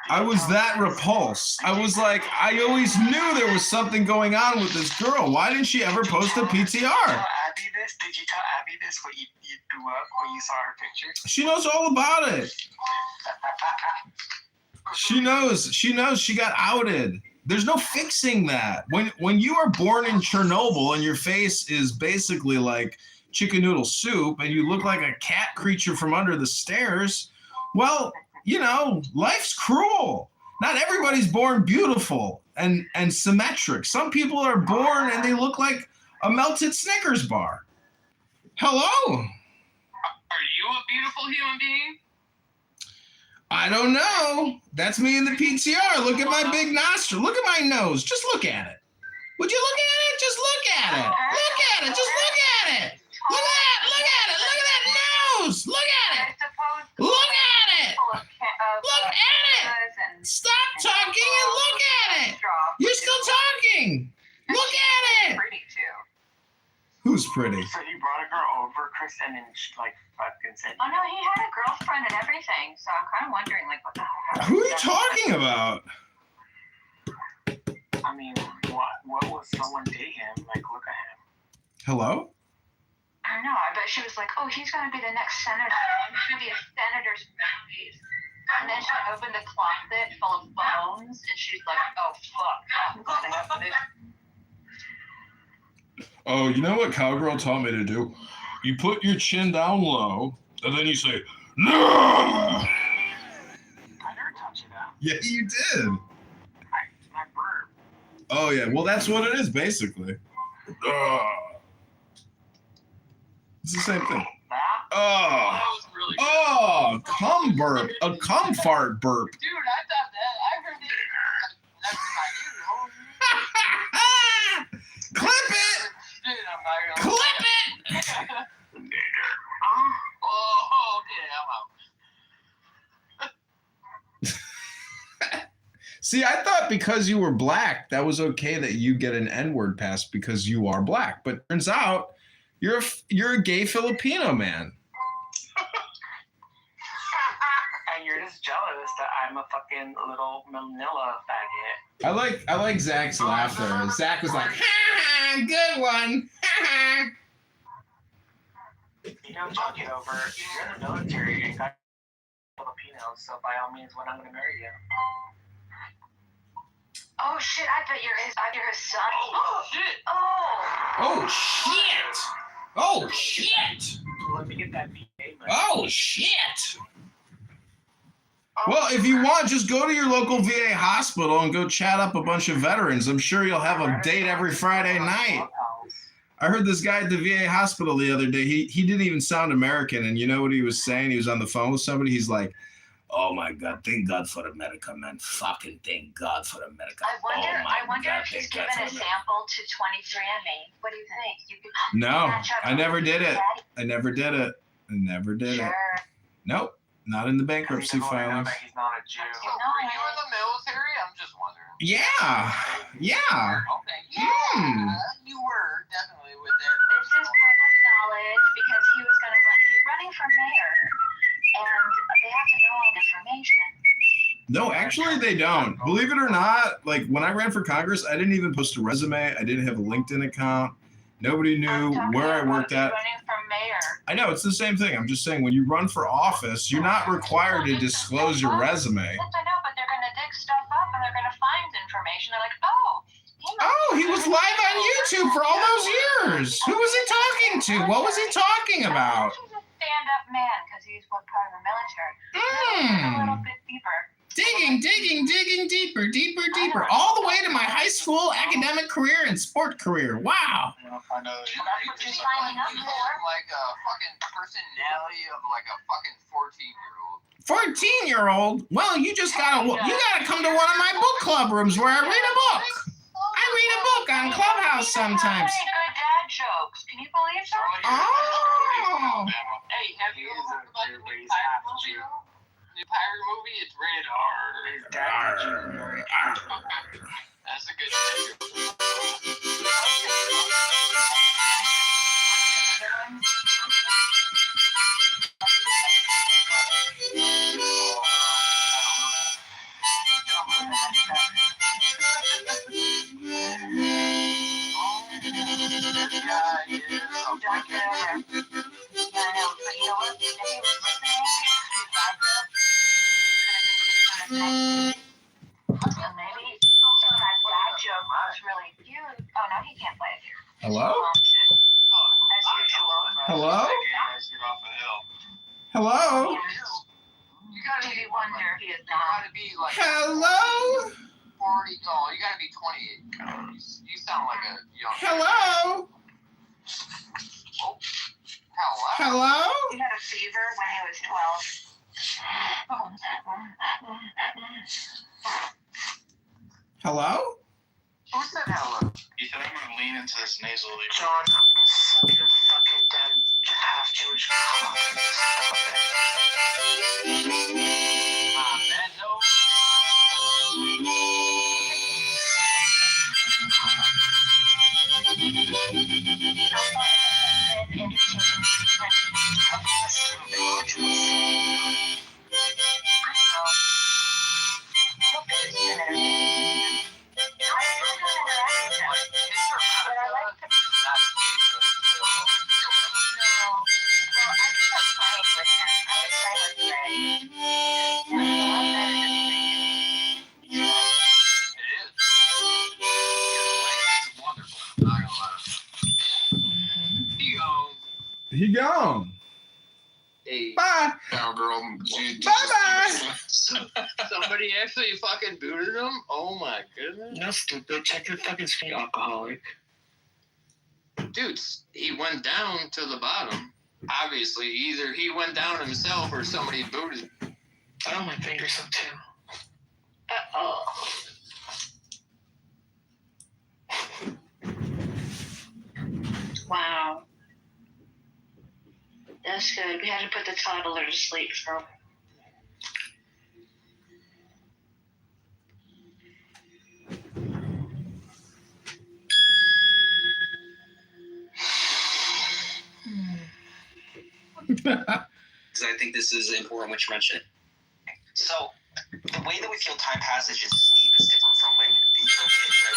I was that repulsed. I was like, I always knew there was something going on with this girl. Why didn't she ever post a PTR? Did you tell Abby this when you threw up when you saw her picture? She knows all about it. She knows. She got outed. There's no fixing that. When you are born in Chernobyl and your face is basically like chicken noodle soup and you look like a cat creature from under the stairs, well, life's cruel. Not everybody's born beautiful and symmetric. Some people are born and they look like a melted Snickers bar. Hello? Are you a beautiful human being? I don't know. That's me in the PTR. Look at my big nostril. Look at my nose. Just look at it. Would you look at it? Just look at it. Look at it. Just look at it. Look at it. Look at it. Look at that nose. Look at it. Look at it. Look at it. Stop talking and look at it. You're still talking. Look at it. Pretty too. Who's pretty? So you brought a girl over, Chris, and then she fucking said. Oh no, he had a girlfriend and everything. So I'm kind of wondering, what the hell? Who are you talking about? I mean, what was someone date him? Look at him. Hello? I don't know. I bet she was like, oh, he's going to be the next senator. I'm going to be a senator's mouthpiece. And then she opened the closet full of bones, and she's like, oh, fuck. Oh, you know what Cowgirl taught me to do? You put your chin down low, and then you say, no! I never taught you that. Yeah, you did. My burp. Oh, yeah. Well, that's what it is, basically. It's the same thing. Oh. Oh, cum burp. A cum fart burp. Dude, I thought that. I heard it. Clip it! Clip it! Oh, okay, I'm out. See, I thought because you were black, that was okay that you get an N-word pass because you are black. But turns out you're a gay Filipino man. And you're just jealous that I'm a fucking little Manila faggot. I like Zach's laughter. Zach was like, ha ha, good one. Ha ha. John Kitover, you're in the military and got Filipinos, so by all means, when I'm going to marry you. Oh, shit, I bet you're his son. Oh, shit. Oh, shit. Oh, shit. Let me get that PA money. Oh, shit. Well, if you want, just go to your local VA hospital and go chat up a bunch of veterans. I'm sure you'll have a date every Friday night. I heard this guy at the VA hospital the other day. He didn't even sound American, and you know what he was saying? He was on the phone with somebody. He's like, "Oh my God, thank God for America, man. Fucking thank God for America." I wonder God, if he's thank given God a for America. sample to 23andMe. What do you think? You could No, match up I never did it. Daddy. I never did it. I never did it. Sure. Nope, not in the bankruptcy filings. He's not a Jew. You So, know were it. you in the military? I'm just wondering. Yeah. Okay. Yeah. You were definitely with that. This is public knowledge because he was going to run. He's running for mayor, and they have to know all the information. No, actually they don't. Believe it or not, like when I ran for Congress, I didn't even post a resume. I didn't have a LinkedIn account. Nobody knew where I worked at. Running for mayor. I know, it's the same thing. I'm just saying, when you run for office, you're not required to disclose your resume. Yes, I know, but they're going to dig stuff up and they're going to find information. They're like, oh. He was live on YouTube for all those years. Who was he talking to? What was he talking about? He's a stand-up man because he's part of the military. A little bit deeper. Digging deeper, all the way to my high school academic career and sport career. Wow. I know. That's what you're signing up for. Like a fucking personality of like a fucking 14-year-old. 14-year-old? Well, you gotta come to one of my book club rooms where I read a book. I read a book on Clubhouse sometimes. Good dad jokes. Can you believe that? Oh. Hey, have you ever heard like the pirate movie? The pirate movie, it's rated R. That's a good thing. Hello? Hello? Hello? You gotta be wonder if he is not. You gotta be like Hello? 40. Oh, you gotta be 28. You sound like a young. Hello? Oh, hello. Hello? He had a fever when he was 12. Hello? Who said hello? You said I'm gonna lean into this nasally. John, I'm gonna suck your fucking dead half Jewish cock. Man, no. He gone. Hey. Bye. Cowgirl. Bye-bye. Somebody actually fucking booted him? Oh my goodness. No, stupid. Check your fucking screen, alcoholic. Dude, he went down to the bottom. Obviously, either he went down himself or somebody booted. Oh, my fingers up too. Uh-oh. Wow. That's good. We had to put the toddler to sleep for Because I think this is important what you mentioned. So, the way that we feel time passes in sleep is different from when you're awake, right?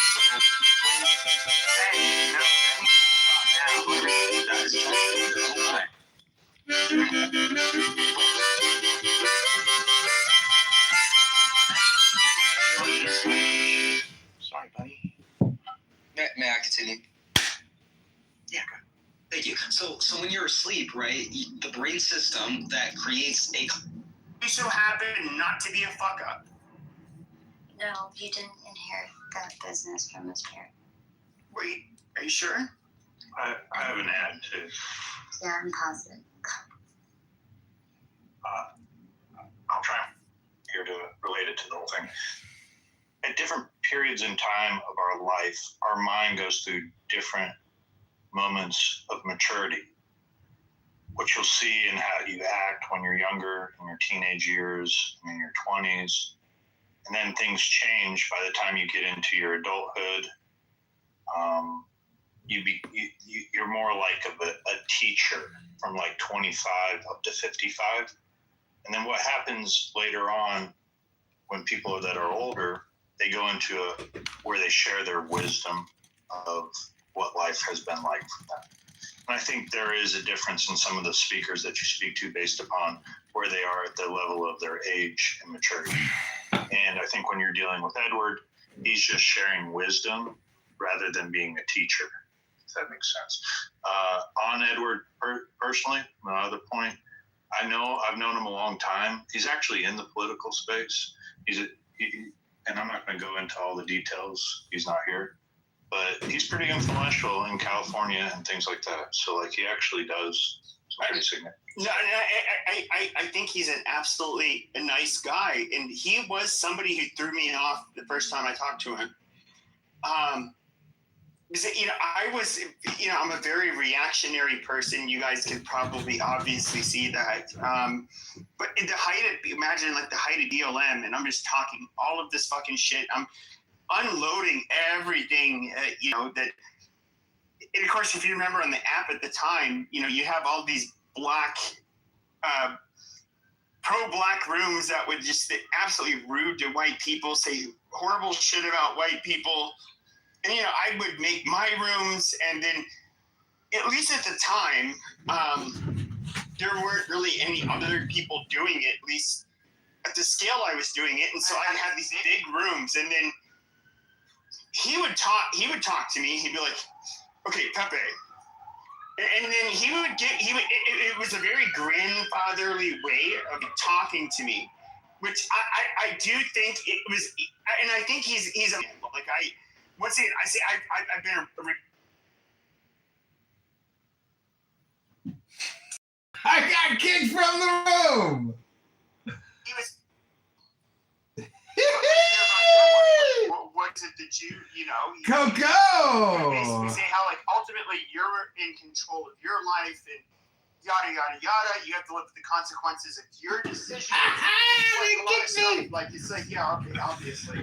Sorry, buddy. May I continue? Yeah, go. Thank you. So when you're asleep, right, the brain system that creates a... You so happen not to be a fuck up. No, he didn't inherit that business from his parents. Wait, are you sure? I have an ad too. Yeah, I'm positive. I'll try here to relate it to the whole thing. At different periods in time of our life, our mind goes through different moments of maturity, which you'll see in how you act when you're younger, in your teenage years, in your 20s. And then things change by the time you get into your adulthood. You're more like a teacher from like 25 up to 55. And then what happens later on when people that are older, they go into where they share their wisdom of what life has been like for them. And I think there is a difference in some of the speakers that you speak to based upon where they are at the level of their age and maturity. And I think when you're dealing with Edward, he's just sharing wisdom rather than being a teacher, if that makes sense. On Edward personally, my other point, I've known him a long time. He's actually in the political space. And I'm not going to go into all the details. He's not here. But he's pretty influential in California and things like that. So, like, he actually does some pretty significant. No, I think he's an absolutely a nice guy. And he was somebody who threw me off the first time I talked to him. Because, I'm a very reactionary person. You guys can probably obviously see that. But at the height of, imagine like the height of BLM, and I'm just talking all of this fucking shit. I'm unloading everything, that, and of course, if you remember on the app at the time, you have all these pro-black rooms that would just absolutely rude to white people, say horrible shit about white people. And, I would make my rooms, and then, at least at the time, there weren't really any other people doing it, at least at the scale I was doing it. And so I had these big rooms, and then he would talk to me. He'd be like, okay, Pepe. And then it was a very grandfatherly way of talking to me, which I do think it was, and I think he's once again, I say I've been I got kicked from the room. He was. What is it that you Coco? Basically say how ultimately you're in control of your life and yada yada yada. You have to live with the consequences of your decisions. Okay, obviously.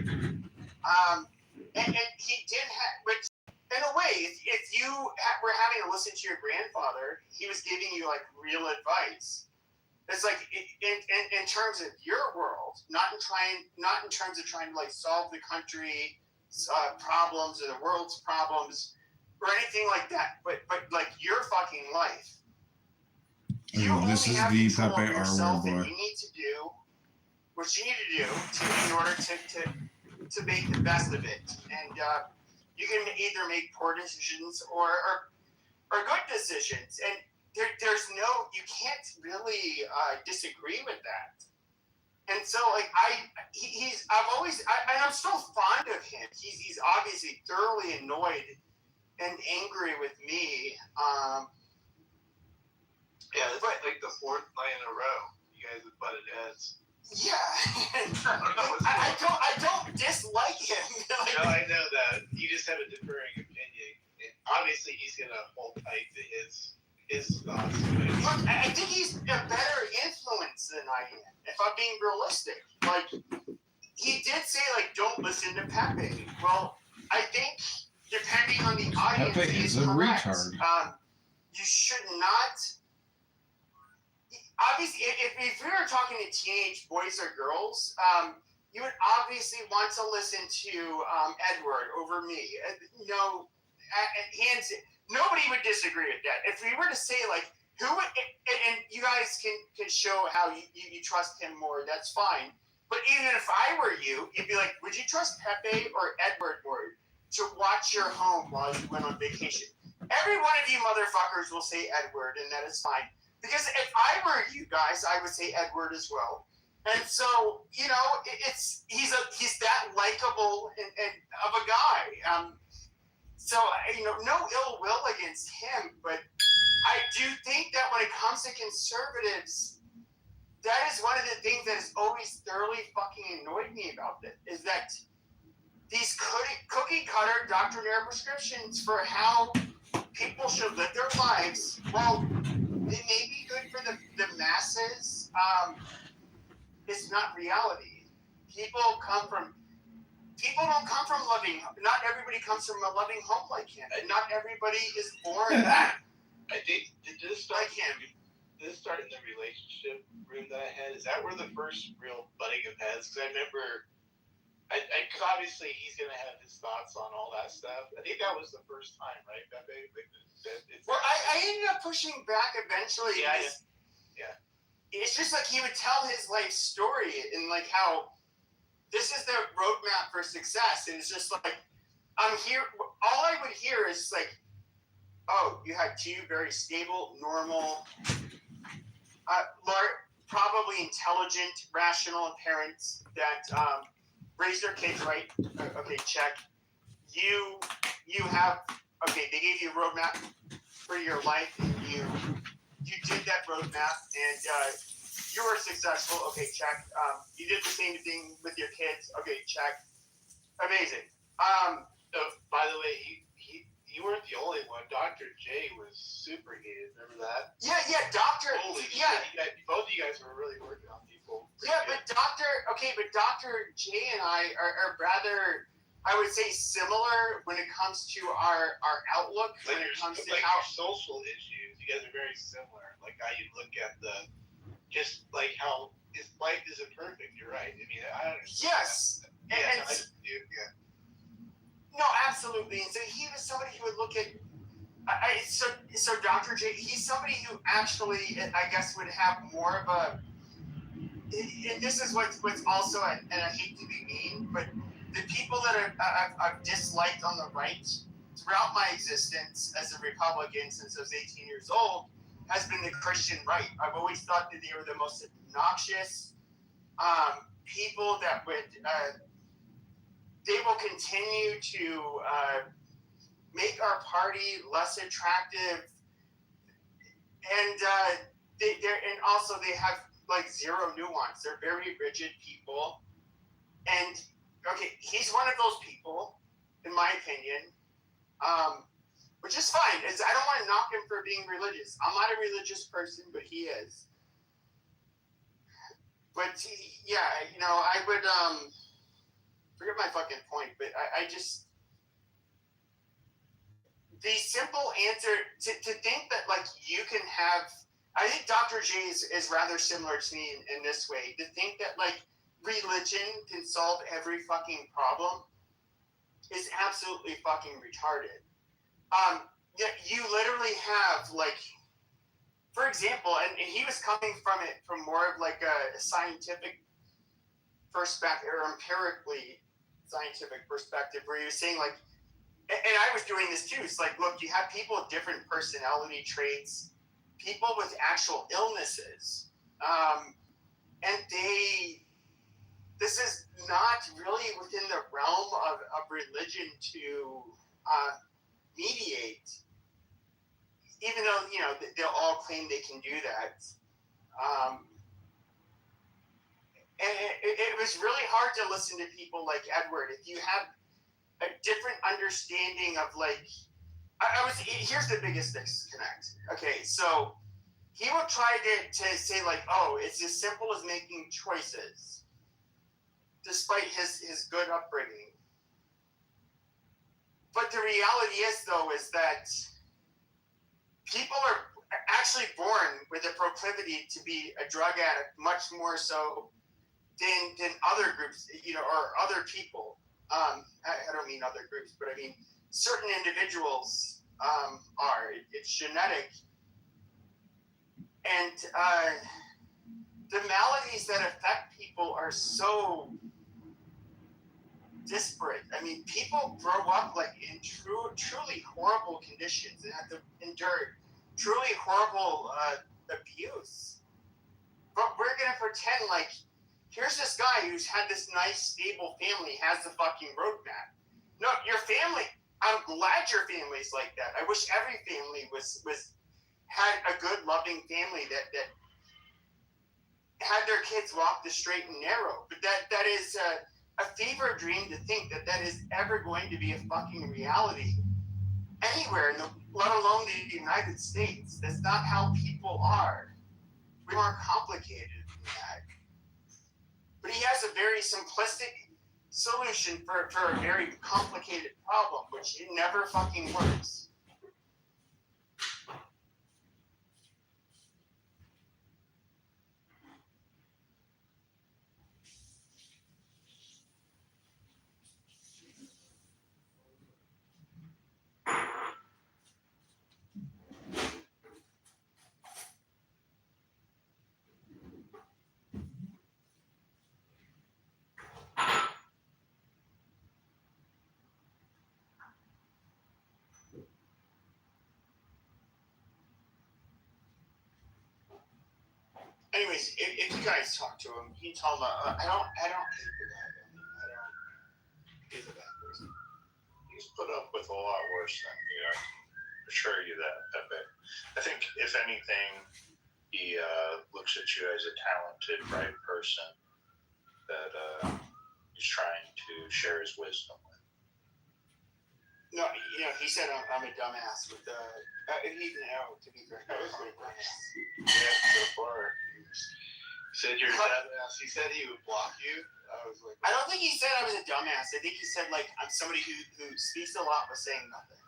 And he did have, which in a way, if you were having to listen to your grandfather, he was giving you real advice. It's in terms of your world, not in terms of trying to solve the country's problems or the world's problems or anything like that, but your fucking life. This is the Pepe R word boy. You need to do what you need to do in order to make the best of it, and you can either make poor decisions or good decisions, and you can't really disagree with that. And so I'm still fond of him. He's obviously thoroughly annoyed and angry with me. Yeah, this is like the fourth night in a row. You guys have butted heads. Yeah, I don't dislike him. No, I know that. You just have a differing opinion. And obviously, he's gonna hold tight to his thoughts. Look, I think he's a better influence than I am. If I'm being realistic, he did say don't listen to Pepe. Well, I think depending on the audience, Pepe is a retard. You should not. Obviously, if we were talking to teenage boys or girls, you would obviously want to listen to Edward over me. Nobody would disagree with that. If we were to say who would, and you guys can show how you trust him more, that's fine. But even if I were you, you'd be like, would you trust Pepe or Edward more to watch your home while you went on vacation? Every one of you motherfuckers will say Edward, and that is fine. Because if I were you guys, I would say Edward as well. And so, he's that likable and of a guy. So, no ill will against him, but I do think that when it comes to conservatives, that is one of the things that has always thoroughly fucking annoyed me about it, is that these cookie cutter doctrinaire prescriptions for how people should live their lives, well, they may be good for the masses. It's not reality. People don't come from loving. Not everybody comes from a loving home like him, and not everybody is born. I think did this start in the relationship room that I had? Is that where the first real butting of heads? Because I remember, because obviously he's gonna have his thoughts on all that stuff. I think that was the first time, right, Pepe? Well, I ended up pushing back eventually. Yeah. It's just like he would tell his life story and like how this is the roadmap for success, and it's just like I'm here. All I would hear is like, oh, you had two very stable, normal, probably intelligent, rational parents that raised their kids right. Okay, check. You have, okay, they gave you a roadmap for your life, and you did that roadmap, and you were successful. Okay, check. You did the same thing with your kids. Okay, check. Amazing. By the way, you weren't the only one. Dr. J was super heated. Remember that? Yeah, Doctor. Holy yeah. shit! Both of you guys were really working on people. Yeah, but Dr. J and I are rather, I would say, similar when it comes to our outlook. Like when it comes to like how your social issues, you guys are very similar. Like how you look at just like how life isn't perfect. You're right. I mean, I understand. Yes. Yeah. No, absolutely. And so he was somebody who would look at. So Dr. J, he's somebody who actually, I guess, would have more of a. And this is what's also, and I hate to be mean, but the people that I've disliked on the right throughout my existence as a Republican since I was 18 years old has been the Christian right. I've always thought that they were the most obnoxious people that would. They will continue to make our party less attractive, and and also they have like zero nuance. They're very rigid people, and okay, he's one of those people, in my opinion, which is fine. I don't want to knock him for being religious. I'm not a religious person, but he is. But I would forget my fucking point, but I just the simple answer to think that like you can have. I think Dr. J is rather similar to me in this way. To think that like religion can solve every fucking problem is absolutely fucking retarded. You literally have like, for example, and he was coming from it from more of like a scientific perspective or empirically scientific perspective, where you're saying like, and I was doing this too. It's like, look, you have people with different personality traits, people with actual illnesses, and this is not really within the realm of religion to mediate, even though they'll all claim they can do that. And it was really hard to listen to people like Edward. If you have a different understanding of like, here's the biggest disconnect. Okay, so he would try to say like, oh, it's as simple as making choices, despite his good upbringing. But the reality is that people are actually born with a proclivity to be a drug addict, much more so than other groups, or other people. I don't mean other groups, but I mean certain individuals are. It's genetic. And the maladies that affect people are so disparate. I mean, people grow up like in truly horrible conditions and have to endure truly horrible abuse. But we're going to pretend like, here's this guy who's had this nice, stable family, has the fucking roadmap. No, your family, I'm glad your family's like that. I wish every family was had a good, loving family that had their kids walk the straight and narrow. But that is a fever dream to think that is ever going to be a fucking reality anywhere, let alone the United States. That's not how people are. We're more complicated than that. But he has a very simplistic solution for a very complicated problem, which it never fucking works. Anyways, if you guys talk to him, he told him, I don't hate the guy. He's a bad person. He's put up with a lot worse than you. I can assure you that, Pepe. I think, if anything, he looks at you as a talented, bright person that he's trying to share his wisdom with. No, he said I'm a dumbass with the. To be fair, I was a dumbass. Yeah, so far. He said you're a dumbass. He said he would block you. I was like, I don't think he said I was a dumbass. I think he said, like, I'm somebody who speaks a lot but saying nothing.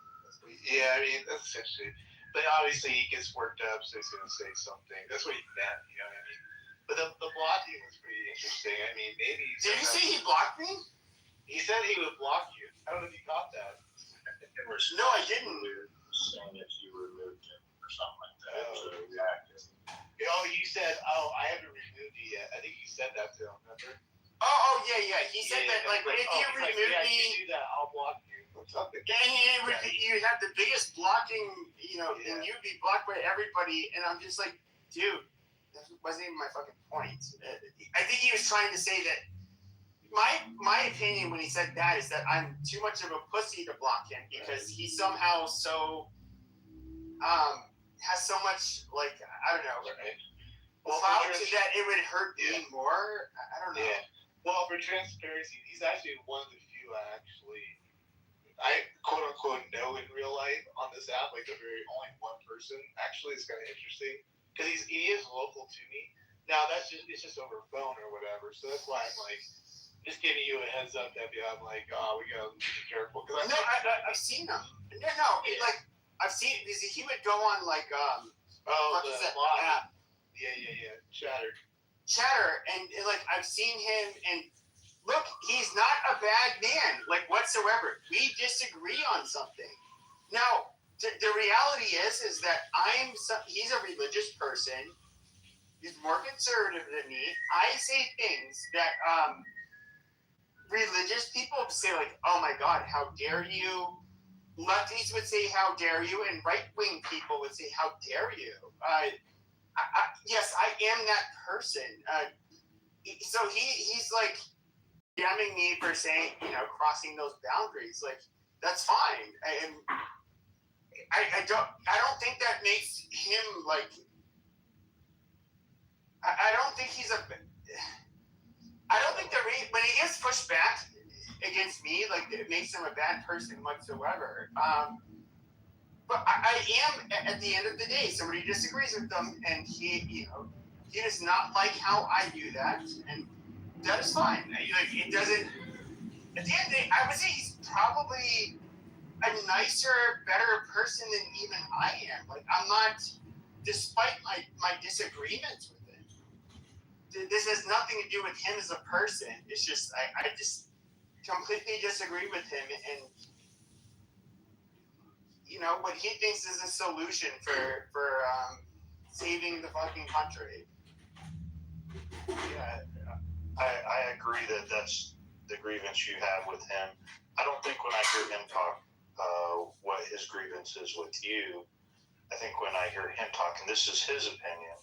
Yeah, I mean, that's essentially. But obviously, he gets worked up, so he's going to say something. That's what he meant, you know what I mean? But the blocking was pretty interesting. I mean, maybe. Did you say he blocked me? He said he would block you. I don't know if you caught that. No, I didn't. Saying if you removed him or something like that. Oh. So reacted. Oh, you said, I haven't removed you yet. I think you said that to him, remember? Oh, yeah. He said that, like, if you remove me. Yeah, you do that, I'll block you. Something. And you have the biggest blocking, and you'd be blocked by everybody. And I'm just like, dude, that wasn't even my fucking point. I think he was trying to say that. My opinion when he said that is that I'm too much of a pussy to block him because he somehow has so much, like, I don't know, clout that it would hurt me more. I don't know. Yeah. Well, for transparency, he's actually one of the few I quote unquote know in real life on this app, like only one person. Actually, it's kind of interesting because he is local to me. Now it's just over phone or whatever, so that's why I'm like just giving you a heads up that I'm like, we gotta be careful. I've seen him. Like I've seen because he would go on like what is that app? Yeah. Chatter, and like I've seen him and. Look, he's not a bad man, like, whatsoever. We disagree on something. Now, the reality is that he's a religious person. He's more conservative than me. I say things that religious people say, like, oh my God, how dare you? Lefties would say, how dare you? And right-wing people would say, how dare you? Yes, I am that person. So he's like, damning me for saying, crossing those boundaries, like that's fine. And I don't think that makes him like. I don't think he's I don't think when he gets pushed back against me, like it makes him a bad person whatsoever. But I am at the end of the day somebody disagrees with them, and he does not like how I do that, and. That is fine. Like it doesn't. At the end of the day, I would say he's probably a nicer, better person than even I am. Like I'm not, despite my disagreements with him. This has nothing to do with him as a person. It's just I just completely disagree with him, and what he thinks is a solution for saving the fucking country. Yeah. I agree that that's the grievance you have with him. I don't think when I hear him talk what his grievance is with you, I think when I hear him talk, and this is his opinion,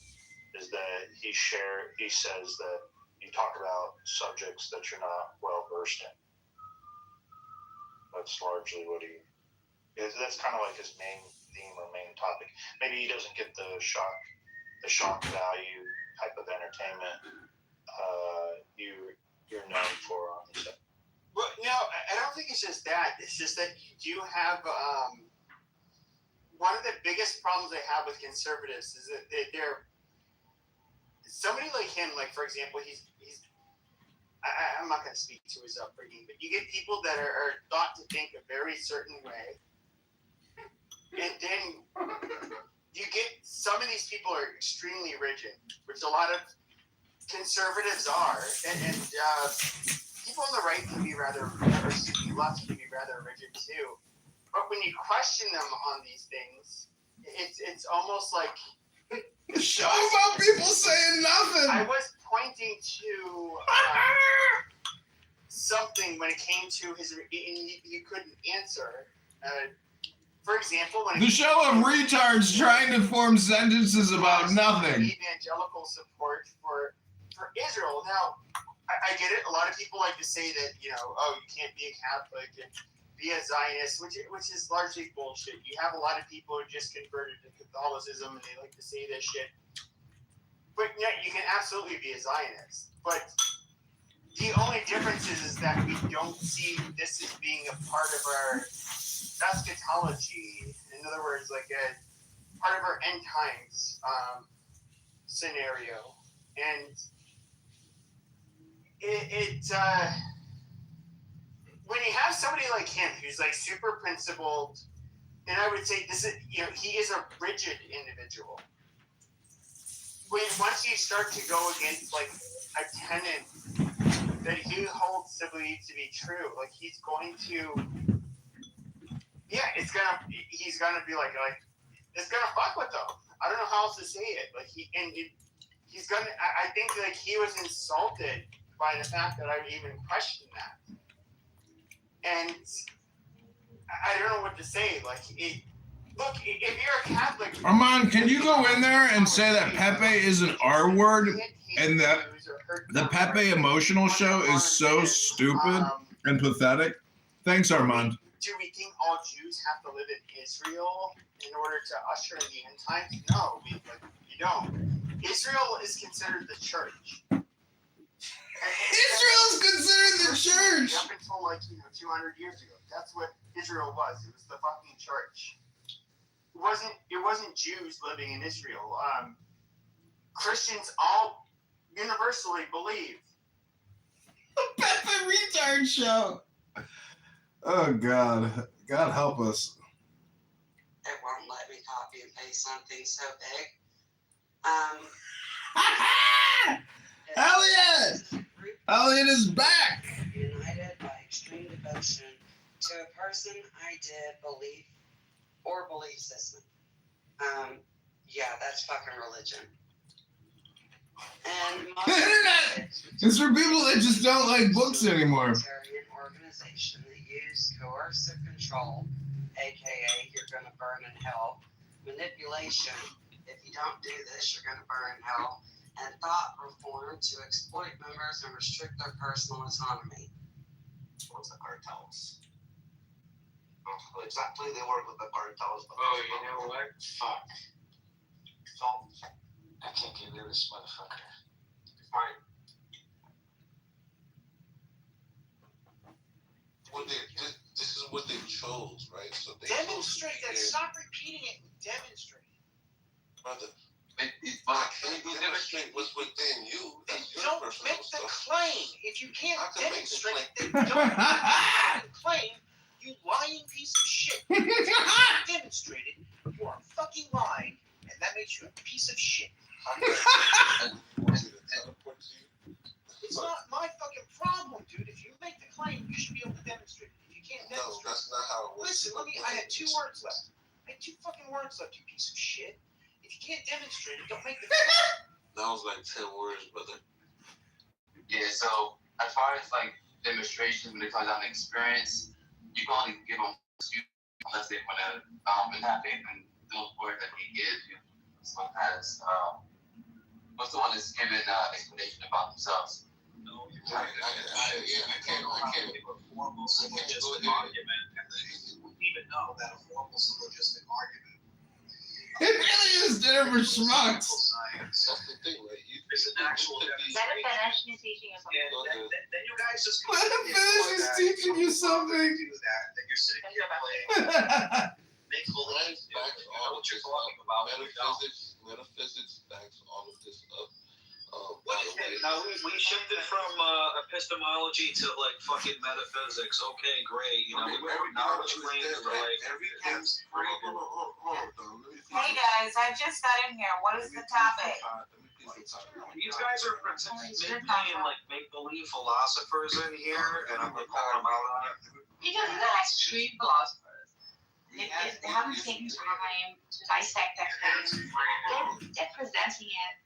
is that he says that you talk about subjects that you're not well versed in. That's largely what he Yeah, that's kind of like his main theme or main topic. Maybe he doesn't get the shock value type of entertainment you're known for on the show. Well, no, I don't think it's just that. It's just that you do have one of the biggest problems I have with conservatives is that they're somebody like him. Like for example, I'm not going to speak to his upbringing, but you get people that are thought to think a very certain way, and then you get some of these people are extremely rigid, which a lot of conservatives are, and people on the right can be rather, or left can be rather rigid too. But when you question them on these things, it's almost like show about people saying nothing. I was pointing to something when it came to his, and he couldn't answer. For example, when the show of retards trying to form sentences about nothing. Evangelical support for Israel. Now, I get it. A lot of people like to say that, you can't be a Catholic and be a Zionist, which is largely bullshit. You have a lot of people who just converted to Catholicism and they like to say this shit. But yeah, you can absolutely be a Zionist. But the only difference is that we don't see this as being a part of our eschatology. In other words, like a part of our end times scenario. And when you have somebody like him who's like super principled, and I would say this is, he is a rigid individual. Once you start to go against like a tenet that he holds to believe to be true, like he's going to, he's gonna be like it's gonna fuck with them. I don't know how else to say it. Like he's gonna. I think like he was insulted by the fact that I would even question that, and I don't know what to say. Like look, if you're a Catholic, Armand, can you go in there and say that Pepe is an R word and that the Pepe emotional show is so stupid and pathetic? Thanks, Armand. Do we think all Jews have to live in Israel in order to usher in the end times? No, you don't. Israel is considered the church. Israel is considered the church. Up until 200 years ago, that's what Israel was. It was the fucking church. It wasn't Jews living in Israel. Christians all universally believe. Pepe retard show. Oh God help us. It won't let me copy and paste something so big. Elliot! Elliot is back. United by extreme devotion to a person, idea, belief, or belief system. That's fucking religion. And the internet is for people that just don't like books anymore. Organization that use coercive control, aka you're gonna burn in hell, manipulation, if you don't do this, you're gonna burn in hell, and thought reform to exploit members and restrict their personal autonomy. What's the cartels? Well, exactly, they work with the cartels. But you know what? Fuck. So, I can't get rid of this motherfucker. fine. This is what they chose, right? So they demonstrate that. Stop repeating it. Demonstrate. Brother, can you demonstrate what's within you? Don't make the claim. If you can't demonstrate it, then don't make the claim. You lying piece of shit. If you can't demonstrate it, you are fucking lying, and that makes you a piece of shit. It's not my fucking problem, dude. If you make the claim, you should be able to demonstrate it. If you can't demonstrate it, that's not how it works. Listen, I had 2 words left. I had 2 fucking words left, you piece of shit. If you can't demonstrate it, don't make the claim. That was like 10 words, brother. Yeah, so as far as like demonstrations when it comes down to experience, you can only give them unless they want to have faith in those words that they give you. Someone has what's the one that's giving explanation about themselves? I can't. even know that a formal syllogistic argument It really is dinner for schmucks. science. That's the thing, right? It's an actual Let it finish. He's teaching you something. And then you guys just Let him finish. He's teaching you something. do that. Then you're sitting here playing. Make believe. You know what you're talking about. Metaphysics backs all of this up. What is it? Now we shifted from epistemology to like fucking metaphysics. Okay, great. You know, we went from knowledge claims to like everything's Hey guys, I just got in here. What is the topic? these guys are playing like make believe philosophers in here, and I'm like calling them out on it. Because they're like street philosophers. They haven't taken time to dissect their things. They're presenting it.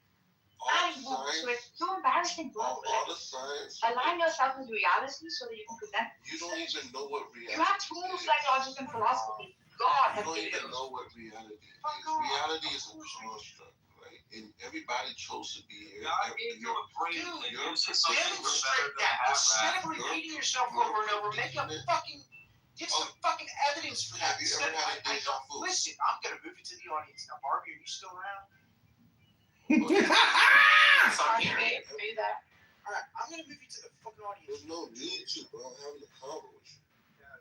It's so embarrassing. Align yourself with reality so that you can present. You don't even know what reality is. You have tools like logic and philosophy. God has You don't given even you. know what reality is. Reality is a construct, right? And everybody chose to be here. God gave you a brain that gives you something Demonstrate better than that. have Instead that. of repeating yourself over and over, make a fucking, get some fucking evidence for that. Have you ever had a deja vu? Listen, I'm gonna move it to the audience now. Barbie, are you still around? Sorry, babe. Say that. Alright, I'm gonna move you to the fucking audience. There's no need to, bro. I'm having a convo with you.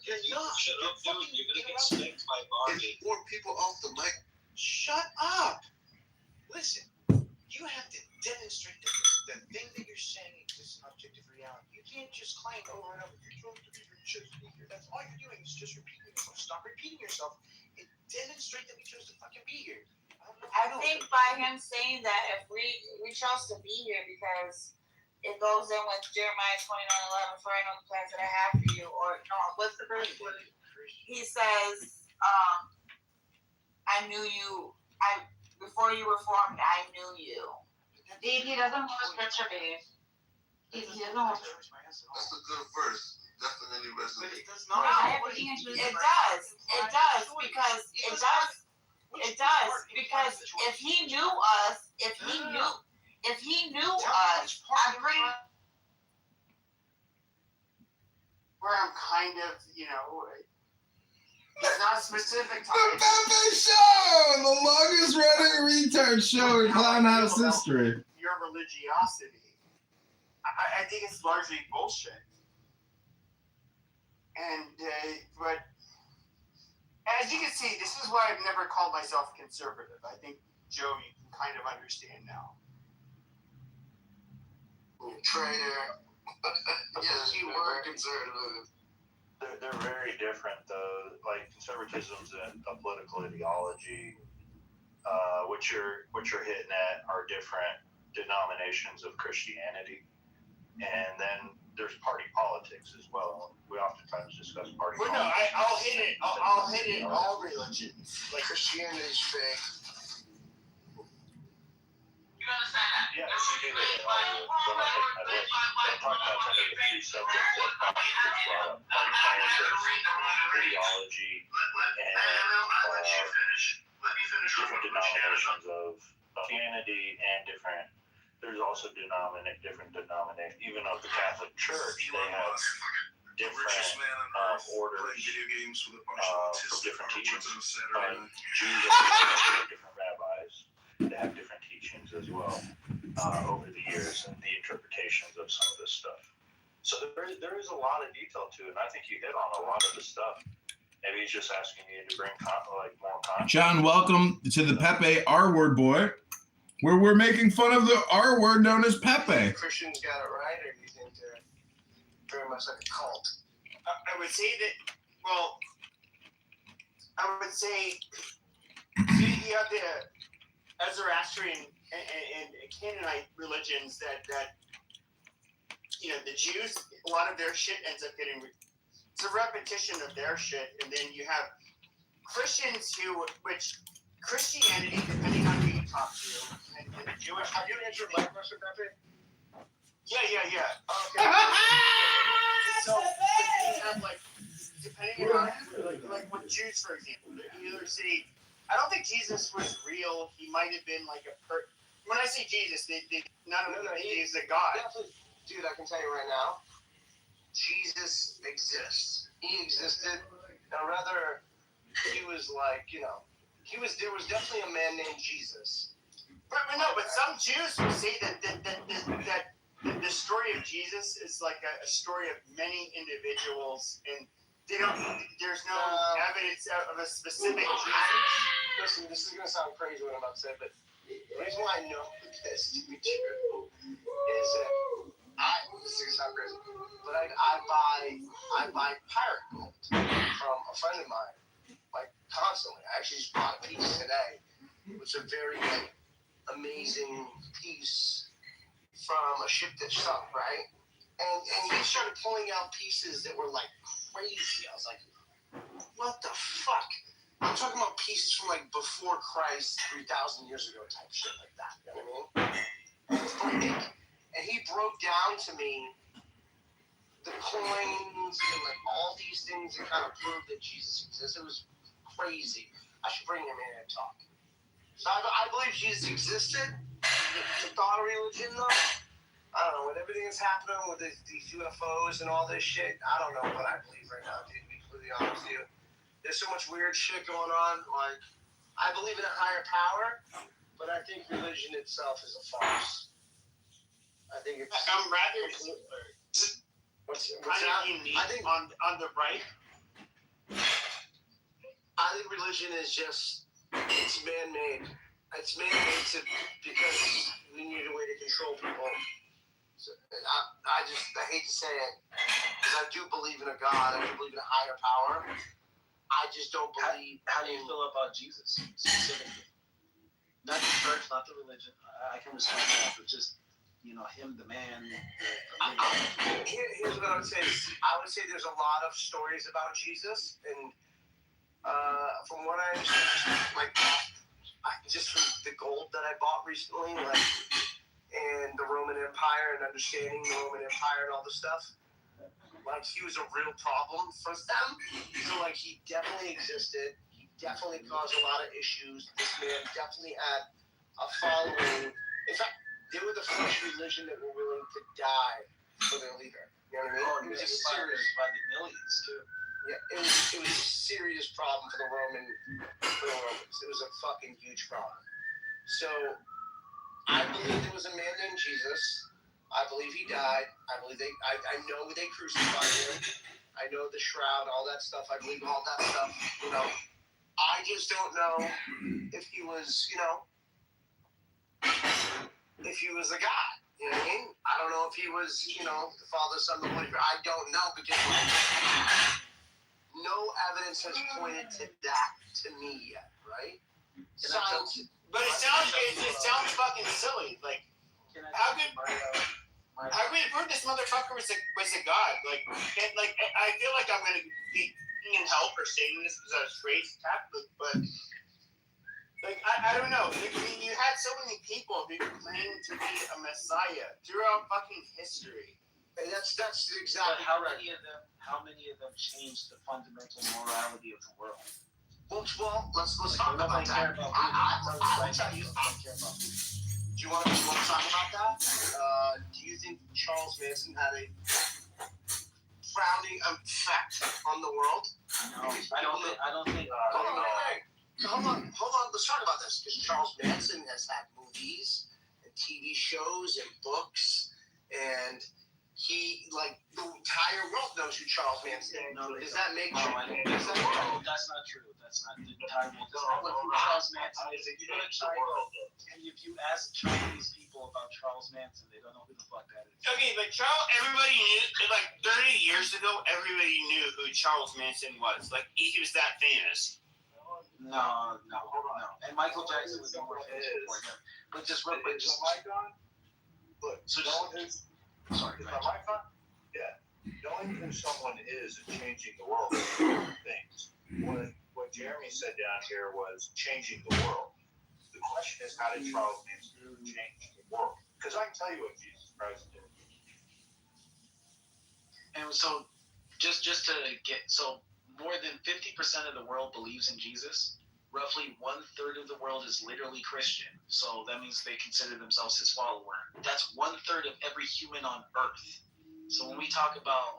You're not. Shut up, dude. You're gonna get spanked by Barbie. It's more people off the mic. Shut up. Listen, you have to demonstrate that the thing that you're saying exists in objective reality. You can't just claim over and over, you're supposed to be here, you chose to be here. That's all you're doing is just repeating yourself. Stop repeating yourself and demonstrate that we chose to fucking be here. I think by him saying that if we chose to be here because it goes in with Jeremiah 29:11, for I know the plans that I have for you, or no, what's the verse? He says, I knew you, before you were formed, I knew you. Babe, he doesn't want to scripture, babe. He doesn't want to. That's a good verse. Definitely resonates. No, it does. It does because if he knew us, I'm pretty. Where I'm kind of, it's not specific The Pepe Show, the longest running retard show in Clown House history. Your religiosity. I think it's largely bullshit. And, but, as you can see, this is why I've never called myself conservative. I think, Joe, you can kind of understand now. Traitor. Yes, you were conservative. They're very different, though. Like conservatism's a political ideology. What you're hitting at are different denominations of Christianity, and then there's party politics as well. We oftentimes discuss party Well, no, politics. I'll hit it all religions. Like Christianity is fake. Yeah, you get it. When I take my list, I talk about some of the key subjects that Congress brought up: party politics, ideology, and different denominations of Christianity and different. There's also different denominations. Even of the Catholic Church, they have different orders for different teachings. Jews have different rabbis. They have different teachings as well over the years and the interpretations of some of this stuff. So there is a lot of detail to it, and I think you hit on a lot of the stuff. Maybe he's just asking you to bring more content. John, welcome to the Pepe R Word Boy, where we're making fun of the R word known as Pepe. Christians got it right, or do you think they're very much like a cult? I would say that, well, I would say you have the Zoroastrian and Canaanite religions that the Jews, a lot of their shit ends up getting, it's a repetition of their shit, and then you have Christians which Christianity, depending on who you talk to, and the Jewish. Have you answered my question, Pepe? Yeah. Okay. So you have depending on like with Jews, for example, they either say, I don't think Jesus was real. He might have been like when I say Jesus, they not only think he's a God. Dude, I can tell you right now, Jesus exists. He existed in a rather he was like, there was definitely a man named Jesus. But some Jews will say that the story of Jesus is like a story of many individuals, and there's no evidence of a specific Jesus. Listen, this is gonna sound crazy what I'm about to say, but the reason why I know this to be true is that this is gonna sound crazy, but I buy pirate gold from a friend of mine, like constantly. I actually just bought a piece today. It's a very amazing piece from a ship that sunk, right? And he started pulling out pieces that were like crazy. I was like, what the fuck? I'm talking about pieces from like before Christ, 3,000 years ago type shit like that. You know what I mean? And he broke down to me the coins and like all these things that kind of prove that Jesus exists. It was crazy. I should bring him in and talk. So I believe Jesus existed. The thought of religion, though, I don't know. With everything that's happening with these UFOs and all this shit, I don't know what I believe right now, dude, to be completely honest with you. There's so much weird shit going on. Like, I believe in a higher power, but I think religion itself is a farce. I think it's... I'm rather... What's kind of unique on the right. I think religion is just... It's man-made. It's man-made because we need a way to control people. So, I hate to say it, because I do believe in a God. I do believe in a higher power. I just don't believe... How do you feel about Jesus, specifically? Not the church, not the religion. I can respect that, but just, him, the man. Here's what I would say. I would say there's a lot of stories about Jesus, and from what I understand, just from the gold that I bought recently, and the Roman Empire and understanding the Roman Empire and all this stuff, he was a real problem for them. So he definitely existed. He definitely caused a lot of issues. This man definitely had a following. In fact, they were the first religion that were willing to die for their leader. You know what I mean? It was a serious by the millions too. Yeah, it was a serious problem for the Romans. It was a fucking huge problem. So I believe there was a man named Jesus. I believe he died. I believe I know they crucified him. I know the shroud, all that stuff. I believe all that stuff. I just don't know if he was, if he was a God. You know what I mean? I don't know if he was, the Father, Son, the Holy Spirit. I don't know because no evidence has pointed to that to me yet, right? But it sounds fucking silly. How could we prove this motherfucker was a god? I feel like I'm gonna be in hell for saying this because I was raised Catholic, but I don't know. You had so many people who claimed to be a messiah throughout fucking history. And that's exactly how correct. many of them changed the fundamental morality of the world? Well, let's talk about that. I will tell you. Do you want to talk about that? Do you think Charles Manson had a frowning effect on the world? No, I don't think. Hold on. Let's talk about this because Charles Manson has had movies and TV shows and books, and he the entire world knows who Charles Manson is. Does that make sense? No, that's not true. That's not the entire world. Does not know who Charles Manson is. If you go to China and if you ask Chinese people about Charles Manson, they don't know who the fuck that is. Okay, everybody knew. 30 years ago, everybody knew who Charles Manson was. He was that famous. No. And Michael Jackson was more famous before him. But just real quick, Is my God? Look, Sorry, is my mic on? Yeah. Knowing who someone is and changing the world are two different things. What Jeremy said down here was changing the world. The question is, how did Charles Manson change the world? Because I can tell you what Jesus Christ did. And so, just to get more than 50% of the world believes in Jesus. Roughly 1/3 of the world is literally Christian. So that means they consider themselves his follower. That's 1/3 of every human on Earth. So when we talk about,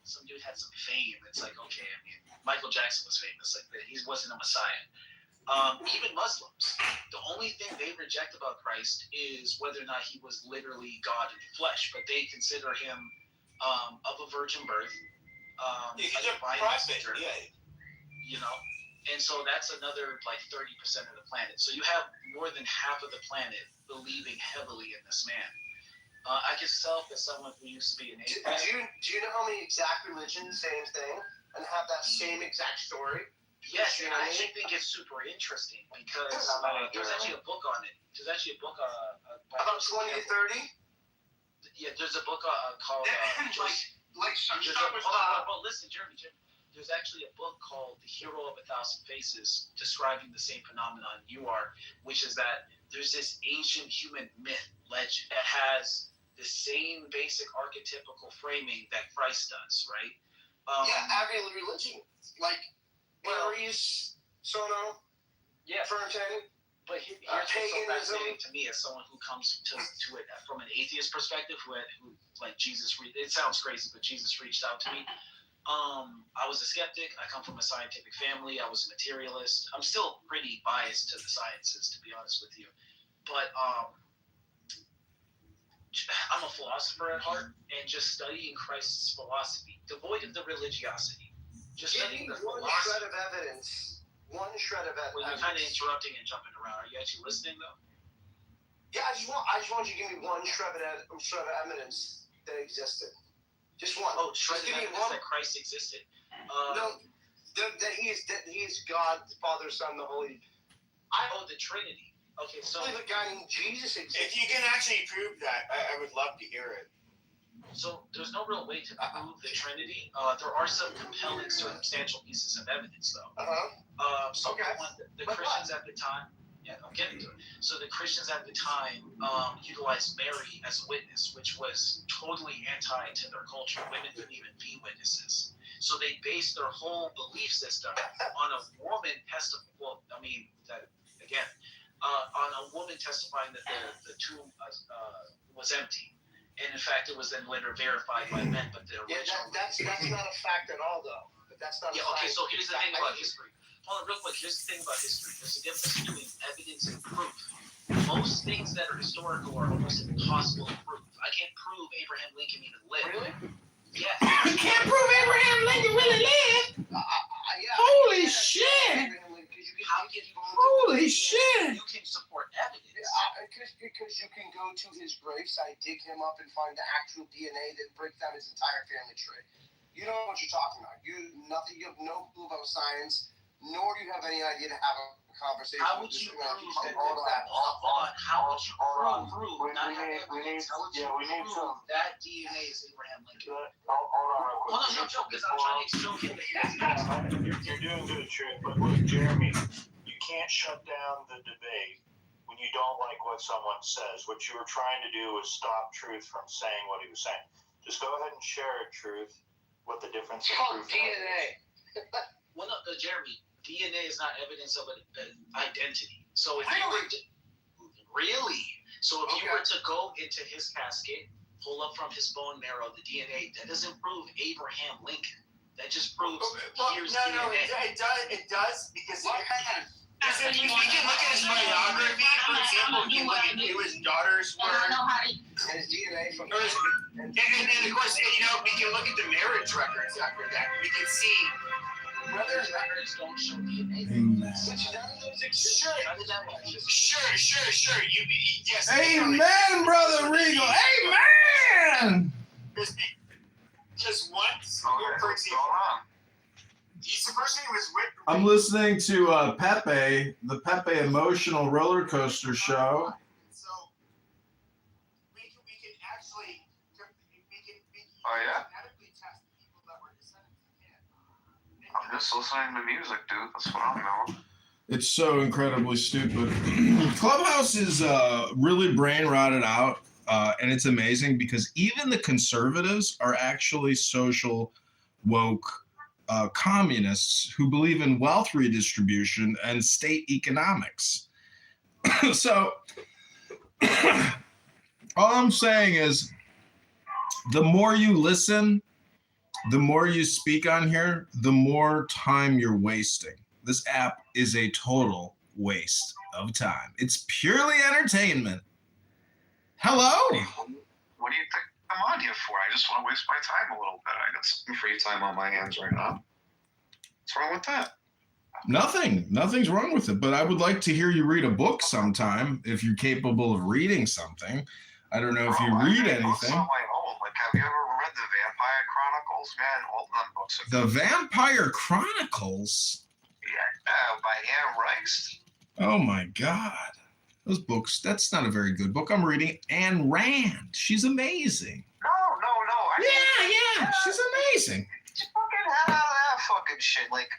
some dude had some fame. It's like, okay, I mean, Michael Jackson was famous, like he wasn't a messiah. Even Muslims, the only thing they reject about Christ is whether or not he was literally God in the flesh, but they consider him of a virgin birth, He's a a divine prophet, messenger, yeah. you know. And so that's another like 30% of the planet. So you have more than half of the planet believing heavily in this man. I can self as someone who used to be an atheist. Do you know how many exact religions, same thing, and have that same exact story? Yes, and I actually think it's super interesting because there's actually a book on it. There's actually a book by about 20 to 30. Yeah, there's a book called listen, Jeremy. There's actually a book called The Hero of a Thousand Faces describing the same phenomenon you are, which is that there's this ancient human myth legend that has the same basic archetypical framing that Christ does, right? Every religion, like Aries, Sono, Ferntang. But here's what's so fascinating to me as someone who comes to it from an atheist perspective, who like Jesus, it sounds crazy, but Jesus reached out to me. I was a skeptic. I come from a scientific family. I was a materialist. I'm still pretty biased to the sciences, to be honest with you. But I'm a philosopher at heart, and just studying Christ's philosophy, devoid of the religiosity. Just studying the philosophy. One shred of evidence. One shred of evidence. Well, you're kind of interrupting and jumping around. Are you actually listening, though? Yeah, I just want you to give me one shred of evidence that existed. Just one. Oh, shred of evidence that Christ existed. No, that he is God, the Father, Son, the Holy. The Trinity. Okay, so the guy named Jesus existed. If you can actually prove that, I would love to hear it. So there's no real way to prove the Trinity. There are some compelling circumstantial pieces of evidence, though. The Christians at the time. Yeah, I'm getting to it. So the Christians at the time utilized Mary as a witness, which was totally anti to their culture. Women couldn't even be witnesses. So they based their whole belief system on a woman testifying. Well, I mean, on a woman testifying that the tomb was empty. And in fact, it was then later verified by men. But the original. That's not a fact at all, though. But that's not. Okay. So here's the thing about history. Hold on, real quick. Here's the thing about history. There's a difference between evidence and proof. Most things that are historical are almost impossible to prove. I can't prove Abraham Lincoln even lived. Really? Yeah. You can't prove Abraham Lincoln really lived. Holy shit! How can you? Holy shit! You can support evidence. Because you can go to his gravesite, dig him up, and find the actual DNA that breaks down his entire family tree. You don't know what you're talking about. You have no clue about science, nor do you have any idea to have a conversation. How would you prove that? How would you prove not having evidence? How would you prove that DNA is Abraham Lincoln? Hold on real quick. Hold on, no joke, because I'm trying to show him that You're doing good, Truth, but look, Jeremy, you can't shut down the debate when you don't like what someone says. What you were trying to do was stop Truth from saying what he was saying. Just go ahead and share it, Truth, what the difference in proof is. DNA. Well, no, Jeremy, DNA is not evidence of an identity. So if you were to, really, so if you were to go into his casket, pull up from his bone marrow the DNA, that doesn't prove Abraham Lincoln. That just proves here's DNA. It does because if we can look at his biography, for example, we can look at who his daughters were, and his DNA from. And of course, we can look at the marriage records after that. We can see. Brothers records don't show DNA. Amen. Sure. Yes. Amen, Brother Regal. Amen. Just once, for example, he's the person who was with. I'm listening to Pepe, the Pepe Emotional Roller Coaster Show. So we can actually genetically test people that were descendants of him. I'm just listening to music, dude. That's what I'm doing. It's so incredibly stupid. Clubhouse is really brain rotted out, and it's amazing because even the conservatives are actually social woke communists who believe in wealth redistribution and state economics. So all I'm saying is the more you listen the more you speak on here, the more time you're wasting. This app is a total waste of time. It's purely entertainment. Hello? What do you think I'm on here for? I just want to waste my time a little bit. I got some free time on my hands right now. What's wrong with that? Nothing. Nothing's wrong with it. But I would like to hear you read a book sometime if you're capable of reading something. I don't know if you read anything. On my own. Like, have you ever read the Vampire Chronicles? Man, all of them books are The Vampire Chronicles? Yeah, by Anne Rice. Oh my God. Those books, that's not a very good book. I'm reading Ayn Rand. She's amazing. No. Yeah, she's amazing. Just fucking head out of that fucking shit. Like,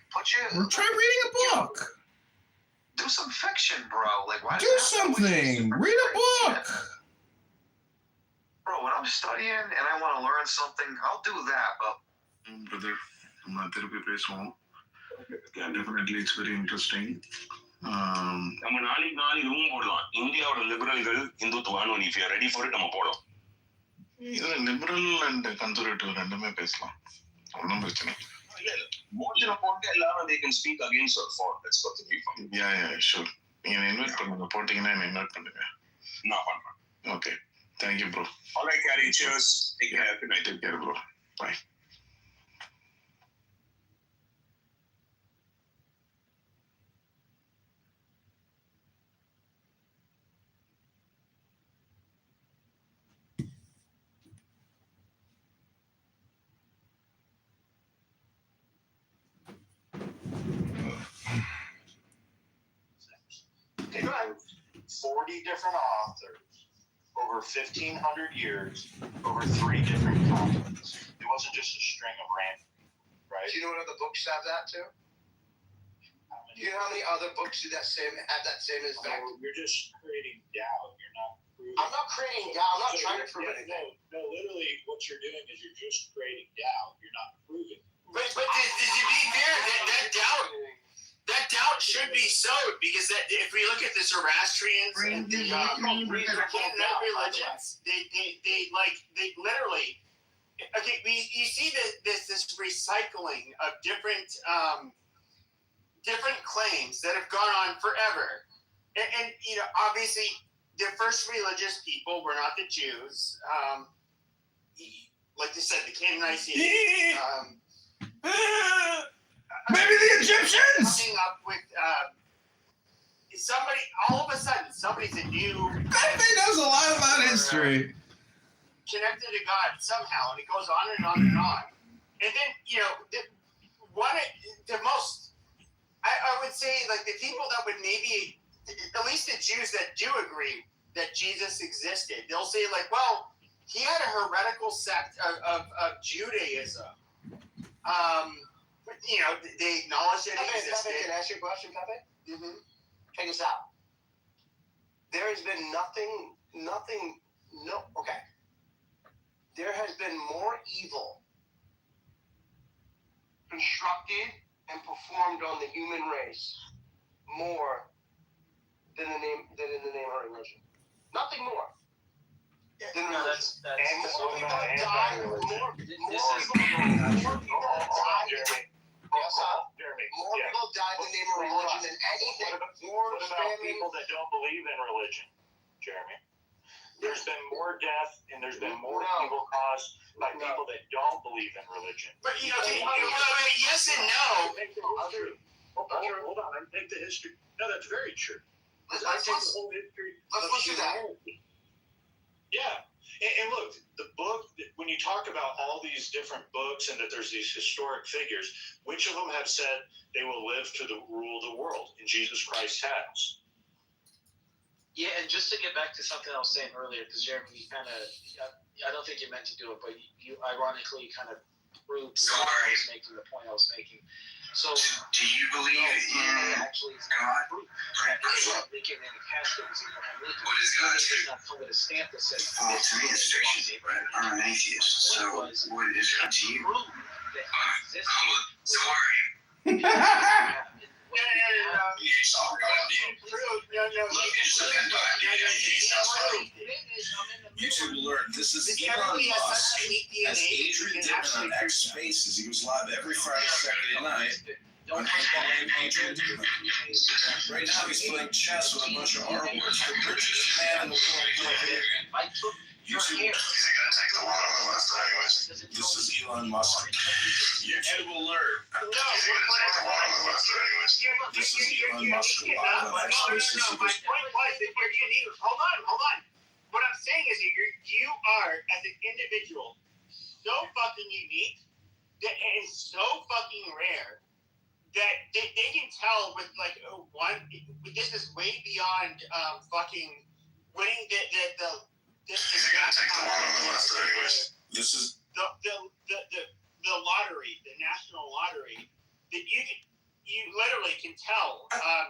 Try reading a book. Do some fiction, bro. Like, why? Do something. Read a book. Bro, when I'm studying and I want to learn something, I'll do that. But brother, therapy பேசுவோம். Yeah, definitely it's very interesting. நம்ம நாளைக்கு room போடலாம். இந்தியாவோட லிபரல்கள் இந்துத்துவான்னு if you are ready for it நம்ம போடலாம். இதுல liberal and conservative ரெண்டுமே பேசலாம். ஒன்றும் பிரச்சனை இல்லை. மோதிர போட்டு எல்லாரும் they can speak against or for. That's perfectly fine. Yeah, sure. நீங்க இன்வைட் பண்ணுங்க. போட்டீங்கன்னா என்ன இன்வைட் பண்ணுங்க. நான் பண்றேன். Okay. Thank you, bro. All right, Gary. Cheers. Take care. Good night. Take care, bro. Bye. Okay, 40 different authors, over 1,500 years, over 3 different continents. It wasn't just a string of random, right? Do you know what other books have that too? Do you know how many other books have that same effect? You're just creating doubt. You're not proving. I'm not creating doubt. I'm not trying to prove anything. No, literally, what you're doing is you're just creating doubt. You're not proving. But to be fair, that doubt should be sowed because if we look at the Zoroastrians and the religions, they literally. Okay, you see this recycling of different claims that have gone on forever, and obviously the first religious people were not the Jews. Like they said, the Canaanites. Maybe the Egyptians. Coming up with somebody. All of a sudden, somebody's a new. That thing knows a lot about history. Connected to God somehow, and it goes on and on and on. And then I would say like the people that would maybe, at least the Jews that do agree that Jesus existed, they'll say like, well, he had a heretical sect of Judaism. They acknowledge that he existed. Pepe, can I ask you a question, Pepe? Mm-hmm. Check this out. There has been okay. There has been more evil constructed and performed on the human race more than in the name of religion. Nothing more. And more people have died. More people have died in the name of religion than anything. What about people that don't believe in religion, Jeremy? There's been more death and there's been more evil caused by people that don't believe in religion. But yes and no. Hold on, I take the history. No, that's very true. Let's look at that. Yeah. And look, the book, when you talk about all these different books and that there's these historic figures, which of them have said they will live to rule the world? And Jesus Christ has. Yeah, and just to get back to something I was saying earlier, because Jeremy, you kind of, I don't think you meant to do it, but you ironically kind of proved the point I was making. So, do you believe in actually God? Lincoln in the casket was Abraham Lincoln. What is God? Does not come with a stamp that says. Well, to me, it's fiction, but I'm an atheist. So, what is God to you? YouTube alert. This This is This Elon everybody has Musk such unique DNA. as Adrian Dickman on X Spaces. He was live every Friday, Saturday night on Adrian Dickman. Right now he's playing chess with a bunch of R words. The richest man in the world playing video game. YouTube. He's gonna take the one on the left anyways. This is Elon Musk. YouTube alert. He's gonna take the one on the left anyways. This is Elon Musk live on X Spaces. My point was that you're unique. Hold on. What I'm saying is that you are, as an individual, so fucking unique and so fucking rare that they can tell with like this is way beyond fucking winning the He's gonna take the one on the left anyways. This is the lottery, the national lottery, that you literally can tell. All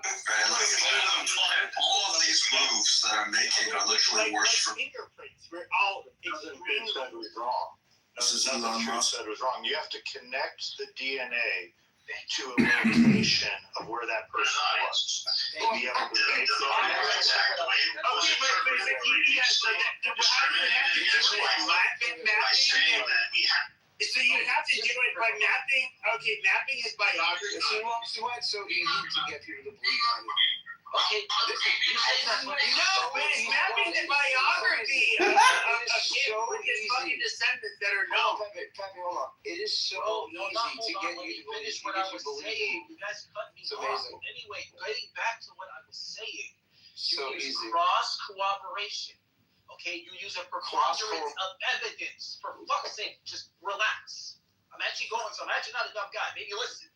of these moves that I'm making are literally worse from. Fingerprints. We're all Nothing Vince said was wrong. This is Nothing Elon Truth Musk. said was wrong. You have to connect the DNA to a location of where that person was. To be able to make the So you have to do it by mapping. Okay, mapping is biography. So why it's so easy to get people to believe anything? Okay, you say that, but But it's mapping the biography of kids with his fucking descendants that are known. Pepe, hold on. It is so easy to get you to believe. What I was saying. You guys cut me off. Anyway, getting back to what I was saying. You use cross cooperation. Okay, you use a preponderance of evidence. For fuck's sake, just relax. I'm actually not a dumb guy. Maybe listen.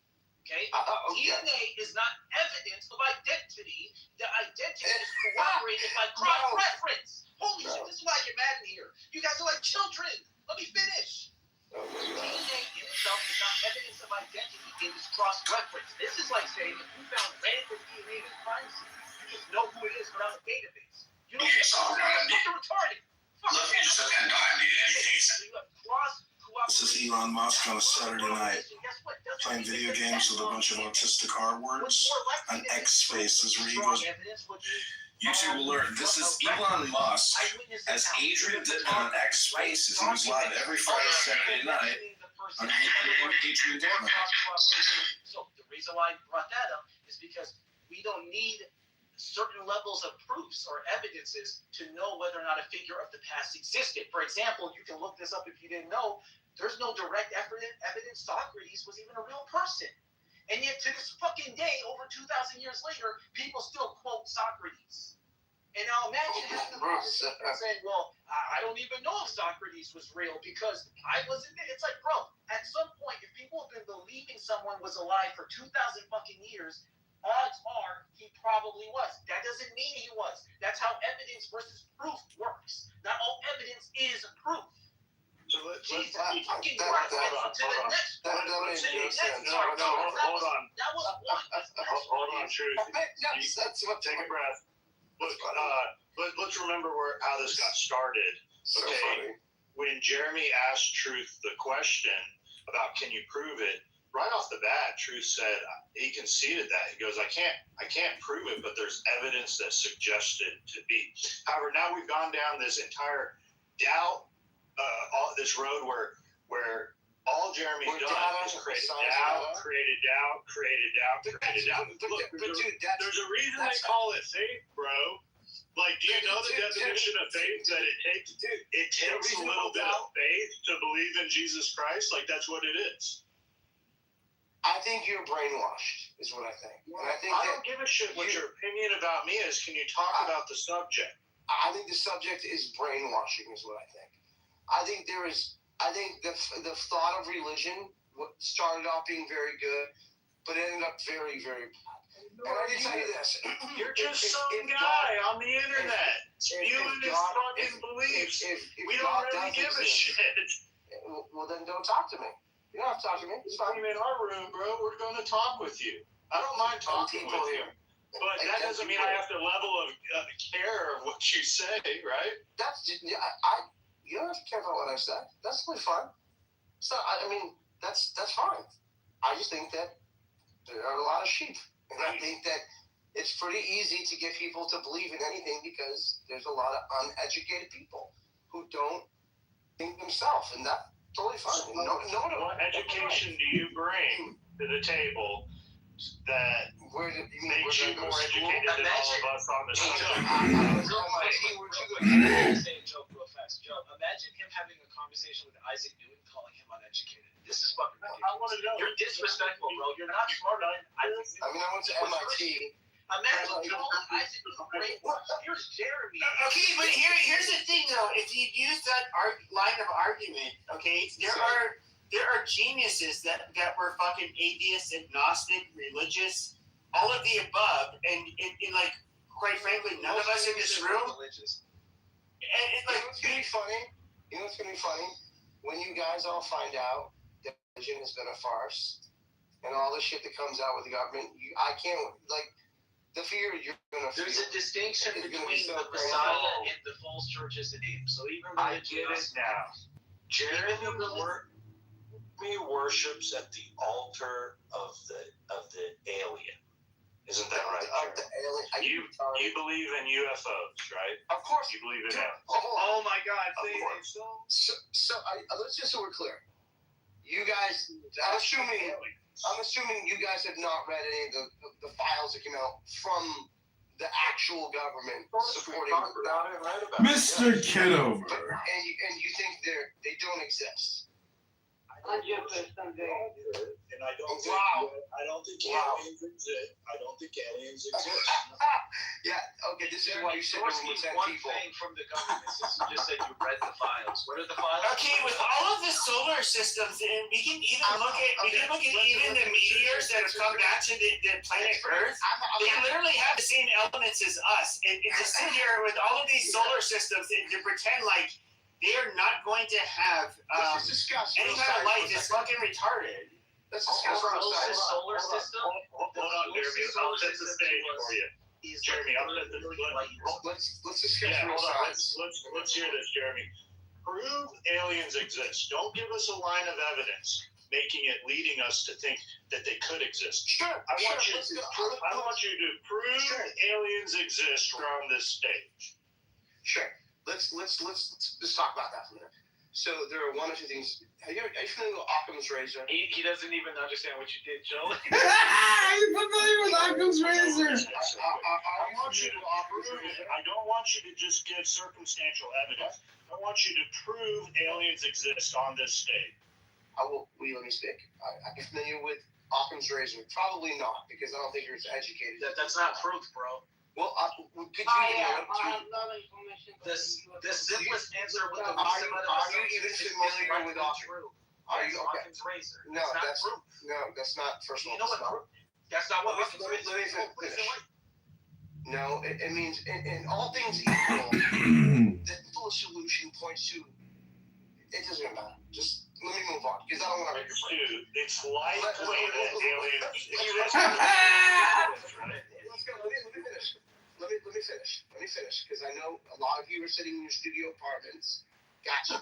Okay? DNA is not evidence of identity. The identity is corroborated by cross-reference. Holy shit, this is why I get mad in here. You guys are like children. Let me finish. DNA in itself is not evidence of identity. It is cross-reference. This is like saying if you found random DNA in a crime scene, you just know who it is without a database. You don't get retarded. Look, you just depend on the case. This is Elon Musk on a Saturday night playing video games with a bunch of autistic R words on X Spaces where he goes. YouTube alert. This is Elon Musk as Adrian Dickman on X Spaces. He was live every Friday, Saturday night on Adrian Dickman. So the reason why I brought that up is because we don't need certain levels of proofs or evidences to know whether or not a figure of the past existed. For example, you can look this up if you didn't know. There's no direct evidence Socrates was even a real person. And yet to this fucking day, over 2,000 years later, people still quote Socrates. And now imagine having the saying, well, I don't even know if Socrates was real because I wasn't there. It's like, bro, at some point, if people have been believing someone was alive for 2,000 fucking years, odds are he probably was. That doesn't mean he was. That's how evidence versus proof works. Not all evidence is proof. So let's Jesus fucking hold Christ. on. To the next one. That was one. Hold on, Truth. Take a breath. Look, let's remember how this got started. Okay, when Jeremy asked Truth the question about can you prove it, right off the bat, Truth said he conceded that. He goes, I can't prove it, but there's evidence that suggests it to be. However, now we've gone down this entire doubt, this road where all Jeremy's done is created doubt. Look, there's a reason they call it faith, bro. Like, do you know the definition of faith? That it takes a little bit of faith to believe in Jesus Christ? Like, that's what it is. I think you're brainwashed, is what I think. And I don't give a shit what your opinion about me is. Can you talk about the subject? I think the subject is brainwashing, is what I think. I think the thought of religion started off being very good, but ended up very, very bad. And I can tell you this. You're just some guy on the internet spewing his fucking beliefs. We don't really give a shit. Well, then don't talk to me. You don't have to talk to me. It's fine. You're in our room, bro. We're going to talk with you. I don't mind talking with you. But that doesn't mean I have to level of care of what you say, right? You don't have to care about what I say. That's really fine. So I mean, that's fine. I just think that there are a lot of sheep, and I think that it's pretty easy to get people to believe in anything because there's a lot of uneducated people who don't themselves, and that's totally fine. What education do you bring to the table that makes you more educated than all of us on the subject? Joe, real fast. Joe, imagine him having a conversation with Isaac Newton, calling him uneducated. This is fucking ridiculous. I want to know. You're disrespectful, bro. You're not smart enough. I went to MIT. Imagine calling Isaac Newton great. Here's Jeremy. Okay, but here's the thing though. If you use that line of argument, okay, there are geniuses that were fucking atheists, agnostic, religious, all of the above, and like quite frankly, none of us in this room. And it's like, what's gonna be funny? You know what's gonna be funny? When you guys all find out that religion has been a farce, and all the shit that comes out with the government, I can't like. The fear you're gonna feel. There's a distinction between the Messiah and the false churches in name. So even I get it now. Jeremy worships at the altar of the alien. Isn't that right? Of the alien. You believe in UFOs, right? Of course. You believe in aliens. Oh my God! So let's just so we're clear. You guys, I'm assuming you guys have not read any of the files that came out from the actual government supporting Mr. Kitover. And you think they don't exist. And I don't think aliens exist. I don't think aliens exist. Yeah, okay, this is why you said there were 10 one people. thing from the government since you just said you read the files. What are the files? Okay, with all of the solar systems, and we can even look at even the meteors that have come back to the planet Earth. They literally have the same elements as us. And to sit here with all of these solar systems and to pretend like they are not going to have any kind of life is fucking retarded. Let's discuss solar system. Hold on, Jeremy. I'll set the stage for you. Jeremy, I'll set the Let's discuss let's hear this, Jeremy. Prove aliens exist. Don't give us a line of evidence leading us to think that they could exist. Sure. I want you to prove aliens exist from this stage. Sure. Let's talk about that for a minute. So there are one or two things. Are you familiar with Occam's razor? He doesn't even understand what you did, Joe. He's familiar with Occam's razor. I don't want you to just give circumstantial evidence. I want you to prove aliens exist on this stage. Will you let me speak? Are you familiar with Occam's razor? Probably not, because I don't think you're as educated. That's not proof, bro. Well, could you the simplest answer with the are you even familiar with Occam's? Are you okay? Occam's razor. No, that's not. First of all, you know what? That's not what Occam's razor is. No, it means in all things equal, the full solution points to. It doesn't matter. Just let me move on, because I don't want to. Dude, it's likely that aliens exist. Let's go. Let me finish, because I know a lot of you are sitting in your studio apartments. Gotcha.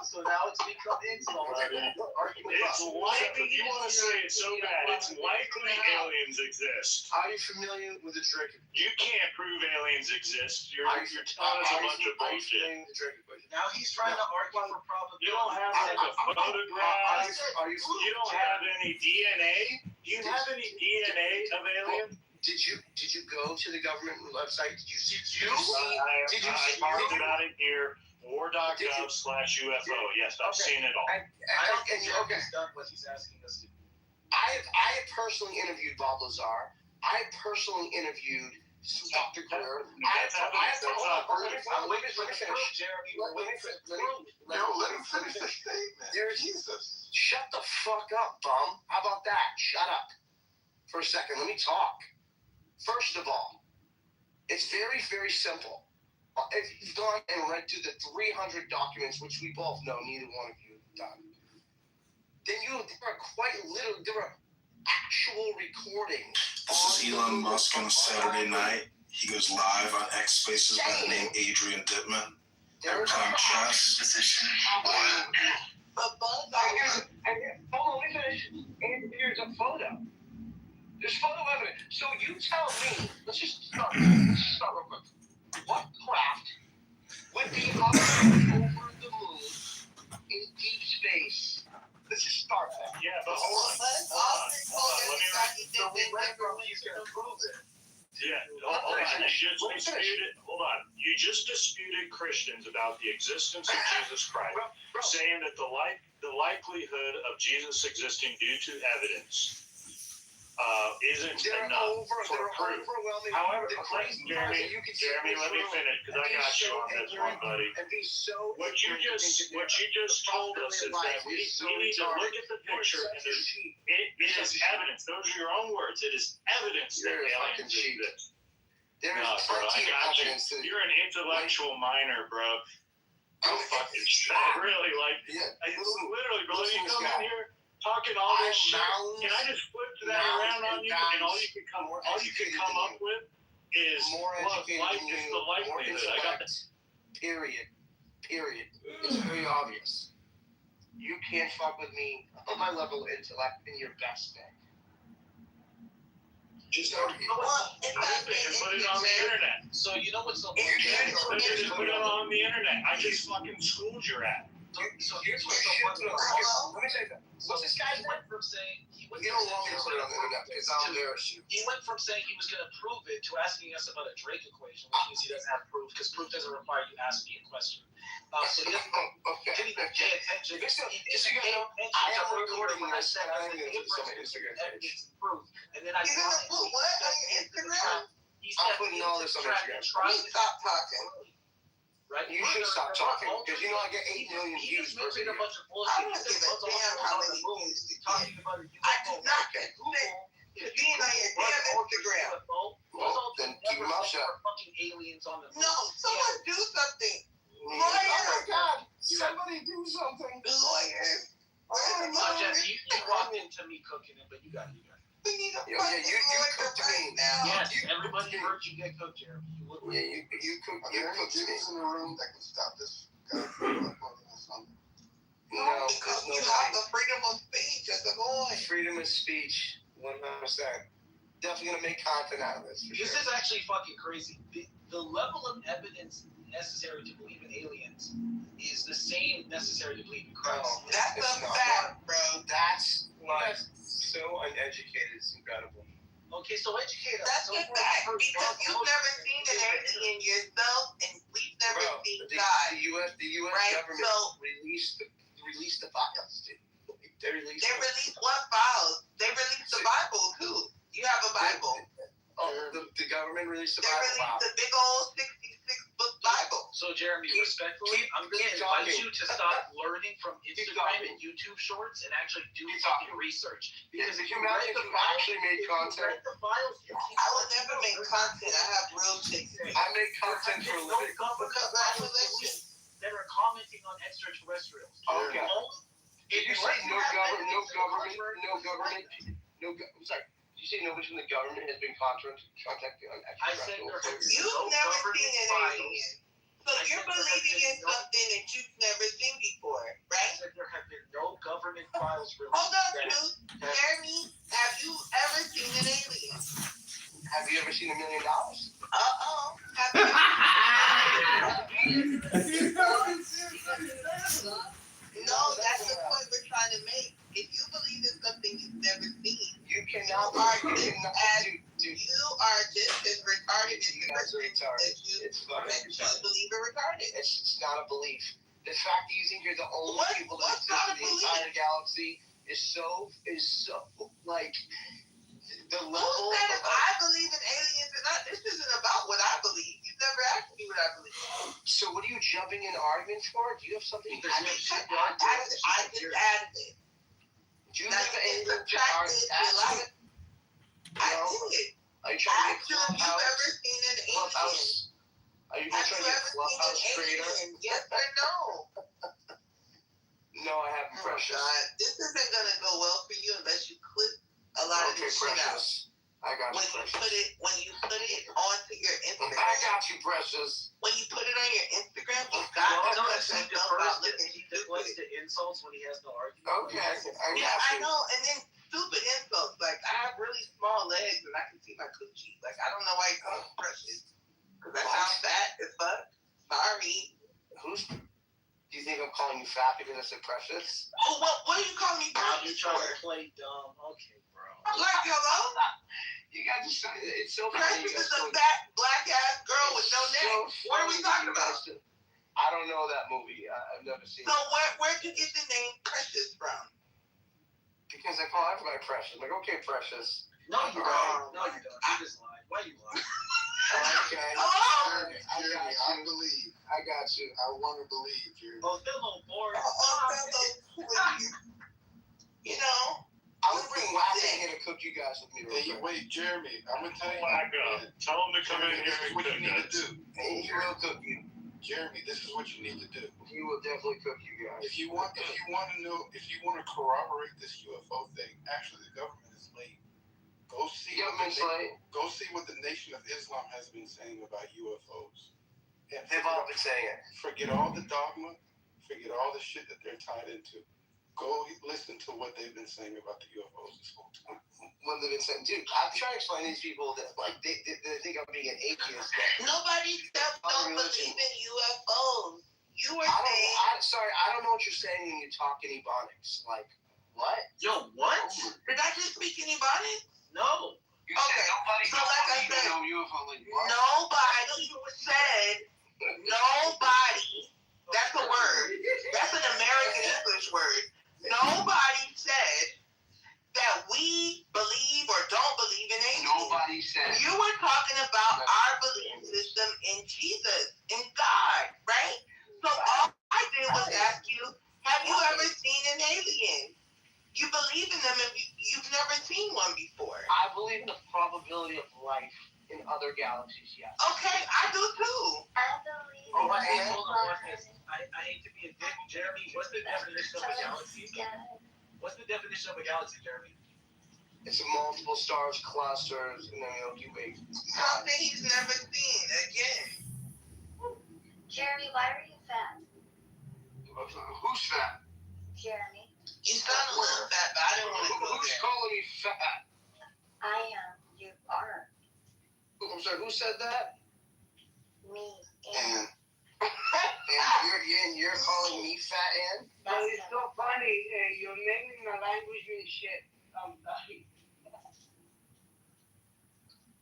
So now it's become insult. It's likely, you want to say it so bad, it's likely aliens exist. Are you familiar with the Drake? You can't prove aliens exist. You're telling us a bunch of bullshit. Now he's trying to argue for probability. You don't have like a photograph. You don't have any DNA. Do you have any DNA of aliens? Did you go to the government website? Did you see? I talked about it here. War.gov/UFO. Yes, I've seen it all. I don't think he's done what he's asking us to do. I have personally interviewed Bob Lazar. I personally interviewed Dr. Greer. Let me finish the statement. Shut the fuck up, bum. How about that? Shut up for a second. Let me talk. First of all, it's very, very simple. If you've gone and read through the 300 documents, which we both know neither one of you have done, then there are actual recordings. This is Elon Musk on a Saturday night. He goes live on X Spaces by the name Adrian Dittman. They're playing chess. Hold on, let me finish. And here's a photo. There's photo evidence. So you tell me, let's just start real quick. What craft would be hovering over the moon You just disputed Christians about the existence of Jesus Christ, saying that the likelihood of Jesus existing due to evidence isn't enough for proof. However, Jeremy, let me finish because I got you on this one, buddy. What you just told us is that we need to look at the picture and it is evidence. Those are your own words. It is evidence that aliens exist. No, bro, I got you. You're an intellectual minor, bro. I'm fucking really like. Literally, bro. You come in here talking all this shit, and I just flipped that around on you, and all you could come up with is life is the likelihood. I got that. Period. It's very obvious. You can't fuck with me on my level of intellect in your best day. Just don't. And put it on the internet. So you know what's so just put it on the internet. I just fucking schooled your ass. So here's what's so funny. Let me say that. What's this guy went from saying you don't want me to put it on the internet because I'll embarrass you. He went from saying he was going to prove it to asking us about a Drake equation, which means he doesn't have proof because proof doesn't require you to ask me a question. So he doesn't even pay attention. I am recording this and I'm going to put some Instagram page. And then I saw what on your Instagram? I'm putting all this on Instagram. Stop talking. Right? You should stop talking because you know I get 8 million views per video. I don't give a damn how many views you get. I do not get to being on your damn Instagram. Well, then keep your mouth shut. No, someone do something. Oh my God! Somebody do something. Lawyers. You walked into me cooking it, but you got it. We need a you cooked me now. Yes, everybody heard you get cooked, Jeremy. You cooked me. in the room that can stop this guy No, from because you have the freedom of speech as a boy. Freedom of speech, 100%. Definitely gonna make content out of this. This is actually fucking crazy. The level of evidence necessary to believe in aliens is the same necessary to believe in Christ. No, that's a fact, bro. That's like so uneducated. It's incredible. Okay, so educate us. That's a fact because you've never seen an alien yourself, and we've never seen God. The U.S. Right? government released the files. They released what files? They released the Bible too. You have a Bible. The government released the Bible. They released the big old 66-book Bible. So, Jeremy, respectfully, I'm going to invite you to stop learning from Instagram and YouTube shorts and actually do fucking research. Because if you read the files, actually made content. I would never make content. I have real things. I make content for a living. Congratulations. That are commenting on extraterrestrials. Okay. Did you say no government? I'm sorry. Did you say nobody from the government has been contacted on extraterrestrials? You've never seen an alien. So you're believing in something that you've never seen before, right? I said there have been no government files released. Hold on, dude. Jeremy, have you ever seen an alien? Have you ever seen $1 million? Uh-oh. Have you No, that's the point we're trying to make. If you believe in something you've never seen, you cannot you are just as retarded as the person that you believe are retarded. It's not a belief. The fact that you think you're the only people that exist in the entire galaxy is so like the level. Who said if I believe in aliens or not? This isn't about what I believe. You've never asked me what I believe. So what are you jumping in arguments for? Do you have something? I just added it. Do you have anything to argue? I did. Are you trying to get Have you ever seen an alien? Are you trying to get Clubhouse trader? Yes or no? No, I haven't, Precious. This isn't gonna go well for you unless you clip a lot of this shit out. I got you, Precious. When you put it onto your Instagram. I got you, Precious. When you put it on your Instagram, you got to put yourself about looking stupid. Insults when he has no argument. Okay, I got you. I know, and then stupid insults. Like, I have really small legs and I can see my coochie. Like, I don't know why you call me Precious. Because that sounds fat as fuck. Sorry. Do you think I'm calling you fat because I said Precious? Oh, what do you call me Precious for? You trying to play dumb. Okay, bro. Like, hello? You got to say it's so funny. Precious is a fat black ass girl with no neck. What are we talking about? I don't know that movie. I've never seen. So where'd you get the name Precious from? Because I call everybody Precious. Like, okay, Precious. No, you don't. No, you don't. You just lied. Why you lying? Okay. Hello? Jeremy, I believe. I got you. I want to believe you. Othello, boy. You know? I'm gonna bring Wacko in here to cook you guys with me. Hey, wait, Jeremy. I'm gonna tell you. Wacko, tell him to come in here and what cook you need to us. do. And he will cook you. Jeremy, this is what you need to do. He will definitely cook you guys. If you want to corroborate this UFO thing, actually, the government is late. Go see what the Nation of Islam has been saying about UFOs. And they've all been saying it. Forget all the dogma. Forget all the shit that they're tied into. Go listen to what they've been saying about the UFOs this whole time. What they've been saying, dude. I'm trying to explain to these people that like they think I'm being an atheist. Nobody don't believe in UFOs. You were saying. I'm sorry, I don't know what you're saying when you talk in Ebonics. Like, what? Yo, what? Did I just speak in Ebonics? No. You said nobody. So like I said, no UFO. Like, what? nobody said nobody. That's a word. That's an American English word. Nobody said that we believe or don't believe in anything. Nobody said. You were talking about our belief system in Jesus, in God, right? So all I did was ask you, have you ever seen an alien? You believe in them and you've never seen one before. I believe in the probability of life in other galaxies, yes. Okay, I do too. I believe Oh, I hate to be a dick, Jeremy. What's the definition of a galaxy? What's the definition of a galaxy, Jeremy? It's multiple stars, clusters, and then Milky Way. Something he's never seen again. Jeremy, why are you fat? Who's fat? Jeremy. You sound a little fat, but I didn't want to go Who's there. calling me fat? I am. You are. I'm sorry, who said that? Me. And you're calling me fat, Ann? But it's so funny. You're naming the language and shit.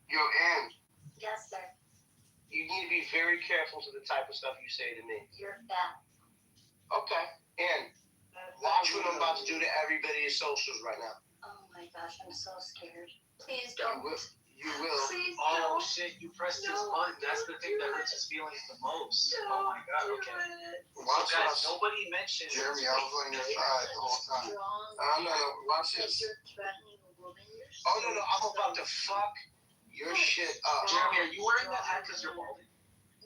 Yo, Ann. Yes, sir. You need to be very careful to the type of stuff you say to me. You're fat. Okay. Ann, watch what I'm about to do to everybody's socials right now. Oh my gosh, I'm so scared. Please don't. You will. Please Oh don't. shit, you pressed his button. That's the thing that hurts his feelings the most. Oh my god, okay. Watch so guys, us. nobody mentioned Jeremy, I was on your side the whole time. No, watch this. You're threatening a woman. Oh, no, I'm about to fuck your shit up. Jeremy, are you wearing that hat because you're balding?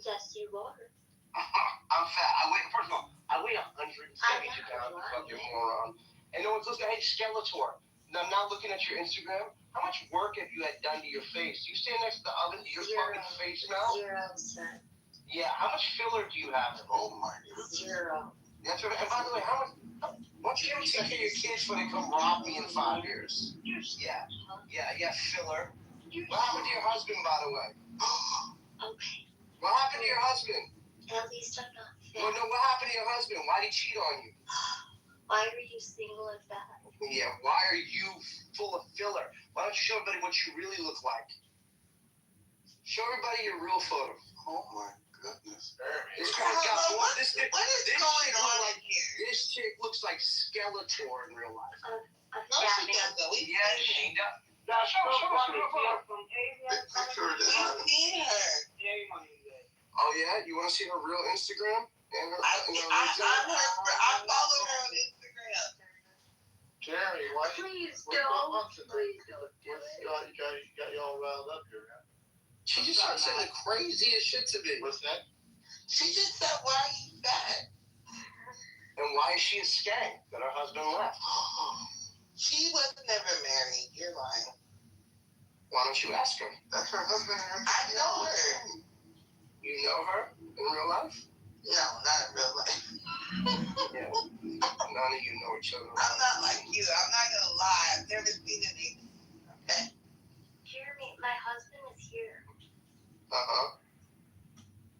Yes, you are. I'm fat. First of all, I weigh 172 pounds, you fucking moron. And no one's listening. Hey, Skeletor. Now, I'm not looking at your Instagram. How much work have you had done to your face? You stand next to the oven to your fucking face now? 0, sir. Yeah, how much filler do you have? Oh my god. 0. That's right. And by the way, why don't you ever take care of your kids when they come rob me in 5 years? Yeah, filler. What happened to your husband, by the way? Okay. What happened to your husband? At least I'm not fat. Well, no, what happened to your husband? Why did he cheat on you? Why are you single and fat? Yeah, why are you full of filler? Why don't you show everybody what you really look like? Show everybody your real photo. Oh my goodness. This girl's got what is going on here? This chick looks like Skeletor in real life. No, she doesn't. Yes, she does. That's so funny. We've seen her. Oh yeah? You want to see her real Instagram? And her, I follow her on Instagram. Jeremy, why? Please what's don't. going on tonight? Please don't do You got y'all riled up here, man. She just started saying the craziest shit to me. What's that? She just said, why are you fat? And why is she a skank that her husband left? She was never married. You're lying. Why don't you ask her? That's her husband. I know her. You know her in real life? No, not in real life. Yeah. None of you know each other. I'm not like you. I'm not going to lie. I've never seen anything. Okay? Jeremy, my husband is here.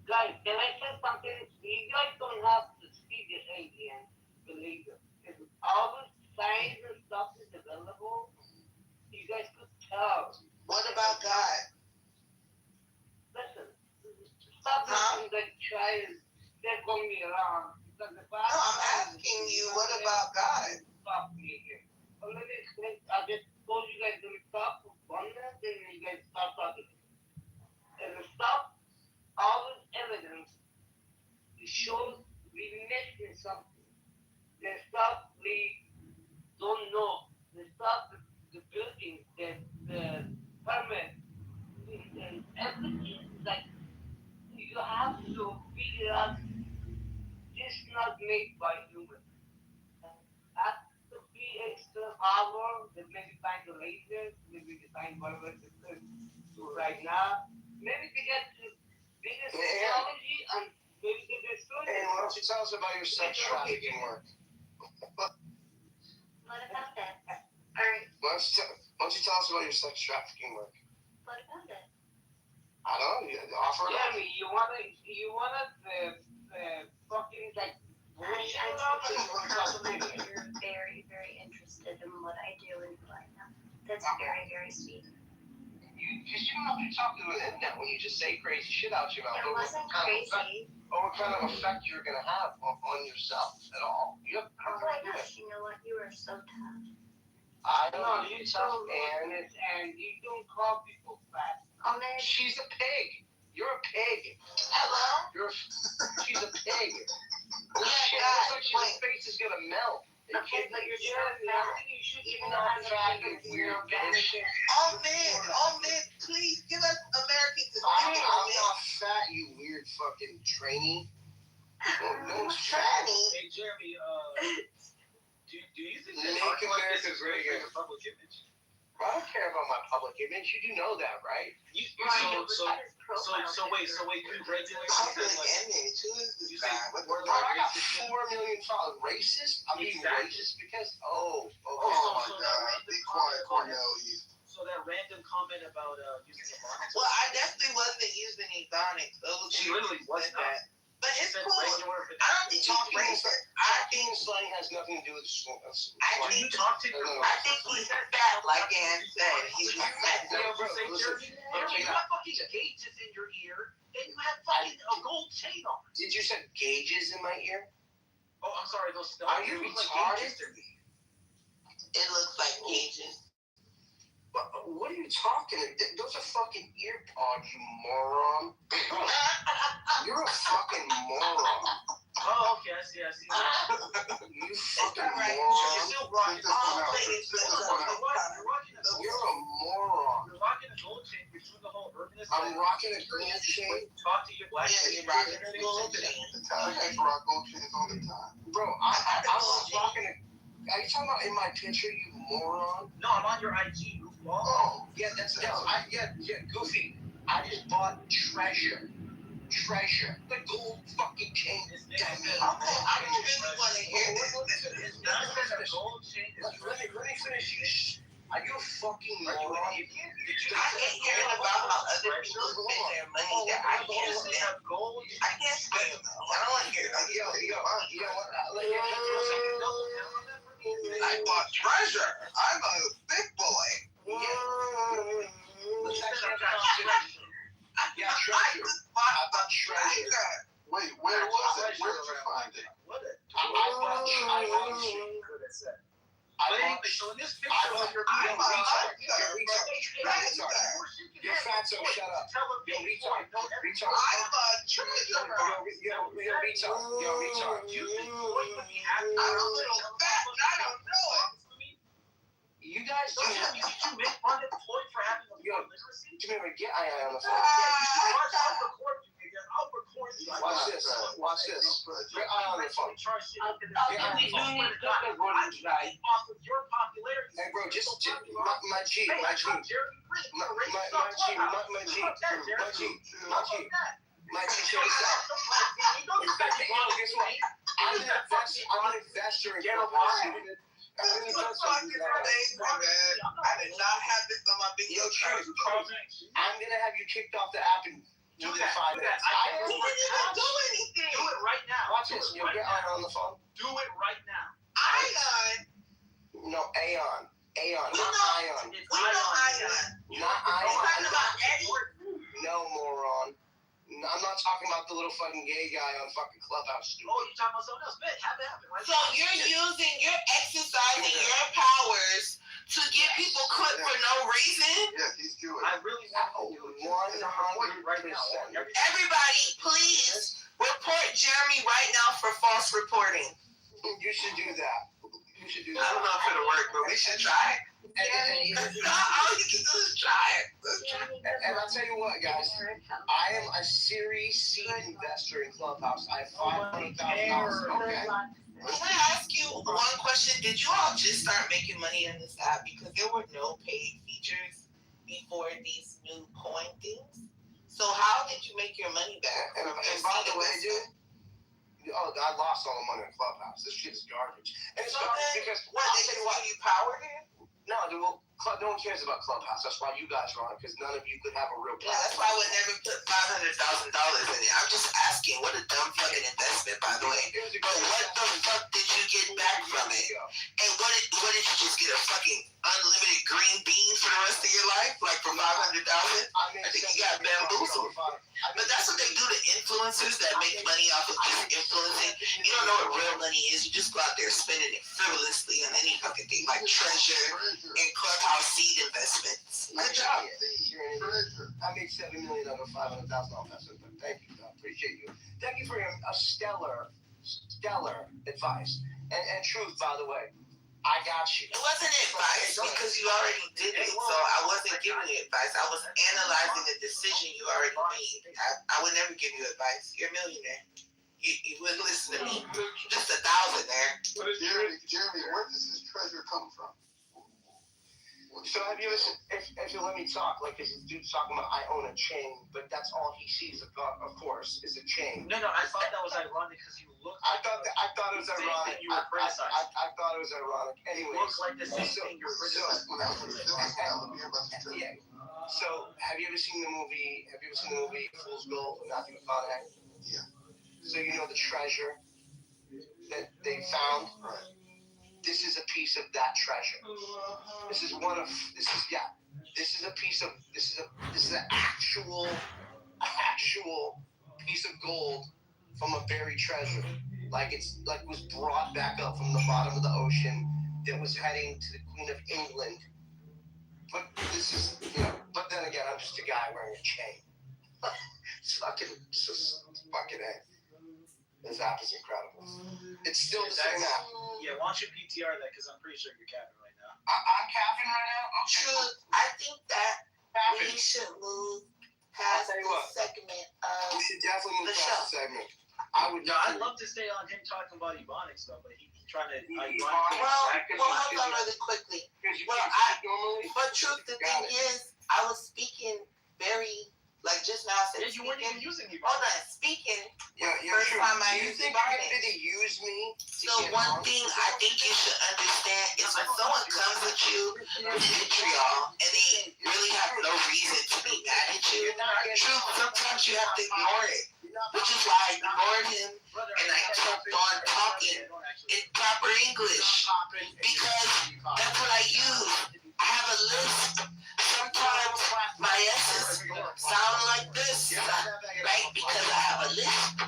Guys, can I say something? You guys don't have to see the alien, believe it. If all the signs and stuff is available, you guys could tell. What Stop trying to step on me around. No, I'm asking you, what about God? Stop me here. Well, let me explain. I just told you guys to stop one minute, and you guys stop talking. And to stop all this evidence, it shows we missing something. They stop, we don't know. They stop the building, the permit, and everything. Like, you have to figure out this not made by humans. Has to be extra power that maybe find the lasers, maybe design whatever they could do right now. Maybe they get the biggest technology and maybe they destroy it. And why don't you tell us about your sex trafficking work? What about that? Alright. Why don't you tell us about your sex trafficking work? What about that? I don't know. You offer it up. Jeremy, you wanna the fucking like bullshit up and You're very, very interested in what I do and who I am. That's very, very sweet. Because you don't have to talk to the internet when you just say crazy shit out your mouth. It wasn't crazy. Or what kind of effect you're going to have on yourself at all. You have Oh my gosh, you know what? You are so tough. I No, know you you're tough, and you don't call people fat. Oh man. She's a pig. You're a pig. Hello? She's a pig. Oh She looks like her face is going to melt. Okay, but you're so Jeremy, I fat. think you should Even even though have I'm fat, a you weird bitch. Oh man, please give us Americans to I'm not fat, you weird fucking trainee. No one's fat. Hey, Jeremy, do you think that Make America great again. a public image? I don't care about my public image. You do know that, right? So wait, congratulations. Public image. Who is this You guy? think What Bro, I got 4 million followers. Racist? I'm being Exactly. racist because oh Oh my God! Be quiet, Cornell. So that random comment about using ebonics. Well, I definitely wasn't using ebonics. She literally was not. But it's She said cool. regular, I don't think he's Talking racist. talking and slang has nothing to do with When you talk to your I think he's fat, like Ann said. He's fat. Yeah, bro, listen. You have fucking gauges in your ear, and you have fucking a gold chain on. Did you say gauges in my ear? Oh, I'm sorry. Those Are you look like retarded? gauges to me. It looks like gauges. What are you talking about? Those are fucking ear pods, you moron. You're a fucking moron. Oh, okay. I see. You fucking right. moron. You're still rocking. You're a moron. You're rocking a gold chain. You're doing the whole urbanist. I'm rocking a gold chain. Talk to your black. Yeah, you're rocking a gold chain. Italians rock gold chains all the time. Bro, I was rocking a... Are you talking about in my picture, you moron? No, I'm on your IG, goofball. Oh, yeah, yeah, Goofy. I just bought treasure. The gold fucking chain. Okay, I don't really want to hear this. Gold chain. Let me finish. Are you a fucking moron? I hate hearing about how other people spend their money that I can't spend. I can't spend. I don't want to hear about I bought treasure. I'm a big boy. Yeah, treasure. I bought treasure. Wait, where was it? Where did you find it? But anyway, so in this picture, you're fat, so shut up. Yo, retard. I'm a treasure. Yo, retard. You think Floyd would be happy? I'm a little fat and I don't know it. You guys Did you make fun of Floyd for having a Yo, literacy? come here, get I on the phone. I'll record you, nigga. I'll record you. Watch this. Get I on the phone. Off of your popularity. Hey, bro, just my G. My G, check this out. Guess what? I'm an investor in publicity. I did not have this on my video. I'm gonna have you kicked off the app in 5 minutes. He didn't even do anything. Do it right now. Watch this. You'll get on the phone. Do it right now. Ion. No, Aeon. We Not know Ion. Ion. Not We're Ion. talking about Eddie. No, moron. I'm not talking about the little fucking gay guy on fucking Clubhouse. Stupid. Oh, you're talking about someone else? Man, have it happen. Right? So you're exercising your powers to get people cooked for no reason? Yeah, he's Jewish. I really want to do it. 100% right now. Everybody, please report Jeremy right now for false reporting. You should do that. You should do I that. don't know if it'll work, but we should try it. All you can do is try it. And I'll tell you what, guys. I am a Series C investor in Clubhouse. I have $500,000. Okay. Can I ask you one question? Did you all just start making money on this app because there were no paid features before these new coin things? So how did you make your money back? And by the way, dude, I lost all the money in Clubhouse. This shit is garbage. And it's garbage because they just give you power here? No, dude, well, no one cares about Clubhouse. That's why you guys are on it, because none of you could have a real platform. Yeah, that's why I would never put $500,000 in it. I'm just asking, what a dumb fucking investment, by the way. But what the fuck did you get back from it? And what did you just get, a fucking unlimited green bean for the rest of your life? Like for $500,000? I think you got bamboozled. But that's what they do to influencers that make money off of just influencing. You don't know what real money is. You just go out there spending it frivolously on any fucking thing like treasure and Clubhouse seed investments. Good job. I made $7 million out of $500,000 investment. But thank you. I appreciate you. Thank you for a stellar advice. And truth, by the way. I got you. It wasn't advice because you already did it, so I wasn't giving you advice. I was analyzing the decision you already made. I would never give you advice. You're a millionaire. You wouldn't listen to me. Just 1,000 there. Jeremy, where does this treasure come from? So have you listened, if you let me talk, like this dude's talking about I own a chain, but that's all he sees, of course, is a chain. No, I thought that was ironic because you look. I thought it was ironic. You were criticizing. I thought it was ironic. Anyway, you look like the same thing you're criticizing. Yeah. So have you ever seen the movie Fool's Gold with Matthew McConaughey? Yeah. So you know the treasure that they found? Right. This is a piece of that treasure. This is an actual piece of gold from a buried treasure. Like it was brought back up from the bottom of the ocean that was heading to the Queen of England. But this is, but then again, I'm just a guy wearing a chain. Fucking A. This app is incredible. It's still the same app. Yeah, why don't you PTR that? Because I'm pretty sure you're capping right now. I'm capping right now? Okay. True. I think that we should move past the segment of we should definitely move the past show. the segment. I'd love to stay on him talking about Ebonics though, but he's trying to. Well, hold on really quickly. But truth, the thing is, I was speaking very. Like just now, I said, you weren't even using Ebonics. Hold on, speaking. First time I used Ebonics. You think you're use me? So one thing I think you should understand is when someone comes at you with vitriol and they really have no reason to be mad at you, truth, sometimes you have to ignore it. Which is why I ignored him and I kept on talking in proper English. Because that's what I use. I have a list. Sometimes my S's sound like this, right? Because I have a list.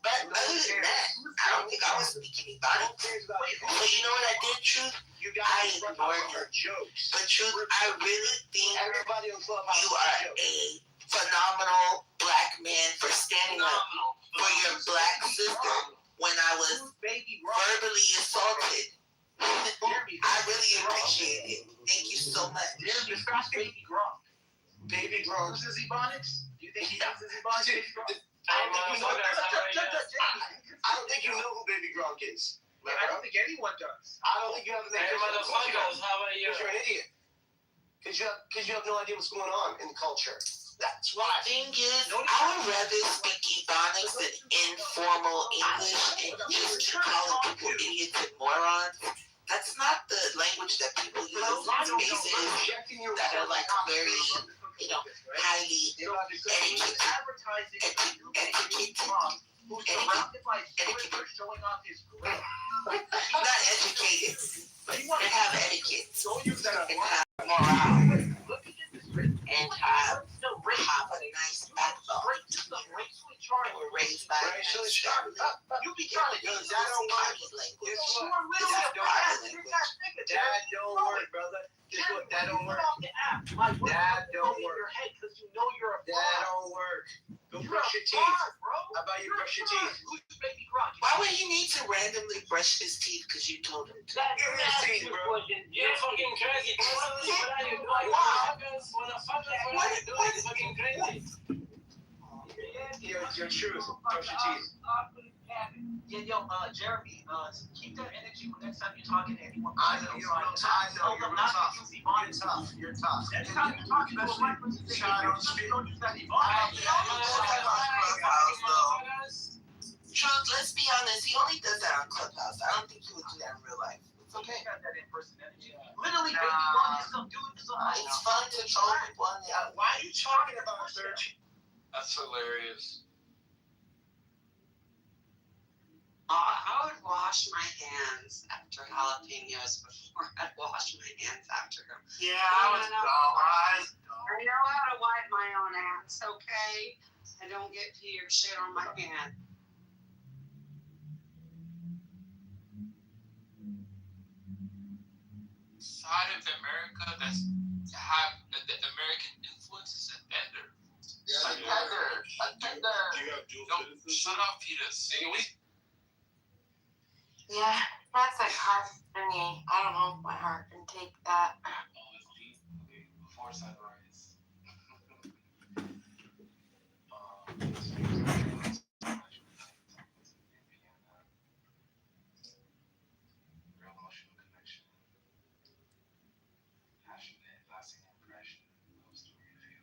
But other than that, I don't think I was speaking about it. But you know what I did, Truth? I ignored him. But Truth, I really think you are a phenomenal black man for standing up for your black sister when I was verbally assaulted. I really appreciate it. Thank you so much. Discuss Baby Gronk. Baby Gronk. Uses Ebonics? Do you think he uses Ebonics? I don't think you know who Baby Gronk is. I don't think anyone does. I don't think you have an idea. How about you? Because you're an idiot. Because you have no idea what's going on in the culture. That's why. The thing is, I would rather speak Ebonics than informal English and just keep calling people idiots and morons. That's not the language that people use in spaces that are like very, highly not educated, but have etiquette and have morale and have a nice backbone. You be trying to use that don't work. Guess what? That don't work, brother. Guess what? That don't work. That don't work. That don't work. Go brush your teeth. How about you brush your teeth? Why would he need to randomly brush his teeth because you told him to? Give me his teeth, bro. You're fucking crazy. Your truth. Brush your teeth. Jeremy, keep that energy when next time you're talking to anyone. I know you're tough. You're tough. Next time you're talking to a white person, don't use that Truth, let's be honest, he only does that on Clubhouse. I don't think he would do that in real life. It's okay. Literally, baby, want yourself doing something. It's fun to troll people on the Why are you talking about searching? That's hilarious. I would wash my hands after jalapenos before I'd wash my hands after them. Yeah, I was dumb. I know how to wipe my own ass, okay? I don't get pee or shit on my hand. Side of America that's have the American influence is a tender. Yeah, a tender. Shut up, Peters. Yeah, that's like hard for me. I don't know if my heart can take that. Before sunrise. Real emotional connection. Passionate, lasting impression. Close to where you feel.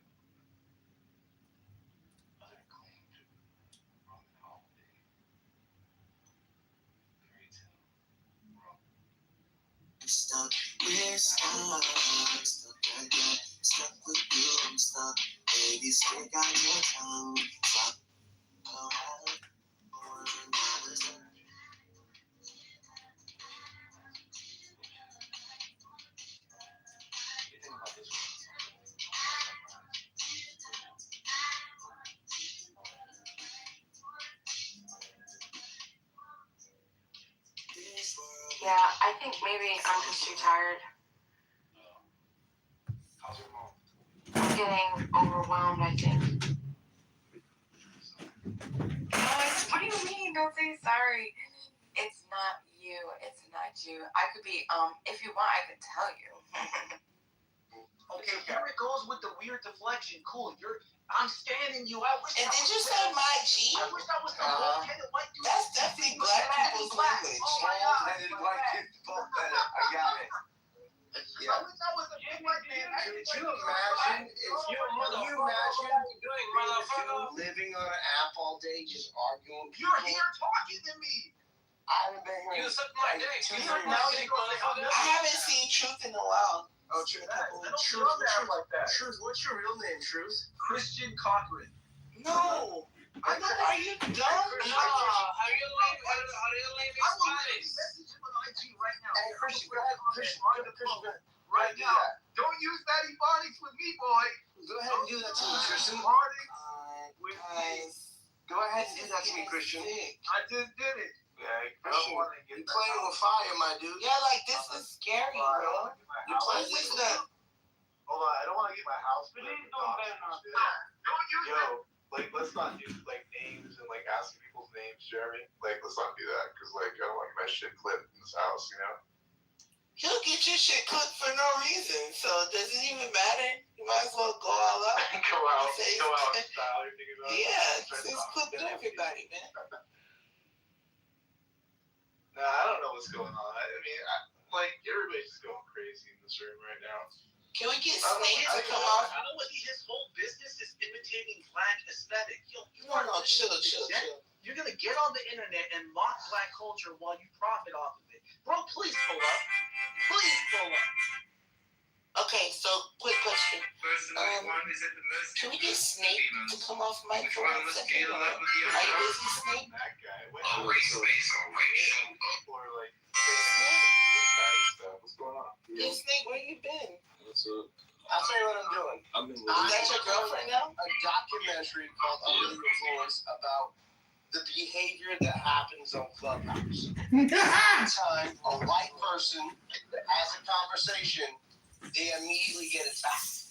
Other claimed Roman holiday. Fairy tale. Stuck with stuck again. Stuck with you, I'm stuck. Baby, stick out your tongue. Fuck. Yeah, I think maybe I'm just too tired. How's your mom? I'm getting overwhelmed, I think. What do you mean? Don't say sorry. It's not you. It's not you. I could be, if you want, I could tell you. Okay, here it goes with the weird deflection. Cool, I'm standing you out. And did you say my G? I wish that was the white dude. That's definitely black people's language. Oh my God. I got it. Yeah. I wish that was a big white man. Could you imagine if living on an app all day just arguing with people? You're here talking to me. I haven't been here. You suck my dick. I haven't seen Truth in a while. Oh, Truth. Truth, what's your real name, Truth? Christian Cochran. No. Are you dumb? No, how you leave Spanish? Message him on IG right now. Hey, Christian, go ahead. Christian, right now. Don't use that ebonics with me, boy. Go ahead and do that to me, Christian. Guys. Go ahead and do that to me, Christian. I just did it. Yeah, Christian, you're playing with fire, my dude. Yeah, like this is scary, bro. You're playing with the... Hold on, I don't want to get my house. Don't use Yo, like, let's not do like names and like asking people's names, Jeremy. Like, let's not do that because like I don't want my shit clipped in this house, you know. He'll get your shit clipped for no reason, so does it even matter? You might as well go all out. Go out style. You're thinking about. Yeah, just clipping everybody, man. Nah, I don't know what's going on. I mean, like everybody's just going crazy in this room right now. Can we get Snake to come off? I know what his whole business is imitating black aesthetic. No, chill. You're gonna get on the internet and mock black culture while you profit off of it. Bro, please pull up. Okay, so quick question. Can we get Snake to come off mic for 1 second? Are you busy, Snake? That guy. What's going on? Hey, Snake, where you been? What's up? I'll tell you what I'm doing. I've been Is that your girlfriend now? A documentary called Under the Influence about the behavior that happens on Clubhouse. Anytime a white person has a conversation, they immediately get attacked.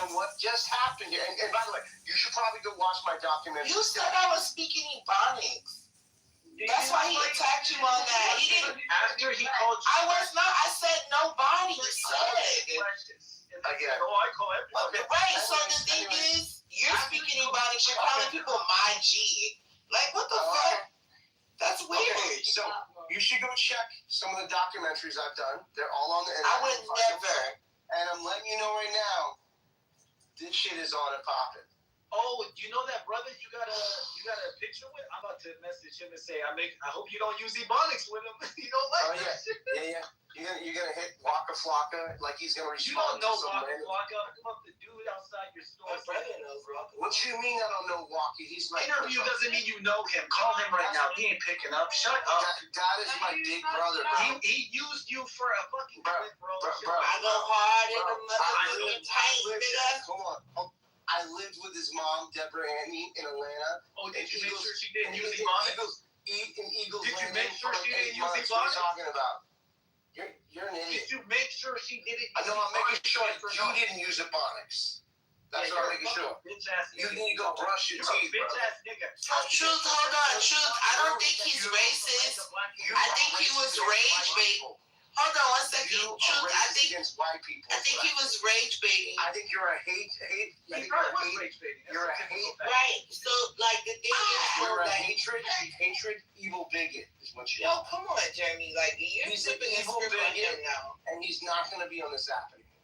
And what just happened here, and by the way, you should probably go watch my documentary. You said I was speaking Ebonics. That's why he attacked you on that. He didn't. After he called you. I was not. I said nobody said. Again. Oh, I call everybody. Right. So the thing is, you're speaking Ebonics. You're calling people my G. Like, what the fuck? That's weird. Okay, so you should go check some of the documentaries I've done. They're all on the internet. I would never. And I'm letting you know right now, this shit is on and popping. Oh, you know that brother you got a picture with? I'm about to message him and say, I hope you don't use Ebonics with him. You don't like that shit. Yeah. You're gonna hit Waka Flocka like he's gonna respond. You don't know Waka Flocka. I'm up the dude outside your store. What you mean I don't know Waka? He's my interview doesn't mean you know him. Call him right now. He ain't picking up. Shut up. That is my big brother, bro. He used you for a fucking clip, bro. I go hard in the motherfucking tank, nigga. Hold on. I lived with his mom, Deborah Annie, in Atlanta. Oh, did you make sure she didn't use Ebonics? Eagles. Did you make sure she didn't use Ebonics? What are you Ebonics? talking about? You're an idiot. Did you make sure she didn't use I know, I'm making sure you didn't use Ebonics. That's what I'm making sure. You need to go brush your teeth, bro. Truth, hold on. Truth, I don't think he's racist. I think he was rage baiting. Hold on one second. Truth, I think against white people. I think he was rage baiting. I think you're a hate. You're a hate. Right. So like the thing is, you're a hatred, evil bigot is what you Yo, are. come on, Jeremy. Like you're flipping the script on him now. And he's not gonna be on this app anymore.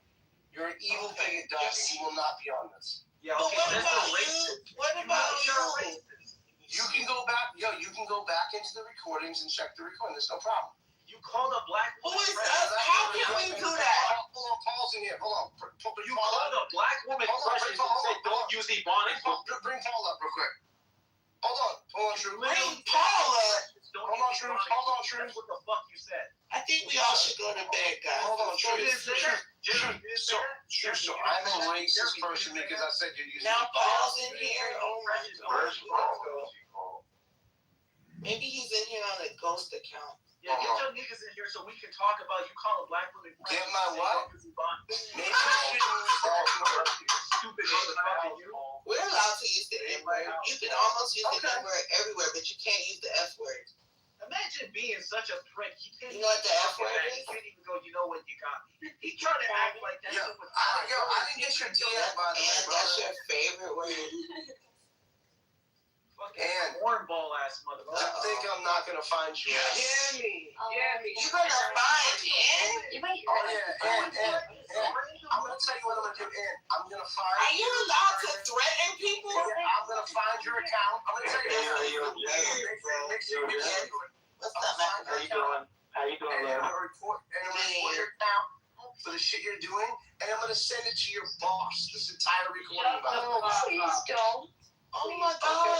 You're an evil bigot, dog, and he will not be on this. Yeah, okay. But what about you? What about you? You can go back, you can go back into the recordings and check the recording. There's no problem. You called a black woman. Who is us? How can we do that? Hold on, Paul's in here. Hold on. You called a black woman precious and said don't use Ebonics. Bring Paul up real quick. Hold on, True. Bring Paul up. Hold on, True. That's what the fuck you said. I think we all should go to bed, guys. Hold on, True. So I'm a racist person because I said you're using. Now Paul's in here. Oh my Where's Paul? Maybe he's in here on a ghost account. Yeah, get your niggas in here so we can talk about you call a black woman. Get my what? Maybe you shouldn't stupid motherfucker. You. We're allowed to use the N-word. You can almost use the N-word everywhere, but you can't use the F-word. Imagine being such a prick. You know what the F-word is? You can't even go, you know what, you got me. He tried to act like that. I didn't get your DM, by the way, And that's your favorite word. And cornball ass motherfucker. I think I'm not gonna find you. Jeremy. You're gonna find him? And I'm gonna tell you what I'm gonna do. And I'm gonna find. Are you allowed to threaten people? I'm gonna find your account. I'm gonna tell you. What's up, man? How you doing? And I'm gonna report your account for the shit you're doing, and I'm gonna send it to your boss. This entire recording about it. Please don't. Oh my God.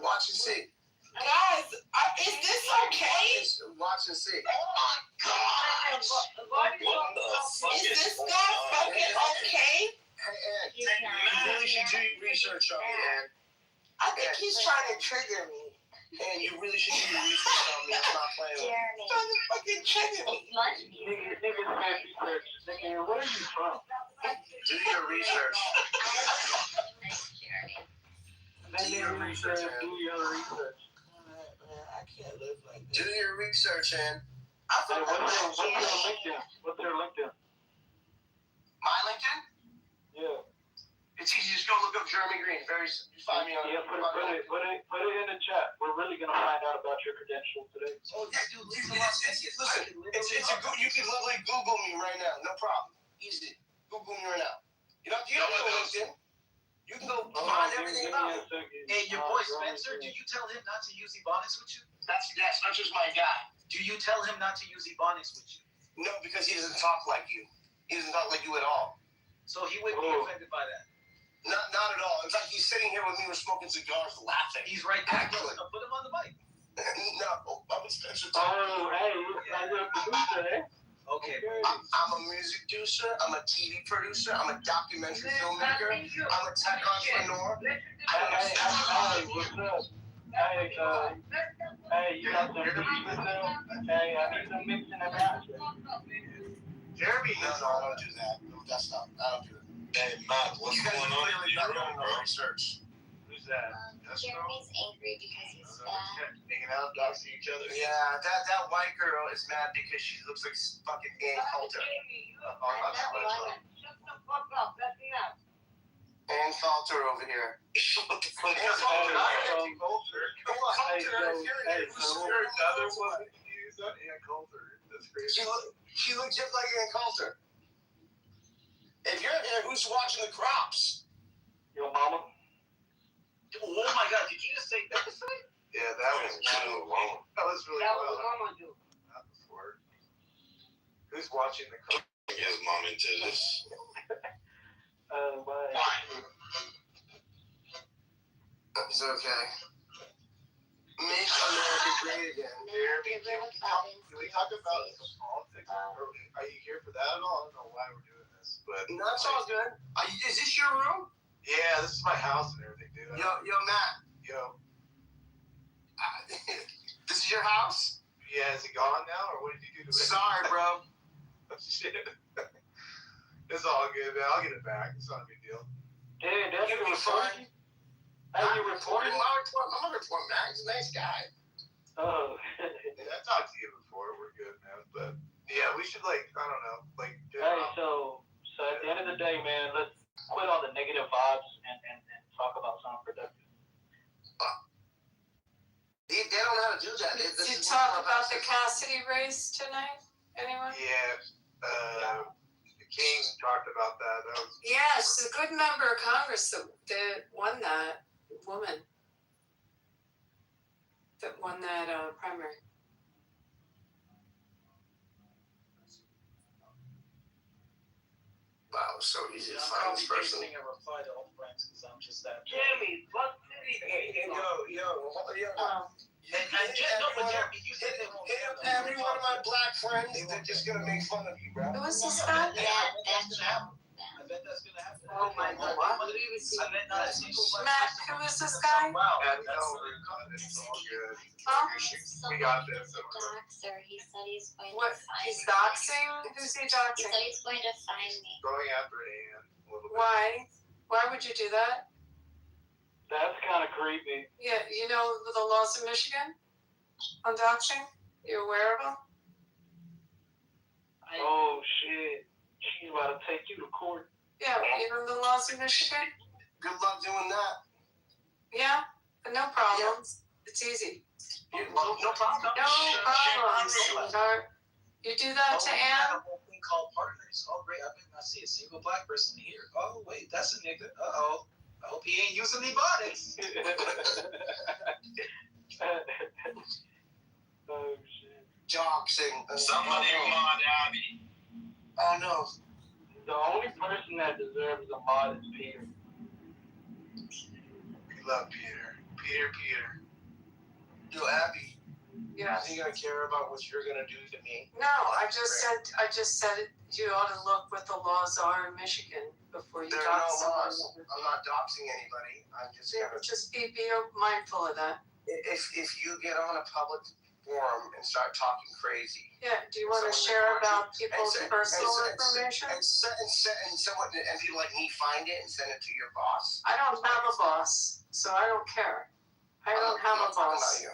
Watch and see. Guys, is this okay? Watch and see. Oh my God. Is this guy fucking okay? You really should do research on me, man. I think he's trying to trigger me. And you really should do research on me. I'm not playing with you. He's trying to fucking trigger me. Nigga, where are you from? Do your research. Do your research, man. I can't live like this. Do your research, man. What's your LinkedIn? What's your LinkedIn? My LinkedIn? Yeah. It's easy. Just go look up Jeremy Green. You find me on. Yeah, put it in the chat. We're really gonna find out about your credentials today. Oh yeah, dude. Listen. It's a good. You can literally Google me right now. No problem. Easy. Google me right now. You don't know LinkedIn. You can go find everything about it. Hey, your boy Spencer, do you tell him not to use Ebonics with you? Spencer's my guy. Do you tell him not to use Ebonics with you? No, because he doesn't talk like you. He doesn't talk like you at all. So he wouldn't be offended by that. Not at all. In fact, he's sitting here with me. We're smoking cigars, laughing. He's right there. Put him on the mic. No, I'm with Spencer. Oh, hey, you're a producer, eh? Okay. I'm a music producer. I'm a TV producer. I'm a documentary filmmaker. I'm a tech entrepreneur. Hey, what's up? Hey, you got some beef with them? Hey, I need some mix in the basket. Jeremy, no, I don't do that. No, that's not. I don't do that. Hey, Matt, what's going on in your room, bro? Research. Who's that? Jeremy's angry because he's fat. Hanging out, doxing each other. Yeah, that white girl is mad because she looks like fucking Ann Coulter. Ann Coulter over here. What the fuck? Ann Coulter. Ann Coulter. Come on. Who's another one? Use that Ann Coulter. That's crazy. She looks just like Ann Coulter. If you're here, who's watching the crops? Your mama. Oh my God! Did you just say that? Yeah, that was really wild. That was really wild. That was mama do. Not before. Who's watching the crops? His mom into this. Why? It's okay. Make America great again. Jeremy, can we talk about some politics? Are you here for that at all? I don't know why we're doing this, but no, it's all good. Is this your room? Yeah, this is my house and everything, dude. Yo, Matt. Yo. This is your house? Yeah, is it gone now, or what did you do to it? Sorry, bro. Shit. It's all good, man. I'll get it back. It's not a big deal. Dude, that's your recording? Are you recording? I'm gonna report Matt. He's a nice guy. Oh. Yeah, I talked to you before. We're good, man. But yeah, we should I don't know, Hey, so at the end of the day, man, let's quit all the negative vibes and talk about something productive. They don't know how to do that. Did you talk about the Cassidy race tonight? Anyone? Yeah, the King talked about that. Yeah, she's a good member of Congress that won that woman. That won that primary. Wow, so easy to find this person. I reply to all friends because I'm just that. Jeremy, what city? Yo. And Jeremy, you said they won't every one of my black friends, they're just gonna make fun of you, bro. Who was this guy? I bet that's gonna happen. Oh my God. I bet not a single black Matt, who is this guy? Wow, it's all good. We got this. Doxer. He said he's going What? to find He's me. doxing? Who's he He doxing? said he's going to find me. Going after Ann a little bit. Why? Why would you do that? That's kind of creepy. Yeah, you know the laws of Michigan on doxing? You aware of them? Oh, shit. She's about to take you to court. Yeah, you know the laws of Michigan? Good luck doing that. Yeah, no problems. It's easy. No problem. No problems, sweetheart. You do that to Ann? We call partners. Oh, great. I did not see a single black person here. Oh, wait, that's a nigga. Uh-oh. I hope he ain't using any bonnets. Oh, shit. Doxing. Somebody mod Abby. Oh, no. The only person that deserves a mod is Peter. We love Peter. Peter. Yo, Abby. Yes. Are you gonna care about what you're gonna do to me? No, I just said you ought to look what the laws are in Michigan before you There are dox no someone. laws. I'm not doxing anybody. I'm just gonna. Just be mindful of that. If you get on a public forum and start talking crazy. Yeah. Do you want to share about people's personal information? And people like me find it and send it to your boss. I don't have a boss, so I don't care. I don't have a boss.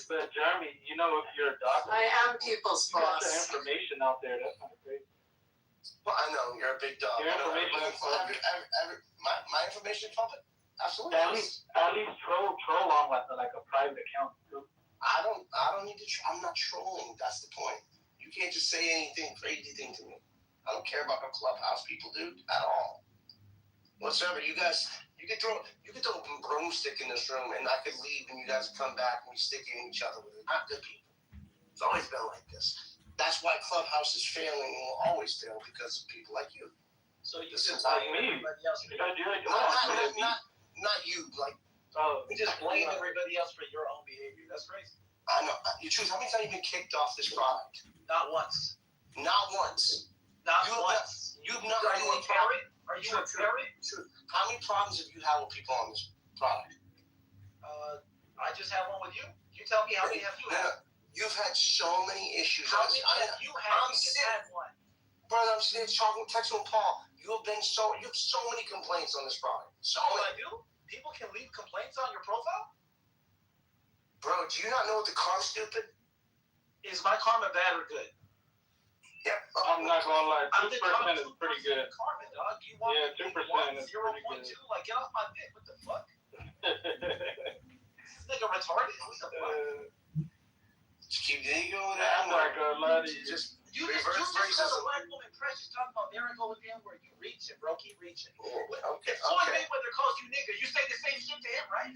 But Jeremy, you know, if you're a doctor, I am people's you got boss. the information out there. That's kind of crazy. Well, I know you're a big dog. Your information is public. My information is public. Absolutely. At least troll on like a private account too. I don't need to. I'm not trolling. That's the point. You can't just say anything crazy thing to me. I don't care about what Clubhouse people do at all. Whatsoever. You guys, you can throw a broomstick in this room, and I could leave, and you guys come back, and we stick in each other with it. Not good people. It's always been like this. That's why Clubhouse is failing and will always fail because of people like you. So you just blame everybody else for not you, like. Oh, you just blame everybody else for your own behavior. That's crazy. I know. You choose. How many times have you been kicked off this product? Not once. Not once. You've not. Are you a parent? Are you a parent? How many problems have you had with people on this product? You tell me how many have you had? You've had so many issues. How many have you had? I'm You just sick. had one. Brother, I'm sitting there talking, texting with Paul. You have so many complaints on this product. So I do? People can leave complaints on your profile? Bro, do you not know what the karma, stupid? Is my karma bad or good? Yep. I'm not gonna lie, 2% is pretty good. Karma, dog. You want 2% is 0.2? pretty good. Like, get off my dick. What the fuck? This nigga retarded? What the fuck? Just keep there you go with I'm not gonna lie to you. Just You just got a black woman precious talking about there and go with him where you reaching, bro. Keep reaching. If Floyd Mayweather calls you nigga, you say the same shit to him, right?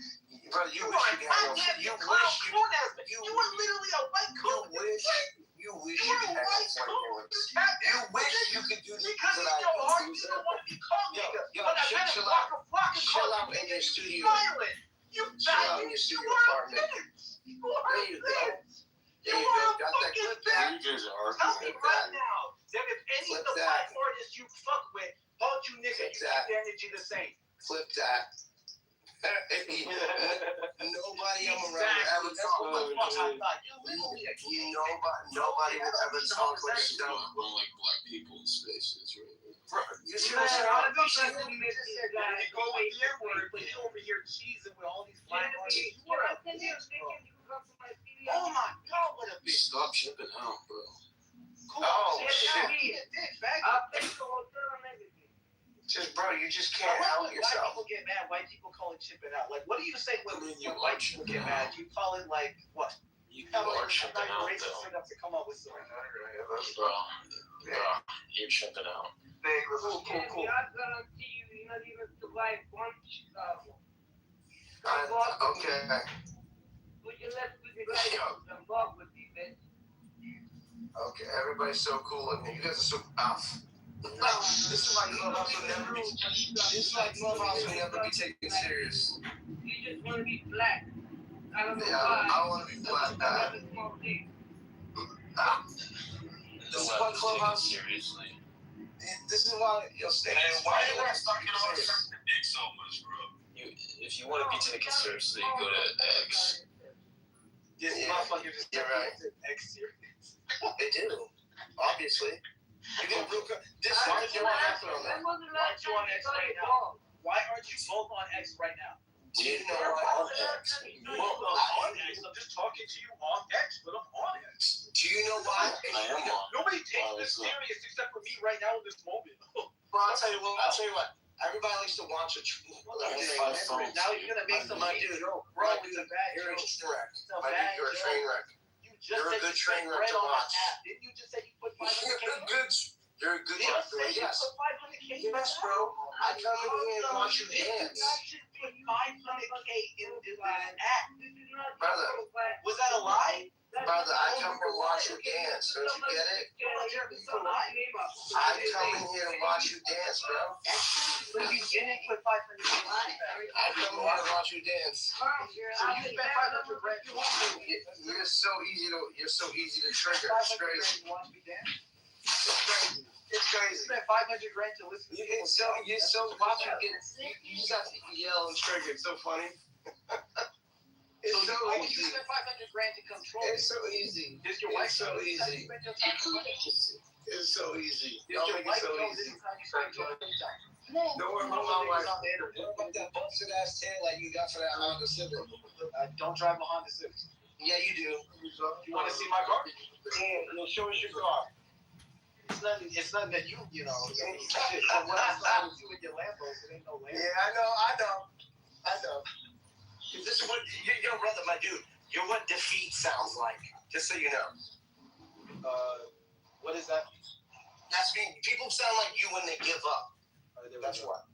Bro, you wish you had you were literally a white coon. You wish you could have You wish you could do this because in your heart you don't want to be called nigga. But I bet chill out in your studio. You chill out in your studio apartment. You are There you go. You are Got that clip bitch. there. You guys are Tell me right now that if any of the black artists you fuck with called you nigga, you keep the energy the same. Flip that. Nobody I'm around ever talk like nobody would ever talk like stuff. I don't like black people in spaces, right? Bro, you see Go what I'm saying? with the N-word, but you over here cheesing with all these black artists. You are a bitch, bro. Oh my God, what a bitch. Stop shipping out, bro. Cool. Oh, shit. Bitch, Just, bro, you just can't help yourself. White people get mad. White people call it chipping out. Like, what do you say when white people get mad? You call it like what? You are chipping out, racist though. enough to come up with something. Bro, you're chipping out. Cool. Okay. Okay, everybody's so cool in here. You guys are so off. This is why Clubhouse will never be. This is why Clubhouse will never be taken serious. You just want to be black. I don't know why. I want to be black. This is why Clubhouse. Seriously. This is why you'll stay. Hey, why are you stuck in all sucking the dick so much, bro? If you want to be taken seriously, go to X. Yeah, you're right. X serious. They do, obviously. You get real. This is what you want after on that. Why aren't you on X right now? Why aren't you both on X right now? Do you know I'm on X? Well, I'm on X. I'm just talking to you on X, but I'm on X. Do you know why? I am on. Nobody takes this serious except for me right now in this moment. Bro, I'll tell you what. Everybody likes to watch a. Now you're gonna make some dude. Bro, it's a bad You're a joke. train wreck. It's a bad You're a joke. train wreck. You're a good train wreck to watch. Didn't you just say you put 500K? You're a good train. Yes. Yes, bro. I come in here and watch you dance. You put 500K into an app. Brother. Was that a lie? Brother, I come here to watch you dance. Don't you get it? I come in here to watch you dance, bro. You didn't put 500K. I come here to watch you dance. So you spent 500 grand. You're so easy to trigger. It's crazy. It's crazy. You spent 500 grand to listen to You're so watch you get. You just have to yell and trigger. It's so funny. It's so easy. You spent 500 grand to control. It's so easy. Is your wife so easy? It's so easy. Y'all make it so easy. Don't worry about my wife. What about that busted ass tail like you got for that Honda Civic? I don't drive a Honda Civic. Yeah, you do. You want to see my car? Yeah, you'll show us your car. It's nothing that you know. What I saw with you with your Lambos, it ain't no Lambo. Yeah, I know. This is what you're brother, my dude. You're what defeat sounds like. Just so you know. What is that? That's me. People sound like you when they give up. That's what.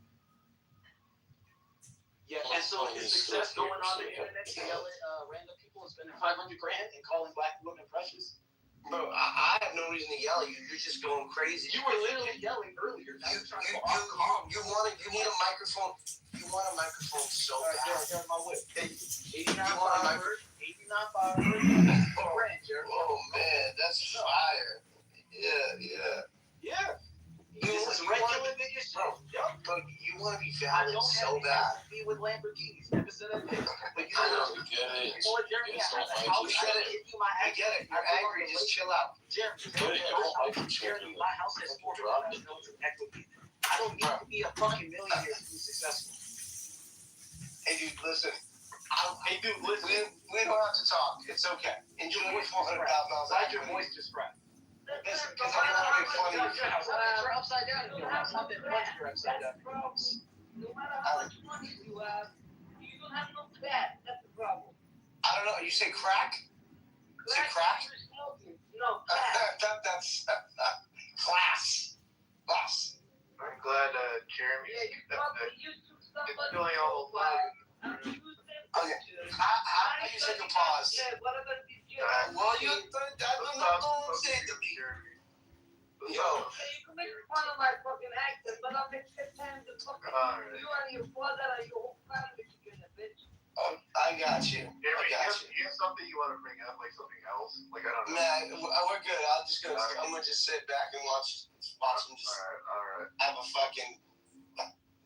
Yeah, and so is success going on the internet to yell at random people and spending 500 grand and calling black women precious? Bro, I have no reason to yell at you. You're just going crazy. You were literally yelling earlier. Now You need a microphone. You want a microphone so bad. Here's my whip. 89 Oh man, that's fire. Yeah. This is regular nigga shit. Bro, you want to be valid so bad. Be with Lamborghinis. Never said that. But you I know. You get it. Well, Jeremy, I have a house. I give you my I get it. You're angry. Just chill out. Jeremy, my house has $400,000 of equity. I don't need to be a fucking millionaire to be successful. Hey, dude, listen. Hey, dude, listen. We don't have to talk. It's okay. Enjoy your $400,000. Glad your voice just cracked. Listen, because I'm not making fun of you. You're upside down in your house. Not that much you're upside down in your house. No matter how much money you have, you don't have no bed. That's the problem. I don't know. You say crack? Say crack? No, That's class. Class. I'm glad Jeremy. Yeah, you probably used to stuff It's like feeling all Okay. How you take a pause? Well, you don't say to me. Yo. You can make fun of my fucking accent, but I'll make 10 times the fucking you and your father and your whole family together, bitch. I got you. Jeremy, you have something you want to bring up, like something else? Like, I don't know. Man, we're good. I'm gonna just sit back and watch them just all right. have a fucking.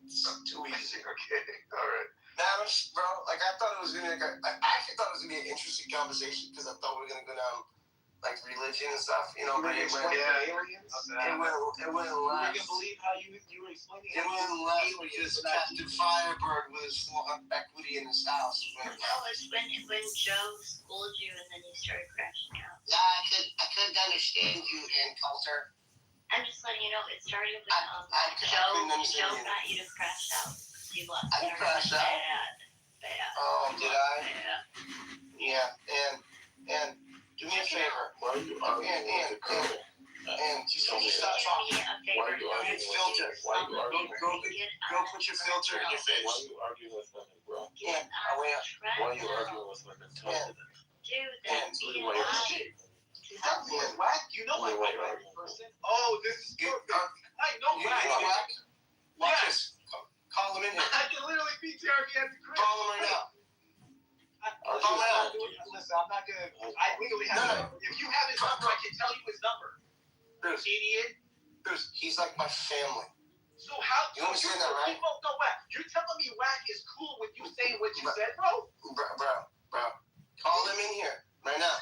It's too easy. Okay. All right. Man, bro, like I thought it was gonna. I actually thought it was gonna be an interesting conversation because I thought we were gonna go down like religion and stuff, you know. But it went. Aliens? It went left. You can believe how you were explaining It went left because Captain Firebird with his equity in his house. That was when Joe schooled you and then you started crashing out. Yeah, I couldn't understand you in culture. I'm just letting you know it started when I Joe couldn't understand you. got you to crash out. You lost I didn't crash out. Bad. Oh, did I? Yeah. Yeah, and do me a favor. Why are you arguing with the girl? And just stop talking. Why are you arguing with filter? Why are you arguing with Go put your filter in your face. Why are you arguing with women, bro? Yeah, Why are you arguing with women? Tell me that. Dude, And Is that weird, Whack? You know my favorite person. Oh, this is perfect. I know you Whack. know Whack? Watch this. Call him in here. I can literally beat Jeremy at the crib. Call him right now. Listen, I'm not gonna. I legally have. If you have his number, I can tell you his number. Dude, Idiot. Dude, he's like my family. So how? You understand that, right? People know Whack. You're telling me Whack is cool with you saying what you said, bro? Bro. Call him in here right now.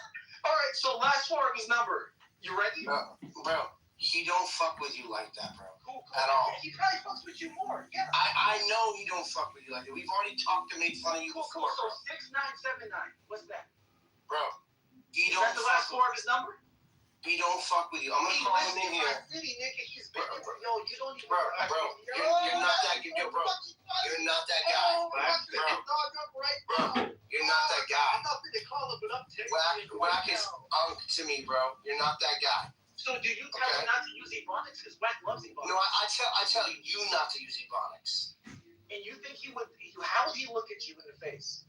All right. So last four of his number. You ready? Bro. He don't fuck with you like that, bro. Cool. At all. He probably fucks with you more. Yeah. I know he don't fuck with you like that. We've already talked and made fun of you before. So 6979. What's that? Bro, he don't. That's the last four of his number. He don't fuck with you. I'm gonna call him in here. City, nigga. He's been. Yo, you don't even. Bro, you're not that good, bro. You're not that guy, bro. You're not that guy. I'm not gonna call him, but I'm texting. Whack is unk to me, bro. You're not that guy. So do you tell him not to use Ebonics? Because Whack loves Ebonics. No, I tell you not to use Ebonics. And you think he would? How would he look at you in the face?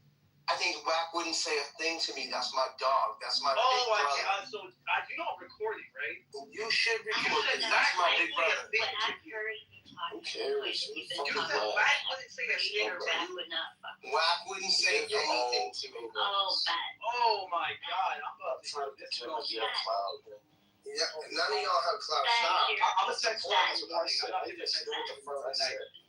I think Whack wouldn't say a thing to me. That's my dog. That's my big brother. So you know I'm recording, right? You should record it. That's my big brother. Who cares? You said Whack wouldn't say a thing. Whack wouldn't say anything to me. Oh my God! I'm about to throw this one. Yeah, none of y'all have clout. Stop. I'm gonna text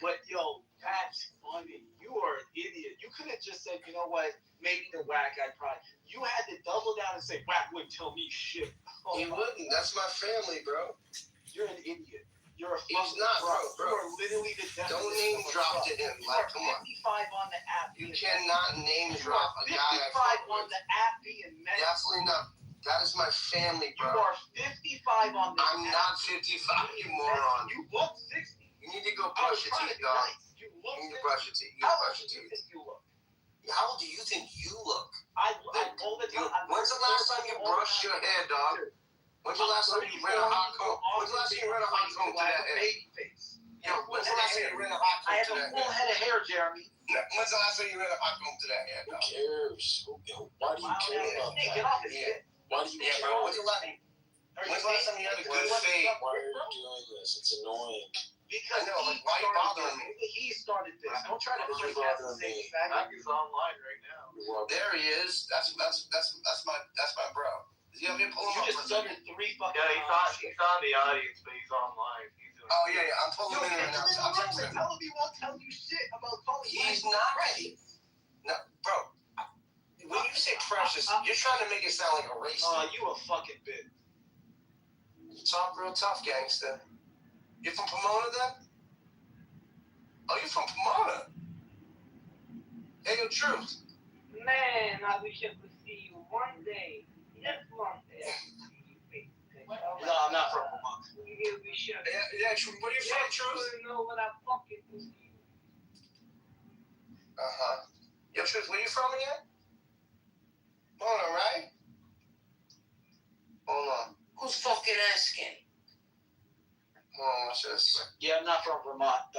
But yo, that's funny. You are an idiot. You could have just said, you know what? Maybe the Whack guy probably. You had to double down and say Whack wouldn't tell me shit. He wouldn't. That's my family, bro. You're an idiot. You're a He's not, bro. You are literally the devil. Don't name drop to him. Like, come on. 55 on the app. You cannot name drop a guy I 55 on the app being met. Definitely not. That is my family, bro. You are 55 on the I'm not 55, you moron. You look 60. You need to go brush your teeth, dog. You need to brush your teeth. How old do you think you look? How old do you think you look? I'm older than you. When's the last time you brushed your hair, dog? When's the last time you ran a hot comb? When's the last time you ran a hot comb to that hair? Baby face. Yo, when's the last time you ran a hot comb I to have a that full hair? head of hair, Jeremy. When's the last time you ran a hot comb to that hair, Who dog? cares? Why do you care about Get that? off his shit. Why do you care? When's the last time you had a good fade? Why are you doing this? It's annoying. Because I know, like, why are you bothering me? He started this. Don't try to Why are you pretend to bothering say me? fact. He's online right now. There he is. That's my bro. Is he up here pulling You up? just stuttered 3 fucking Yeah, he's on the audience, but he's online. He's doing. Oh yeah, I'm pulling him in right now. I'm texting him. Tell him he won't tell you shit about calling. He's not ready. No, bro. Precious, you're trying to make it sound like a race. You a fucking bitch. Talk real tough, gangster. You from Pomona then? Oh, you from Pomona? Hey, yo, Truth. Man, I wish I could see you one day. Just one day. No, I'm not from Vermont. You be sure. Yeah, Truth. Where you from, Truth? You know what I fucking do. Yo, Truth, where you from again? Pomona, right? Hold on. Who's fucking asking? Hold on, watch this. Yeah, I'm not from Vermont.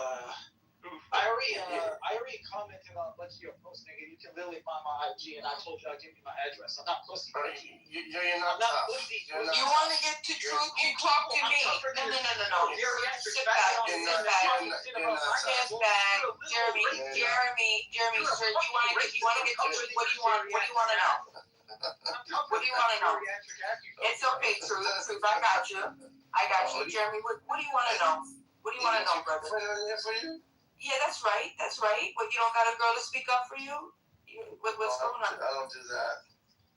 I already commented on a bunch of your posts, nigga. You can literally find my IG, and I told you I'd give you my address. I'm not pussy. You're not I'm not tough. pussy. You want to get to truth? You talk to me. No. Sit back. Jeremy, sir. You want to get to truth? What do you want to know? What do you want to know? It's okay, truth. I got you. Jeremy. What do you want to know? What do you want to know, brother? For you? Yeah, that's right. But you don't got a girl to speak up for you? What's going on? I don't do that.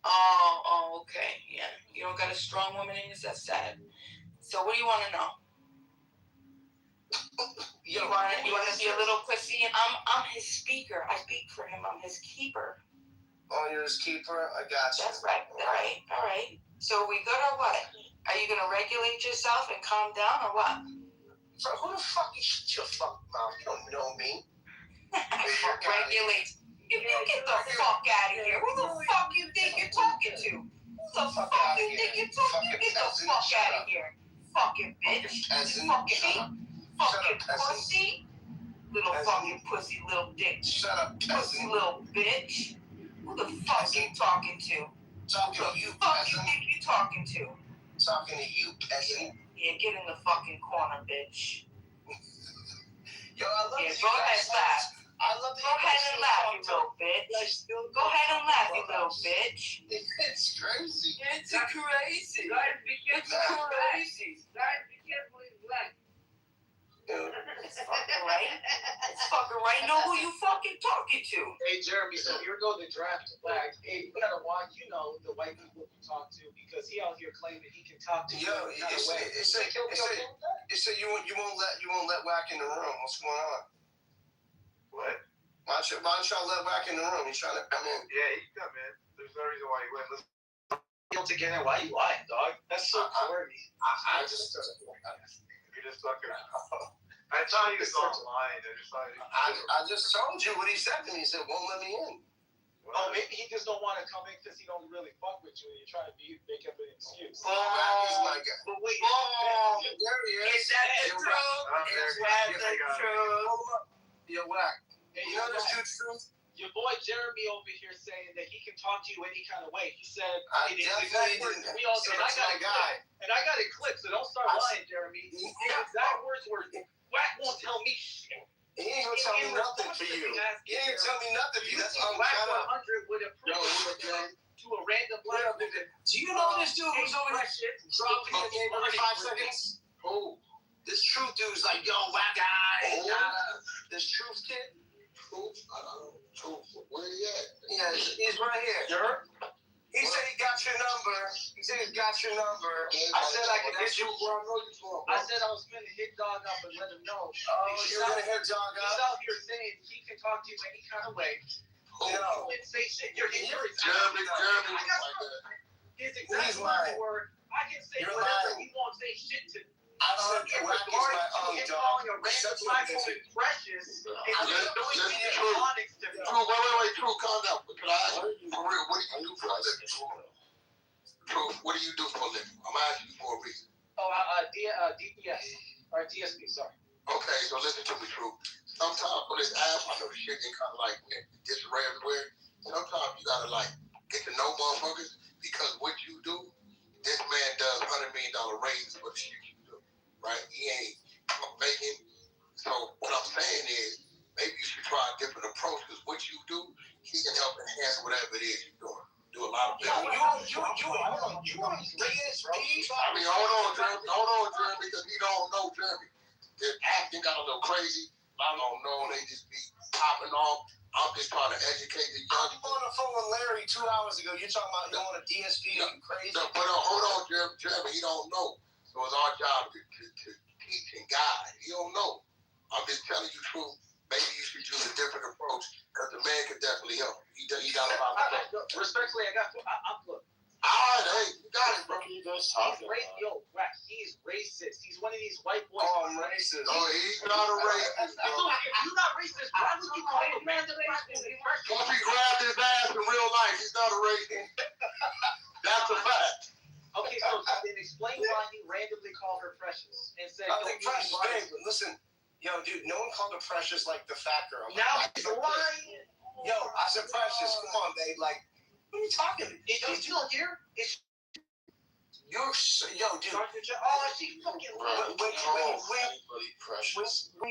Oh, okay. Yeah. You don't got a strong woman in you? That's sad. So what do you want to know? You want to be a little pussy? I'm his speaker. I speak for him. I'm his keeper. Oh, you're his keeper? I got you. That's right. All right. So we good or what? Are you going to regulate yourself and calm down or what? Bro, who the fuck you shut your fucking mouth? You don't know me. Regulate. You get the fuck out of here. Who the fuck you think you're talking to? Who the fuck you think you're talking to? Get the fuck out of here. Fucking bitch. Fucking pussy. Little fucking pussy, little dick. Shut up, pussy, little bitch. Who the fuck you talking to? Talking to you, peasant. Who the fuck you think you talking to? Talking to you, peasant. Yeah, get in the fucking corner, bitch. Yo, I love go ahead and laugh. Go ahead and laugh, you little bitch. Go ahead and laugh, you little bitch. It's crazy. It's crazy. Guys, be careful. Crazy. Guys, be careful. He's black. It's fucking right. Know who you fucking talking to. Hey, Jeremy, so you're going to draft black. Hey, you gotta watch, the white people you talk to, because he out here claiming he can talk to you. Yo, it said you won't let Whack in the room. What's going on? What? Why don't y'all let Whack in the room? He's trying to come in. Yeah, he can come in. There's no reason why he wouldn't. Listen. You don't get in. Why you lying, dog? That's so corny. I just You're just fucking. I thought he was online. I just told you what he said to me. He said, won't let me in. Oh, maybe he just don't want to come in because he don't really fuck with you and you're trying to make up an excuse. That is my guy. But wait, there he is. Is that the truth? Is that the truth? Yo, Whack. You know this dude's truth? Your boy Jeremy over here saying that he can talk to you any kind of way. He said, I definitely didn't. We all said, that's my guy. And I got it clipped, so don't start lying, Jeremy. The exact words were, Whack won't tell me shit. He ain't gonna tell me nothing for you. He ain't tell me nothing for you. That's Whack 100 would approve to a random black woman. Do you know this dude was over here dropping the game every 5 seconds? Oh. This truth dude's like, yo, Whack guy. This truth kid? Truth. Where he at? Yeah, he's right here. Sure. He said he got your number. I said I could get you. I said I was gonna hit dog up and let him know. You're gonna hit dog up? He's out here saying he can talk to you any kind of way. He didn't say shit. You're Jeremy. His exact words were, I can say whatever, he won't say shit to me. I said Whack is my own dog. Calling a random black woman precious. True, calm down. Can I ask you, for real, what do you do for a living? True, what do you do for a living? I'm asking you for a reason. DPS. Or DSP, sorry. Okay, so listen to me, True. Sometimes on this app, I know the shit get kind of like disarray everywhere. Sometimes you gotta get to know motherfuckers because what you do, this man does $100 million raises for the shit you do, right? He ain't faking. So what I'm saying is, maybe you should try a different approach because what you do, he can help enhance whatever it is you're doing. Do a lot of business. You want DSP? I mean, hold on, Jeremy, because he don't know Jeremy. Their acting got a little crazy. I don't know. They just be popping off. I'm just trying to educate the young. I'm on the phone calling Larry 2 hours ago. You're talking about you want a DSP? Are you crazy? No, but hold on, Jeremy. He don't know. So it's our job to teach and guide. He don't know. I'm just telling you the truth. Maybe you should use a different approach because the man could definitely help you. He got a lot of stuff. Respectfully, I got to. Look. All right, hey, you got it, bro. He's racist. He's one of these white boys. Oh, I'm racist. Oh, he's not a racist. If you're not racist, why would you call him random racist? Once he grabbed his ass in real life, he's not a racist. That's a fact. Okay, so then explain why he randomly called her Precious and said, I think Precious, babe, listen, yo, dude, no one called her Precious like the fat girl. Now he's lying. Yo, I said Precious, come on, babe, like, what are you talking? Is she still here? Yo, dude. Oh, she fucking when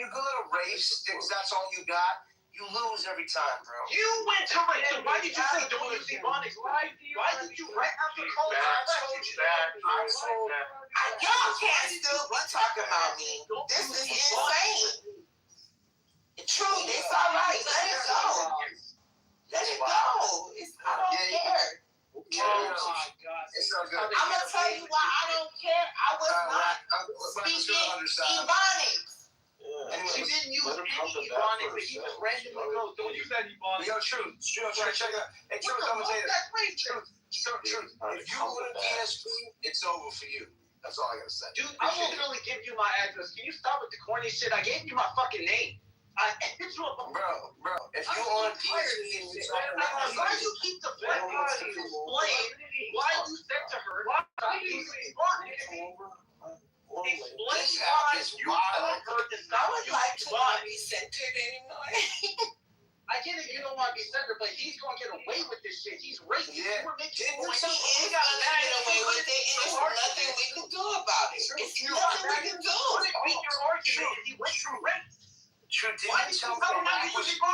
you go to race, if that's all you got, you lose every time, bro. You went to race. So why did you say don't use Ebonics? Why did you right after calling her Precious? Y'all can't still be talking about me. This is insane. True, it's all right. Let it go. Let it go. I don't care. Oh my God. It's not good. I'm gonna tell you why I don't care. I was not speaking Ebonics. She didn't use any Ebonics, but he just randomly goes, don't use that Ebonics. Yo, Truth, check it out. Hey, Truth, I'm gonna tell you this. Truth. If you go to DSP, it's over for you. That's all I gotta say. Dude, I won't really give you my address. Can you stop with the corny shit? I gave you my fucking name. Bro, if you on DSP and you're talking about why you keep the black explain why you said to her, stop using Ebonics. Explain why you want her to stop I would like to not be centered anymore. I get it, you don't want to be centered, but he's going to get away with this shit. He's racist. Yeah. We're making He is going to get away with it, and there's nothing we can do about it. It's nothing we can do. Beat your argument. He went through race. True, didn't you tell me Wack was your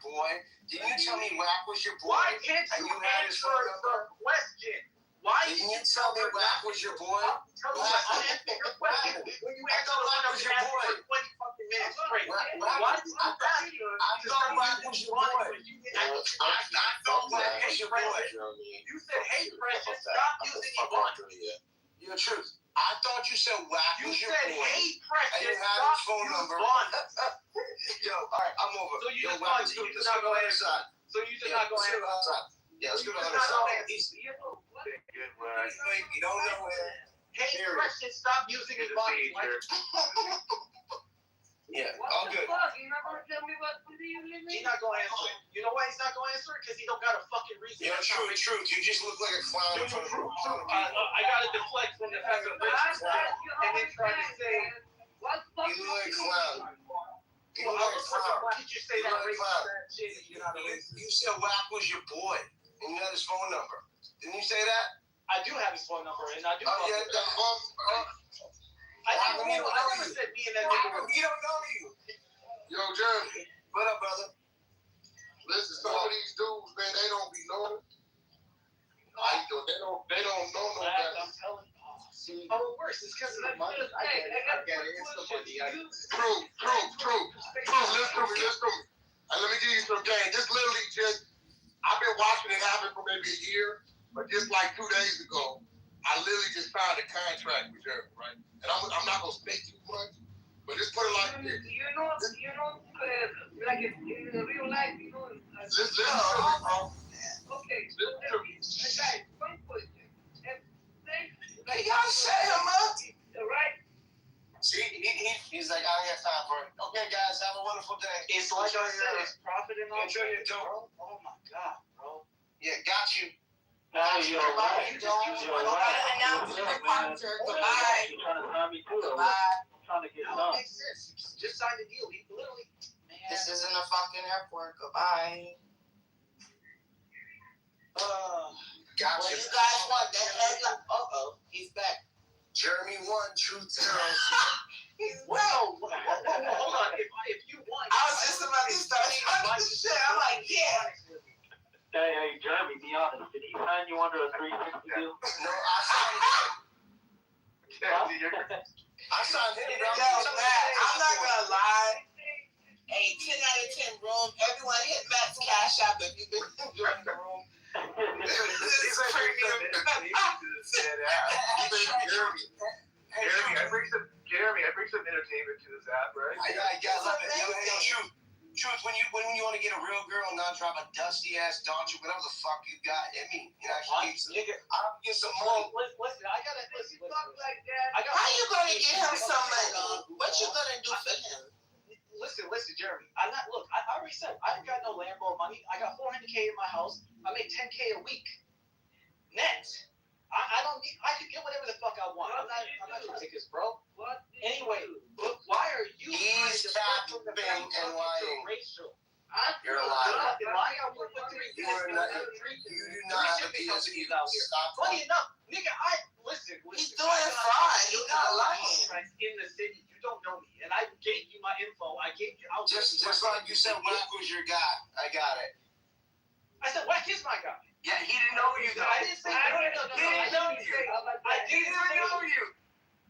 boy? Didn't you tell me Wack was your boy? Why can't you answer the question? Why didn't you tell me Wack was your boy? I'll answer your question. When you answer the one was your boy 20 fucking minutes straight. Why did you ask her? I thought Wack was your boy. I thought Wack was your boy. You said, hey, Precious, stop using Ebonics. You're the truth. I thought you said Wack was your boy. You said, hey, Precious, and you had his phone number. Yo, all right, I'm over. So you Yo, just not go outside. So you just not go outside. Yeah, let's go to the other side. You don't know him. Hey, Precious, stop using Ebonics. Yeah, all good. He's not gonna answer it. You know why he's not gonna answer it? Because he don't got a fucking reason. Yeah, true. You just look like a clown in front of a I gotta deflect from the fact that racist and then try to say, you look like a clown. You look like a clown. Why did you say that racist shit? You said Wack was your boy, and you had his phone number. Didn't you say that? I do have his phone number, and I do. Oh yeah, I never said me and that nigga. He don't know you. Yo, Jeremy. What up, brother? Listen, some of these dudes, man, they don't be knowing. They don't know no better. I'm telling you. Oh, worse. It's because of the money. I get it. It's the money. True. Listen to me. Let me give you some game. This literally I've been watching it happen for maybe a year, but just like 2 days ago, I literally just signed a contract with Jeremy, right? And I'm not gonna say too much, but just put it like this. Like in real life, Listen to me, bro. Okay. Listen to me. Guys, one question. Can y'all shut him up? Right? See, he's like, I don't have time for it. Okay, guys, have a wonderful day. It's like I said, it's profit and all. Enjoy your dough. Oh my God, bro. Yeah, got you. You're right. You don't announce your departure. Goodbye. You're trying to sign me too. Goodbye. I'm trying to get done. Makes sense. Just sign the deal. He literally. This isn't a fucking airport. Goodbye. Got Well, you. you guys want that headline? He's back. Jeremy 1, Truth 0. Well, hold on. If you want, I was just about to start talking shit. I'm like, yeah. Hey, Jeremy, be honest. Did he sign you under a 360 deal? No, I signed him. I signed him. Yo, Matt, I'm not gonna lie. A 10 out of 10 room. Everyone hit Matt's Cash App if you've been enjoying the room. This is premium. Jeremy, I bring some entertainment to this app, right? I love it. Yo, Truth, when you want to get a real girl and not drop a dusty ass Dodge or whatever the fuck you got, I mean, you actually I'll get some money. Listen, I gotta listen. Like that. How you gonna get him some money? What you gonna do for him? Listen, Jeremy. I already said I ain't got no Lambo money. I got $400K in my house. I make $10K a week net. I don't need. I can get whatever the fuck I want. I'm not trying to take this, bro. What? Anyway, why are you? He's capping and lying. Racial. You're a liar. You do not have the ability to stop. Funny enough, nigga, listen. He's doing fine. He's not lying. In the city, you don't know me, and I gave you my info. I gave you. Just like you said, Wack was your guy. I got it. I said, Wack is my guy. Yeah, he didn't know you. I didn't say. I didn't know you.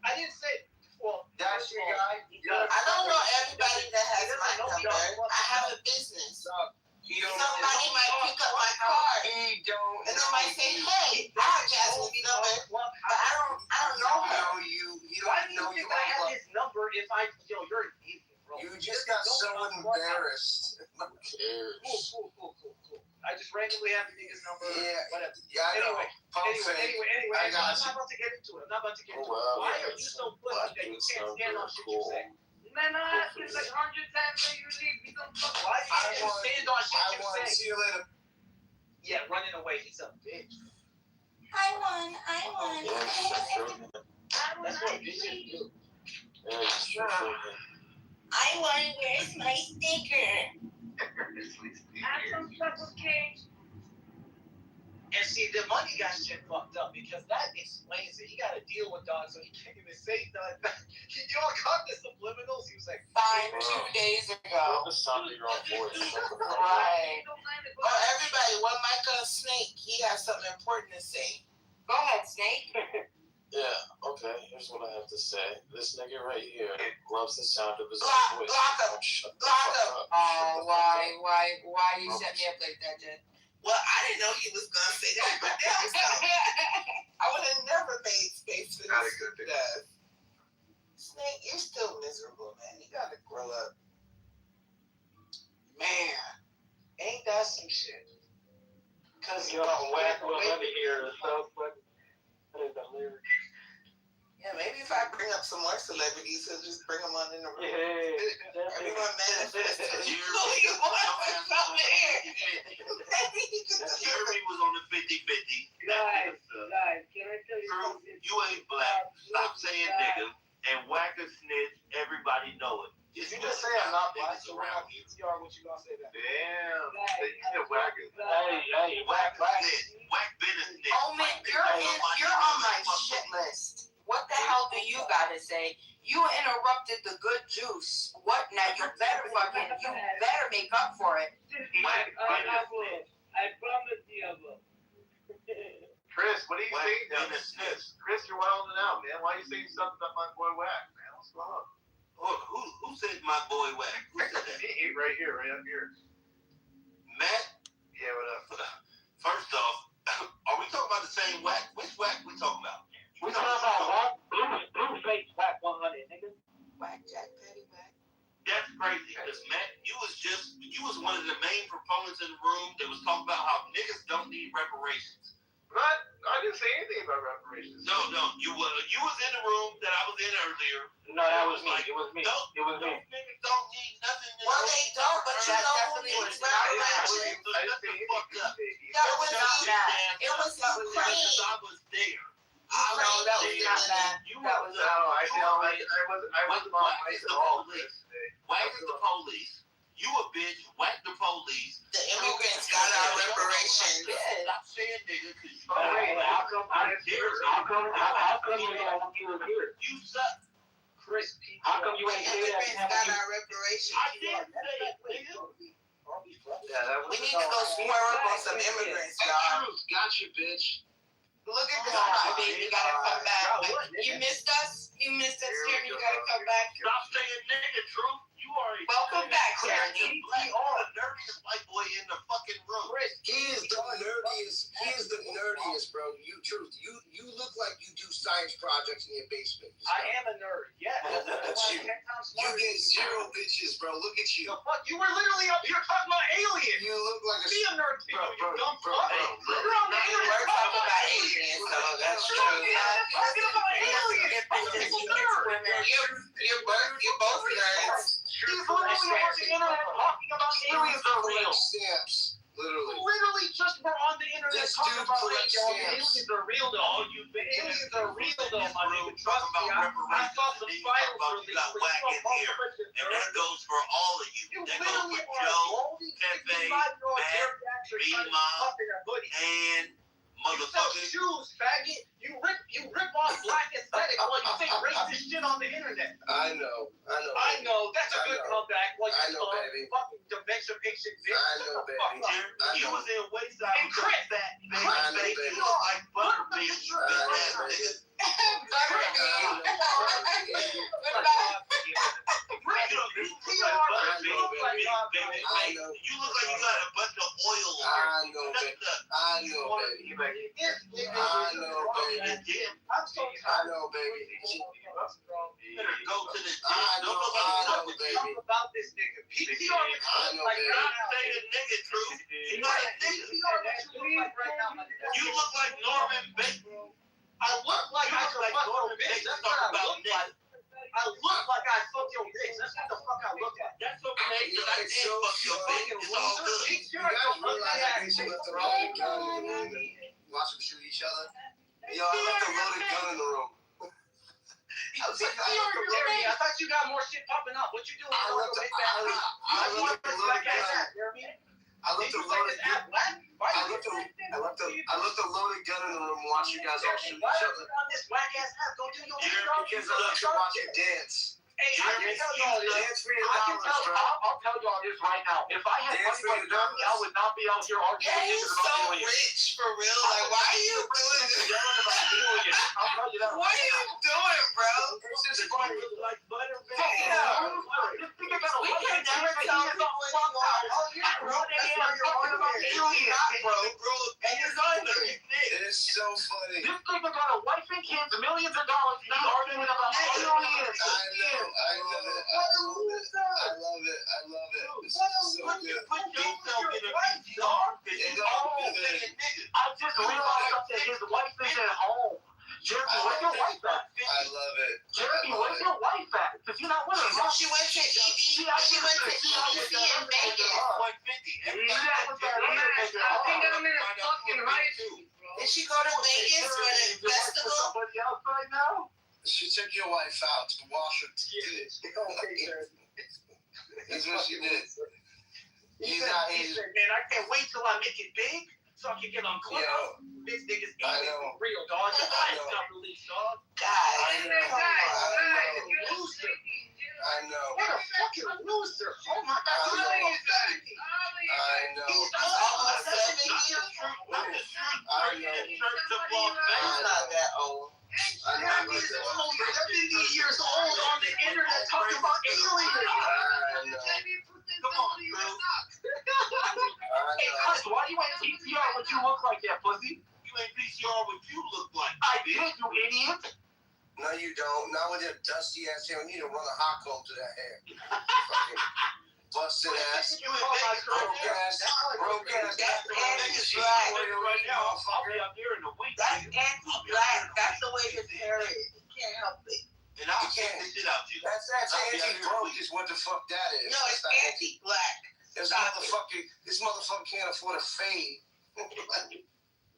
I didn't say. Well, that's your guy. I don't know everybody that has my number. I have a business. Somebody might pick up my card. And they might say, "Hey, I have Jasmine's number," but I don't know her. He don't know you. I have his number if you're an idiot, bro. You just got so embarrassed. Who cares? Cool. I just randomly have the nigga's number. Yeah. Whatever. Yeah, I know. Anyway. I got I'm not about to get into it. Why are you so pussy that you can't stand on shit you say? Man, I asked you like 100 times that you leave. You don't fuck. Why can't you stand on shit you say? See you later. Yeah, running away. He's a bitch. I won. That's what bitches do. I won. Where's my sticker? Have some stuff, okay? And see, the money got shit fucked up because that explains it. He got to deal with dogs, so he can't even say nothing. You all caught the subliminals? He was like, 2 days ago. Right. Oh, everybody, one mic on Snake. He has something important to say. Go ahead, Snake. Yeah, okay, here's what I have to say. This nigga right here loves the sound of his own voice. Block him. Oh, why you set me up like that, Jen? Well, I didn't know he was gonna say that, but damn, I would have never made space for this. Snake, you're still miserable, man. You gotta grow up. man, ain't that some shit? Cause Wack will never hear so fucking. Yeah, maybe if I bring up some more celebrities, he'll just bring them on in the room. Yeah, everyone manifests. Jeremy was on the 50-50. Guys, can I tell you something? You ain't black. Stop saying nigga. And Wack a snitch. Everybody know it. Did you just say I'm not black? So around PTR, what you gonna say that? Damn. You said Wack is. Hey, Wack a snitch. Wack been a snitch. Oh man, you're on my shit list. What the hell do you gotta say? You interrupted the good juice. What now? You better make up for it. I promise you I will. Chris, what do you say down this? Chris, you're wilding out, man. Why are you saying something about my boy Wack, man? What's going on? Who said my boy Wack? Who said that? Right here, right up here. Matt? Yeah, what up? First off, are we talking about the same Wack? Which Wack we talking about? we talking about Wack, blue face Wack 100, nigga. Wack Jack Petty Wack. That's crazy, because Matt, you was one of the main proponents in the room that was talking about how niggas don't need reparations. But I didn't say anything about reparations. No, you was in the room that I was in earlier. No, that was me. It was me. It was me. Niggas don't need nothing. Well, they don't, but you know who needs reparations? It was Ukraine. I was there. No, that was not that. I wasn't on ice at all. Wack is the police. You a bitch. Wack the police. The immigrants got our reparations. Stop saying nigga, because How come you don't want you here? You suck. Chris, how come you ain't The say immigrants that? got our reparations. I didn't say that, nigga. We need to go square up on some immigrants, y'all. Gotcha, bitch. Look at this guy, baby. You gotta come back. You missed us? You missed us, Jeremy. You gotta come back. Stop saying nigga, Truth. You story. Welcome back, Jeremy. Black, the nerdiest white boy in the fucking room. He is the nerdiest. He is the nerdiest, bro. You look like you do science projects in your basement. I am a nerd. Yeah. That's you. You get 0 bitches, bro. Look at you. The fuck? You were literally up here talking about aliens. You look like a Be a nerd, bro. you dumb fuck. You're on the internet We're talking about aliens, so that's true. talking about aliens. You're both nerds. He's literally on the internet talking about aliens are real. Stamps. Literally. Literally just were on the internet This talking dude about collects aliens stamps. are real though. Aliens are real though, my nigga. Trust me. I saw some files released. You got whack in here. And that goes for all of you. You That goes literally for are Joe, holding Pepe, 65-year-old Matt, geriatric B-Mob, hoodie. and You sell motherfucker. shoes, faggot. You rip off black aesthetic while you say racist shit on the internet. I know. I know. That's a good comeback. Like I know, baby. Fucking dementia patient bitch. I know, baby. You was in Wayside. And Chris. That I know, baby. baby. You look like Butterbean. You look like you got a bunch of oil. I know, baby. I'm so I know, baby. Better go to the gym. I know, baby. about this nigga. PTR I know, like baby. right Not say the nigga truth. You're not a nigga. you You look like Norman Bates. I look like I You look could like fuck your Norman bitch. Bates. That's Talk what I about look like. I look like I fuck your bitch. That's what the fuck I look like. That's okay, because I did fuck your bitch. It's all good. You guys realize that they left the loaded gun in the room and watch them shoot each other? Yo, I left the loaded gun in the room. I was like, I thought you got more shit popping up. What you doing? I left the loaded gun. I left the loaded gun in the room and watch you guys all shoot each other. On this whack ass app, go do your Because I love to watch you dance. Hey, I can tell y'all this. Dance for your I can dollars, tell. bro. I'll tell y'all this right now. If I had Dance money for like your Jeremy, I would not be out here arguing Yeah, with he's niggas so about aliens. rich for real. Like, why are you doing this? Yelling about aliens. I'll tell you that. What are you doing, bro? It's just funny. Like Butterbean. Damn. This nigga got a We white can man. never tell people anymore. Oh, you're running in and talking about aliens, bro. And his eyes are thick. It is so funny. This nigga got a wife and kids, millions of dollars, and he's arguing about aliens. I love it. This is so good. Put yourself in a PTR. I just realized that his wife is at home. Jeremy, where's your wife at? I love it. Jeremy, where's your wife at? Because you're not with her. She went to EDC in Vegas. Did she go to Vegas for the festival? Somebody else right now? She took your wife out to wash her teeth. That's what she did. He's out here. Man, I can't wait till I make it big so I can get on Clubhouse. Yo, This nigga's I know. real, dog. Your eyes got released, dog. God. Loser. I know. What a fucking loser. Oh my God. I know. He's Almost 7 years. I know. I'm not that old. Jeremy's almost 70 years old on the internet talking about aliens. I know. Come on, bro. Hey, Chris, why you ain't PTR what you look like that, pussy? You ain't PCR what you look like. I did, you idiot. No, you don't. Not with your dusty ass hair. You need to run a hot comb to that hair. Fucking busted ass. You in Vegas, Broke ass. That's anti-black. right now. I'll be up here in the week. That's anti-black. That's the way his hair is. You can't help it. And I'll check this shit out, too. That's anti-broke is what the fuck that is. No, it's anti-black. This motherfucker can't afford a fade.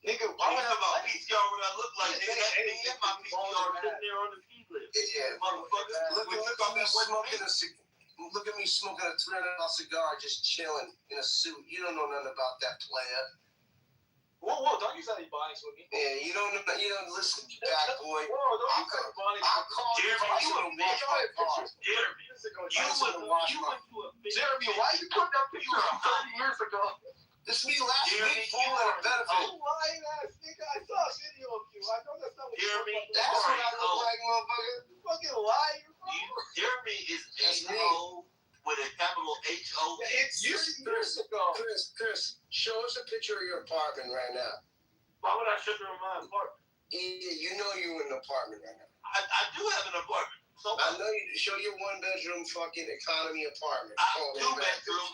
Nigga, Why would I have a PCR what I look like? Nigga, that's me and my PCR sitting there on the key list. Yeah. Motherfucker. Look at me smoking a $300 cigar, just chilling in a suit. You don't know nothing about that player. Whoa, don't use any bonics with me. Yeah, you don't listen, bad boy. Whoa, don't use any bonics. I'll call you if I want to wash my car. Jeremy, Jeremy, why you putting that picture up 30 years ago? This me last week, full of benefit. Oh, lying ass nigga, I saw a video of you. I know that's not what Jeremy, That's what I look like, motherfucker. You fucking liar, bro. Jeremy is a hoe with capital H-O. It's years ago. Chris, show us a picture of your apartment right now. Why would I show you my apartment? Yeah, you know you're in an apartment right now. I do have an apartment. So I know you show your 1-bedroom fucking economy apartment. Two bedroom.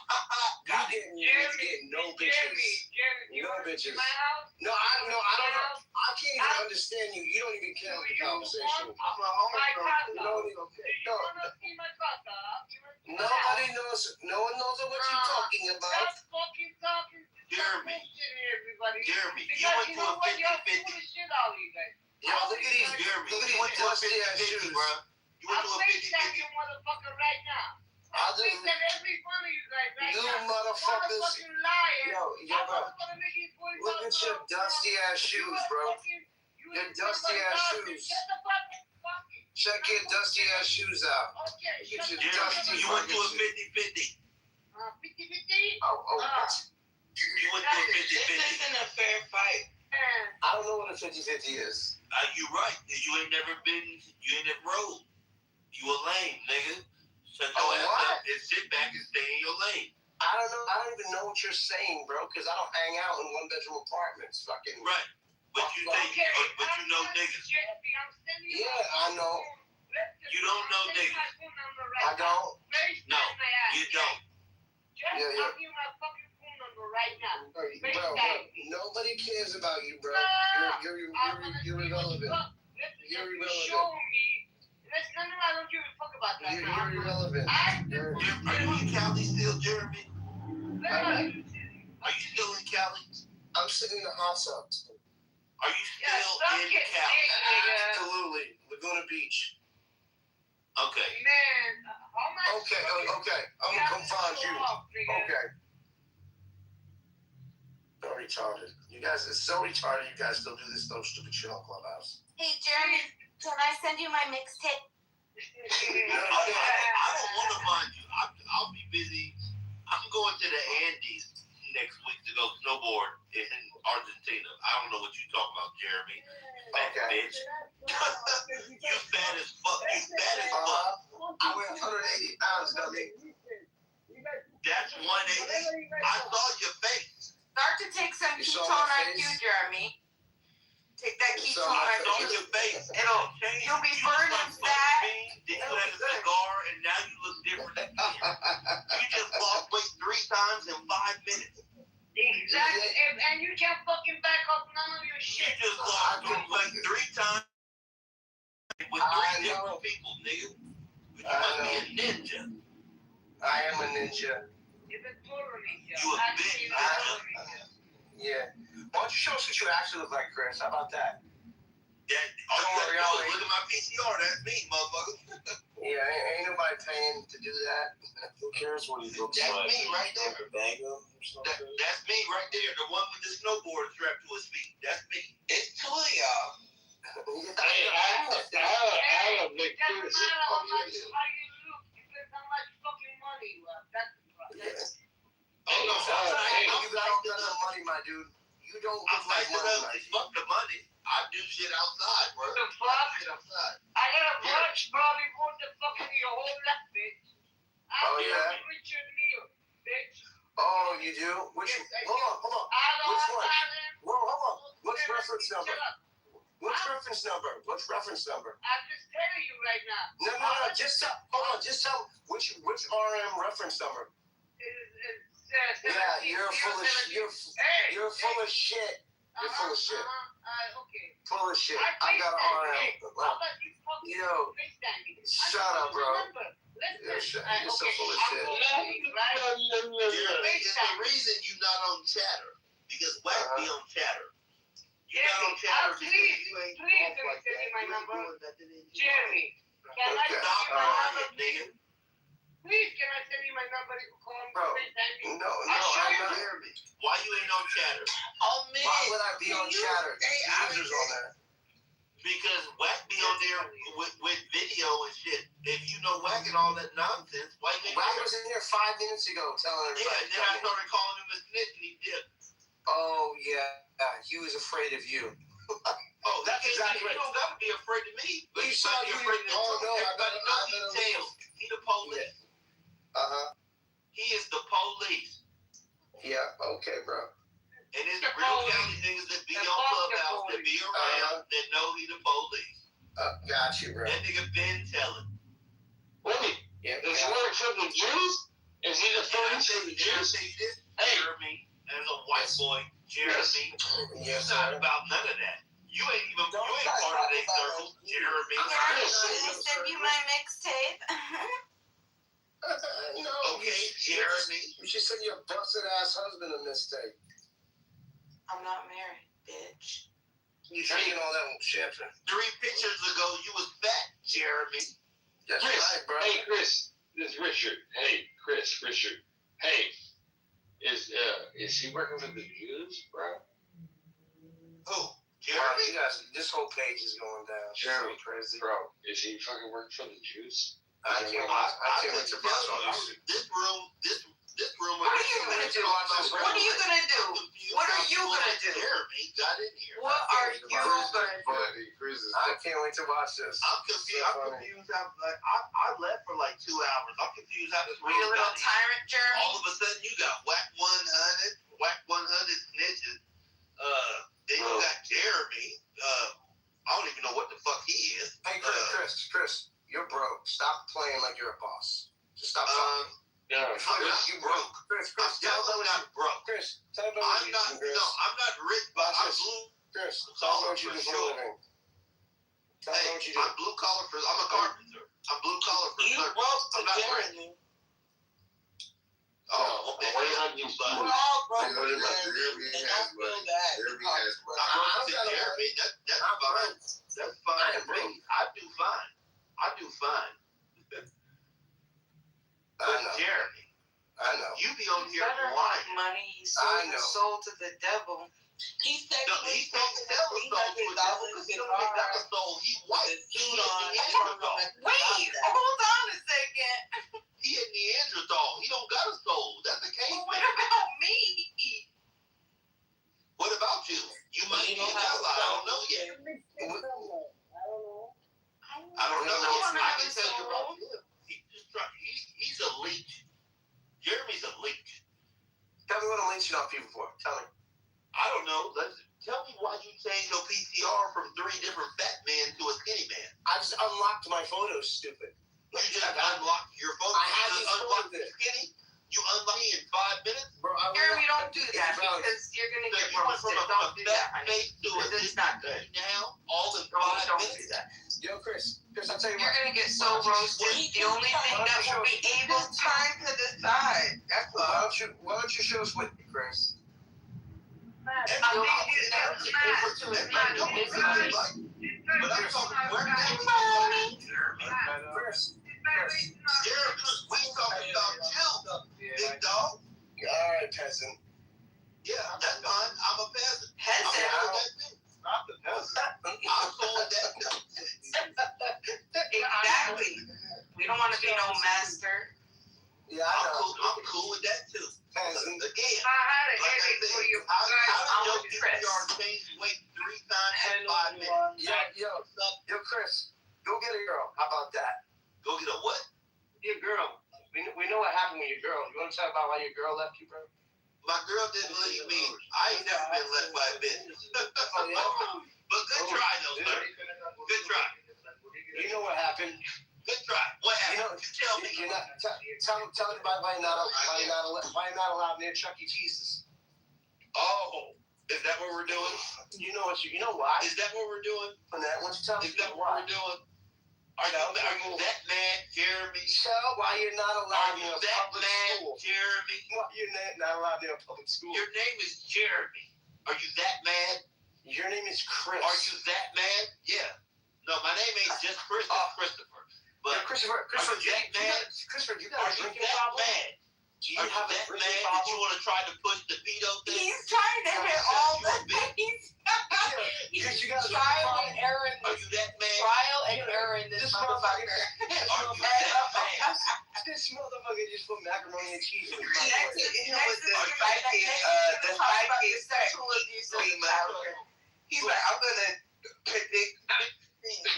You getting no bitches. No bitches. No, I don't know. I can't even understand you. You don't even care about the conversation. I'm a homeless. Nobody knows. No one knows what you're talking about. Just fucking talking. Jeremy, everybody. you went to a 50-50. Yo, look at these. Jeremy, Look at you went these to a dusty ass 50-50, shoes. bro. You went to a 50-50. You motherfucker right now. I'll I'm just. at every one of you guys right You now. motherfuckers. Motherfucking liar. Yo, bro. Look at your dusty ass shoes, bro. Your dusty ass shoes. Check your dusty ass shoes out. Okay. Get your Jeremy, dusty you went to a fucking 50-50. 50-50? Oh, what? You went to a 50-50. This isn't a fair fight. I don't know what a 50-50 is. You right. You ain't never rode. You a lame, nigga. Shut your ass up and sit back and stay in your lane. I don't know. I don't even know what you're saying, bro, because I don't hang out in 1-bedroom apartments. Fucking. Right. But you think, but you know niggas. Yeah, I know. You don't know niggas. I don't. No, you don't. Just give me my fucking phone number right now. Bro, nobody cares about you, bro. You're irrelevant. You're irrelevant. Show me. Listen, I don't give a fuck about that. You're irrelevant. Are you in Cali still, Jeremy? Are you still in Cali? I'm sitting in the hot tub. Are you still in Cali? Absolutely. Laguna Beach. Okay. Man, how much? Okay. I'm gonna come find you. Okay. So retarded. You guys, it's so retarded. You guys still do this stupid shit on Clubhouse. Hey, Jeremy, can I send you my mixtape? I don't want to find you. I'll be busy. I'm going to the Andes next week to go snowboard in Argentina. I don't know what you talking about, Jeremy. Fat bitch. You fat as fuck. You fat as fuck. I weigh 180 pounds, dummy. That's 180. I saw your face. Start to take some You saw ketone my IQ, face? Jeremy. Take that You ketone saw my I saw IQ. your face. You'll be burning fat. Then you had a cigar, and now you look different again. You just lost weight 3 times in 5 minutes. Exactly. And you can't fucking back up none of your You shit. just lost weight 3 times with 3 different people, nigga. You must be a ninja. I am a ninja. You're a total ninja. You a big ninja. Yeah. Why don't you show us what you actually look like, Chris? How about that? All you gotta do is look at my PCR. That's me, motherfucker. Yeah, ain't nobody paying to do that. Who cares what he looks That's like? me right there. Bang him or something? That's me right there. The one with the snowboard strapped to his feet. That's me. It's 2 of y'all. Hey, it doesn't matter how much how you look. It depends how much fucking money you have. That's the problem. You got all kind of money, my dude. You don't I'm look like nice money, enough my to dude. fuck the money. I do shit outside, bro. The fuck? Shit outside. I got a bunch probably worth the fucking your whole life, bitch. Oh, yeah? Richard Neal, bitch. Oh, you do? Which? Hold on. Which one? Whoa, hold on. What's reference number? What's reference number? I'm just telling you right now. No. Just tell. Hold on. Just tell which RM reference number. Yeah, you're full of shit. You're full of shit. You're full of shit. Okay. Full of shit. I got an RM. Yo, shut up, bro. You're so full of shit. It's the reason you're not on Chatter. Because Wax be on Chatter. You're not on Chatter because you ain't Please off like send me my that. You ain't number. doing nothing in Jeremy, can I send Stop you my number? lying, nigga. Please, can I send you my number? You can call me. Bro, FaceTime me. no, I'll I'm show you. not. Jeremy, why you ain't on Chatter? Oh, man. Why would I be on Chatter? Users on there. Because Wack be on there with video and shit. If you know Wack and all that nonsense, why you ain't Wack there? was in here 5 minutes ago telling Yeah, everybody. and then I started calling him a snitch and he dipped. Oh, yeah. He was afraid of you. Oh, That's exactly You right. don't gotta be afraid of me. But We you saw might be you. afraid of Oh, no, I everybody better knows details. He the police. Uh-huh. He is the police. Yeah, okay, bro. And it's the real county niggas that be on Clubhouse that be around that know he the police. Got you, bro. That nigga been telling. Wait, does he work for the Jews? Is he the police for the Jews? Hey, Jeremy, as a white boy, Jeremy, Yes, not about none of that. You ain't part of their circle, Jeremy. Can I send you my mixtape? No. Okay, Jeremy. You should send your busted ass husband a mistake. I'm not married, bitch. You drinking all that shit. 3 pictures ago, you was fat, Jeremy. That's Chris, right, bro. hey, Chris, this is Richard. Hey, Richard. Hey, is he working for the Jews, bro? Who? Jeremy? Wow, you guys, this whole page is going down. Jeremy, so crazy. Bro, is he fucking working for the Jews? I can't wait to box on this shit. This room. What are you gonna do? What are you gonna do? What are you gonna do? Jeremy got in here. What are you gonna do? I can't wait to watch this. I'm confused. I'm confused. I left for like 2 hours. I'm confused how this Were you a little got tyrant, Jeremy? all of a sudden you got whack 100 snitches. Then you got Jeremy. I don't even know what the fuck he is. Hey, Chris, you're broke. Stop playing like you're a boss. Just stop talking. Yeah, you broke. Chris, I'm definitely not broke. Chris, tell me what I'm not rich, but I'm blue. Chris, tell me what you do for a living. Tell me what you do. I'm blue collar for. I'm a carpenter. I'm blue collar for. You broke to Jeremy. Oh, okay. We're all broke to Jeremy. And I feel that. I'm broke to Jeremy. That's fine. That's fine. I do fine. Jeremy, I know. you be on here Better lying. have money. He sold his soul to the devil. He said He can't sell a soul to a devil because he don't even got a soul. He white. He a Neanderthal. Wait, hold on a second. He a Neanderthal. He don't got a soul. That's a caveman. What about me? What about you? You might be an ally. I don't know yet. I don't know yet. I can tell you about him. He's a leech. Jeremy's a leech. Tell me what I'm leeching off people for. Tell me. I don't know. Tell me why you changed your PCR from 3 different fat men to a skinny man. I just unlocked my photos, stupid. You just unlocked your phone. I have you just unlocked the skinny. You unlocked me in 5 minutes. Bro, Jeremy, don't do that because you're gonna get roasted. Don't do that, honey. It's not good. Now, all in 5 Don't minutes. do that. Yo, Chris, I'll tell you You're what. gonna get so roasted. The only thing that will be able to time to decide. That's all. Why don't you show us what, Chris? We talking about you, big dog. All right, peasant. Yeah, that's fine. I'm a peasant. Peasant? Not the peasant. I'm calling that too. Exactly. We don't want to be no master. Yeah, I know. I'm cool with that too. Peasant. Again, I had an like I headache said, for you. how I'm did with your Chris. PCR change weight 3 times in 5 minutes? Yo, Chris, go get a girl. How about that? Go get a what? Your girl. We know what happened with your girl. You want to talk about why your girl left you, bro? My girl didn't leave me. I ain't never been left by a bitch. But good try, though, sir. Good try. You know what happened? Good try. What happened? You tell me. You're not, tell me why you're not allowed near Chuck E. Cheese's. Oh, is that what we're doing? You know why? Is that what we're doing? Why don't you tell me? Is that what we're doing? Are you that mad, Jeremy? Tell why you're not allowed near a public school. Jeremy? Why you're not allowed near a public school? Your name is Jeremy. Are you that mad? Your name is Chris. Are you that mad? Yeah. No, my name ain't just Chris. It's Christopher. But Christopher, are you that mad? Christopher, you got a drinking that problem? Mad? Do you have a that drinking mad problem? that you want to try to push the veto thing? He's trying to hit all the things. Because you got a Trial and error in Are this. you that mad? Trial and error in this motherfucker. Are you that mad? This motherfucker just put macaroni and cheese in his Next mouth. is The sidekick sexual abuse of the child. He's like, I'm gonna predict things.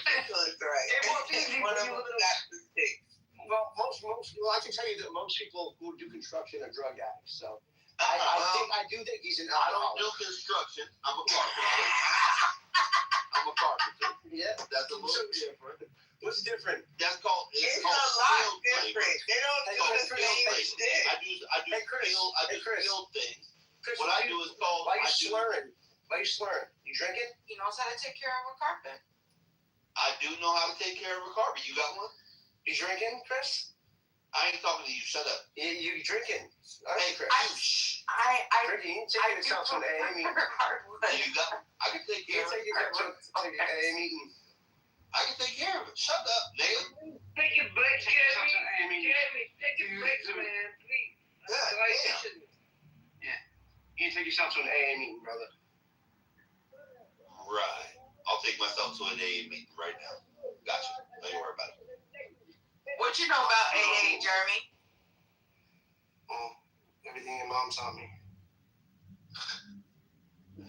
Right. It won't be easy One for of you them little- got the stick. Well, I can tell you that most people who do construction are drug addicts. So I do think he's an I alcoholic. don't do construction. I'm a carpenter. Yeah, That's a little different. What's different? That's called. It's called a lot skilled different. labor. They don't do the same shit. I do skilled things. Chris, What I do is called. Why are you slurring? Why are you slurring? You drinking? He knows how to take care of a carpet. I do know how to take care of a carpet. You got one? You drinking, Chris? I ain't talking to you. Shut up. You drinking? Hey, Chris. I drinking. You can take yourself to an AA meeting. You got? I can take care of it. Take an AA meeting. I can take care of it. Shut up, nigga. Take your break, Jeremy. Take your break, man, please. Yeah. You can take yourself to an AA meeting, brother. Right. I'll take myself to an AA meeting right now. Gotcha. Don't you worry about it. What you know about AA, Jeremy? Everything your mom taught me.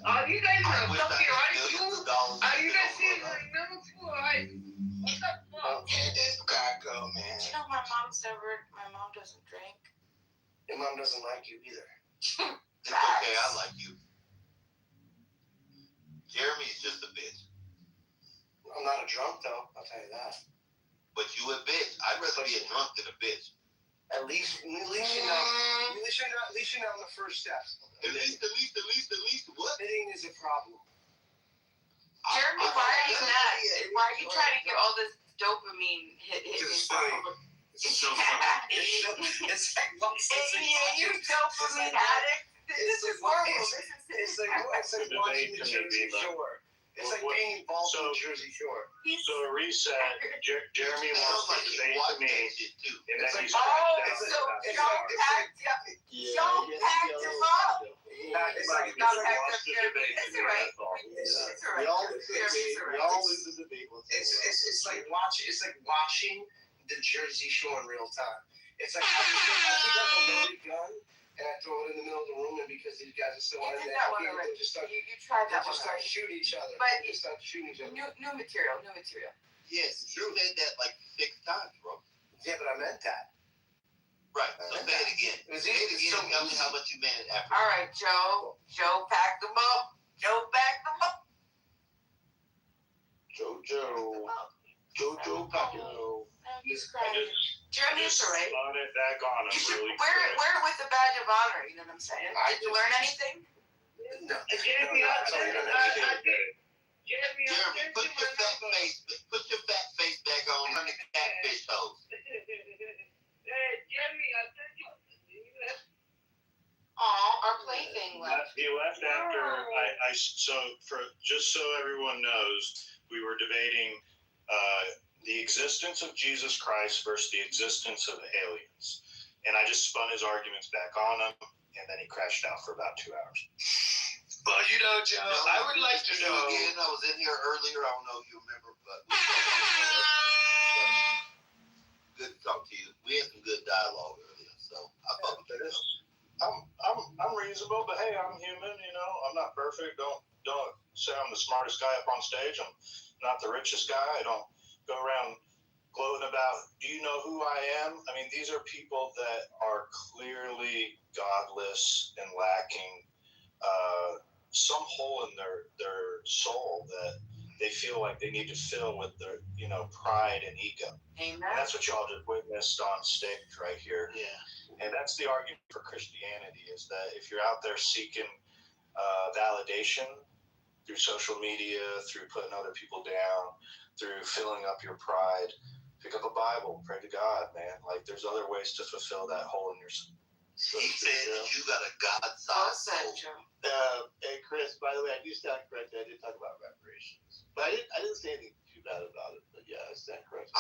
Are you guys I in wish I fucking had high millions school? of dollars. Are you guys in like middle school or high school? What the fuck? This guy go, man. You know my mom doesn't drink. Your mom doesn't like you either. It's okay. I like you. Jeremy's just a bitch. I'm not a drunk though. I'll tell you that. But you a bitch. I'd rather be a drunk than a bitch. At least you know. At least you're not on the first step. At least what? Admitting is a problem. Jeremy, why are you not? Why are you trying to get all this dopamine hit me? It's funny. It's so funny. It's like you dopamine addict. This is horrible. It's like watching the Jersey Shore. It's like being involved in the Jersey Shore. So a reset. Jeremy wants to debate with me, and then he's Y'all packed him up. It's like Y'all packed up Jeremy. It's all right. We all lose the debate. It's like watching the Jersey Shore in real time. It's like I pick up a loaded gun and I throw it in the middle of the room, and because these guys are still in there, they just start shooting each other. But they start shooting each other. New material. Yes, you said that like 6 times, bro. Yeah, but I meant that. Right. So say it again. Say it again and tell me how much you meant it after. All right, Joe. Joe packed them up. Joe packed them up. Jojo Pacquiao. He's crying. Jeremy, it's all right. on it back on him You should really wear it with the badge of honor. You know what I'm saying? Did you learn anything? No. Jeremy, Jeremy, put your fat face back on under the catfish hose. Jeremy, I'll tell you. Our plaything left. He left after just so everyone knows, we were debating the existence of Jesus Christ versus the existence of aliens. And I just spun his arguments back on him, and then he crashed out for about 2 hours. Well, you know, Joe, I would like to know. Again, I was in here earlier. I don't know if you remember, but good to talk to you. We had some good dialogue earlier, so I fuck with you. I'm reasonable, but hey, I'm human. You know, I'm not perfect. Don't say I'm the smartest guy up on stage. I'm not the richest guy. I don't go around gloating about, do you know who I am? I mean, these are people that are clearly godless and lacking some hole in their soul that they feel like they need to fill with their, pride and ego. Amen. And that's what y'all just witnessed on stage right here. Yeah. And that's the argument for Christianity, is that if you're out there seeking validation through social media, through putting other people down, through filling up your pride, pick up a Bible, pray to God, man. Like, there's other ways to fulfill that hole in your soul. He said that you got a God-sized soul. Hey, Chris, by the way, I do stand corrected. I did talk about reparations. But I didn't say anything too bad about it. But yeah, I stand corrected.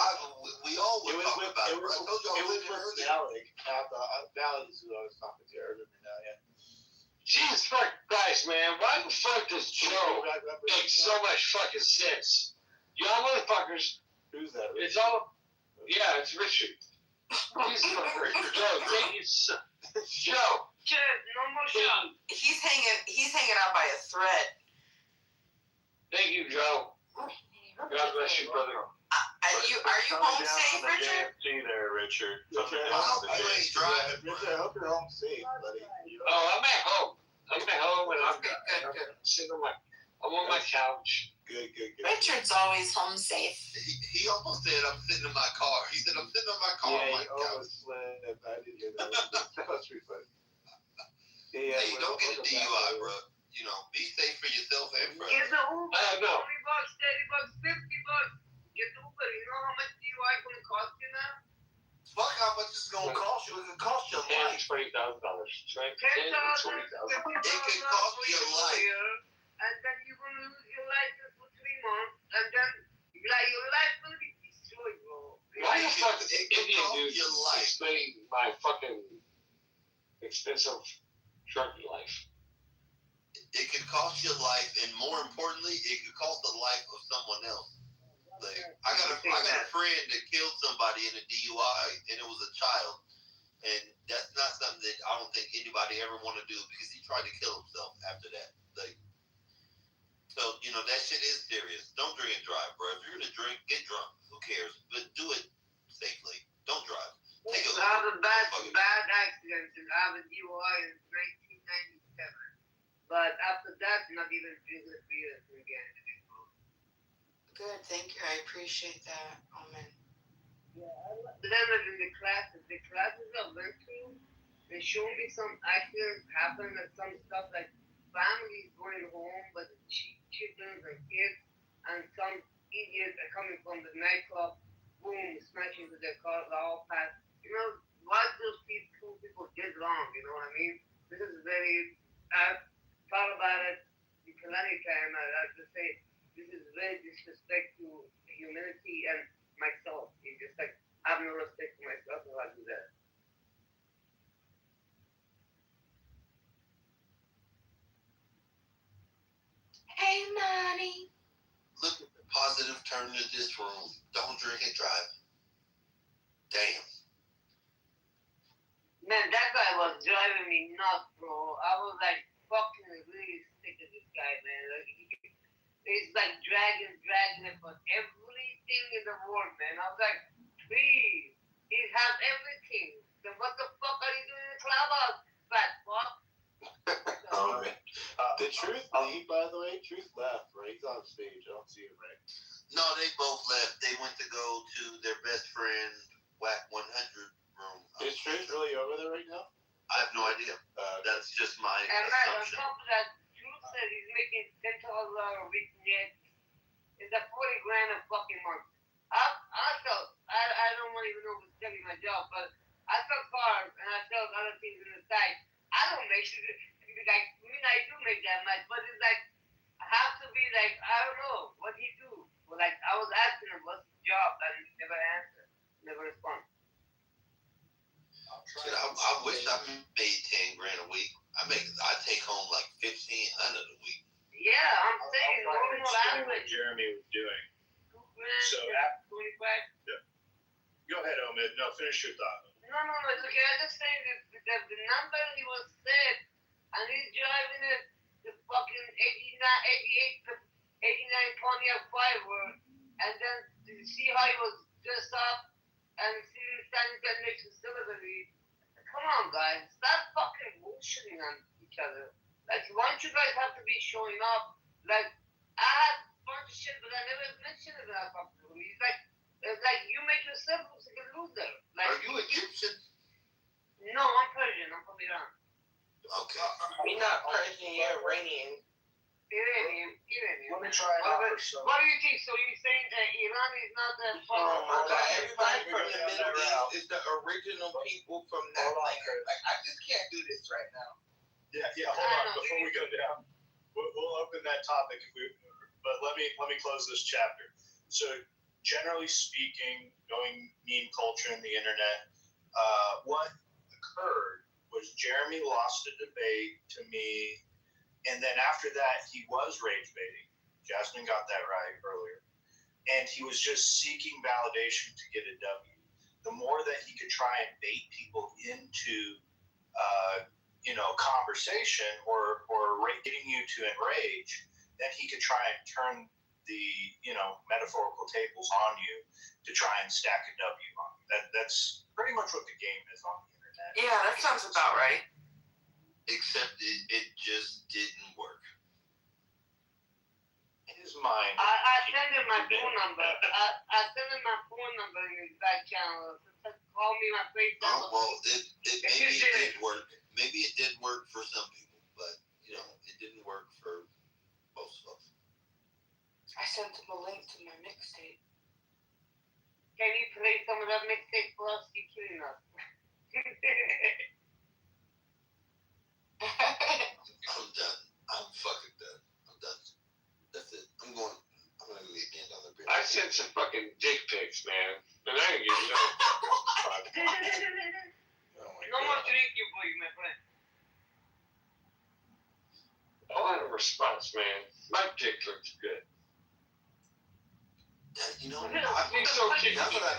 We all were talking about it. It was with Valid. Valid is who I was talking to earlier now, yeah. Jesus fuck Christ, man. Why the fuck does Joe make so much fucking sense? Y'all motherfuckers. Who's that? It's all. Yeah, it's Richard. He's Joe, thank you so. Joe. No more shot. He's hanging out by a thread. Thank you, Joe. God bless you, brother. I Are you home safe, Richard? See there, Richard. Richard, I hope you ain't driving. Richard, I hope you're home safe, buddy. Oh, I'm at home. I'm at home and I'm sitting on I'm on my couch. Good. Richard's always home safe. He almost said, I'm sitting in my car. He said, I'm sitting in my car. Yeah, on my he couch. almost slipped. I didn't hear that. That was pretty funny. Hey, don't get a DUI, bro. You know, be safe for yourself and for Get others. the Uber. $20, $30, $50. I know. Get the Uber. You know how much DUI is going to cost you now? Fuck how much it's going to cost you. It can cost your life. $20,000. Right? $10,000, $50,000 It can cost for your your life. lawyer, and then you're going to lose your license for 3 months, and then your life's going to be destroyed, bro. Why the fuck It can Indian cost dude your life. explain my fucking expensive druggy life? It could cost your life, and more importantly, it could cost the life of someone else. Like, I got a friend that killed somebody in a DUI, and it was a child. And that's not something that I don't think anybody ever want to do, because he tried to kill himself after that. Like, so, you know, that shit is serious. Don't drink and drive, bro. If you're gonna drink, get drunk. Who cares? But do it safely. Don't drive. Take a I have a bad accident, and I have a DUI in 1997. But after that, not even drinking beer again. Good, thank you. I appreciate that. Oh man. Yeah, then in the classes I went to, they showed me some accidents happen and some stuff like families going home, but children and kids, and some idiots are coming from the nightclub, boom, smashing into their cars, all past. You know, what those people did wrong, you know what I mean? This is I've thought about it plenty of time. I have to say, this is very disrespect to humanity and myself. It's just like, I have no respect for myself if I do that. Hey, money. Look at the positive turn to this room. Don't drink and drive. Damn. Man, that guy was driving me nuts, bro. I was like fucking really sick of this guy, man. Like, he's like dragging it for everything in the world, man. I was like, please, he has everything. Then what the fuck are you doing in the clubhouse, fat fuck? The Truth leave, by the way. Truth left, right? He's on stage. I don't see him, right? No, they both left. They went to go to their best friend, Whack 100 room. Is Truth really over there right now? I have no idea. That's just my And man, on assumption. top of that, Truth said he's making $10,000 a week net. It's a $40,000 a fucking month. I don't even know if it's telling my job, but I sell cars and I sell other things on the side. I don't make sure, like, I mean, I do make that much, but it's like, I have to be like, I don't know, what do you do? Well, like, I was asking him, what's his job? And he never answered, never responded. Shit, I wish I made $10,000 a week. I take home like $1,500 a week. Yeah, I'm saying, normal What average. Jeremy was doing. So, 25. yeah. Go ahead, Omid. No, finish your thought. No, it's okay. I just saying that the number he was said, and he's driving the fucking 89 Pontiac Firebird, and then you see how he was dressed up, and see him standing there next to celebrity. Come on, guys, stop fucking bullshitting on each other. Like, why don't you guys have to be showing up? Like, I had a bunch of shit, but I never mentioned it when I talked to him. He's like, it's like you make yourself look like a loser. Like, Are you Egyptian? No, I'm Persian. I'm from Iran. Okay. You're not Persian, you're Iranian. Iranian. Let me try it out for some. What do you think? So you're saying that Iran is not that far? Oh my God! Everybody from the Middle East is the original people from that land. Like, I just can't do this right now. Yeah. Hold on. Before we go down, we'll open that topic. But let me close this chapter. So, generally speaking, going meme culture and the internet, what occurred was Jeremy lost a debate to me, and then after that, he was rage baiting. Jasmine got that right earlier, and he was just seeking validation to get a W. The more that he could try and bait people into conversation or getting you to enrage, then he could try and turn the metaphorical tables on you to try and stack a W on you. That's pretty much what the game is on the internet. Yeah, that sounds about right. Except it just didn't work. His mind. I send him my phone number. I send him my phone number in his back channel. Call me my face number. Well, maybe it did work. Maybe it did work for some people, but it didn't work for most of us. I sent him a link to my mixtape. Can you play some of that mixtape for us? You kidding us? I'm done. I'm fucking done. I'm done. That's it. I'm gonna leave me another beer. I sent some fucking dick pics, man. And I didn't get no. No more drinking for you, my friend. I'll have a response, man. My dick looks good. Now that I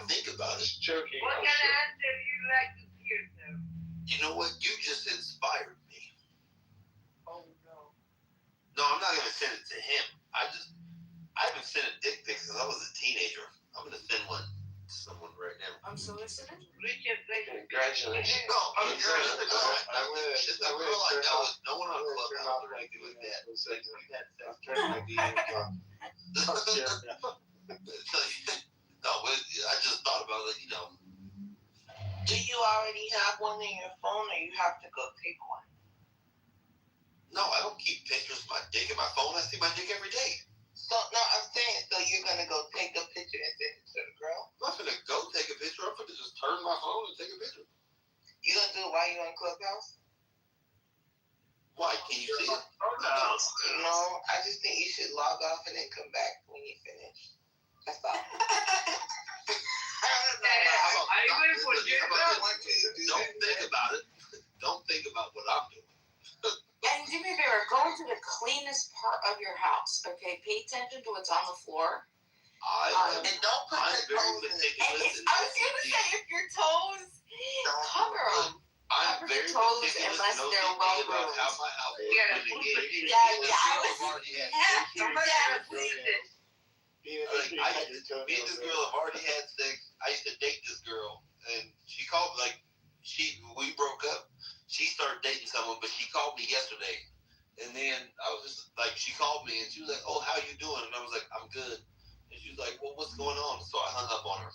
think about it, joking. What kind of answer do you like to hear, sir? you know what? You just inspired me. Oh no. No, I'm not gonna send it to him. I haven't sent a dick pic since I was a teenager. I'm gonna send one to someone right now. I'm soliciting. Congratulations. No, I'm it's a girl. It's a girl I know. No one on Clubhouse or anything like that. No, I just thought about it. Do you already have one in your phone, or you have to go take one? No, I don't keep pictures of my dick in my phone. I see my dick every day. So no, I'm saying, so you're gonna go take a picture and send it to the girl? I'm not gonna go take a picture. I'm gonna just turn my phone and take a picture. You gonna do it while you're on Clubhouse? Why? Can you see it? No, I just think you should log off and then come back when you finish. That's all. Don't think about it. Don't think about what I'm doing. And do me a favor, go into the cleanest part of your house, okay? Pay attention to what's on the floor. And don't put your toes in it. I was going to say, if your toes, cover them. I'm Cover very your toes meticulous, unless no they're thinking well about how groomed. my house is. Me and this girl have already had sex. I used to date this girl, and she called we broke up. She started dating someone, but she called me yesterday, and then I was just like, she called me and she was like, "Oh, how you doing?" And I was like, "I'm good." And she was like, "Well, what's going on?" So I hung up on her.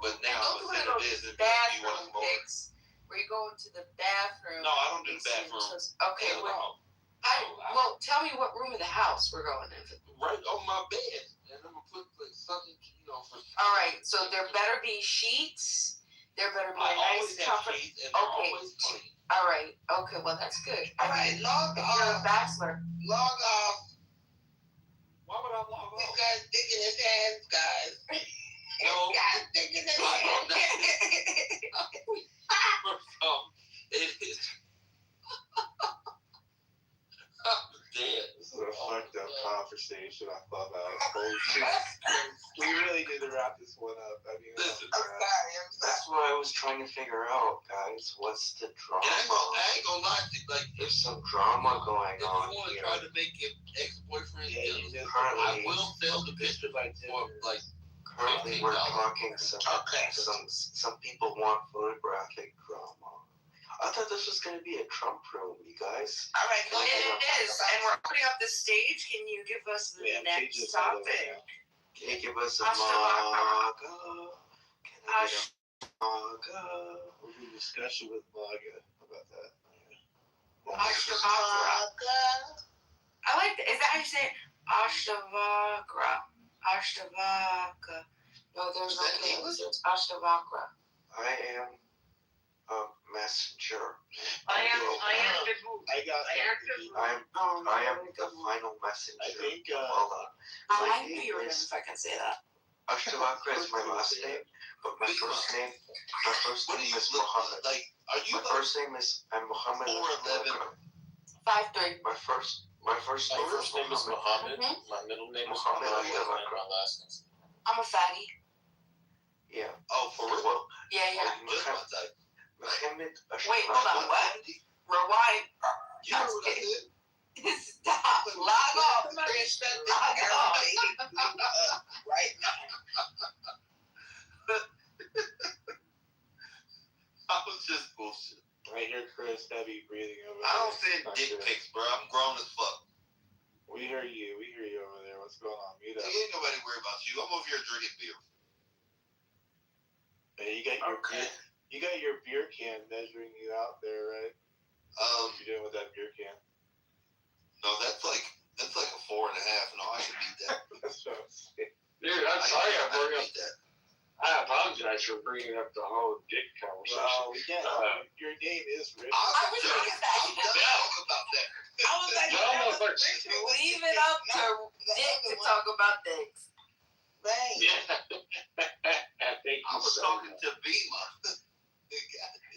But now I'm gonna send her this and be like, "Do you want to smoke?" Pics where you go into the bathroom. No, I don't do the bathroom. Okay, well, tell me what room of the house we're going in. Right on my bed, and I'm gonna put like something, for. All right, so there better be sheets. There better be a nice comfort. Okay. All right. Okay. Well, that's good. All right. Log off. You're a bachelor. Log off. Why would I log off? This guy's digging his hands, guys. No. This guy's digging his hands. It is. I'm dead. This is a fucked up conversation. I thought holy shit. We really need to wrap this one up. I mean, listen, that's what I was trying to figure out, guys. What's the drama? I ain't gonna lie to you. Like, there's some drama going if on you want to here. try to make your ex-boyfriend jealous, currently, I will sell the picture for like. Currently, we're talking some people want photographic drama. I thought this was going to be a Trump room, you guys. All right, go ahead. It is. And we're opening up the stage. Can you give us the next topic? Can you give us a MAGA? Can I get a MAGA? We'll do a discussion with MAGA about that. Ashtavagra. I like that. Is that how you say it? Ashtavagra. Ashtavagra. No, there's no English. It's Ashtavagra. I am a messenger. I am the boo. I am the final messenger. I think. I knew you were going to fucking say that. Ashtavakra is my last name, but my first name is Muhammad. First name is Muhammad. 5'3". My first name is Muhammad. My middle name is Muhammad. My last name. I'm a fatty. Yeah. Oh, for real? Yeah. Muhammad. Wait, hold on. What? Rewind. You know what I did? Stop. Log off. Log off. hear you. We hear you over there. What's going on? Mute up. Ain't nobody worry about you. I'm over here drinking beer. Hey, you got your beer can measuring you out there, right? What you doing with that beer can? No, that's like a 4.5. No, I can beat that. That's what I'm saying. Dude, I'm sorry I brought up that. I apologize for bringing up the whole dick conversation. Well, we can't. Your name is Rich. I was thinking that. Talk about that. I was like, leave it up to Dick to talk about dicks. Right. I was talking to Bima.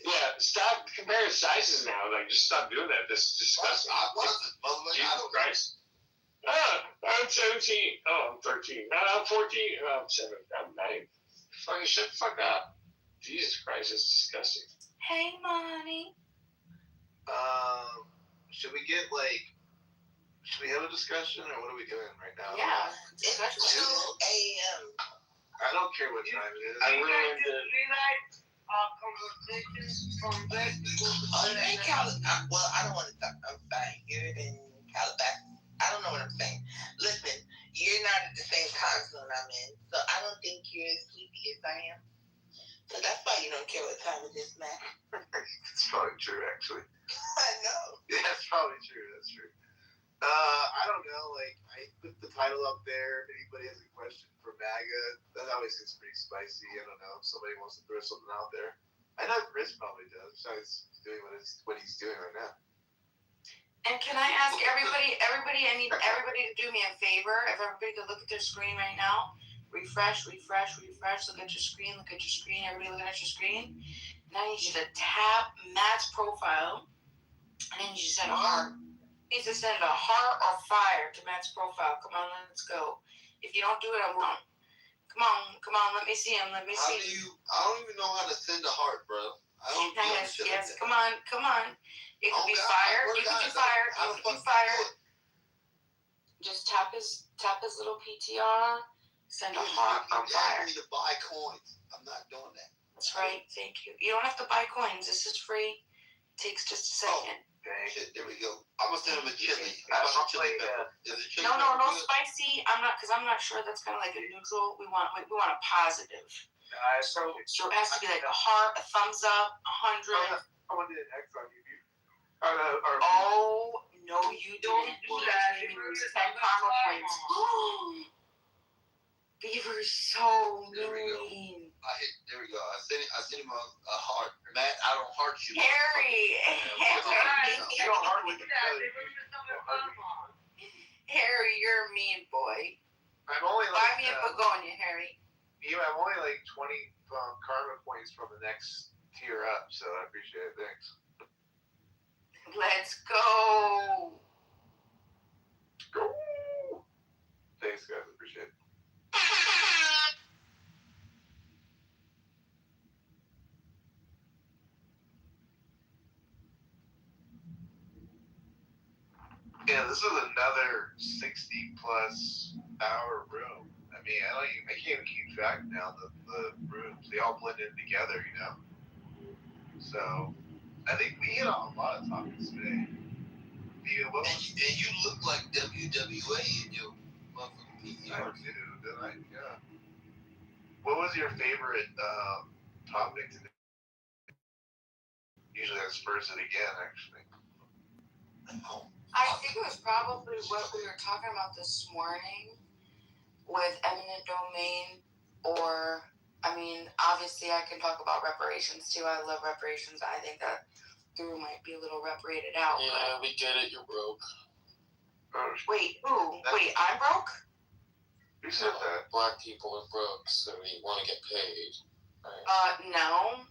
Yeah, stop comparing sizes now. Like, just stop doing that. That's disgusting. I wasn't, mother. Jesus Christ. I'm 17. Oh, I'm 13. I'm 14. Oh, I'm 7. I'm 9. Fucking shut the fuck up. Jesus Christ, it's disgusting. Hey, mommy. Should we have a discussion, or what are we doing right now? Yeah, discussion. 2 a.m. I don't care what time it is. I ruined it. Conversations from black people. Well, I don't want to talk. I'm fine. You're in Calabasas. I don't know what I'm saying. Listen, you're not at the same time zone I'm in, so I don't think you're as sleepy as I am. So that's why you don't care what time it is, Matt. It's probably true, actually. I know. Yeah, that's probably true. That's true. I don't know. Like, I put the title up there. If anybody has a question for MAGA, that always gets pretty spicy. I don't know if somebody wants to throw something out there. I know Chris probably does. Besides doing what he's doing right now. And can I ask everybody, I need everybody to do me a favor. If everybody could look at their screen right now, refresh, look at your screen, everybody looking at your screen. Now I need you to tap Matt's profile, and then you just send a heart. You need to send a heart or fire to Matt's profile. Come on, let's go. If you don't do it, I won't. Come on, let me see him, I don't even know how to send a heart, bro. I don't do shit like that. Come on. It could be fire. You can do fire. You can do fire. Just tap his little PTR. Send a heart on fire. You need to buy coins. I'm not doing that. That's right. Thank you. You don't have to buy coins. This is free. It takes just a second. Shit, there we go. I'm gonna send him a chili. No, Chili pepper. Is it chili no pepper good? spicy. Because I'm not sure that's kind of like a neutral. We want a positive. So it has to be like a heart, a thumbs up, 100. I want to do an X on you. Oh, no, you don't do that. 10 karma points. Beaver's so mean. There we go. I sent him a heart. Matt, I don't heart you. Harry. You don't heart with each other. Harry, you're a mean boy. I'm only Buy me a begonia, Harry. I'm only like 20 karma points from the next tier up, so I appreciate it. Thanks. Let's go. Thanks, guys. Appreciate it. Yeah, this is another 60+ hour room. I mean, I can't even keep track now. The rooms, they all blend in together, you know. So, I think we hit on a lot of topics today. And you look like WWA in your motherfucking PTR. I do, don't I? Yeah. What was your favorite topic today? Usually I spurs it again, actually. I think it was probably what we were talking about this morning with eminent domain, or, I mean, obviously I can talk about reparations too. I love reparations. I think that Drew might be a little reparated out. Yeah, we get it. You're broke. Wait, who? Wait, I'm broke? Who said that? Black people are broke, so we want to get paid. Right? No.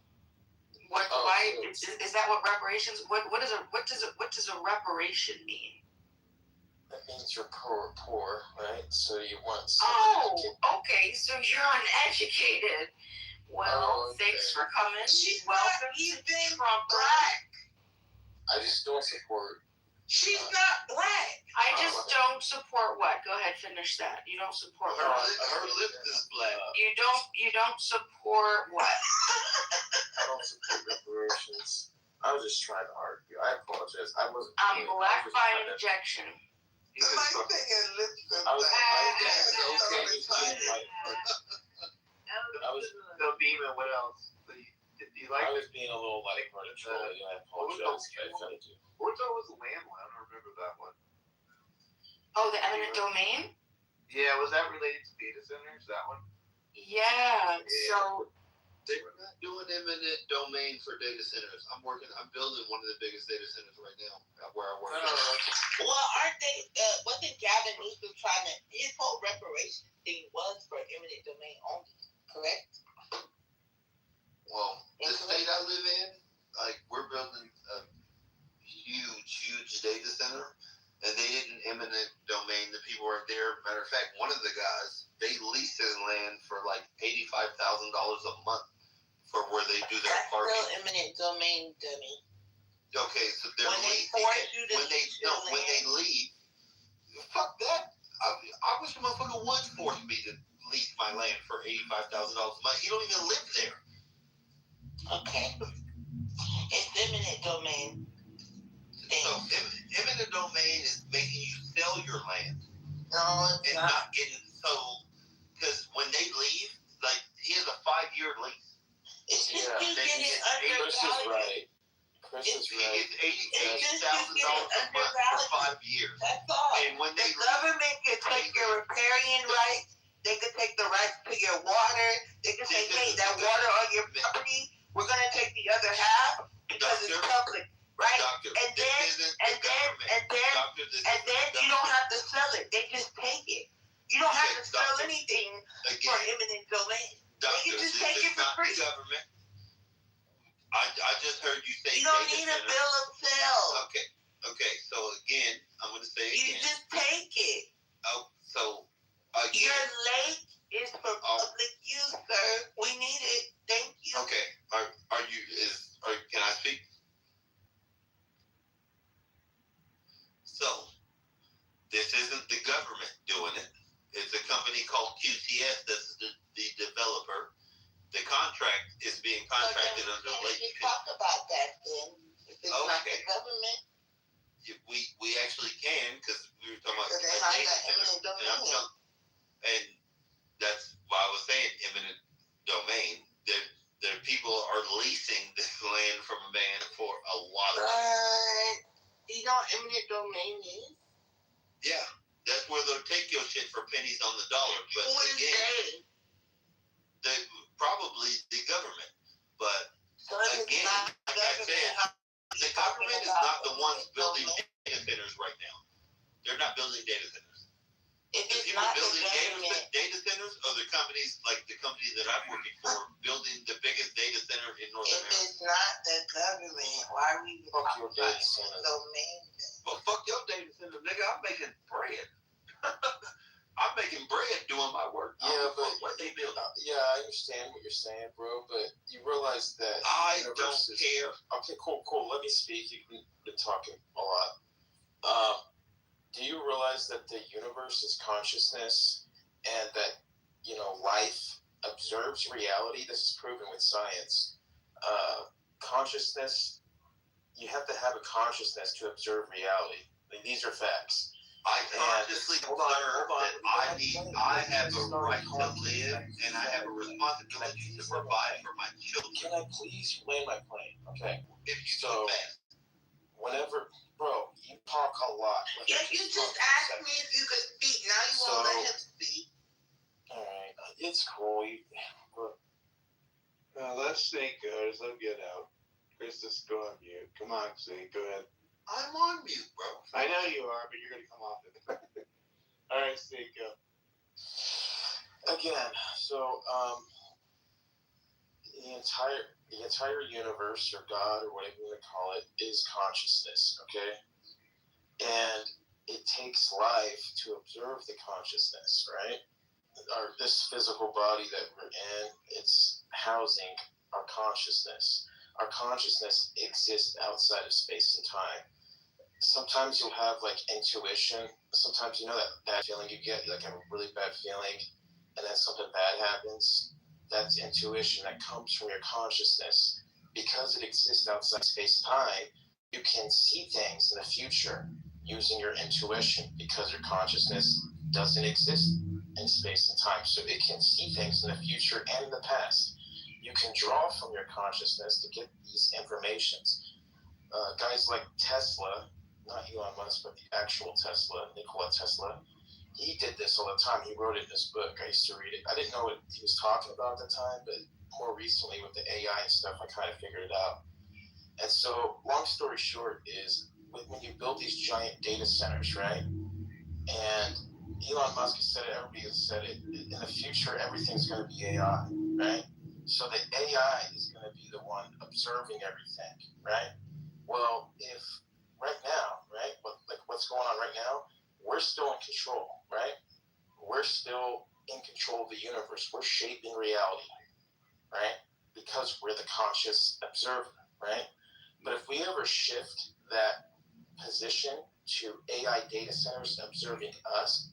What? Why? Is that what reparations? What does a reparation mean? That means you're poor, right? So you want. Okay. So you're uneducated. Well, thanks for coming. Welcome to Trump. Black. I just don't support. She's not black. I just don't support what? Go ahead, finish that. You don't support her lip is black. You don't support what? I don't support reparations. I was just trying to argue. I apologize. I wasn't. I'm black by injection. My thing is, No Beeman, what else? You like I was being a little like control. I apologize. I offended you. What was the land one? I don't remember that one. Oh, the eminent domain? Yeah, was that related to data centers? That one? Yeah. So They were not doing eminent domain for data centers. I'm building one of the biggest data centers right now where I work. Well, aren't they? Wasn't Gavin Newsom trying to? His whole reparation thing was for eminent domain only, correct? Well, the state I live in, like we're building a huge data center, and they didn't eminent domain the people right there. Matter of fact, one of the guys, they leased his land for like $85,000 a month for where they do their parking. That's still eminent domain, dummy. Okay, so they're when they leasing force it. you to When they leave, fuck that. I wish the motherfucker would force me to lease my land for $85,000 a month. He don't even live there. Okay. It's eminent domain. So eminent domain is making you sell your land. No, it's and not getting sold. Because when they leave, like he has a 5-year lease. It's just you getting undervalued. Chris is right. He gets $80,000 a month for 5 years. That's all. And when the government can take your riparian rights, they can take the rights to your water. They can say, hey, that water on your property, we're gonna take the other half because it's public, right? And then you don't have to sell it. They just take it. You don't have to sell anything for eminent domain. They can just take it for free. Government. I just heard you say you don't need a bill of sale. Okay. So again, I'm gonna say again. You just take it. Oh, so again. Your lake is for public use, sir. We need it. Thank you. Okay. Can I speak? So this isn't the government doing it. It's a company called QTS that's the developer. The contract is being contracted under Lake. We talk about that then. If it's not the government. We actually can because we were talking about and that's why I was saying eminent domain. There people are leasing this land from a man for a lot of money. You know what eminent domain is? Yeah, that's where they'll take your shit for pennies on the dollar. But who is they? Probably the government. But so again, like I said, the government is not the ones building data centers right now. They're not building data centers. If the people building data centers are the companies, like the company that I'm working for, building the biggest data center in North America. If it's not the government, why are we fuck your data center? Well, fuck your data center, nigga. I'm making bread. I'm making bread doing my work. Yeah, but what they build. Yeah, I understand what you're saying, bro. But you realize that I don't care. Okay, cool. Let me speak. You've been talking a lot. Do you realize that the universe is consciousness, and that life observes reality? This is proven with science. Consciousness. You have to have a consciousness to observe reality. These are facts. I consciously observe that I have a right to live and I have a responsibility to provide for my children. Can I please land my plane? Okay. If you so fast. Whenever, bro, you talk a lot. You just asked me if you could speak. Now you won't let him speak. All right, it's cool. Let's Snake go. Just let him get out. Chris, just go on mute. Come on, Snake. Go ahead. I'm on mute, bro. I know you are, but you're going to come off it. All right, Snake, go. Again, so the entire universe, or God, or whatever you want to call it, is consciousness, okay? And it takes life to observe the consciousness, right? This physical body that we're in, it's housing our consciousness. Our consciousness exists outside of space and time. Sometimes you'll have like intuition. Sometimes that bad feeling you get, like a really bad feeling, and then something bad happens. That's intuition that comes from your consciousness. Because it exists outside space-time, you can see things in the future. using your intuition, because your consciousness doesn't exist in space and time, so it can see things in the future and in the past. You can draw from your consciousness to get these informations. Guys like Tesla, not Elon Musk, but the actual Tesla, Nikola Tesla, he did this all the time. He wrote it in his book. I used to read it. I didn't know what he was talking about at the time, but more recently with the AI and stuff, I kind of figured it out. And so, long story short is, when you build these giant data centers, right? And Elon Musk has said it, everybody has said it, in the future, everything's going to be AI, right? So the AI is going to be the one observing everything, right? Well, if right now, right, what's going on right now, we're still in control, right? We're still in control of the universe. We're shaping reality, right? Because we're the conscious observer, right? But if we ever shift that position to AI data centers observing us,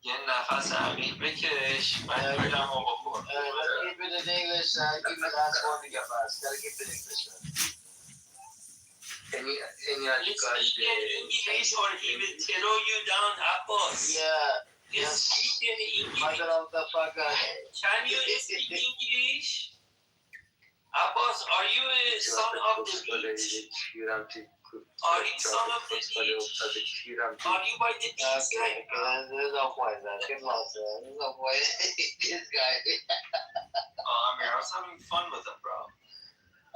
یه نفس عمیق بکش بعد گولمو بخور. Keep it in English. Keep it last one to get fast. Gotta keep it English, man. Any other Speak in English or he will throw you down, Abbas. Yeah. Speak in English. Motherfucker. Can you speak English? Abbas, are you a son of the beach? Are you son of the beach? Are you by the beach? Okay, there's no point, man. Get lost, man. There's no point. This guy. Amir, I was having fun with him, bro.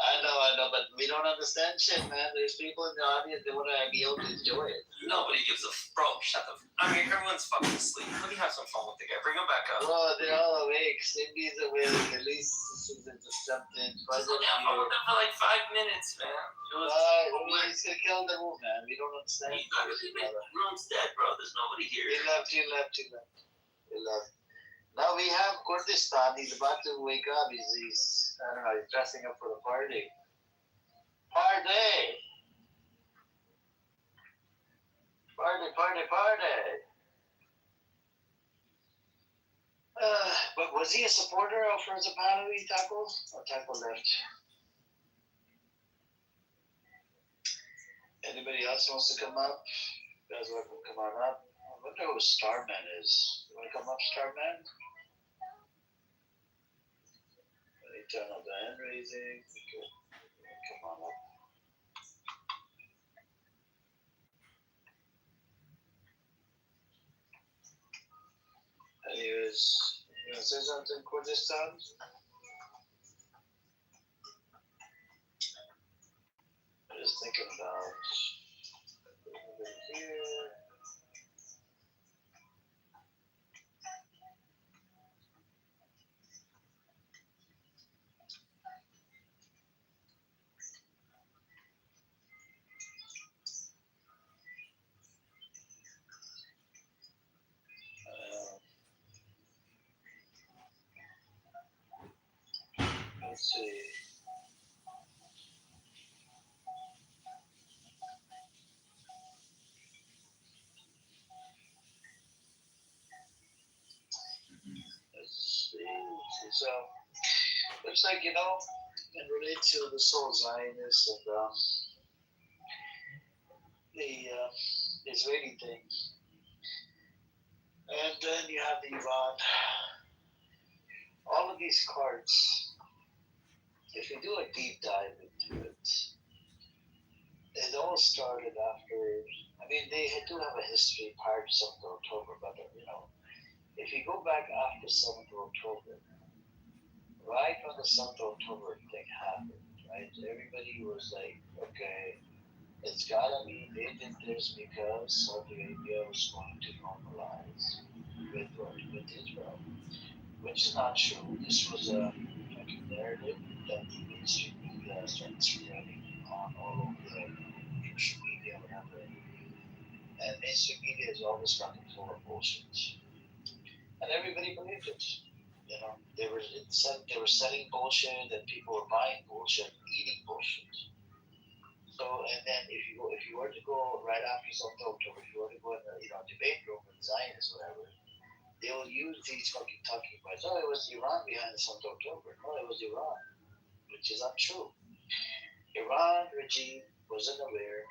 I know, but we don't understand shit, man. There's people in the audience that want to be able to enjoy it. Nobody gives a bro. Shut the. I mean, everyone's fucking asleep. Let me have some fun with the guy. Bring him back up. Bro, they're all awake. Cindy's awake. At least she's into something. Just let me have fun with them for like 5 minutes, man. He's gonna kill the room, man. We don't understand. The room's dead, bro. There's nobody here. He left. Now we have Kurdistan. He's about to wake up. He's I don't know. He's dressing up for the party. Party. But was he a supporter of Zapata, Taco? Or Taco left? Anybody else wants to come up? You guys want to come on up? I wonder who Starman is. You want to come up, Starman? Let me turn on the hand raising. Come on up. Anyways, you want to say something, Kurdistan? I'm just thinking about here. Let's see. So, looks like, in relate to the soul Zionists and the Israeli thing. And then you have the Iran. All of these cards, if you do a deep dive into it, it all started after, they do have a history prior to 7th of October, but, if you go back after 7th of October, right when the 7th of October thing happened, right, everybody was like, okay, it's gotta be, they did this because Saudi Arabia was going to normalize with Israel, which is not true. This was a narrative that the mainstream media started spreading on all over the social media, whatever. And mainstream media is always fucking full of bullshit. And everybody believed it. They were selling bullshit, and people were buying bullshit, eating bullshit. So, and then if you were to go right after 7th of October, if you were to go in the debate room with Zionists, whatever, they will use these fucking talking points. Oh, it was Iran behind the 7th of October. No, it was Iran, which is untrue. Iran regime wasn't aware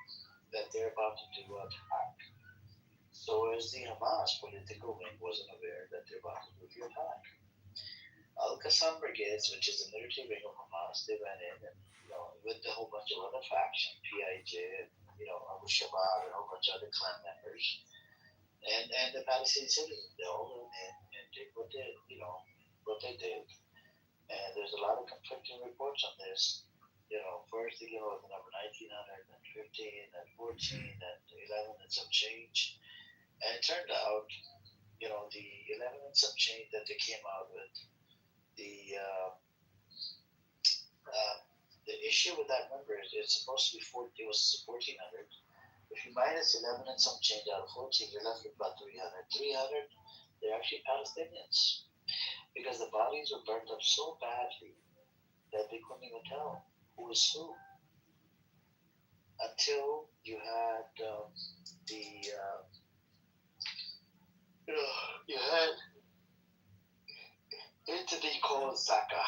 that they're about to do an attack. So as the Hamas political wing wasn't aware that they're about to do the attack. Al-Qassam Brigades, which is the military wing of Hamas, they went in and, with a whole bunch of other factions, PIJ, and, Abu Shabaab, and a whole bunch of other clan members. And the Palestinian citizens, they all went in and did what they did. And there's a lot of conflicting reports on this. First they came out with the number 1900, then 15, then 14, then 11 and some change. And it turned out, the 11 and some change that they came out with, the issue with that number is it's supposed to be it was 1400. If you minus 11 and some change out of 14, you're left with about 300. 300, they're actually Palestinians. Because the bodies were burned up so badly that they couldn't even tell who was who. Until you had you had entity called Zaka.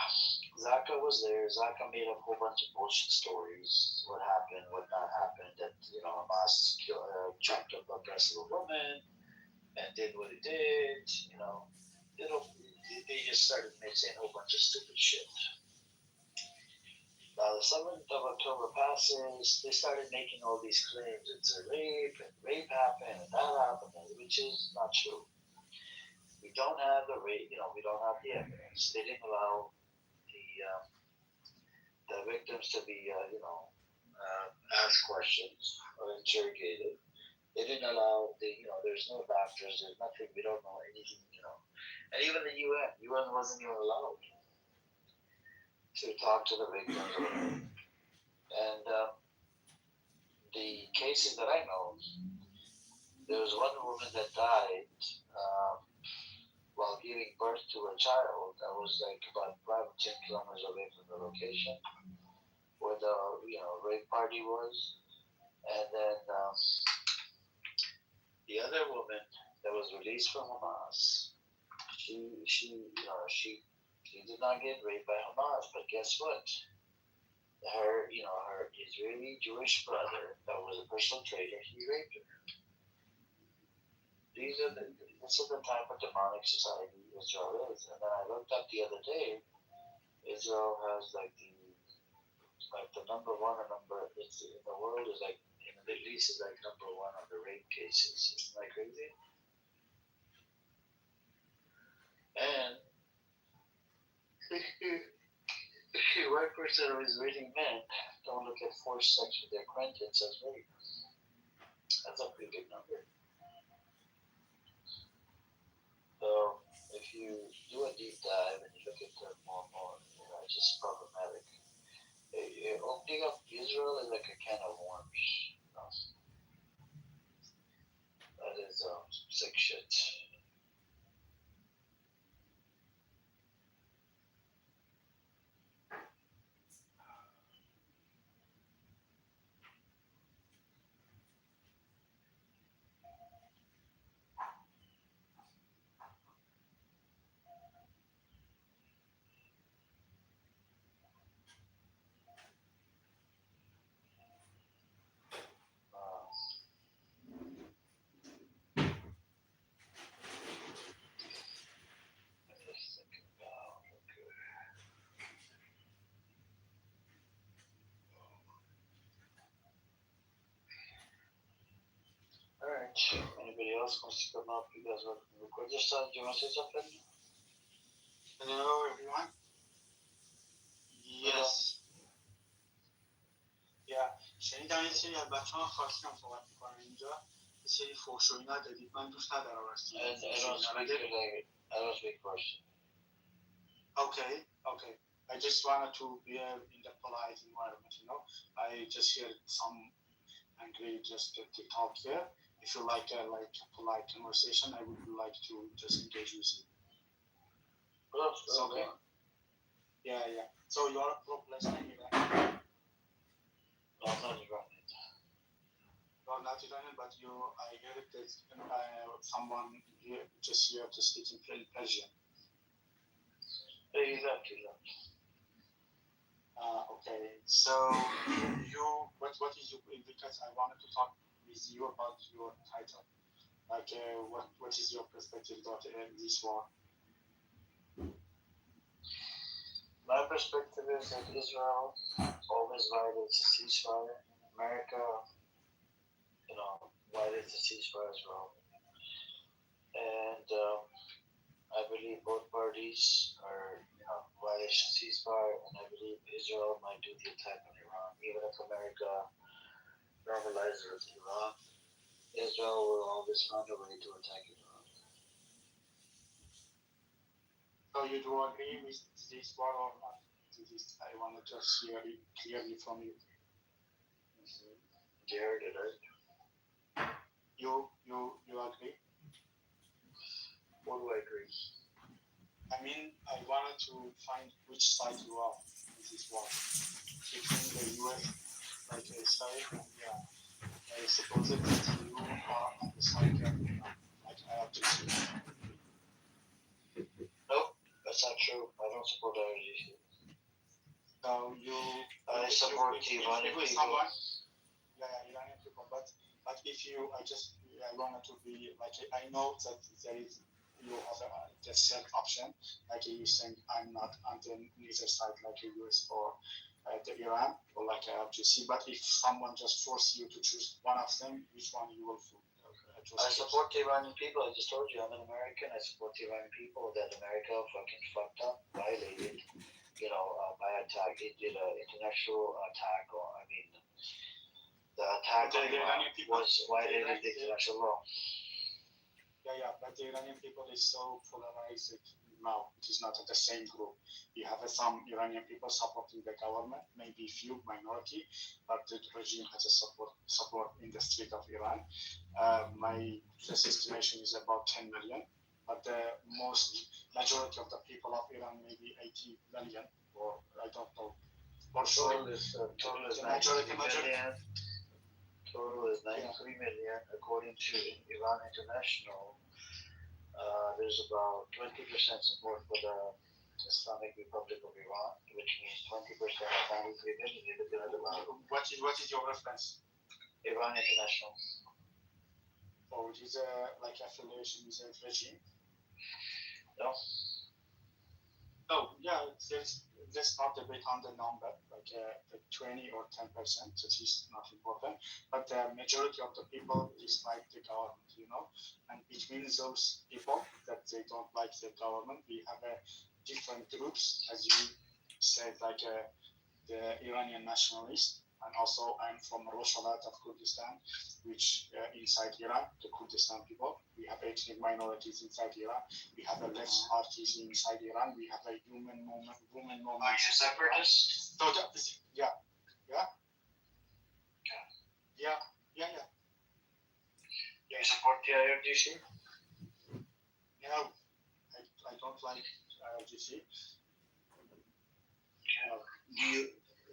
Zaka was there. Zaka made up a whole bunch of bullshit stories. What happened, what not happened. That Hamas chopped up the breast of a woman and did what it did. They just started saying a whole bunch of stupid shit. Now the 7th of October passes. They started making all these claims. It's a rape, and rape happened, and that happened, which is not true. We don't have the rape. We don't have the evidence. They didn't allow the victims to be, asked questions or interrogated. They didn't allow there's no doctors, there's nothing, we don't know anything, And even the UN wasn't even allowed to talk to the victims. And the cases that I know, there was one woman that died while giving birth to a child that was like about 5 or 10 kilometers away from the location where the rape party was. And then the other woman that was released from Hamas, she did not get raped by Hamas, but guess what? Her Israeli Jewish brother that was a personal trader, he raped her. This is the type of demonic society Israel is. And then I looked up the other day, Israel has the number one or it's in the world is in the Middle East is number one on the rape cases. Isn't that crazy? And if 1% of Israeli men don't look at forced sex with their acquaintance as rape. That's a pretty big number. So if you do a deep dive and you look at them more and more, it's just problematic. Opening up Israel is like a can of worms. That is sick shit. Alright. Anybody else wants to come up? You guys want to record this time? Do you want to say something? Hello, everyone. Yes. شنیدم یه سری از بچه ها خواستم صحبت میکنن اینجا یه سری فحش و اینا دادید من دوست ندارم I don't speak Russian. Okay. I just wanted to be in the polite environment, I just hear some angry just to talk here. If you like a polite conversation, I would like to just engage with you. It's okay. Yeah. So you're pro-Palestinian, right? No, I'm not Iranian. You're not Iranian, but I heard that someone here just here to speak in Persian. He left. Okay. So what is your, because I wanted to talk with you about your title. What is your perspective about this war? My perspective is that Israel always violates a ceasefire. America, violates a ceasefire as well. And I believe both parties are, violation of ceasefire, and I believe Israel might do the attack on Iran. Even if America normalizes with Iran, Israel will always find a way to attack Iran. So you do agree with this war or not? I want to just hear it clearly from you. Jared, right? You agree? What do I agree? I mean, I wanted to find which side you are in this war. Between the US, like I say, I suppose that you are on the side of Iran. I I object. Nope, that's not true. I don't support IRGC. So I support Iranian people. Someone, Iranian people, but if I wanted to be like, I know that you have the third option, like you saying I'm not on neither side, like US or the Iran or like IRGC, but if someone just force you to choose one of them, which one you will choose? I support the Iranian people. I just told you I'm an American. I support the Iranian people that America fucking fucked up, violated, by attack. It did an international attack, the attack on Iran was violated the international law. Yeah, but the Iranian people is so polarized now. It is not the same group. You have some Iranian people supporting the government, maybe few minority, but the regime has a support in the street of Iran. My just estimation is about 10 million, but the majority of the people of Iran, maybe 80 million, or I don't know. For sure, Total is 93 million. Total is 93 million. According to Iran International, there's about 20% support for the Islamic Republic of Iran, which means 20% of 93 million. You're looking at about. What is your reference? Iran International. Or it is like affiliation with a regime? No. Oh, yeah, there's not debate on the number, like the 20 or 10%, that is not important. But the majority of the people dislike the government, and between those people that they don't like the government, we have different groups, as you said, like the Iranian nationalists. And also, I'm from Roshalat of Kurdistan, which inside Iran, the Kurdistan people, we have ethnic minorities inside Iran. We have a left parties inside Iran. We have a women movement. Are you separatists? So yeah. Do you support the IRGC? No, I don't like IRGC.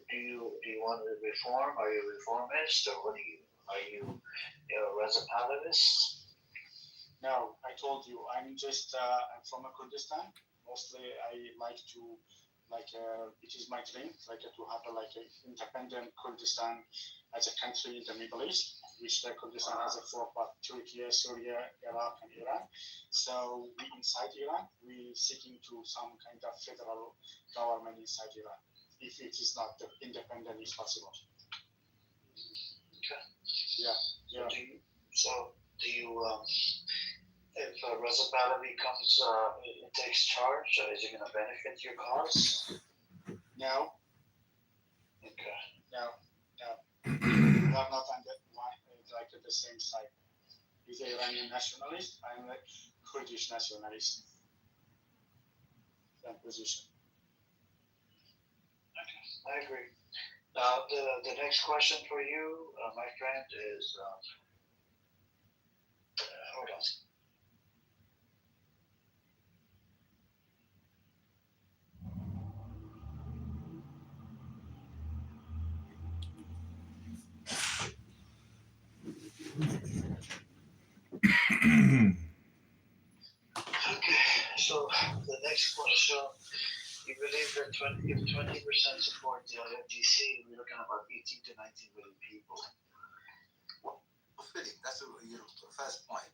Do you want to reform? Are you a reformist, or what are you? Are you a Rezapalavist? No, I told you I'm just I'm from Kurdistan. Mostly, I like to it is my dream to have an independent Kurdistan as a country in the Middle East, which the Kurdistan has a four part: Turkey, Syria, Iraq, and Iran. So we inside Iran, we seeking to some kind of federal government inside Iran. If it is not independent, is possible. Okay. Yeah. So do you if Reza Pahlavi comes, it takes charge, is it going to benefit your cause? No. Okay. No. We are not on the same side. He's an Iranian nationalist. I'm a Kurdish nationalist. That position. I agree. Now, the next question for you, my friend, is hold on. Okay, so the next question. You believe that if 20% support the IFGC, we're looking at about 18 to 19 million people. Well, that's the first point.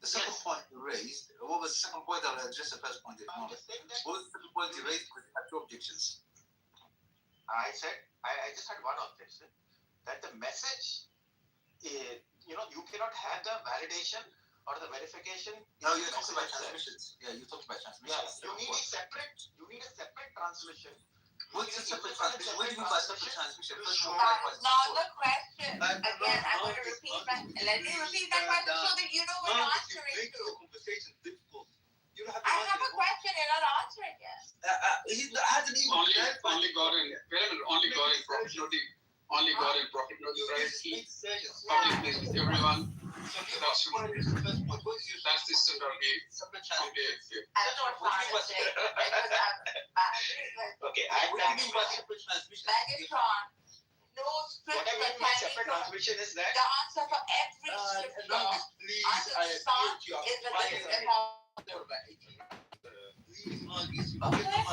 The second point you raised, what was the second point? I'll address the first point. What was the second point you raised? Because you had two objections. I said, I just had one objection, that the message, you cannot have the validation or the verification. No, you're talking about transmissions. Yeah, you talked about transmissions. Yeah, you need a separate transmission. What's a separate transmission? What do you mean by separate transmission? Now the question, again, I'm going to repeat let me repeat that question so that you know we're answering to. I have a question, you're not answering yet. He hasn't even only got in profit notice, public places, everyone. That's the center of the I don't know what to say because I'm okay, I what do you mean by separate transmission? Megatron knows script What I that mean by can be separate told. transmission is that The answer for every script No, please, under I the sun appeal to you. is the Why list is and how. Please, Okay.